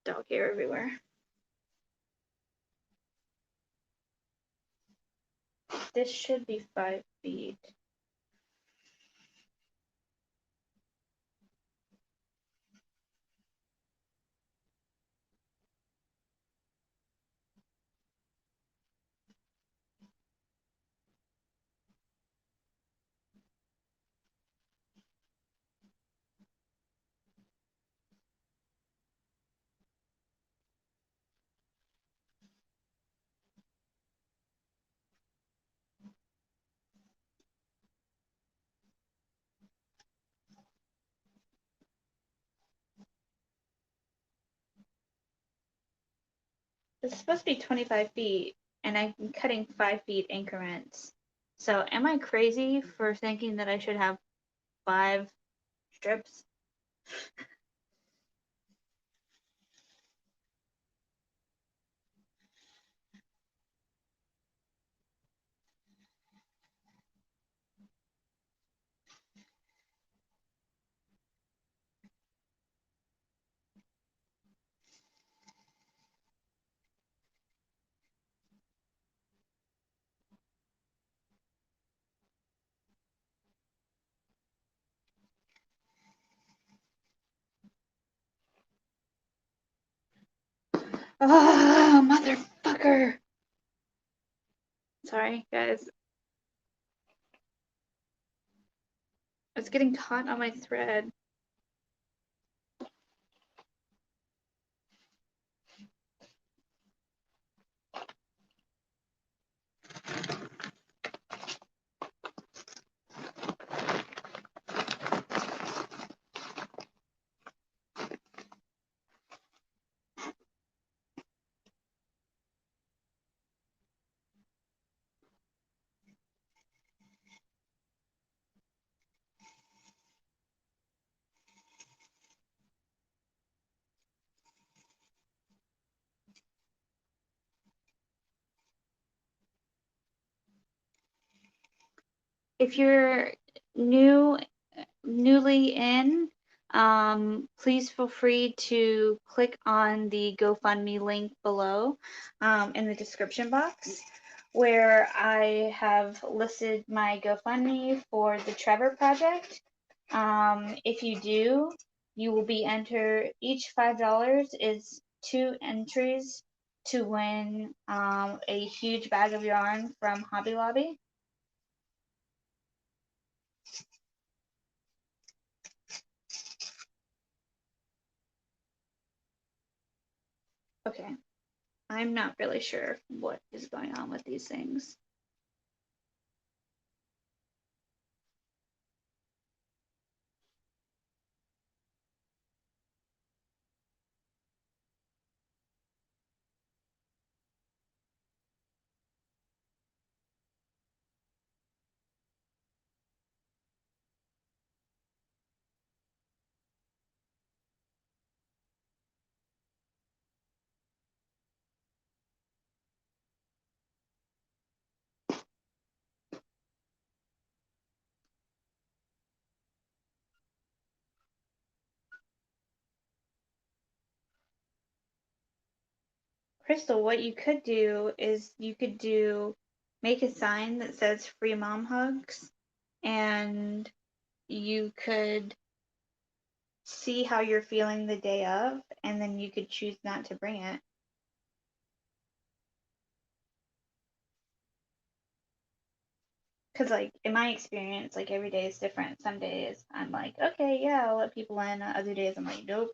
Dog hair everywhere. This should be 5 feet. It's supposed to be 25 feet, and I'm cutting 5 feet increments. So am I crazy for thinking that I should have 5 strips? Oh, motherfucker. Sorry, guys. It's getting caught on my thread. If you're newly in, please feel free to click on the GoFundMe link below in the description box, where I have listed my GoFundMe for the Trevor Project. If you do, you will be entered. Each $5 is 2 entries to win a huge bag of yarn from Hobby Lobby. Okay, I'm not really sure what is going on with these things. Crystal, what you could do is you could make a sign that says free mom hugs, and you could see how you're feeling the day of, and then you could choose not to bring it. Because, like, in my experience, like, every day is different. Some days I'm like, okay, yeah, I'll let people in. Other days I'm like, nope.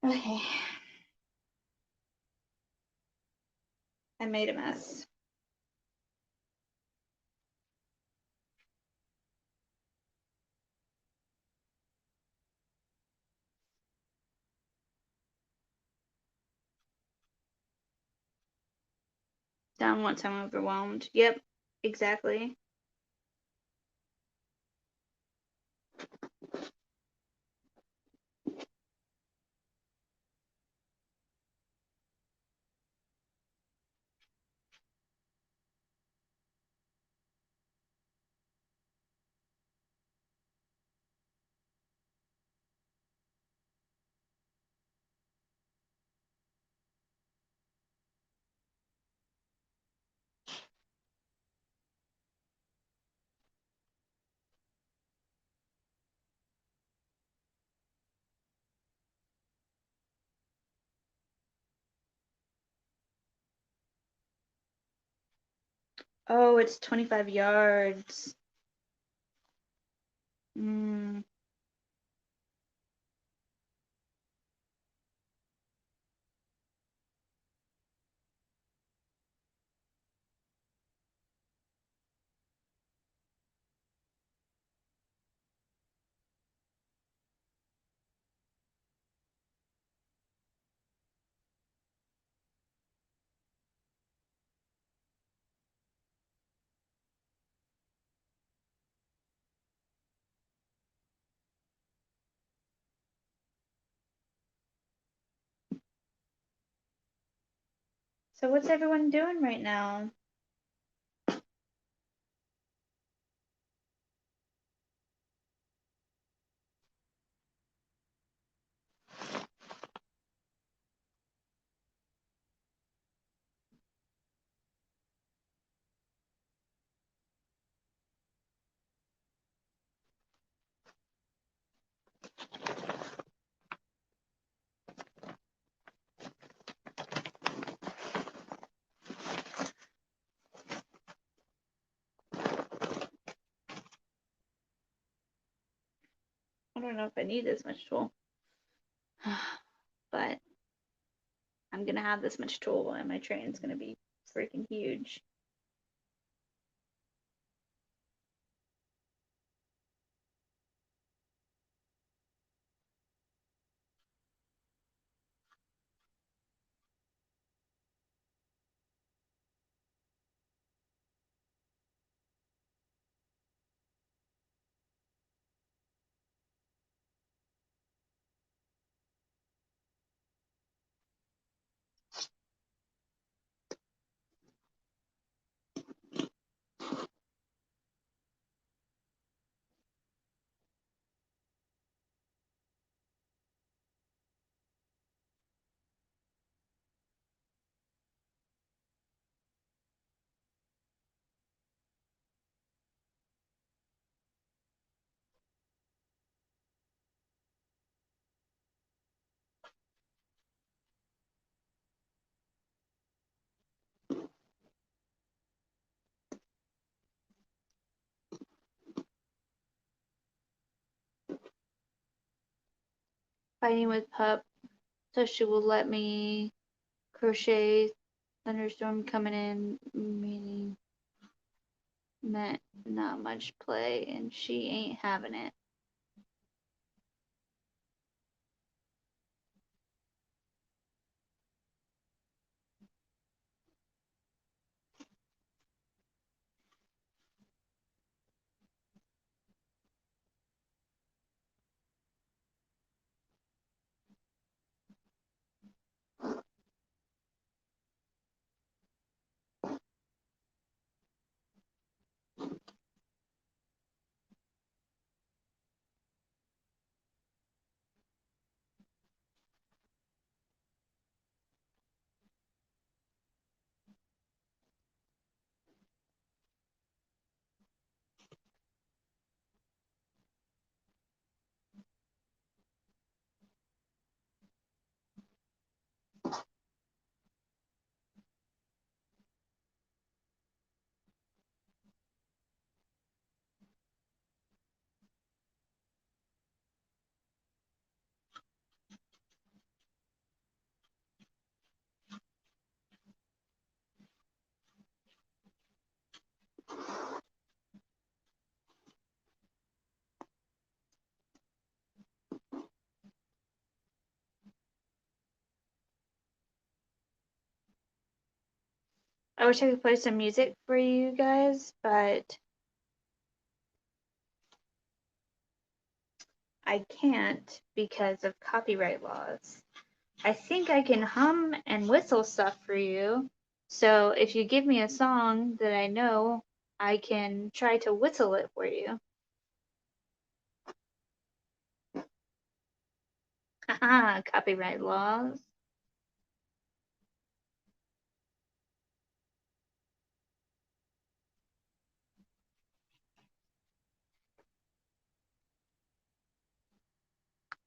Okay. I made a mess. Down once I'm overwhelmed. Yep, exactly. Oh, it's 25 yards. Mm. So what's everyone doing right now? I don't know if I need this much tool, but I'm gonna have this much tool and my train's gonna be freaking huge. fighting with Pup, so she will let me crochet. Thunderstorm coming in, meaning meant not much play, and she ain't having it. I wish I could play some music for you guys, but I can't because of copyright laws. I think I can hum and whistle stuff for you. So if you give me a song that I know, I can try to whistle it for you. Haha, copyright laws.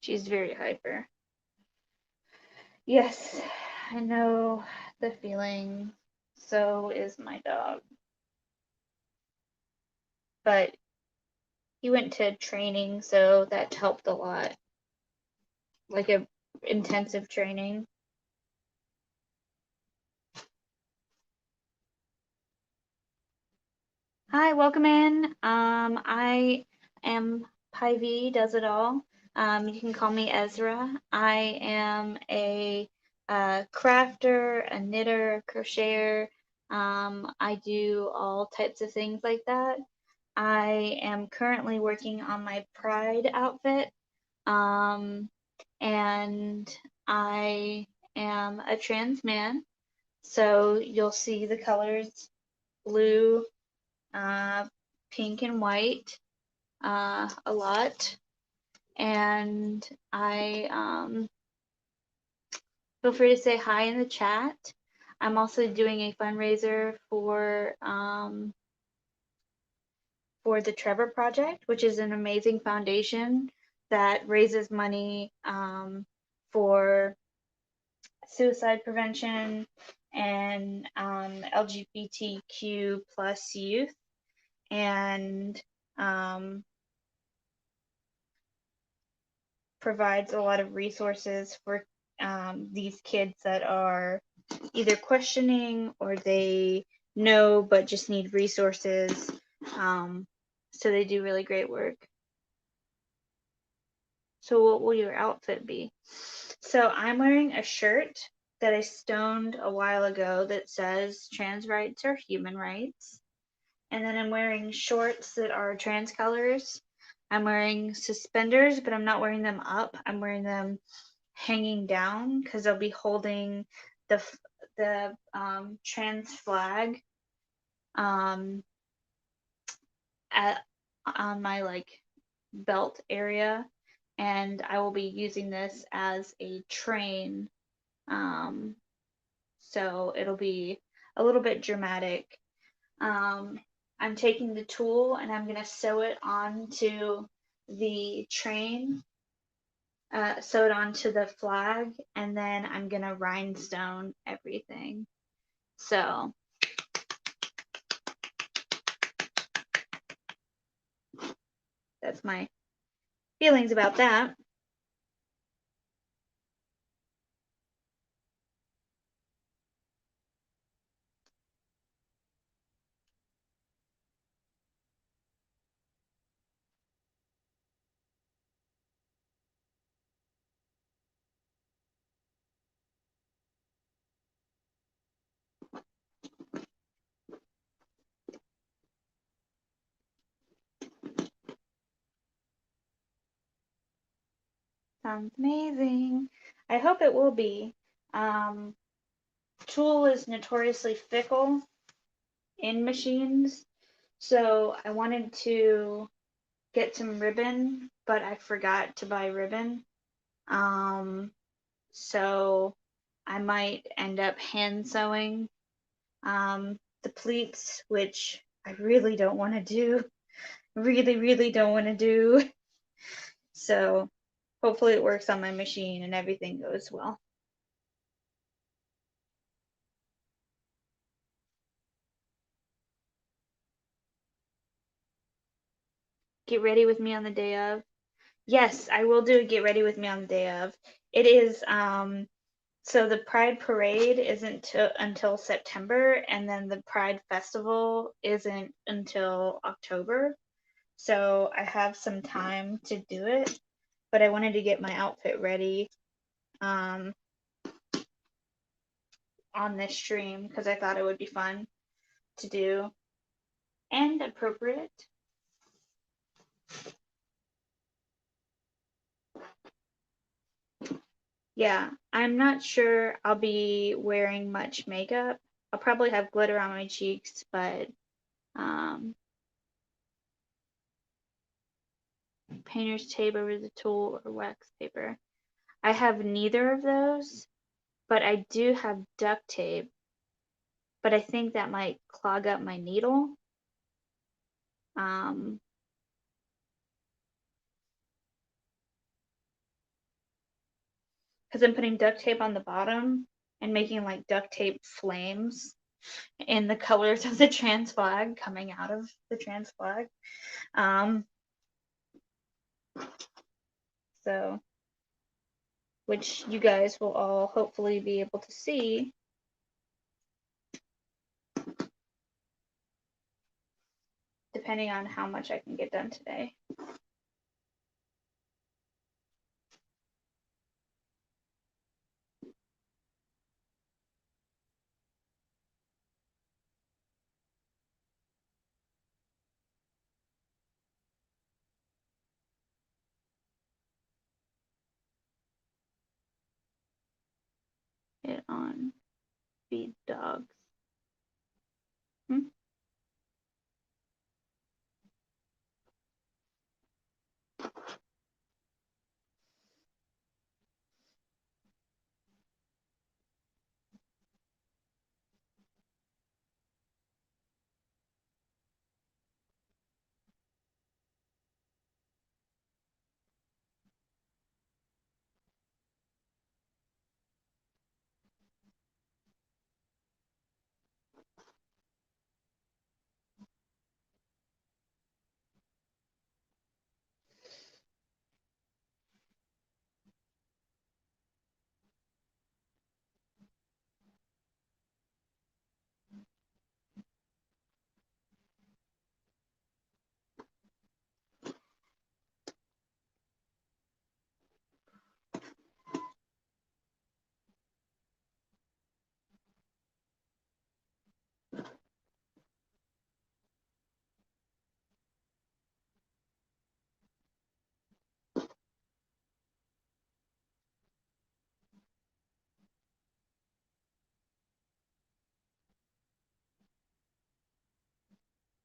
She's very hyper. Yes, I know the feeling. So is my dog. But he went to training, so that helped a lot. Like a intensive training. Hi, welcome in. I am Pivy Does It All. You can call me Ezra. I am a crafter, a knitter, a crocheter. I do all types of things like that. I am currently working on my Pride outfit, and I am a trans man. So you'll see the colors blue, pink and white a lot. And I feel free to say hi in the chat. I'm also doing a fundraiser for the Trevor Project, which is an amazing foundation that raises money for suicide prevention and LGBTQ plus youth, and provides a lot of resources for these kids that are either questioning or they know but just need resources. So they do really great work. So what will your outfit be? So I'm wearing a shirt that I stoned a while ago that says trans rights are human rights. And then I'm wearing shorts that are trans colors. I'm wearing suspenders, but I'm not wearing them up. I'm wearing them hanging down because I'll be holding the trans flag at on my like belt area, and I will be using this as a train. So it'll be a little bit dramatic. I'm taking the tool and I'm gonna sew it onto the train, sew it onto the flag, and then I'm gonna rhinestone everything. So that's my feelings about that. sounds amazing. I hope it will be. Tulle is notoriously fickle in machines, so I wanted to get some ribbon, but I forgot to buy ribbon. So I might end up hand sewing the pleats, which I really don't want to do. Really, really don't want to do. So hopefully it works on my machine and everything goes well. Get ready with me on the day of. Yes, I will do a get ready with me on the day of. It is so the Pride Parade isn't until September, and then the Pride Festival isn't until October. So I have some time to do it, but I wanted to get my outfit ready on this stream because I thought it would be fun to do and appropriate. Yeah, I'm not sure I'll be wearing much makeup. I'll probably have glitter on my cheeks, but painter's tape over the tulle or wax paper. I have neither of those, but I do have duct tape, but I think that might clog up my needle. Because I'm putting duct tape on the bottom and making like duct tape flames in the colors of the trans flag coming out of the trans flag. So, which you guys will all hopefully be able to see. Depending on how much I can get done today. It on feed dogs.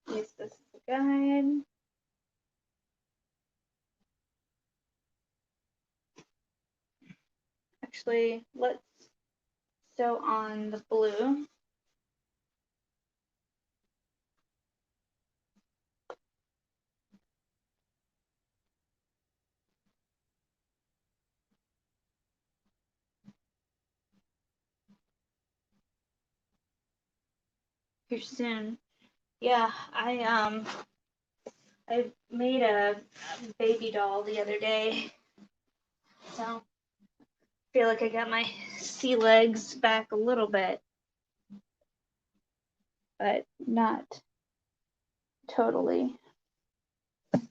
Yes, this is the guide. Actually, let's sew on the blue. Here soon. Yeah, I made a baby doll the other day. So I feel like I got my sea legs back a little bit, but not totally. I'm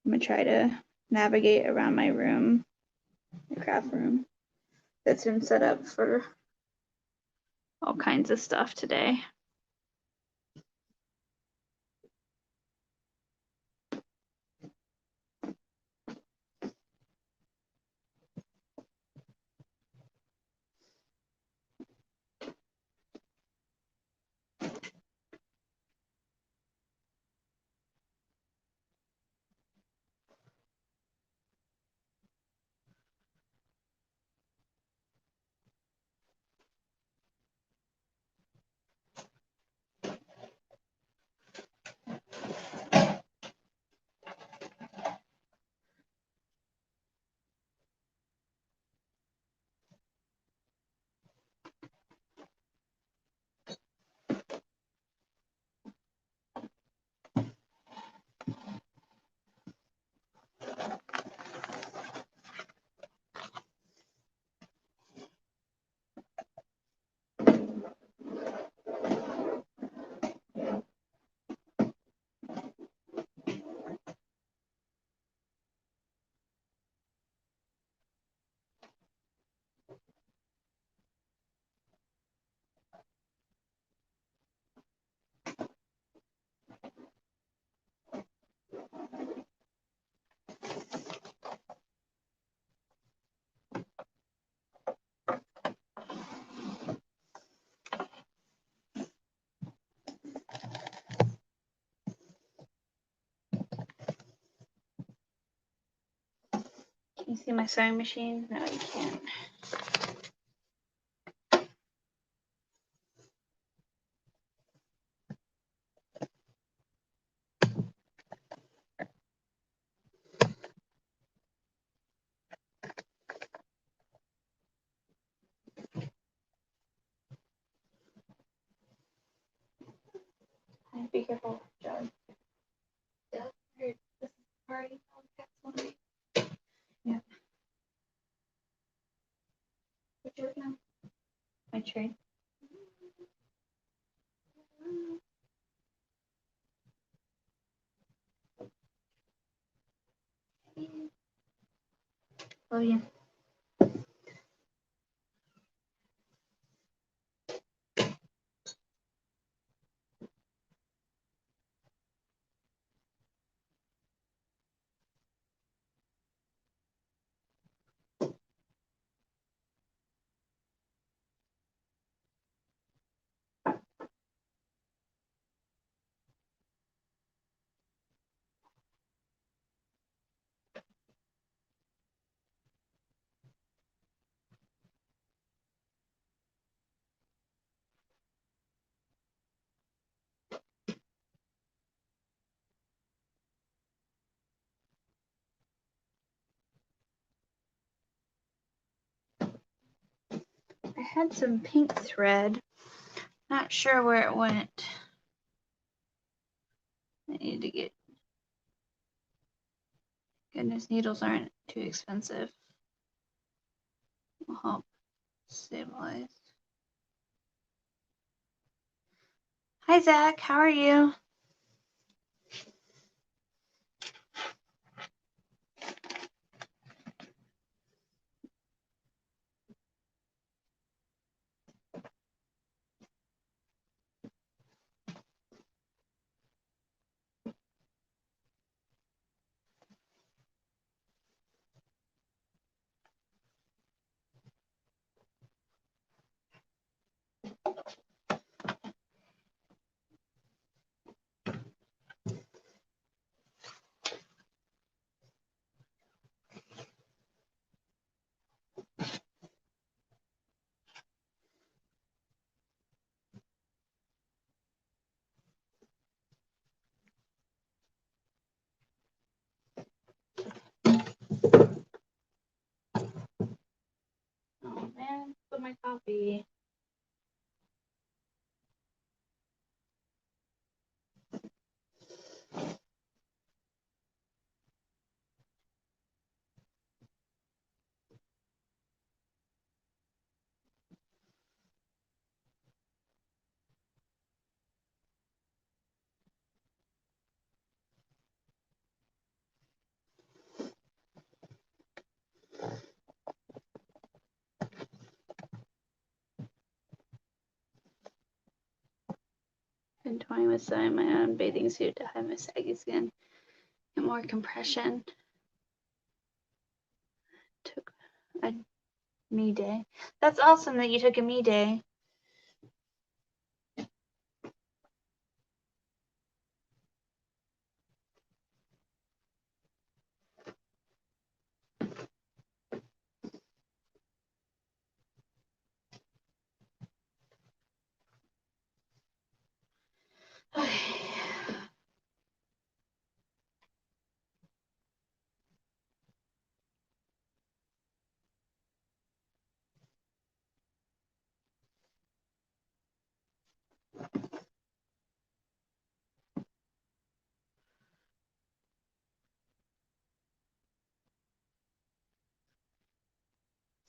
gonna try to navigate around my room, my craft room that's been set up for all kinds of stuff today. you see my sewing machine? No, you can't. Be careful, John. Yeah, this is party. Yeah. What you working on? My tree. Oh yeah. I had some pink thread. Not sure where it went. I need to get. Goodness, needles aren't too expensive. Will help stabilize. Hi Zach, how are you? Oh man, put my coffee. Been toying with sewing my own bathing suit to hide my saggy skin. Get more compression. Took a me day. That's awesome that you took a me day.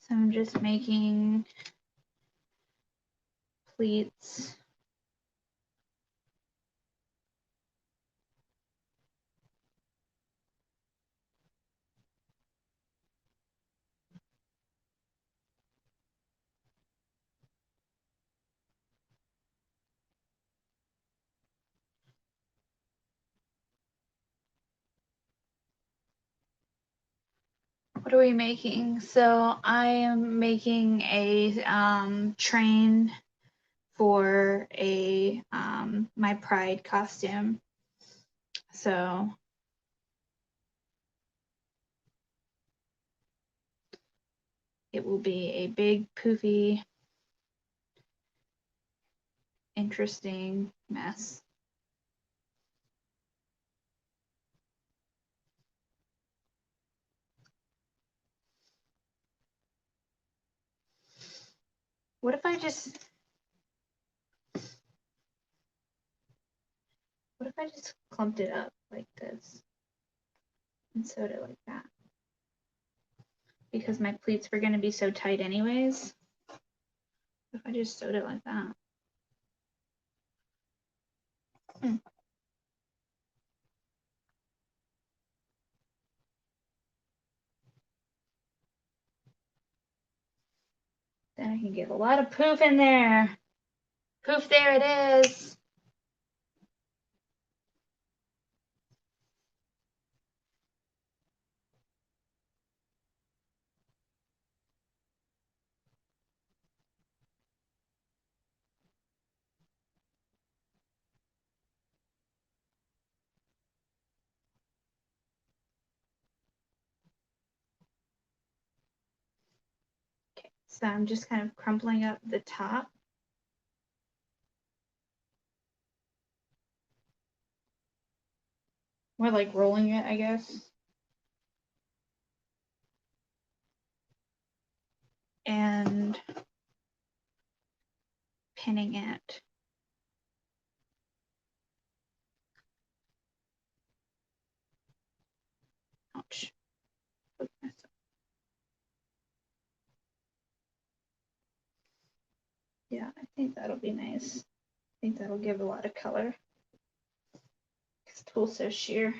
So I'm just making pleats. What are we making? So I am making a train for a my pride costume. So it will be a big, poofy, interesting mess. What if I just clumped it up like this and sewed it like that? Because my pleats were going to be so tight anyways. What if I just sewed it like that? Then I can get a lot of poof in there. Poof, there it is. Okay, so I'm just kind of crumpling up the top. More like rolling it, I guess. And pinning it. Ouch. Yeah, I think that'll be nice. I think that'll give a lot of color. This tool's so sheer.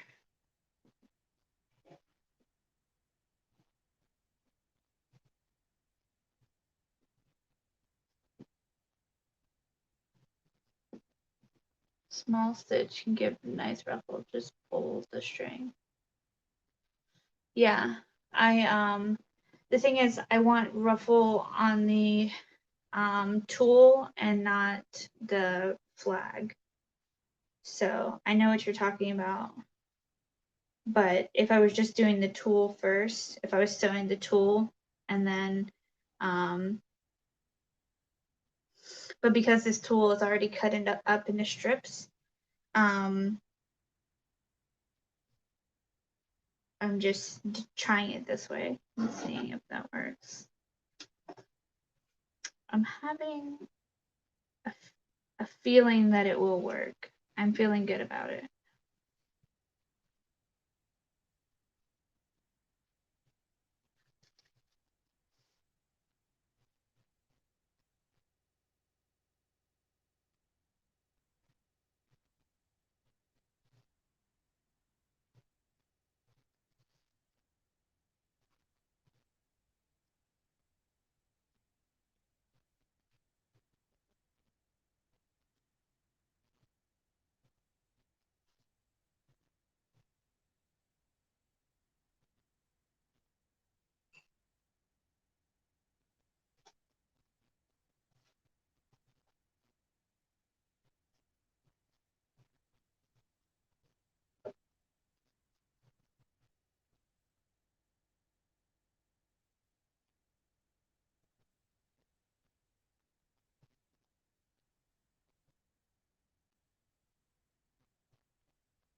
Small stitch can give a nice ruffle. Just pull the string. Yeah, the thing is, I want ruffle on the tool and not the flag. So I know what you're talking about. But if I was just doing the tool first, if I was sewing the tool and then, but because this tool is already cut up into strips, I'm just trying it this way and seeing if that works. I'm having a feeling that it will work. I'm feeling good about it.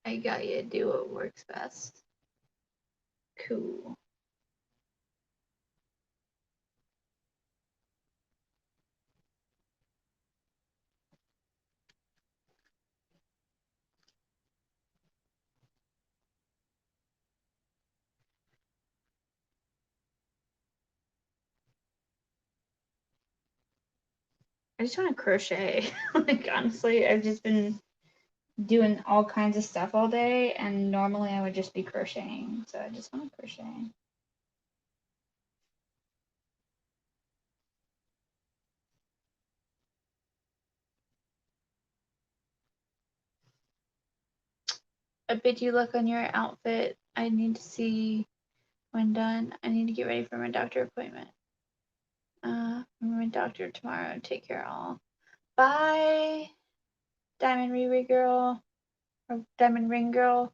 I got you. Do what works best. Cool. I just want to crochet. Like, honestly, I've just been doing all kinds of stuff all day, and normally I would just be crocheting. So I just want to crochet. I bid you luck on your outfit. I need to see when done. I need to get ready for my doctor appointment. I'm my doctor tomorrow. Take care all. Bye, Diamond Riri girl or Diamond Ring girl.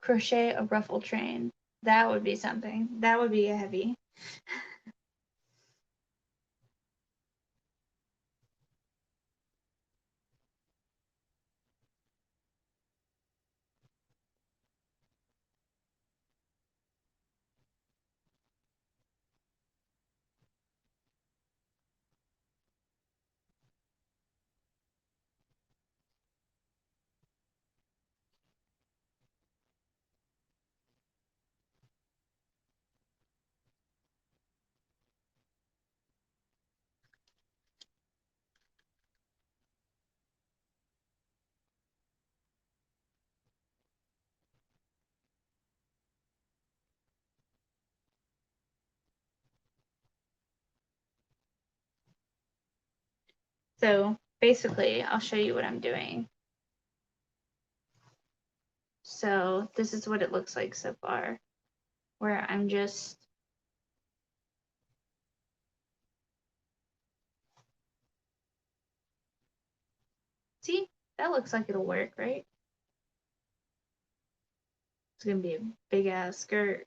crochet a ruffle train. That would be something. That would be a heavy. So basically, I'll show you what I'm doing. So this is what it looks like so far, where I'm just see, that looks like it'll work, right? It's gonna be a big ass skirt.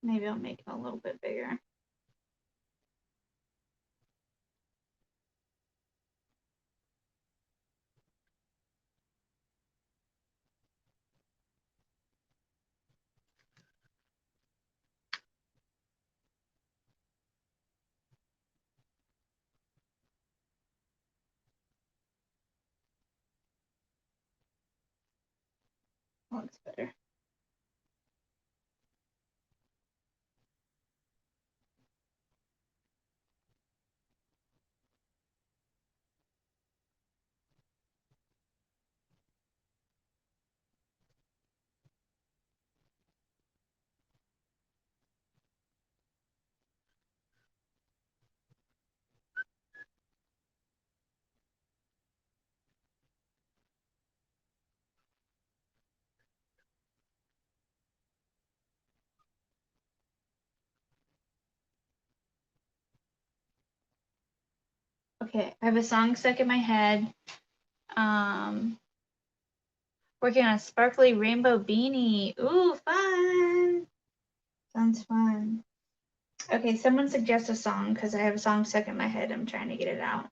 Maybe I'll make it a little bit bigger. Looks better. Okay, I have a song stuck in my head. Working on a sparkly rainbow beanie. Ooh, fun! Sounds fun. Okay, someone suggest a song because I have a song stuck in my head. I'm trying to get it out.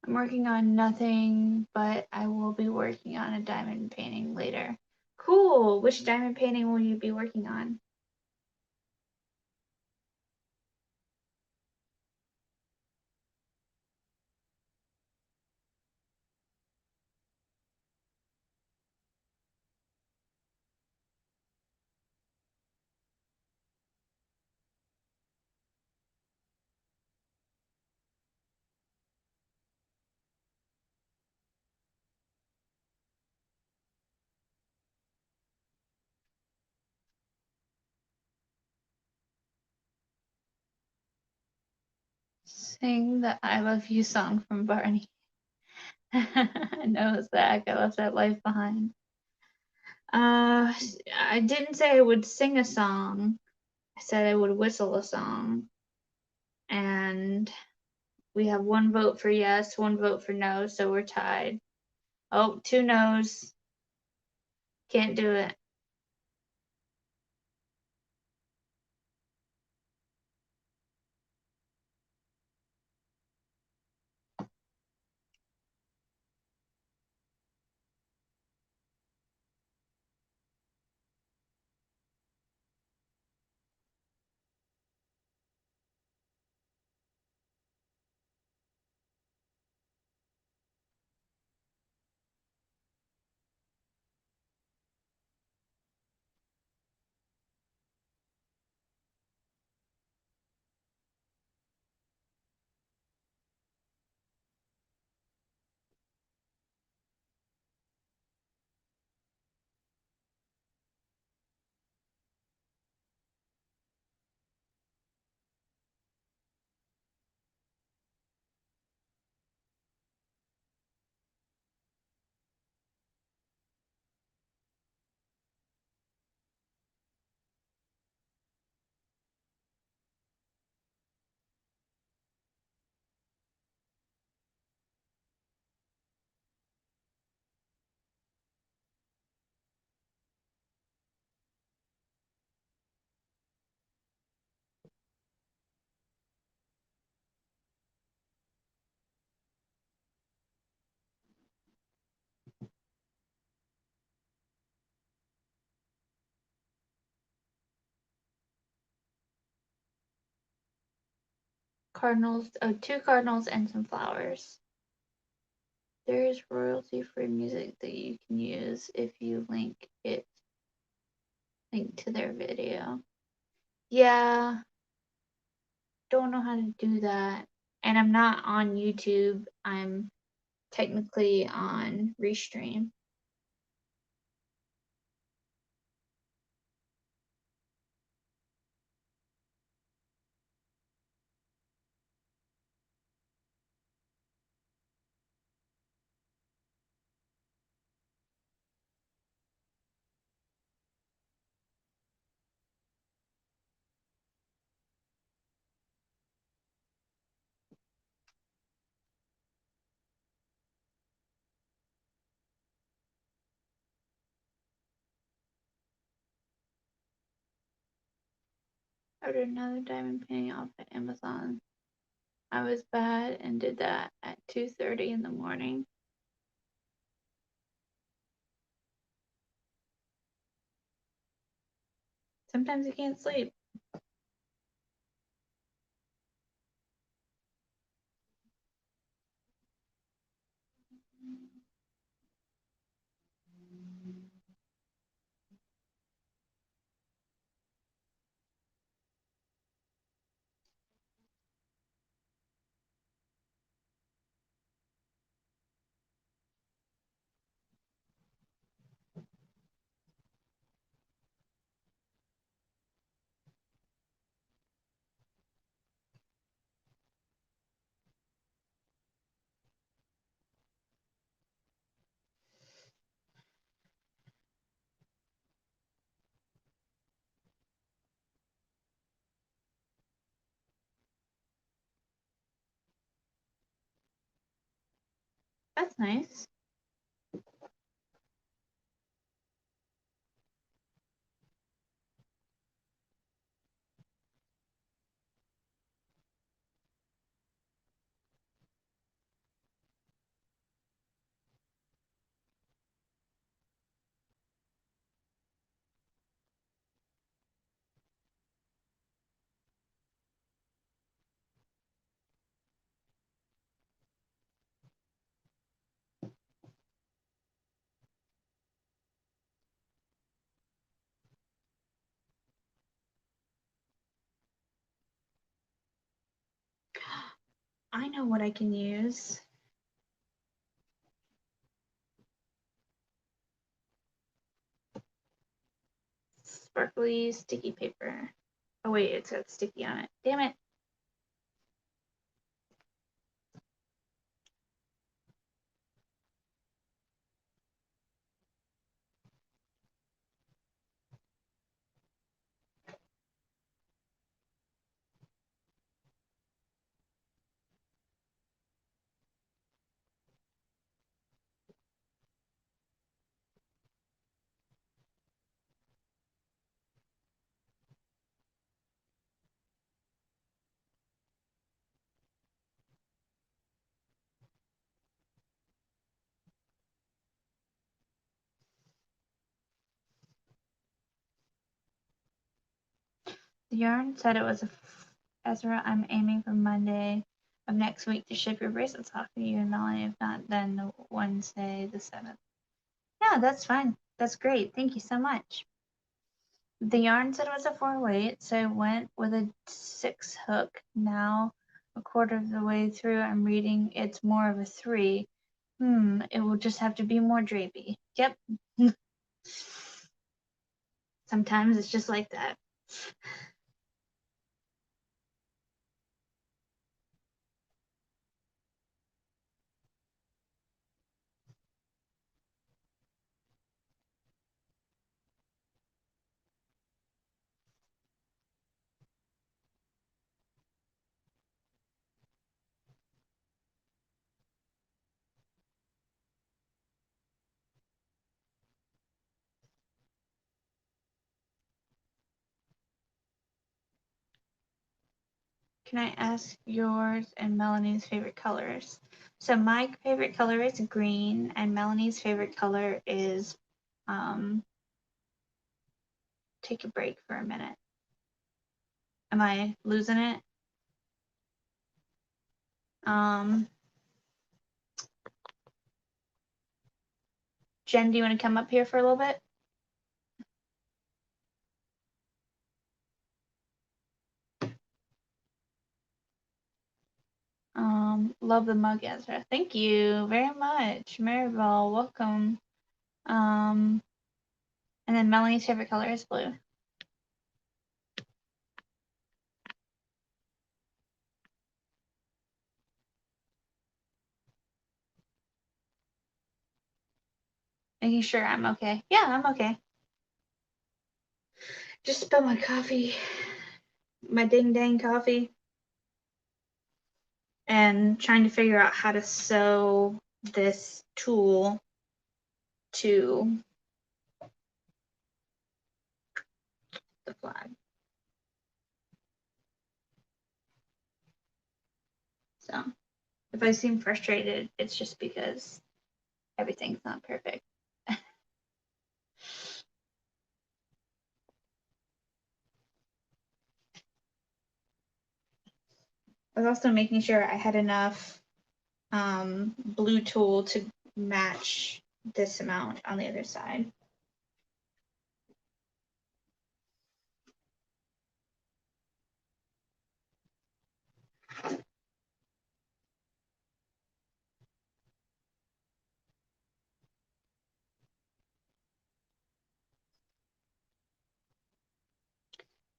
I'm working on nothing, but I will be working on a diamond painting later. Cool. Which diamond painting will you be working on? Sing the I Love You song from Barney. No, Zach, I left that life behind. I didn't say I would sing a song. I said I would whistle a song. And we have one vote for yes, one vote for no, so we're tied. Oh, 2 no's. Can't do it. Cardinals, 2 cardinals and some flowers. There is royalty-free music that you can use if you link to their video. Yeah, don't know how to do that. And I'm not on YouTube. I'm technically on Restream. Ordered another diamond painting off of Amazon. I was bad and did that at 2:30 in the morning. Sometimes you can't sleep. That's nice. I know what I can use. Sparkly sticky paper. Oh wait, it's got sticky on it. Damn it. The yarn said it was Ezra, I'm aiming for Monday of next week to ship your bracelets off to you and Melanie. If not, then Wednesday the 7th. Yeah, that's fine. That's great. Thank you so much. The yarn said it was a 4-weight, so I went with a 6 hook. Now, a quarter of the way through, I'm reading it's more of a 3. It will just have to be more drapey. Yep. Sometimes it's just like that. Can I ask yours and Melanie's favorite colors? So my favorite color is green, and Melanie's favorite color is take a break for a minute. Am I losing it? Jen, do you want to come up here for a little bit? Love the mug, Ezra. Thank you very much. Maribel, welcome. And then Melanie's favorite color is blue. Making sure I'm okay. Yeah, I'm okay. Just spilled my coffee, my ding dang coffee, and trying to figure out how to sew this tool to the flag. So if I seem frustrated, it's just because everything's not perfect. I was also making sure I had enough blue tulle to match this amount on the other side.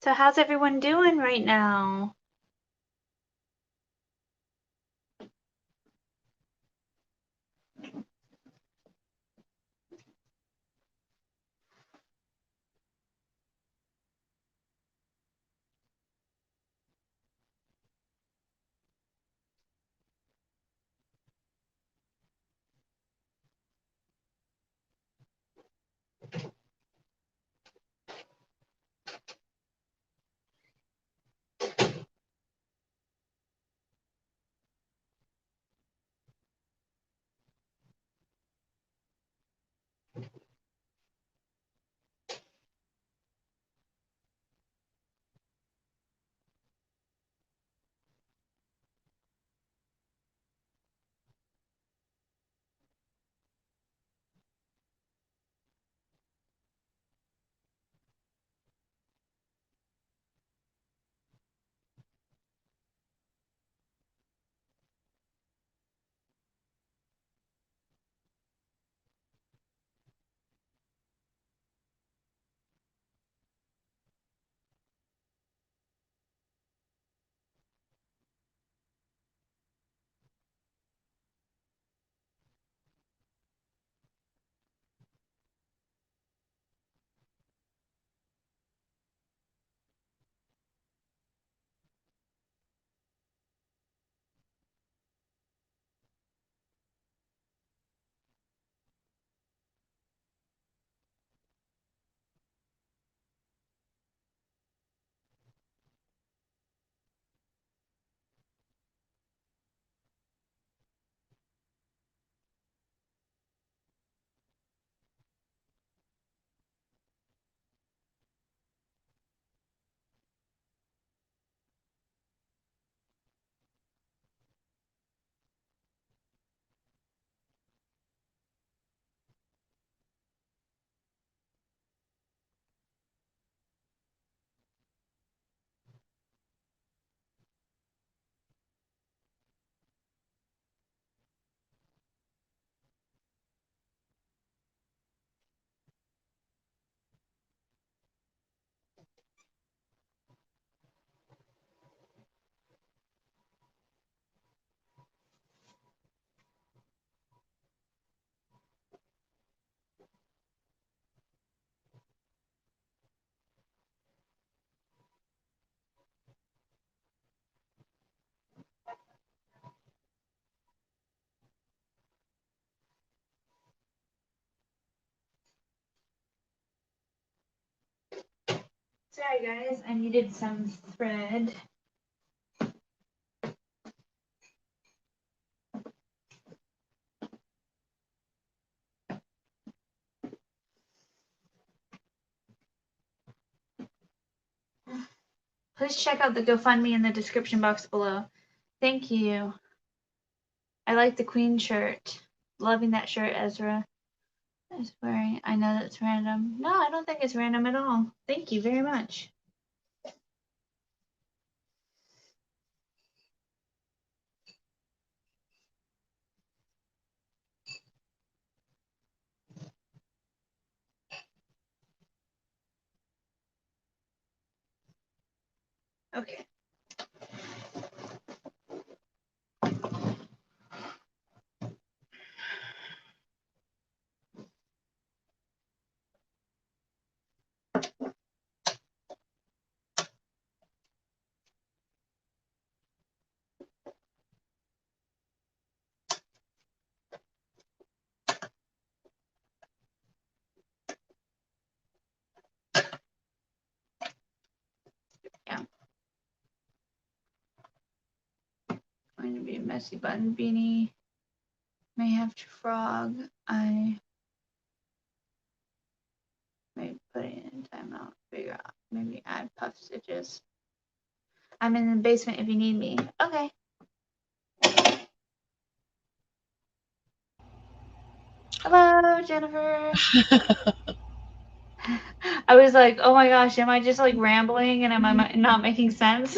So how's everyone doing right now? Sorry, guys. I needed some thread. Please check out the GoFundMe in the description box below. Thank you. I like the Queen shirt. Loving that shirt, Ezra is wearing. I know that's random. No, I don't think it's random at all. Thank you very much. Okay. Yeah. Going to be a messy button beanie. May have to frog. I may put it in timeout. Figure out. Maybe add puff stitches. I'm in the basement if you need me. Okay. Hello, Jennifer. I was like, oh my gosh, am I just like rambling and am I not making sense?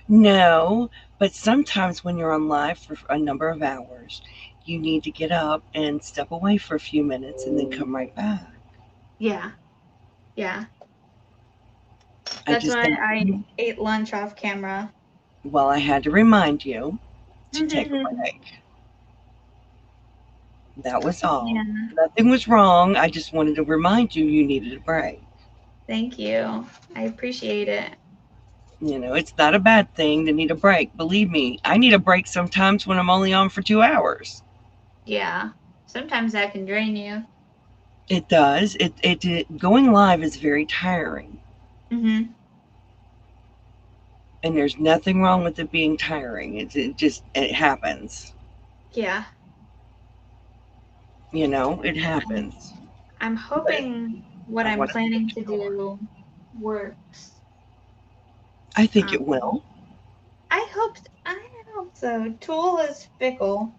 No, but sometimes when you're on live for a number of hours, you need to get up and step away for a few minutes and then come right back. Yeah. Yeah. I That's just why think, I ate lunch off camera. well, I had to remind you to take a break. That was all. Yeah. Nothing was wrong. I just wanted to remind you you needed a break. Thank you. I appreciate it. You know, it's not a bad thing to need a break. Believe me, I need a break sometimes when I'm only on for 2 hours. Yeah. Sometimes that can drain you. It does. It going live is very tiring, Mm-hmm. and there's nothing wrong with it being tiring. It happens. Yeah. You know, it happens. I'm But hoping what I I'm want to planning make to sure. do works. I think it will. I hope so. Tool is fickle.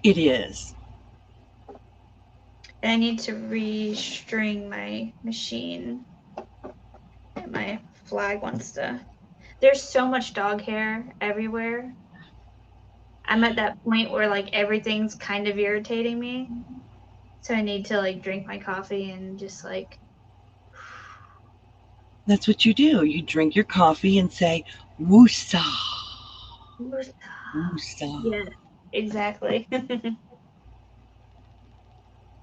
It is. And I need to restring my machine. My flag wants to. There's so much dog hair everywhere. I'm at that point where like everything's kind of irritating me. So I need to like drink my coffee and just like. That's what you do. You drink your coffee and say, "Woosa, woosa." Yeah, exactly.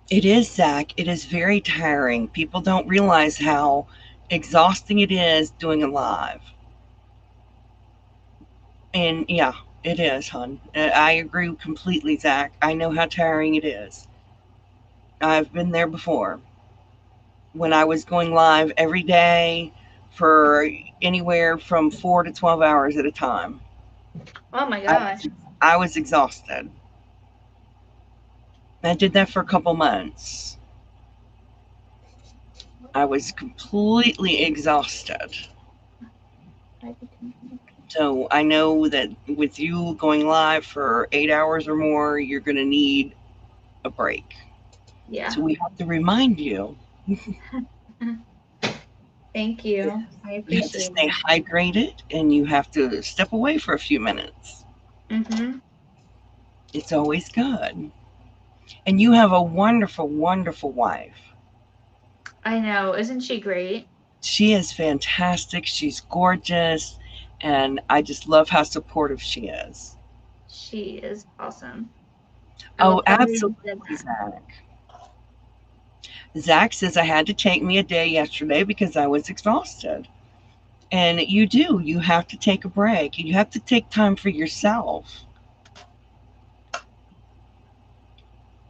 It is, Zach. It is very tiring. People don't realize how exhausting it is doing a live. And yeah, it is, hon. I agree completely, Zach. I know how tiring it is. I've been there before. When I was going live every day for anywhere from 4 to 12 hours at a time, Oh my I gosh. was, I was exhausted. I did that for a couple months. I was completely exhausted. So I know that with you going live for 8 hours or more, you're going to need a break. Yeah. So we have to remind you. Thank you. I You have to appreciate stay it. hydrated and you have to step away for a few minutes. Mm-hmm. It's always good. And you have a wonderful, wonderful wife. I know. Isn't she great? She is fantastic. She's gorgeous. And I just love how supportive she is. She is awesome. I will Oh, always say absolutely, that. Zach. Zach says I had to take me a day yesterday because I was exhausted. And you do. You have to take a break. You have to take time for yourself.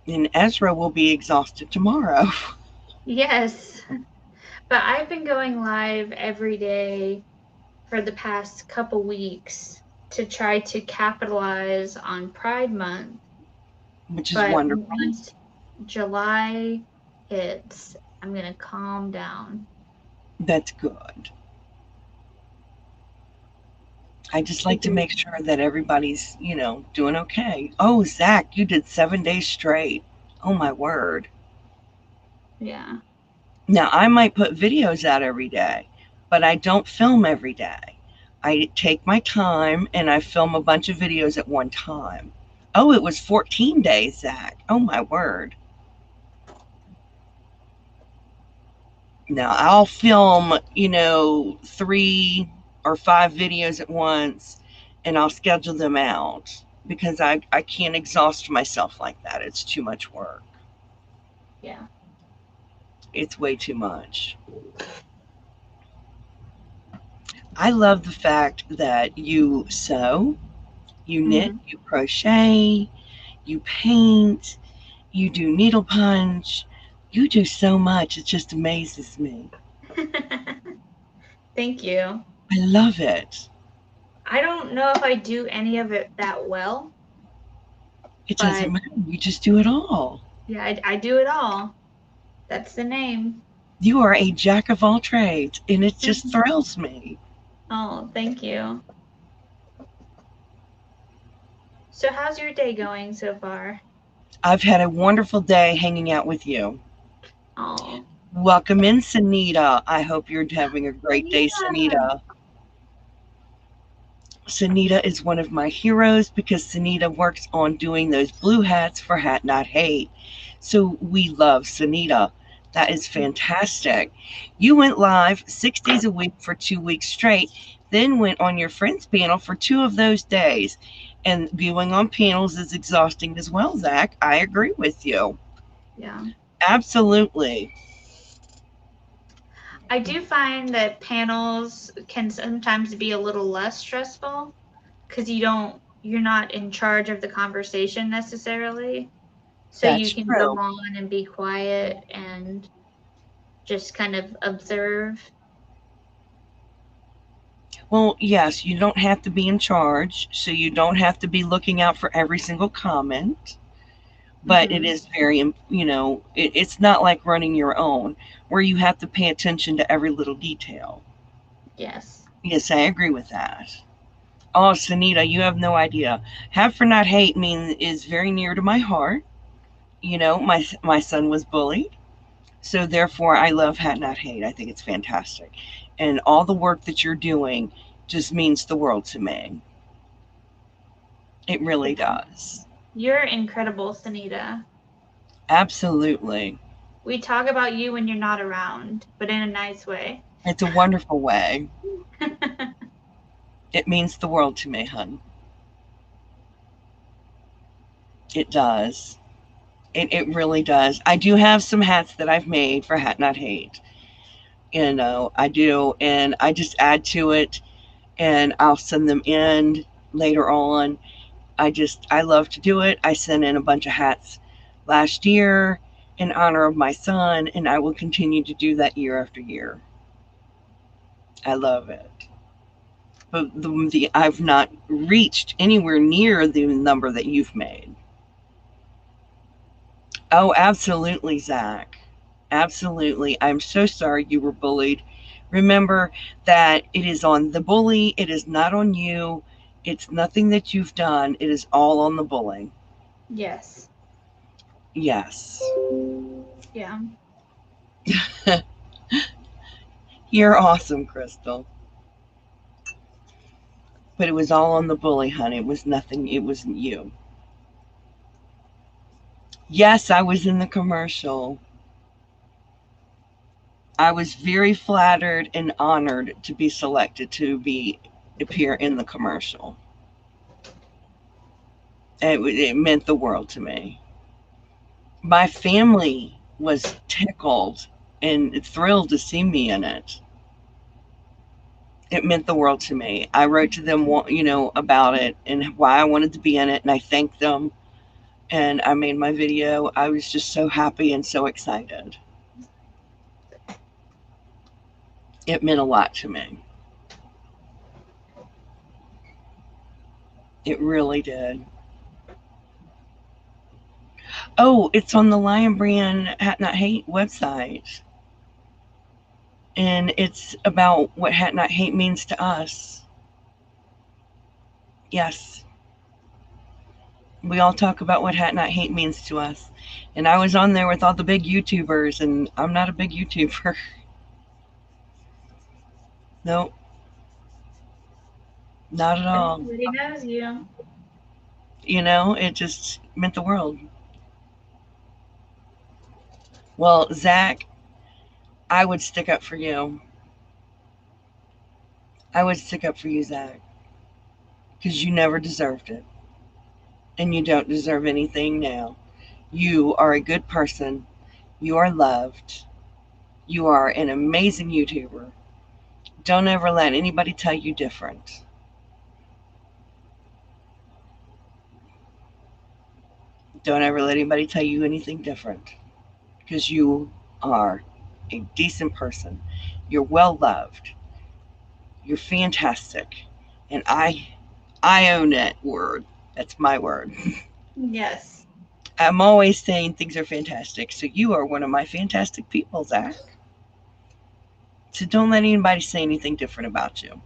And Ezra will be exhausted tomorrow. Yes. But I've been going live every day for the past couple weeks to try to capitalize on Pride Month. which is But wonderful. once July hits, I'm going to calm down. That's good. I just like to make sure that everybody's, doing okay. Oh, Zach, you did 7 days straight. Oh, my word. Yeah. Now, I might put videos out every day, but I don't film every day. I take my time and I film a bunch of videos at one time. Oh, it was 14 days, Zach. Oh, my word. Now, I'll film, 3 or 5 videos at once and I'll schedule them out because I can't exhaust myself like that. It's too much work. Yeah. It's way too much. I love the fact that you sew, you knit, Mhm. you crochet, you paint, you do needle punch. You do so much. It just amazes me. Thank you. I love it. I don't know if I do any of it that well, It doesn't but matter. You just do it all. yeah, I do it all. That's the name. You are a jack of all trades, and it just thrills me. Oh, thank you. So, how's your day going so far? I've had a wonderful day hanging out with you. Oh, Welcome in, Sunita. I hope you're having a great day, yeah. Sunita. Sunita is one of my heroes because Sunita works on doing those blue hats for Hat Not Hate. So we love Sunita. That is fantastic. You went live 6 days a week for 2 weeks straight, then went on your friends panel for 2 of those days. And viewing on panels is exhausting as well, Zach. I agree with you. Yeah. Absolutely. I do find that panels can sometimes be a little less stressful because you're not in charge of the conversation necessarily. So you That's can go true. on and be quiet and just kind of observe. Well, yes, you don't have to be in charge, so you don't have to be looking out for every single comment. But it Hmm. is very, it's not like running your own where you have to pay attention to every little detail. Yes. Yes, I agree with that. Oh, Sunita, you have no idea. Have for not hate mean is very near to my heart. My son was bullied, so therefore I love Hat Not Hate. I think it's fantastic, and all the work that you're doing just means the world to me. It really does. You're incredible, Sunita. Absolutely. We talk about you when you're not around, but in a nice way. It's a wonderful way. It means the world to me, hun. It does. It really does. I do have some hats that I've made for Hat Not Hate. I do. And I just add to it and I'll send them in later on. I love to do it. I sent in a bunch of hats last year in honor of my son, and I will continue to do that year after year. I love it. But I've not reached anywhere near the number that you've made. Oh, absolutely, Zach. Absolutely. I'm so sorry you were bullied. Remember that it is on the bully, it is not on you. It's nothing that you've done. It is all on the bully. Yes. Yes. Yeah. You're awesome, Crystal. But it was all on the bully, honey. It was nothing. It wasn't you. Yes, I was in the commercial. I was very flattered and honored to be selected to be appear in the commercial. It meant the world to me. My family was tickled and thrilled to see me in it. It meant the world to me. I wrote to them, about it and why I wanted to be in it, and I thanked them. And I made my video. I was just so happy and so excited. It meant a lot to me. It really did. Oh, it's on the Lion Brand Hat Not Hate website. And it's about what Hat Not Hate means to us. Yes. We all talk about what Hat Not Hate means to us. And I was on there with all the big YouTubers, and I'm not a big YouTuber. Nope, not at all. Everybody knows you. It just meant the world. Well, Zach, I would stick up for you. I would stick up for you, Zach, because you never deserved it. And you don't deserve anything now. You are a good person. You are loved. You are an amazing YouTuber. Don't ever let anybody tell you different. Don't ever let anybody tell you anything different, because you are a decent person. You're well loved. You're fantastic. And I own that word. That's my word. Yes. I'm always saying things are fantastic. So you are one of my fantastic people, Zach. So don't let anybody say anything different about you.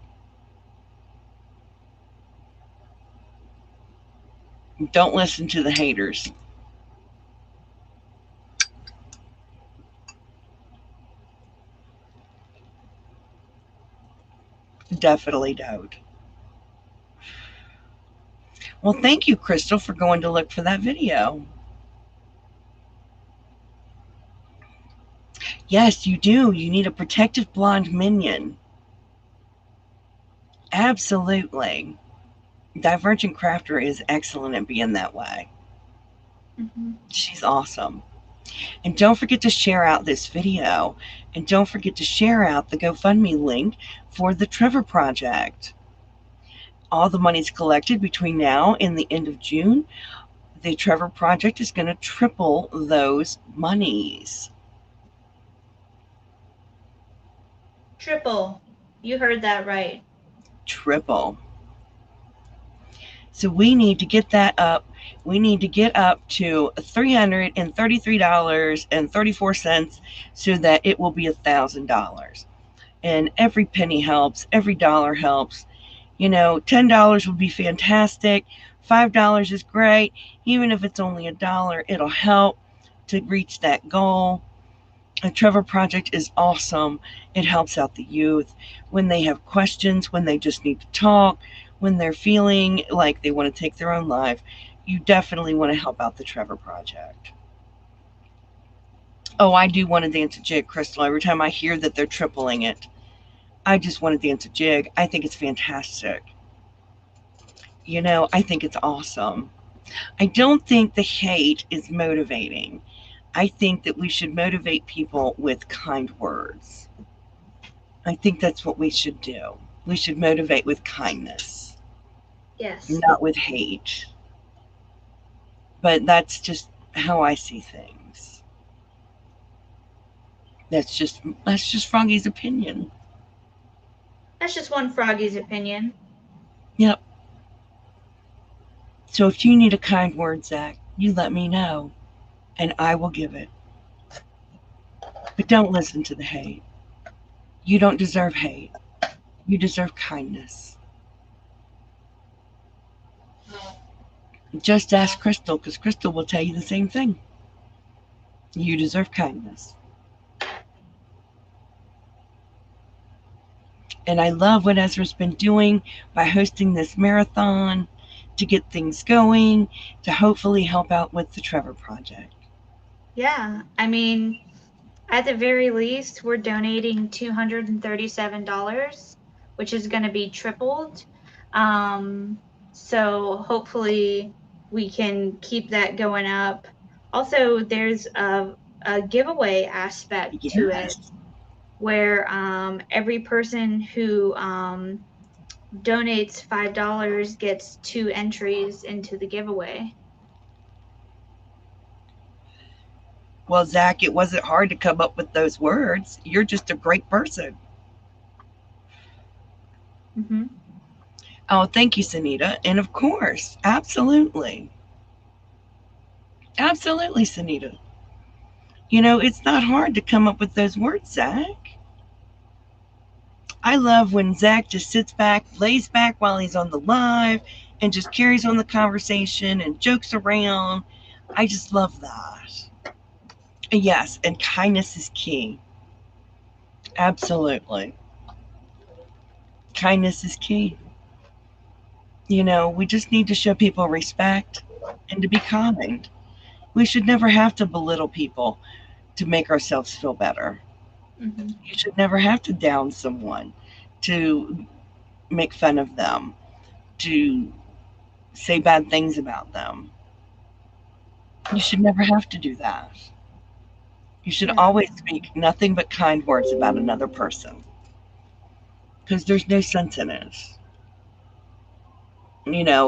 Don't listen to the haters. Definitely don't. Well, thank you, Crystal, for going to look for that video. Yes, you do. You need a protective blonde minion. Absolutely. Divergent Crafter is excellent at being that way. She's awesome. And don't forget to share out this video. And don't forget to share out the GoFundMe link for the Trevor Project. All the money's collected between now and the end of June. The Trevor Project is going to triple those monies. Triple. You heard that right. Triple. So we need to get that up. We need to get up to $333.34 so that it will be $1,000. And every penny helps, every dollar helps. $10 would be fantastic. $5 is great. Even if it's only $1, it'll help to reach that goal. The Trevor Project is awesome. It helps out the youth when they have questions, when they just need to talk, when they're feeling like they want to take their own life. You definitely want to help out the Trevor Project. Oh, I do want to dance a jig, Crystal. Every time I hear that they're tripling it, I just want to dance a jig. I think it's fantastic. I think it's awesome. I don't think the hate is motivating. I think that we should motivate people with kind words. I think that's what we should do. We should motivate with kindness, Yes. not with hate. But that's just how I see things. That's just Froggy's opinion. That's just one Froggy's opinion. Yep. So if you need a kind word, Zach, you let me know, and I will give it. But don't listen to the hate. You don't deserve hate. You deserve kindness. Just ask Crystal, because Crystal will tell you the same thing. You deserve kindness. And I love what Ezra's been doing by hosting this marathon to get things going, to hopefully help out with the Trevor Project. Yeah. I mean, at the very least, we're donating $237, which is going to be tripled. So hopefully we can keep that going up. Also, there's a giveaway aspect to it, where every person who donates $5 gets 2 entries into the giveaway. Well, Zach, it wasn't hard to come up with those words. You're just a great person. Mm-hmm. Oh, thank you, Sunita. And of course, absolutely. Absolutely, Sunita. It's not hard to come up with those words, Zach. I love when Zach just sits back, lays back while he's on the live, and just carries on the conversation and jokes around. I just love that. Yes, and kindness is key. Absolutely. Kindness is key. We just need to show people respect and to be kind. We should never have to belittle people to make ourselves feel better. Mm-hmm. You should never have to down someone to make fun of them, to say bad things about them. You should never have to do that. You should Yeah. always speak nothing but kind words about another person because there's no sense in it.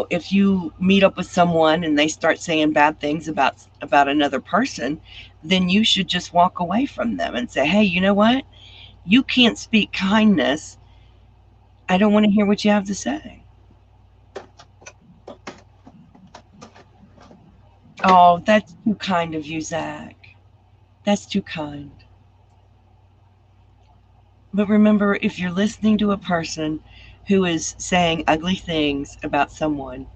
If you meet up with someone and they start saying bad things about another person, then you should just walk away from them and say, "Hey, you know what? You can't speak kindness. I don't want to hear what you have to say." Oh, that's too kind of you, Zach. That's too kind. But remember, if you're listening to a person who is saying ugly things about someone,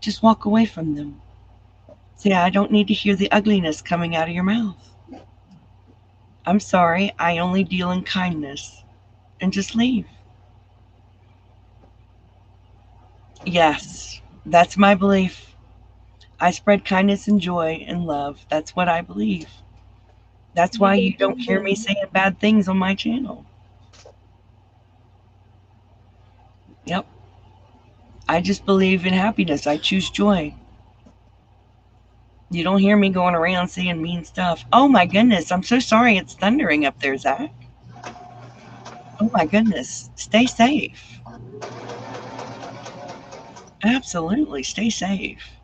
just walk away from them. Say, "I don't need to hear the ugliness coming out of your mouth. I'm sorry, I only deal in kindness." And just leave. Yes, that's my belief. I spread kindness and joy and love. That's what I believe. That's You why you don't definitely hear me do. saying bad things on my channel. Yep. I just believe in happiness. I choose joy. You don't hear me going around saying mean stuff. Oh my goodness, I'm so sorry it's thundering up there, Zach. Oh my goodness. Stay safe. Absolutely, stay safe.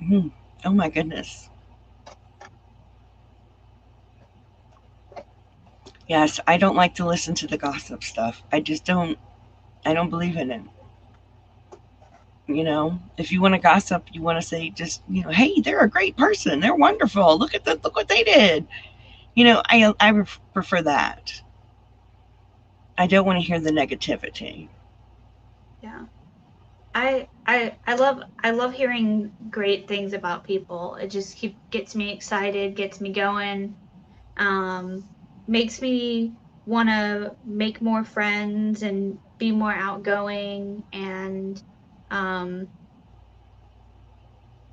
Mhm. Oh my goodness. Yes, I don't like to listen to the gossip stuff. I don't believe in it. If you want to gossip, you want to say just, hey, they're a great person. They're wonderful. Look what they did. I prefer that. I don't want to hear the negativity. Yeah. I love hearing great things about people. It just gets me excited, gets me going, um, makes me want to make more friends and be more outgoing and um,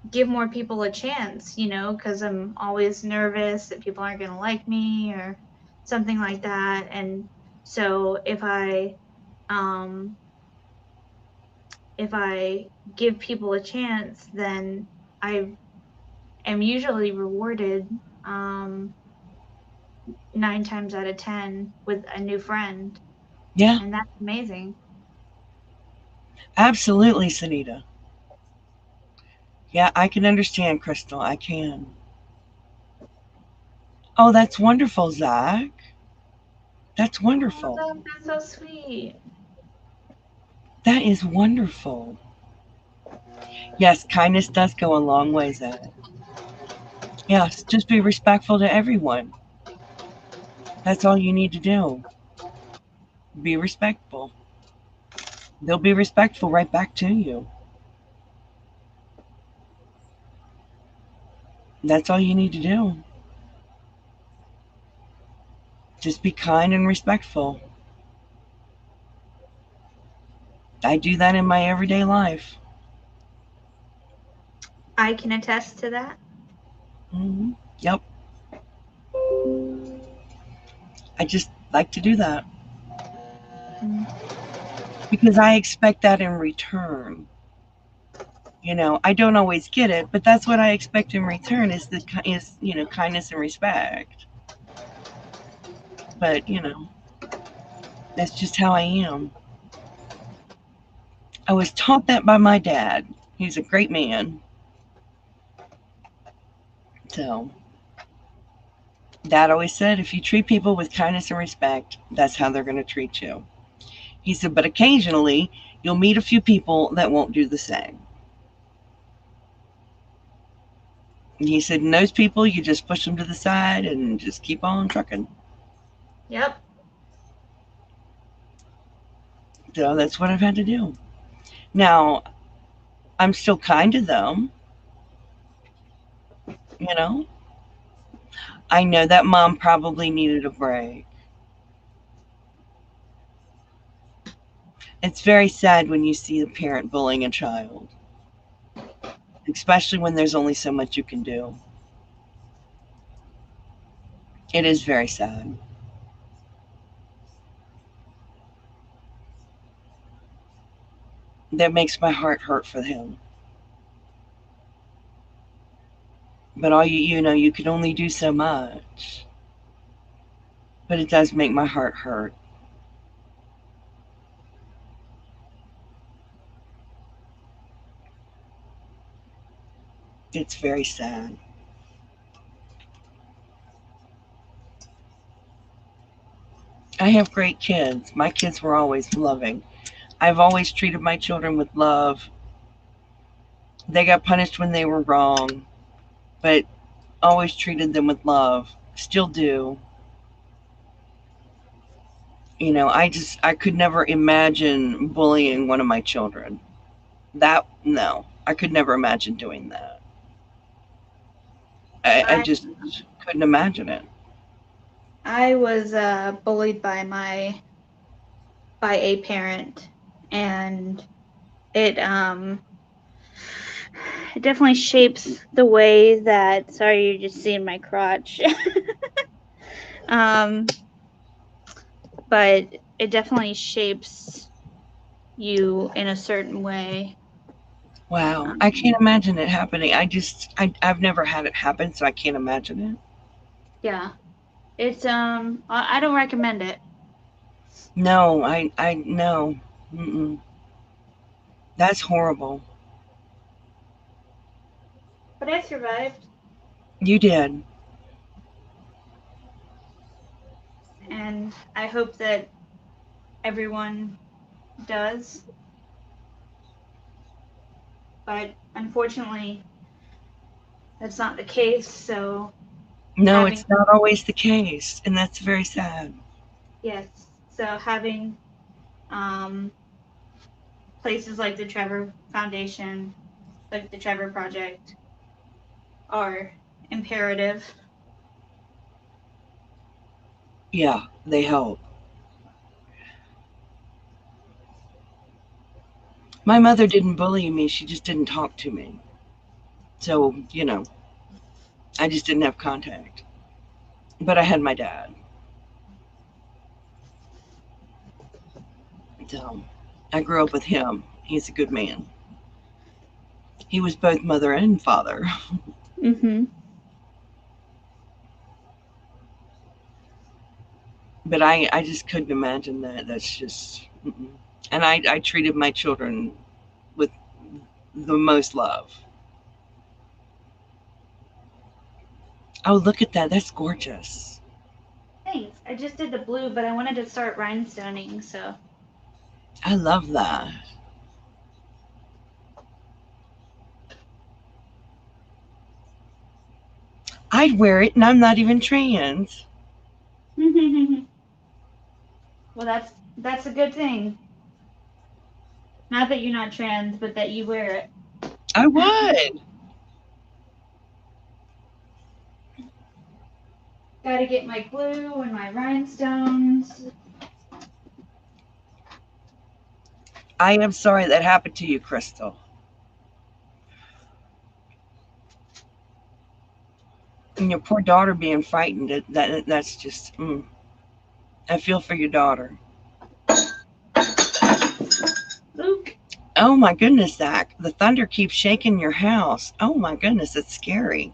give more people a chance, because I'm always nervous that people aren't going to like me or something like that. And so um, if I give people a chance, then I am usually rewarded, um, 9 times out of 10 with a new friend, Yeah, and that's amazing. absolutely, Sunita. Yeah, I can understand, Crystal. I can. Oh, that's wonderful, Zach. That's Oh, wonderful. that's so sweet. That is wonderful. Yes, kindness does go a long way, Zach. Yes, just be respectful to everyone. That's all you need to do. Be respectful. They'll be respectful right back to you. That's all you need to do. Just be kind and respectful. I do that in my everyday life. I can attest to that. Yep. I just like to do that Mm. because I expect that in return. I don't always get it, but that's what I expect in return is kindness and respect. But that's just how I am. I was taught that by my dad. He's a great man. So Dad always said, if you treat people with kindness and respect, that's how they're going to treat you. He said, but occasionally you'll meet a few people that won't do the same. And he said, and those people, you just push them to the side and just keep on trucking. Yep. So that's what I've had to do. Now, I'm still kind to them, you know. I know that mom probably needed a break. It's very sad when you see a parent bullying a child, especially when there's only so much you can do. It is very sad. That makes my heart hurt for him. But all you know, you can only do so much. But it does make my heart hurt. It's very sad. I have great kids. My kids were always loving. I've always treated my children with love. They got punished when they were wrong, but always treated them with love. Still do. You know, I could never imagine bullying one of my children. That, no, I could never imagine doing that. I I just couldn't imagine it. I was bullied by a parent, and it it definitely shapes the way that. Sorry, you're just seeing my crotch. um, but it definitely shapes you in a certain way. Wow, I can't imagine it happening. I've never had it happen, so I can't imagine it. Yeah, it's I don't recommend it, No, I no. Mm-mm. That's horrible. but I survived, You did. and I hope that everyone does. But unfortunately, that's not the case. So No, having it's not always the case, and that's very sad. yes, so having um, places like the Trevor Foundation, like the Trevor Project, are imperative. Yeah, they help. My mother didn't bully me, she just didn't talk to me. So, you know, I just didn't have contact. But I had my dad. So I grew up with him. He's a good man. He was both mother and father. Mm-hmm. But I just couldn't imagine that. That's just. Mm-mm. And I treated my children with the most love. Oh, look at that. That's gorgeous. Thanks. I just did the blue, but I wanted to start rhinestoning, so I love that. I'd wear it, and I'm not even trans. well, that's a good thing. Not that you're not trans, but that you wear it. I would. Gotta get my glue and my rhinestones. I am sorry that happened to you, Crystal. And your poor daughter being frightened. That's just. I feel for your daughter. Luke. Oh my goodness, Zach. The thunder keeps shaking your house. Oh my goodness, it's scary.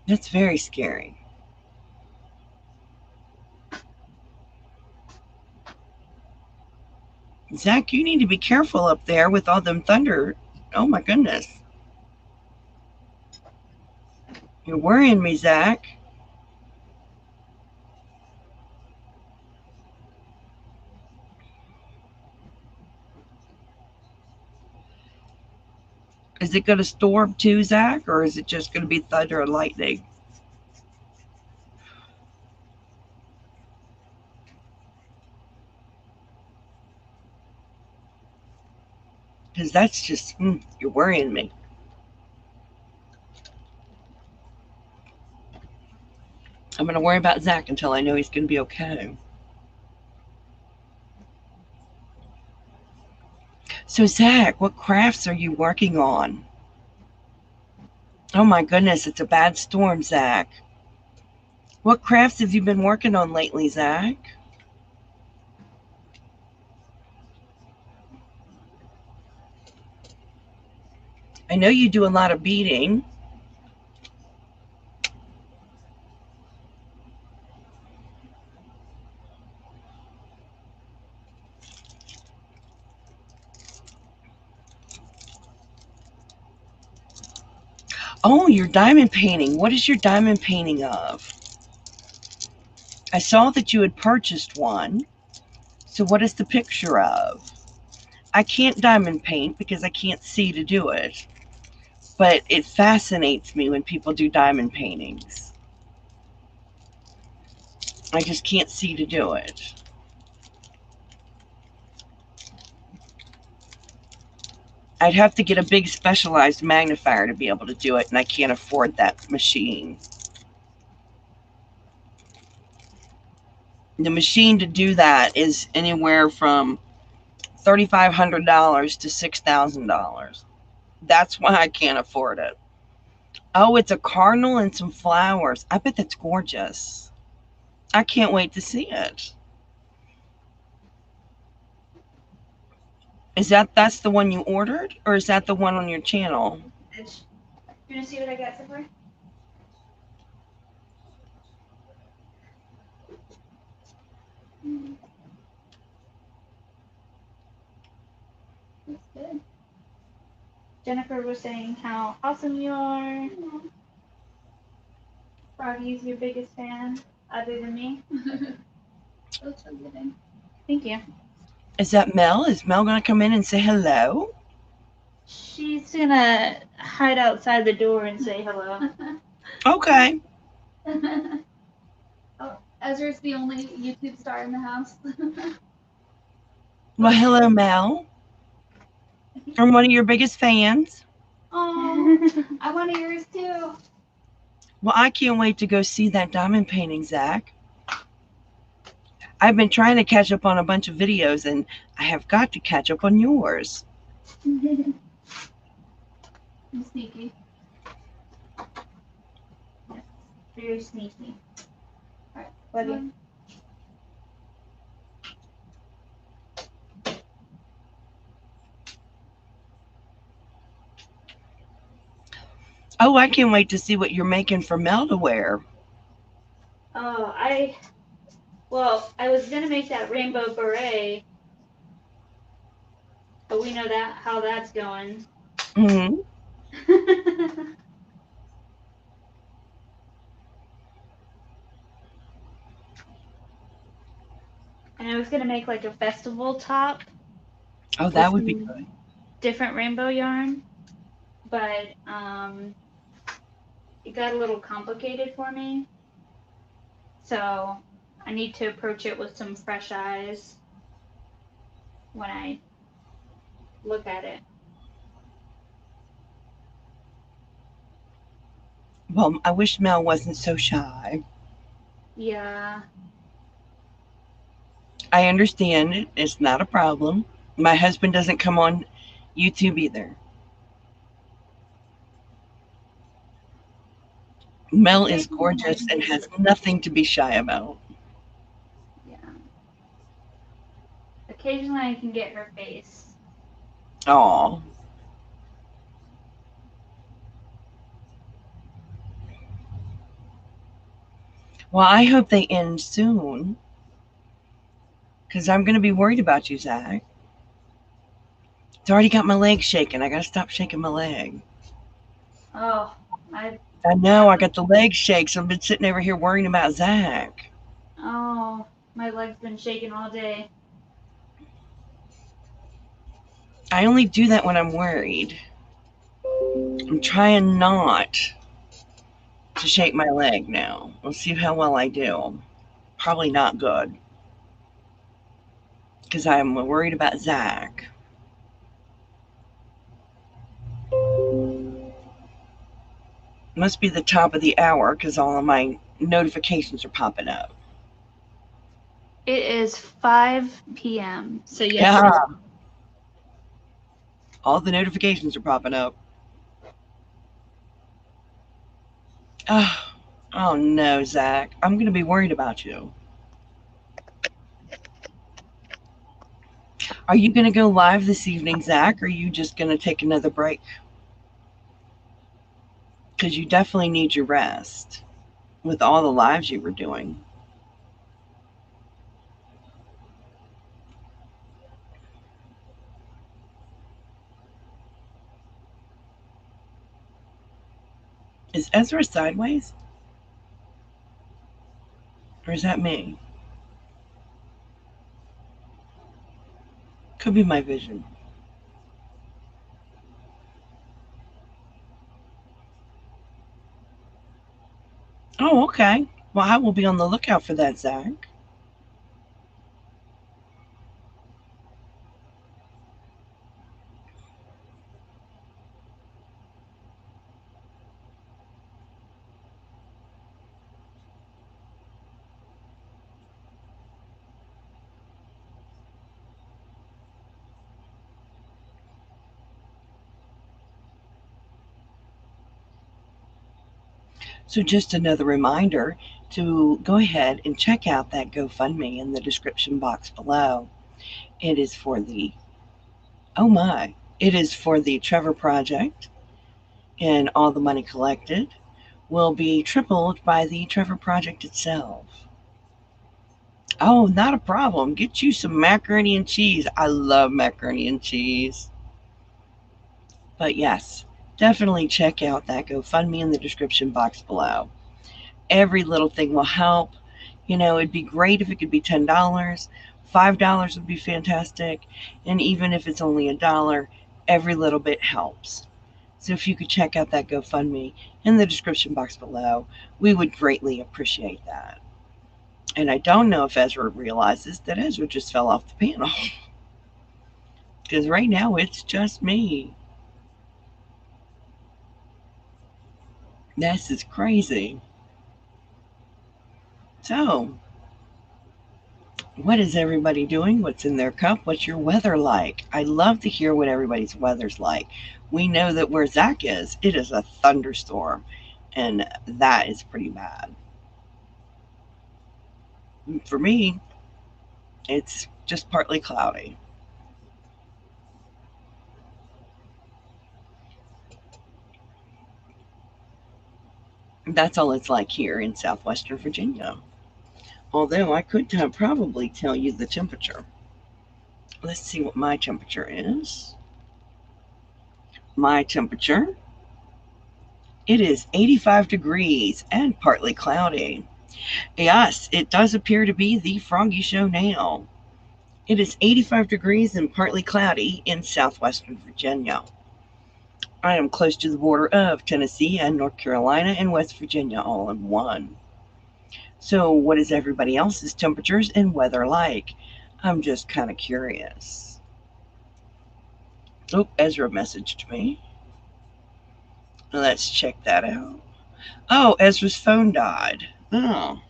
That's very scary. Zach, you need to be careful up there with all them thunder. Oh my goodness. You're worrying me, Zach. Is it going to storm too, Zach, or is it just going to be thunder and lightning? Because that's just, you're worrying me. I'm going to worry about Zach until I know he's going to be okay. So, Zach, what crafts are you working on? Oh my goodness, it's a bad storm, Zach. What crafts have you been working on lately, Zach? I know you do a lot of beading. Oh, you're diamond painting. What is your diamond painting of? I saw that you had purchased one. So, what is the picture of? I can't diamond paint because I can't see to do it, but it fascinates me when people do diamond paintings. I just can't see to do it. I'd have to get a big specialized magnifier to be able to do it, and I can't afford that machine. The machine to do that is anywhere from $3,500 to $6,000. That's why I can't afford it. Oh, it's a cardinal and some flowers. I bet that's gorgeous. I can't wait to see it. That's the one you ordered, or is that the one on your channel? You want to see what I got so far? That's good. Jennifer was saying how awesome you are. Froggy's your biggest fan, other than me. That's so good. Thank you. Is that Mel? Is Mel going to come in and say hello? She's gonna hide outside the door and say hello. Okay. Oh, Ezra's the only YouTube star in the house. Well, hello, Mel. I'm one of your biggest fans. Oh, I want to yours too. Well, I can't wait to go see that diamond painting, Zach. I've been trying to catch up on a bunch of videos, and I have got to catch up on yours. I'm sneaky. Yes, very sneaky. Alright, love you. Oh, I can't wait to see what you're making for Mel to wear. Oh, I was gonna make that rainbow beret, but we know that how that's going. Mm-hmm. And I was gonna make like a festival top Oh, that would be good. different rainbow yarn, but it got a little complicated for me. So I need to approach it with some fresh eyes when I look at it. Well, I wish Mel wasn't so shy. Yeah. I understand it. It's not a problem. My husband doesn't come on YouTube either. Mel is gorgeous and has nothing to be shy about. Yeah. Occasionally I can get her face. Aw. Well, I hope they end soon. Because I'm going to be worried about you, Zach. It's already got my leg shaking. I got to stop shaking my leg. Oh, I know, I got the leg shakes. I've been sitting over here worrying about Zach. Oh, my leg's been shaking all day. I only do that when I'm worried. I'm trying not to shake my leg now. We'll see how well I do. Probably not good because I'm worried about Zach. Must be the top of the hour because all of my notifications are popping up. It is 5 p.m. So yes, it Yeah, is. all the notifications are popping up. Oh, oh no, Zach. I'm going to be worried about you. Are you going to go live this evening, Zach? Or are you just going to take another break? Because you definitely need your rest with all the lives you were doing. Is Ezra sideways? Or is that me? Could be my vision. Oh, okay. Well, I will be on the lookout for that, Zach. So, just another reminder to go ahead and check out that GoFundMe in the description box below. It is for the, oh my, it is for the Trevor Project, and all the money collected will be tripled by the Trevor Project itself. Oh, not a problem. Get you some macaroni and cheese. I love macaroni and cheese. But yes, definitely check out that GoFundMe in the description box below. Every little thing will help. You know, it'd be great if it could be $10. $5 would be fantastic. And even if it's only $1, every little bit helps. So if you could check out that GoFundMe in the description box below, we would greatly appreciate that. And I don't know if Ezra realizes that Ezra just fell off the panel. Because right now it's just me. This is crazy. So, what is everybody doing? What's in their cup? What's your weather like? I love to hear what everybody's weather's like. We know that where Zach is, it is a thunderstorm, and that is pretty bad. For me, it's just partly cloudy. That's all it's like here in southwestern Virginia. Although I could probably tell you the temperature. Let's see what my temperature is. My temperature, it is 85 degrees and partly cloudy. Yes, it does appear to be the Froggy Show now. It is 85 degrees and partly cloudy in southwestern Virginia. I am close to the border of Tennessee and North Carolina and West Virginia all in one. So, what is everybody else's temperatures and weather like? I'm just kind of curious. Oh, Ezra messaged me. Let's check that out. Oh, Ezra's phone died. Oh.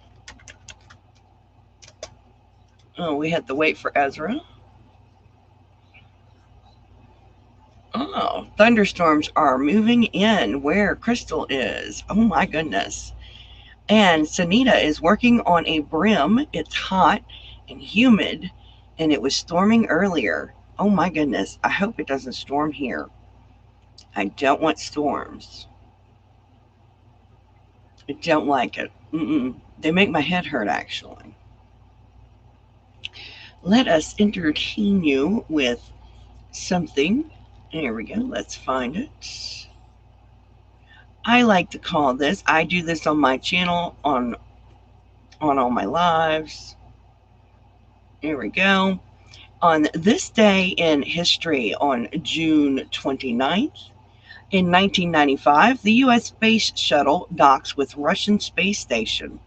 Oh, we had to wait for Ezra. Oh, thunderstorms are moving in where Crystal is. Oh my goodness. And Sanita is working on a brim. It's hot and humid, and it was storming earlier. Oh my goodness. I hope it doesn't storm here. I don't want storms. I don't like it. Mm-mm. They make my head hurt, actually. Let us entertain you with something. Here we go. Let's find it. I like to call this, I do this on my channel, on all my lives. Here we go. On this day in history, on June 29th, in 1995, the U.S. Space Shuttle docks with Russian space station.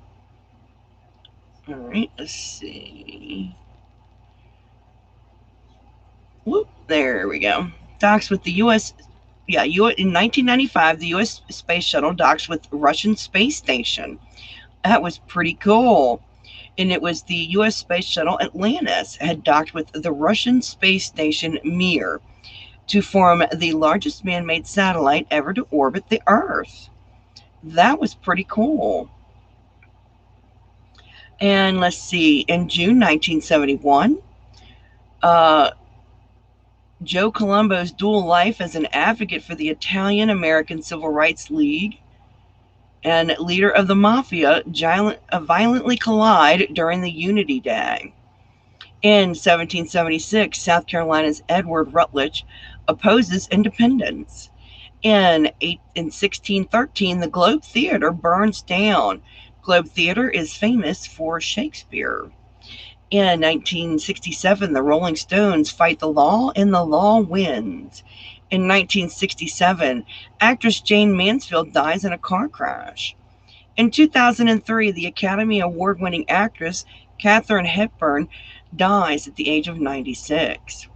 All right, let's see. Whoop, there we go. Docks with the U.S. Yeah, in 1995, the U.S. Space Shuttle docks with Russian space station. That was pretty cool. And it was the U.S. Space Shuttle Atlantis had docked with the Russian space station Mir to form the largest man made satellite ever to orbit the Earth. That was pretty cool. And let's see, in June 1971, uh, Joe Colombo's dual life as an advocate for the Italian American Civil Rights League and leader of the mafia violently collide during the Unity Day. In 1776, South Carolina's Edward Rutledge opposes independence. In 1613, the Globe Theater burns down. Globe Theater is famous for Shakespeare. In 1967, the Rolling Stones fight the law and the law wins. In 1967, actress Jane Mansfield dies in a car crash. In 2003, the Academy Award winning actress Katharine Hepburn dies at the age of 96.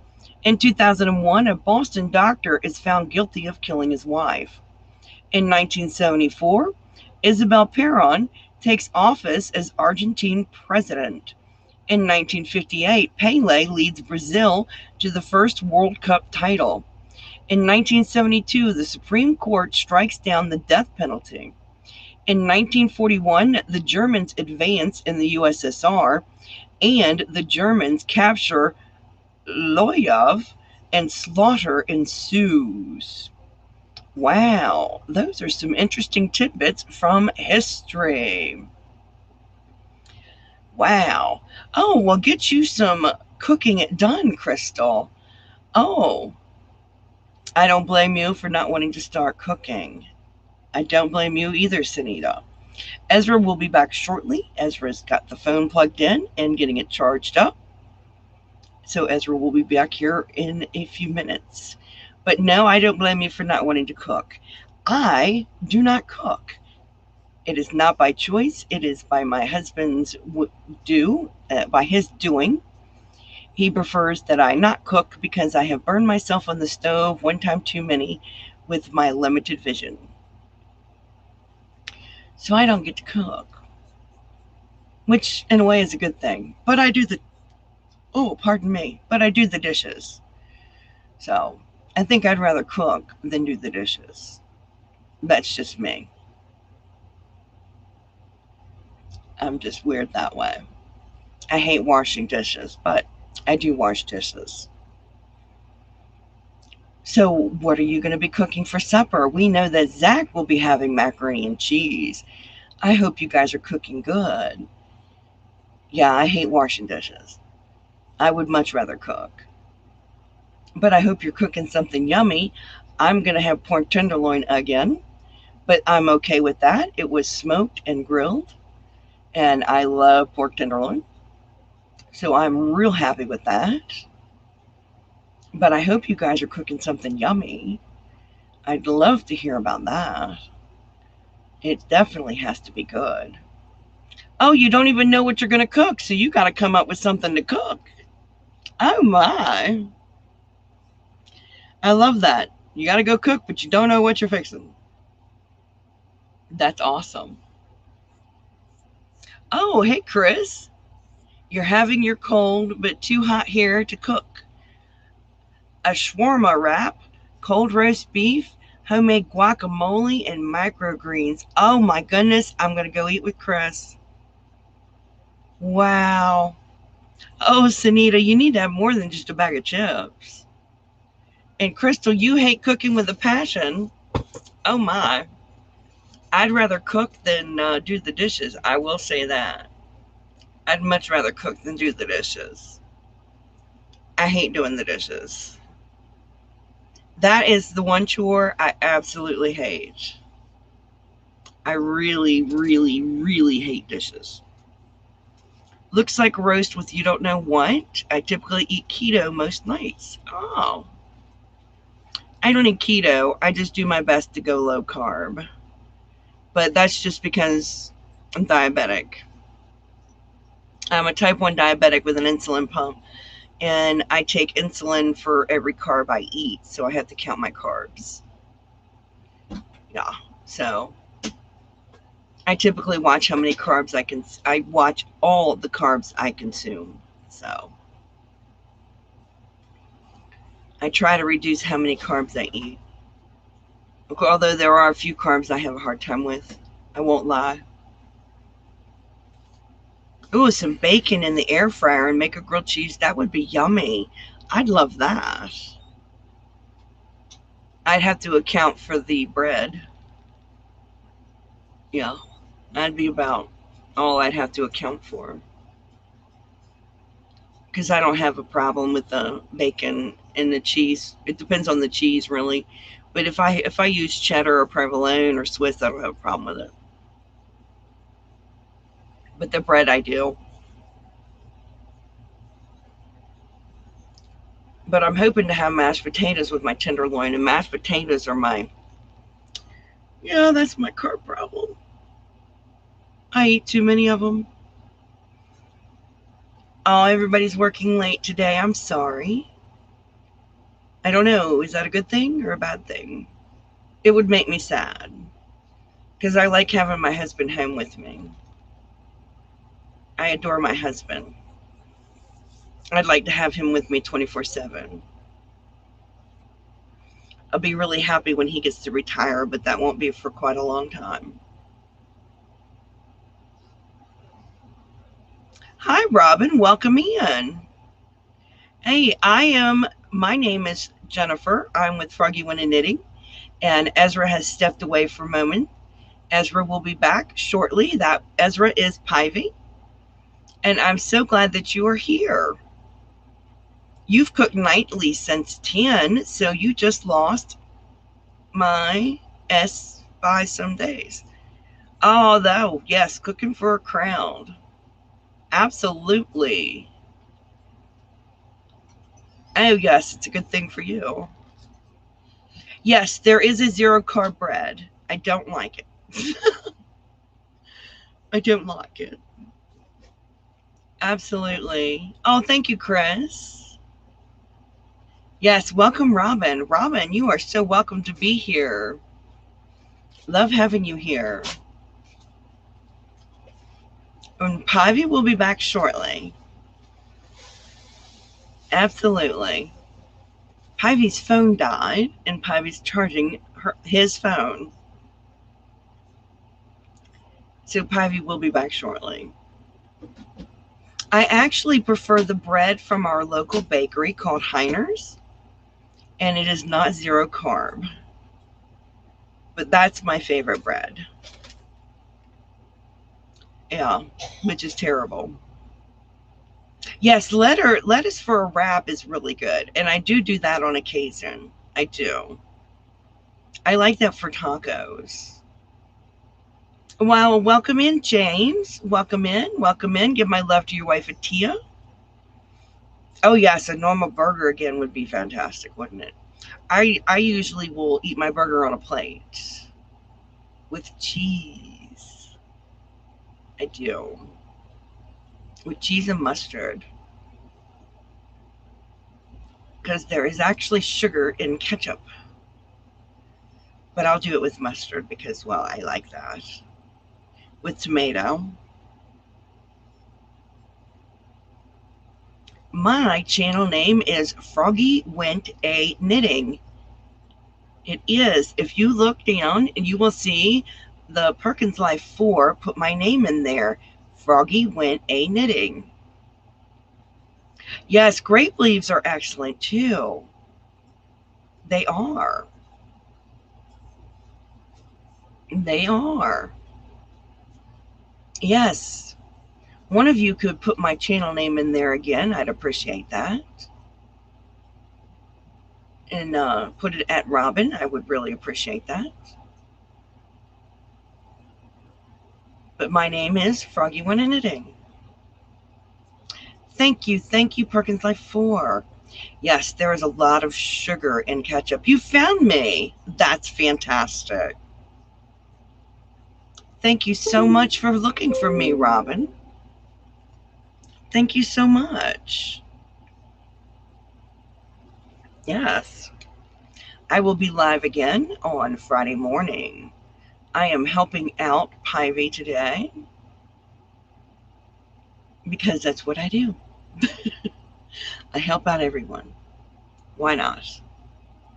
In 2001, a Boston doctor is found guilty of killing his wife. In 1974, Isabel Perón takes office as Argentine president. In 1958, Pelé leads Brazil to the first World Cup title. In 1972, the Supreme Court strikes down the death penalty. In 1941, the Germans advance in the USSR, and the Germans capture Lvov, and slaughter ensues. Wow, those are some interesting tidbits from history. Wow. Oh, well, get you some cooking done, Crystal. Oh, I don't blame you for not wanting to start cooking. I don't blame you either, Sunita. Ezra will be back shortly. Ezra's got the phone plugged in and getting it charged up. So Ezra will be back here in a few minutes. But no, I don't blame you for not wanting to cook. I do not cook. It is not by choice. It is by my husband's by his doing. He prefers that I not cook because I have burned myself on the stove one time too many with my limited vision. So I don't get to cook, which in a way is a good thing. But I do pardon me, but I do the dishes. So I think I'd rather cook than do the dishes. That's just me. I'm just weird that way. I hate washing dishes, but I do wash dishes. So, what are you going to be cooking for supper? We know that Zach will be having macaroni and cheese. I hope you guys are cooking good. Yeah, I hate washing dishes. I would much rather cook. But I hope you're cooking something yummy. I'm going to have pork tenderloin again, but I'm okay with that. It was smoked and grilled, and I love pork tenderloin. So I'm real happy with that. But I hope you guys are cooking something yummy. I'd love to hear about that. It definitely has to be good. Oh, you don't even know what you're going to cook, so you got to come up with something to cook. Oh my. I love that. You got to go cook, but you don't know what you're fixing. That's awesome. Oh, hey, Chris. You're having your cold but too hot here to cook. A shawarma wrap, cold roast beef, homemade guacamole, and microgreens. Oh my goodness, I'm going to go eat with Chris. Wow. Oh, Sunita, you need to have more than just a bag of chips. And Crystal, you hate cooking with a passion. Oh my. I'd rather cook than do the dishes. I will say that. I'd much rather cook than do the dishes. I hate doing the dishes. That is the one chore I absolutely hate. I really, really, really hate dishes. Looks like roast with you don't know what. I typically eat keto most nights. Oh, I don't eat keto. I just do my best to go low carb. But that's just because I'm diabetic. I'm a type 1 diabetic with an insulin pump, and I take insulin for every carb I eat, so I have to count my carbs. Yeah. So I typically watch how many carbs I can. I watch all the carbs I consume. So I try to reduce how many carbs I eat. Although there are a few carbs I have a hard time with. I won't lie. Ooh, some bacon in the air fryer and make a grilled cheese. That would be yummy. I'd love that. I'd have to account for the bread. Yeah, that'd be about all I'd have to account for. Because I don't have a problem with the bacon and the cheese. It depends on the cheese, really. But if I use cheddar or provolone or Swiss, I don't have a problem with it. But the bread, I do. But I'm hoping to have mashed potatoes with my tenderloin, and mashed potatoes are my, yeah, that's my carb problem. I eat too many of them. Oh, everybody's working late today. I'm sorry. I don't know. Is that a good thing or a bad thing? It would make me sad because I like having my husband home with me. I adore my husband. I'd like to have him with me 24/7. I'll be really happy when he gets to retire, but that won't be for quite a long time. Hi, Robin. Welcome in. Hey, my name is Jennifer. I'm with Froggy Win and Knitting, and Ezra has stepped away for a moment. Ezra will be back shortly. That Ezra is Pivy, and I'm so glad that you are here. You've cooked nightly since 10, so you just lost my S by some days. Oh, though, yes, cooking for a crowd. Absolutely. Oh, yes, it's a good thing for you. Yes, there is a zero carb bread. I don't like it. I don't like it. Absolutely. Oh, thank you, Chris. Yes, welcome, Robin. Robin, you are so welcome to be here. Love having you here. And Pivy will be back shortly. Absolutely. Pivy's phone died, and Pivy's charging his phone. So Pivy will be back shortly. I actually prefer the bread from our local bakery called Heiner's, and it is not zero carb. But that's my favorite bread. Yeah, which is terrible. Yes, lettuce for a wrap is really good, and I do that on occasion. I do. I like that for tacos. Well, welcome in, James. Welcome in. Welcome in. Give my love to your wife, Atia. Oh yes, a normal burger again would be fantastic, wouldn't it? I usually will eat my burger on a plate with cheese. I do. With cheese and mustard. Because there is actually sugar in ketchup. But I'll do it with mustard because, well, I like that. With tomato. My channel name is Froggy Went A Knitting. It is. If you look down, and you will see the Perkins Life 4, put my name in there. Froggy Went A Knitting. Yes, grape leaves are excellent too. They are. They are. Yes. One of you could put my channel name in there again. I'd appreciate that. And put it at Robin. I would really appreciate that. But my name is Froggy One and Knitting. Thank you, Perkins Life 4. Yes, there is a lot of sugar in ketchup. You found me. That's fantastic. Thank you so much for looking for me, Robin. Thank you so much. Yes. I will be live again on Friday morning. I am helping out Pivy today because that's what I do. I help out everyone. Why not?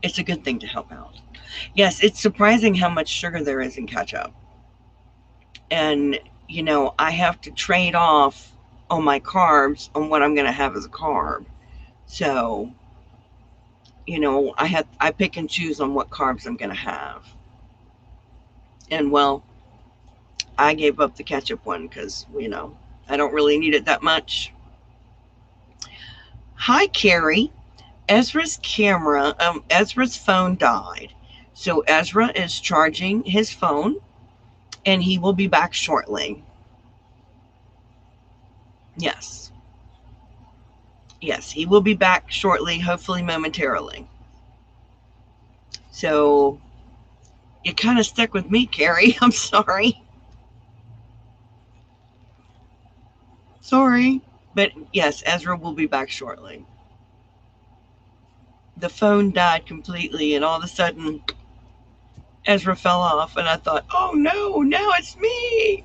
It's a good thing to help out. Yes, it's surprising how much sugar there is in ketchup. And, I have to trade off on my carbs on what I'm going to have as a carb. So, I pick and choose on what carbs I'm going to have. And well, I gave up the ketchup one because, I don't really need it that much. Hi, Carrie. Ezra's phone died. So Ezra is charging his phone and he will be back shortly. Yes. Yes, he will be back shortly, hopefully momentarily. So you kind of stuck with me, Carrie. I'm sorry. Sorry. But yes, Ezra will be back shortly. The phone died completely, and all of a sudden, Ezra fell off, and I thought, oh no, now it's me.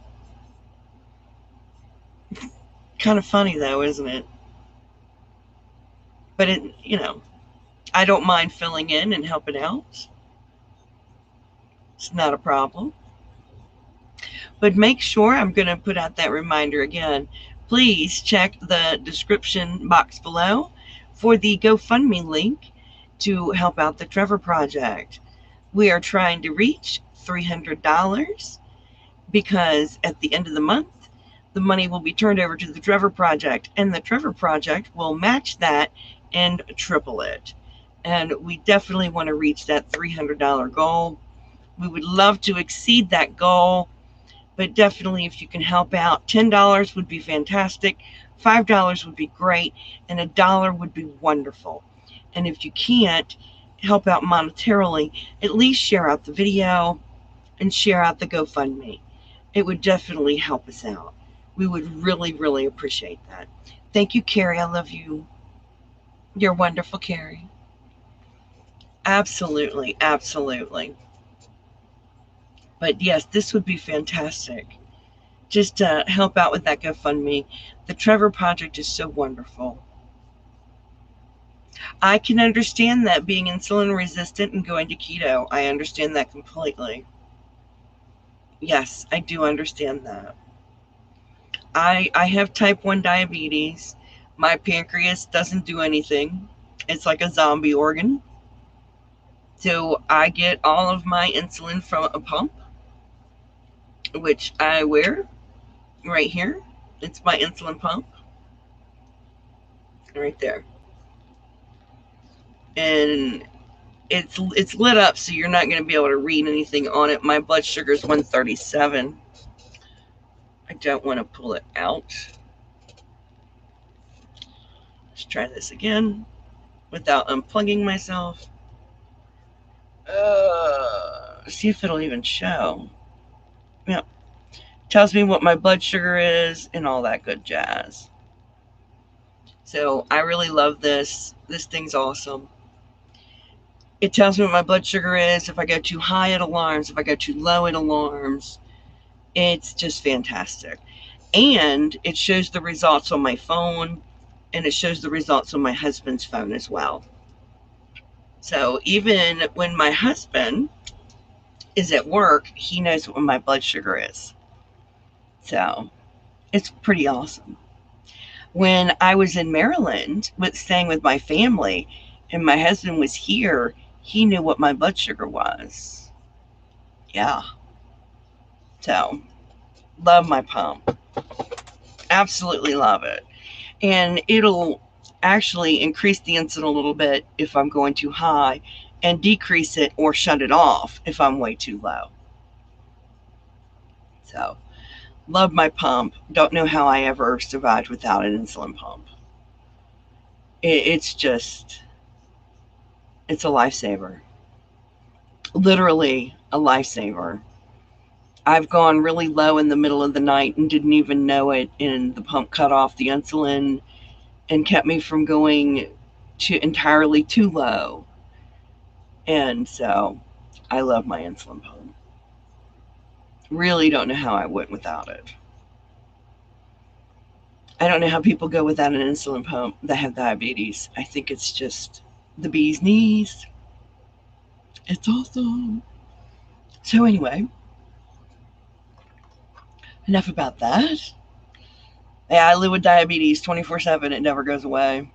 Kind of funny, though, isn't it? But I don't mind filling in and helping out. It's not a problem. But make sure, I'm going to put out that reminder again. Please check the description box below for the GoFundMe link to help out the Trevor Project. We are trying to reach $300 because at the end of the month, the money will be turned over to the Trevor Project, and the Trevor Project will match that and triple it. And we definitely want to reach that $300 goal. We would love to exceed that goal, but definitely if you can help out, $10 would be fantastic, $5 would be great, and $1 would be wonderful. And if you can't help out monetarily, at least share out the video and share out the GoFundMe. It would definitely help us out. We would really, really appreciate that. Thank you, Carrie. I love you. You're wonderful, Carrie. Absolutely, absolutely. But yes, this would be fantastic. Just to help out with that GoFundMe. The Trevor Project is so wonderful. I can understand that, being insulin resistant and going to keto. I understand that completely. Yes, I do understand that. I have type 1 diabetes. My pancreas doesn't do anything. It's like a zombie organ. So I get all of my insulin from a pump, which I wear right here. It's my insulin pump. Right there. And it's lit up, so you're not going to be able to read anything on it. My blood sugar is 137. I don't want to pull it out. Let's try this again without unplugging myself. See if it'll even show. Yep. Tells me what my blood sugar is and all that good jazz. So I really love this. This thing's awesome. It tells me what my blood sugar is. If I go too high, it alarms. If I go too low, it alarms. It's just fantastic. And it shows the results on my phone, and it shows the results on my husband's phone as well. So even when my husband is at work, he knows what my blood sugar is. So it's pretty awesome. When I was in Maryland staying with my family and my husband was here, he knew what my blood sugar was. Yeah. So love my pump. Absolutely love it. And it'll actually increase the insulin a little bit if I'm going too high, and decrease it or shut it off if I'm way too low. So Love my pump. Don't know how I ever survived without an insulin pump. It's just, it's a lifesaver. Literally a lifesaver. I've gone really low in the middle of the night and didn't even know it, and the pump cut off the insulin and kept me from going to entirely too low. And so I love my insulin pump. Really don't know how I went without it. I don't know how people go without an insulin pump that have diabetes. I think it's just the bee's knees. It's awesome. So, anyway, enough about that. Yeah, I live with diabetes 24/7. It never goes away.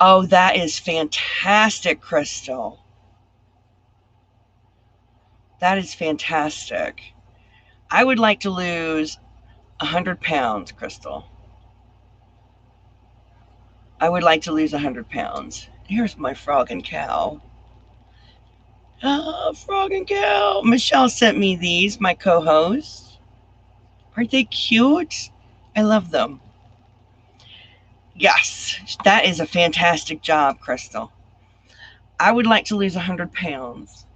Oh, that is fantastic, Crystal. That is fantastic. I would like to lose 100 pounds, Crystal. I would like to lose 100 pounds. Here's my frog and cow. Frog and cow. Michelle sent me these, my co hosts. Aren't they cute? I love them. Yes, that is a fantastic job, Crystal. I would like to lose 100 pounds.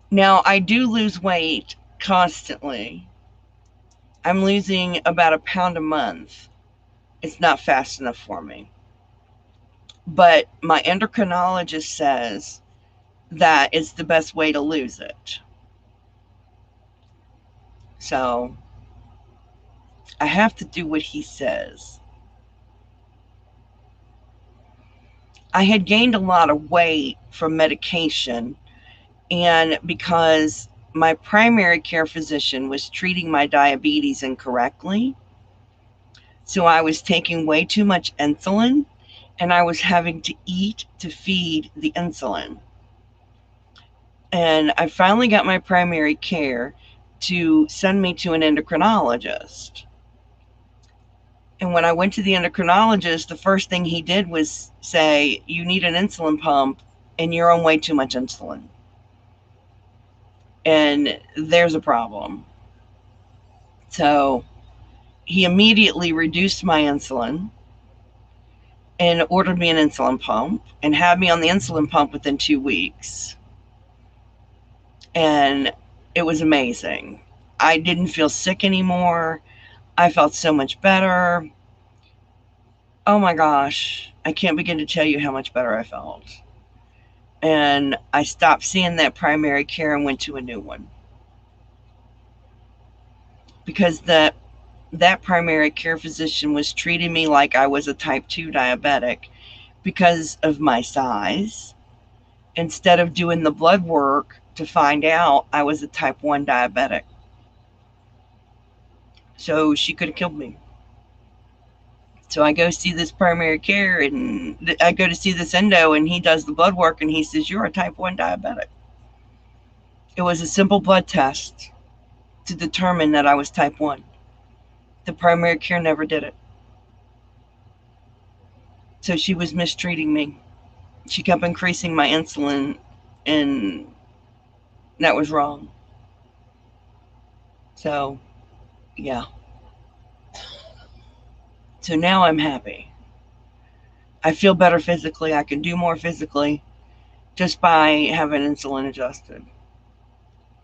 Now, I do lose weight constantly. I'm losing about a pound a month. It's not fast enough for me. But my endocrinologist says that it's the best way to lose it. So I have to do what he says. I had gained a lot of weight from medication, and because my primary care physician was treating my diabetes incorrectly, so I was taking way too much insulin and I was having to eat to feed the insulin. And I finally got my primary care to send me to an endocrinologist. And when I went to the endocrinologist, the first thing he did was say, "You need an insulin pump and you're on way too much insulin." And there's a problem. So he immediately reduced my insulin and ordered me an insulin pump and had me on the insulin pump within 2 weeks. And it was amazing. I didn't feel sick anymore. I felt so much better. Oh my gosh, I can't begin to tell you how much better I felt. And I stopped seeing that primary care and went to a new one. Because that primary care physician was treating me like I was a type 2 diabetic because of my size, instead of doing the blood work to find out I was a type 1 diabetic. So she could have killed me. So I go see this primary care, and I go to see this endo, and he does the blood work, and he says, "You're a type 1 diabetic." It was a simple blood test to determine that I was type 1. The primary care never did it. So she was mistreating me. She kept increasing my insulin, and that was wrong. So, yeah. So now I'm happy. I feel better physically. I can do more physically just by having insulin adjusted.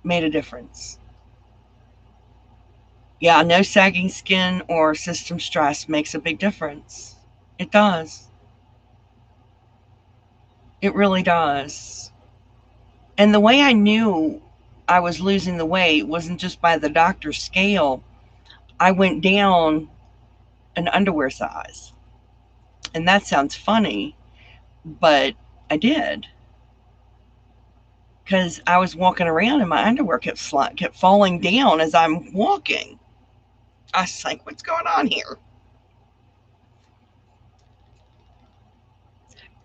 Made a difference. Yeah, no sagging skin or system stress makes a big difference. It does. It really does. And the way I knew I was losing the weight wasn't just by the doctor's scale. I went down an underwear size. And that sounds funny, but I did. Because I was walking around and my underwear kept falling down as I'm walking. I was like, what's going on here?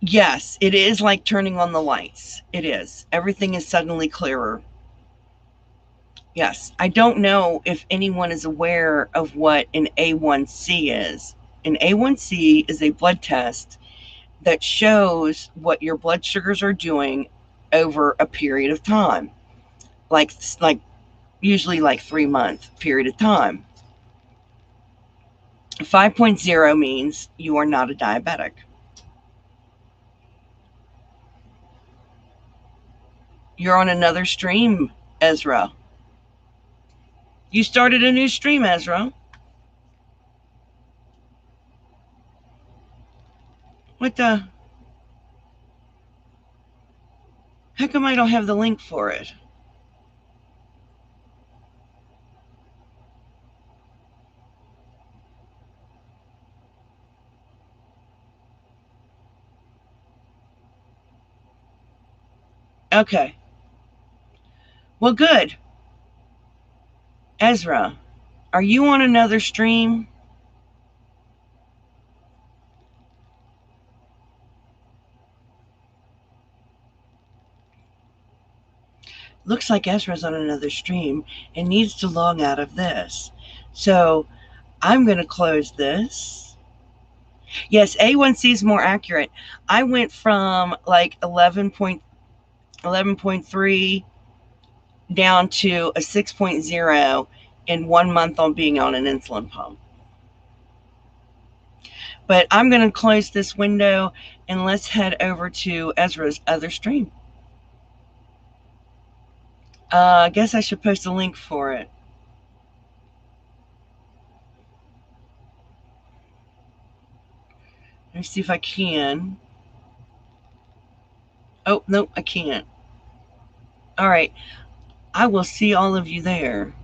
Yes, it is like turning on the lights. It is. Everything is suddenly clearer. Yes. I don't know if anyone is aware of what an A1C is. An A1C is a blood test that shows what your blood sugars are doing over a period of time. like usually like 3 month period of time. 5.0 means you are not a diabetic. You're on another stream, Ezra. You started a new stream, Ezra. What the? How come I don't have the link for it? Okay. Well, good. Ezra, are you on another stream? Looks like Ezra's on another stream and needs to log out of this. So I'm going to close this. Yes, A1C is more accurate. I went from like 11.3 down to a 6.0 in 1 month on being on an insulin pump. But I'm going to close this window and let's head over to Ezra's other stream. I guess I should post a link for it. Let me see if I can. Oh, no, I can't. All right. I will see all of you there.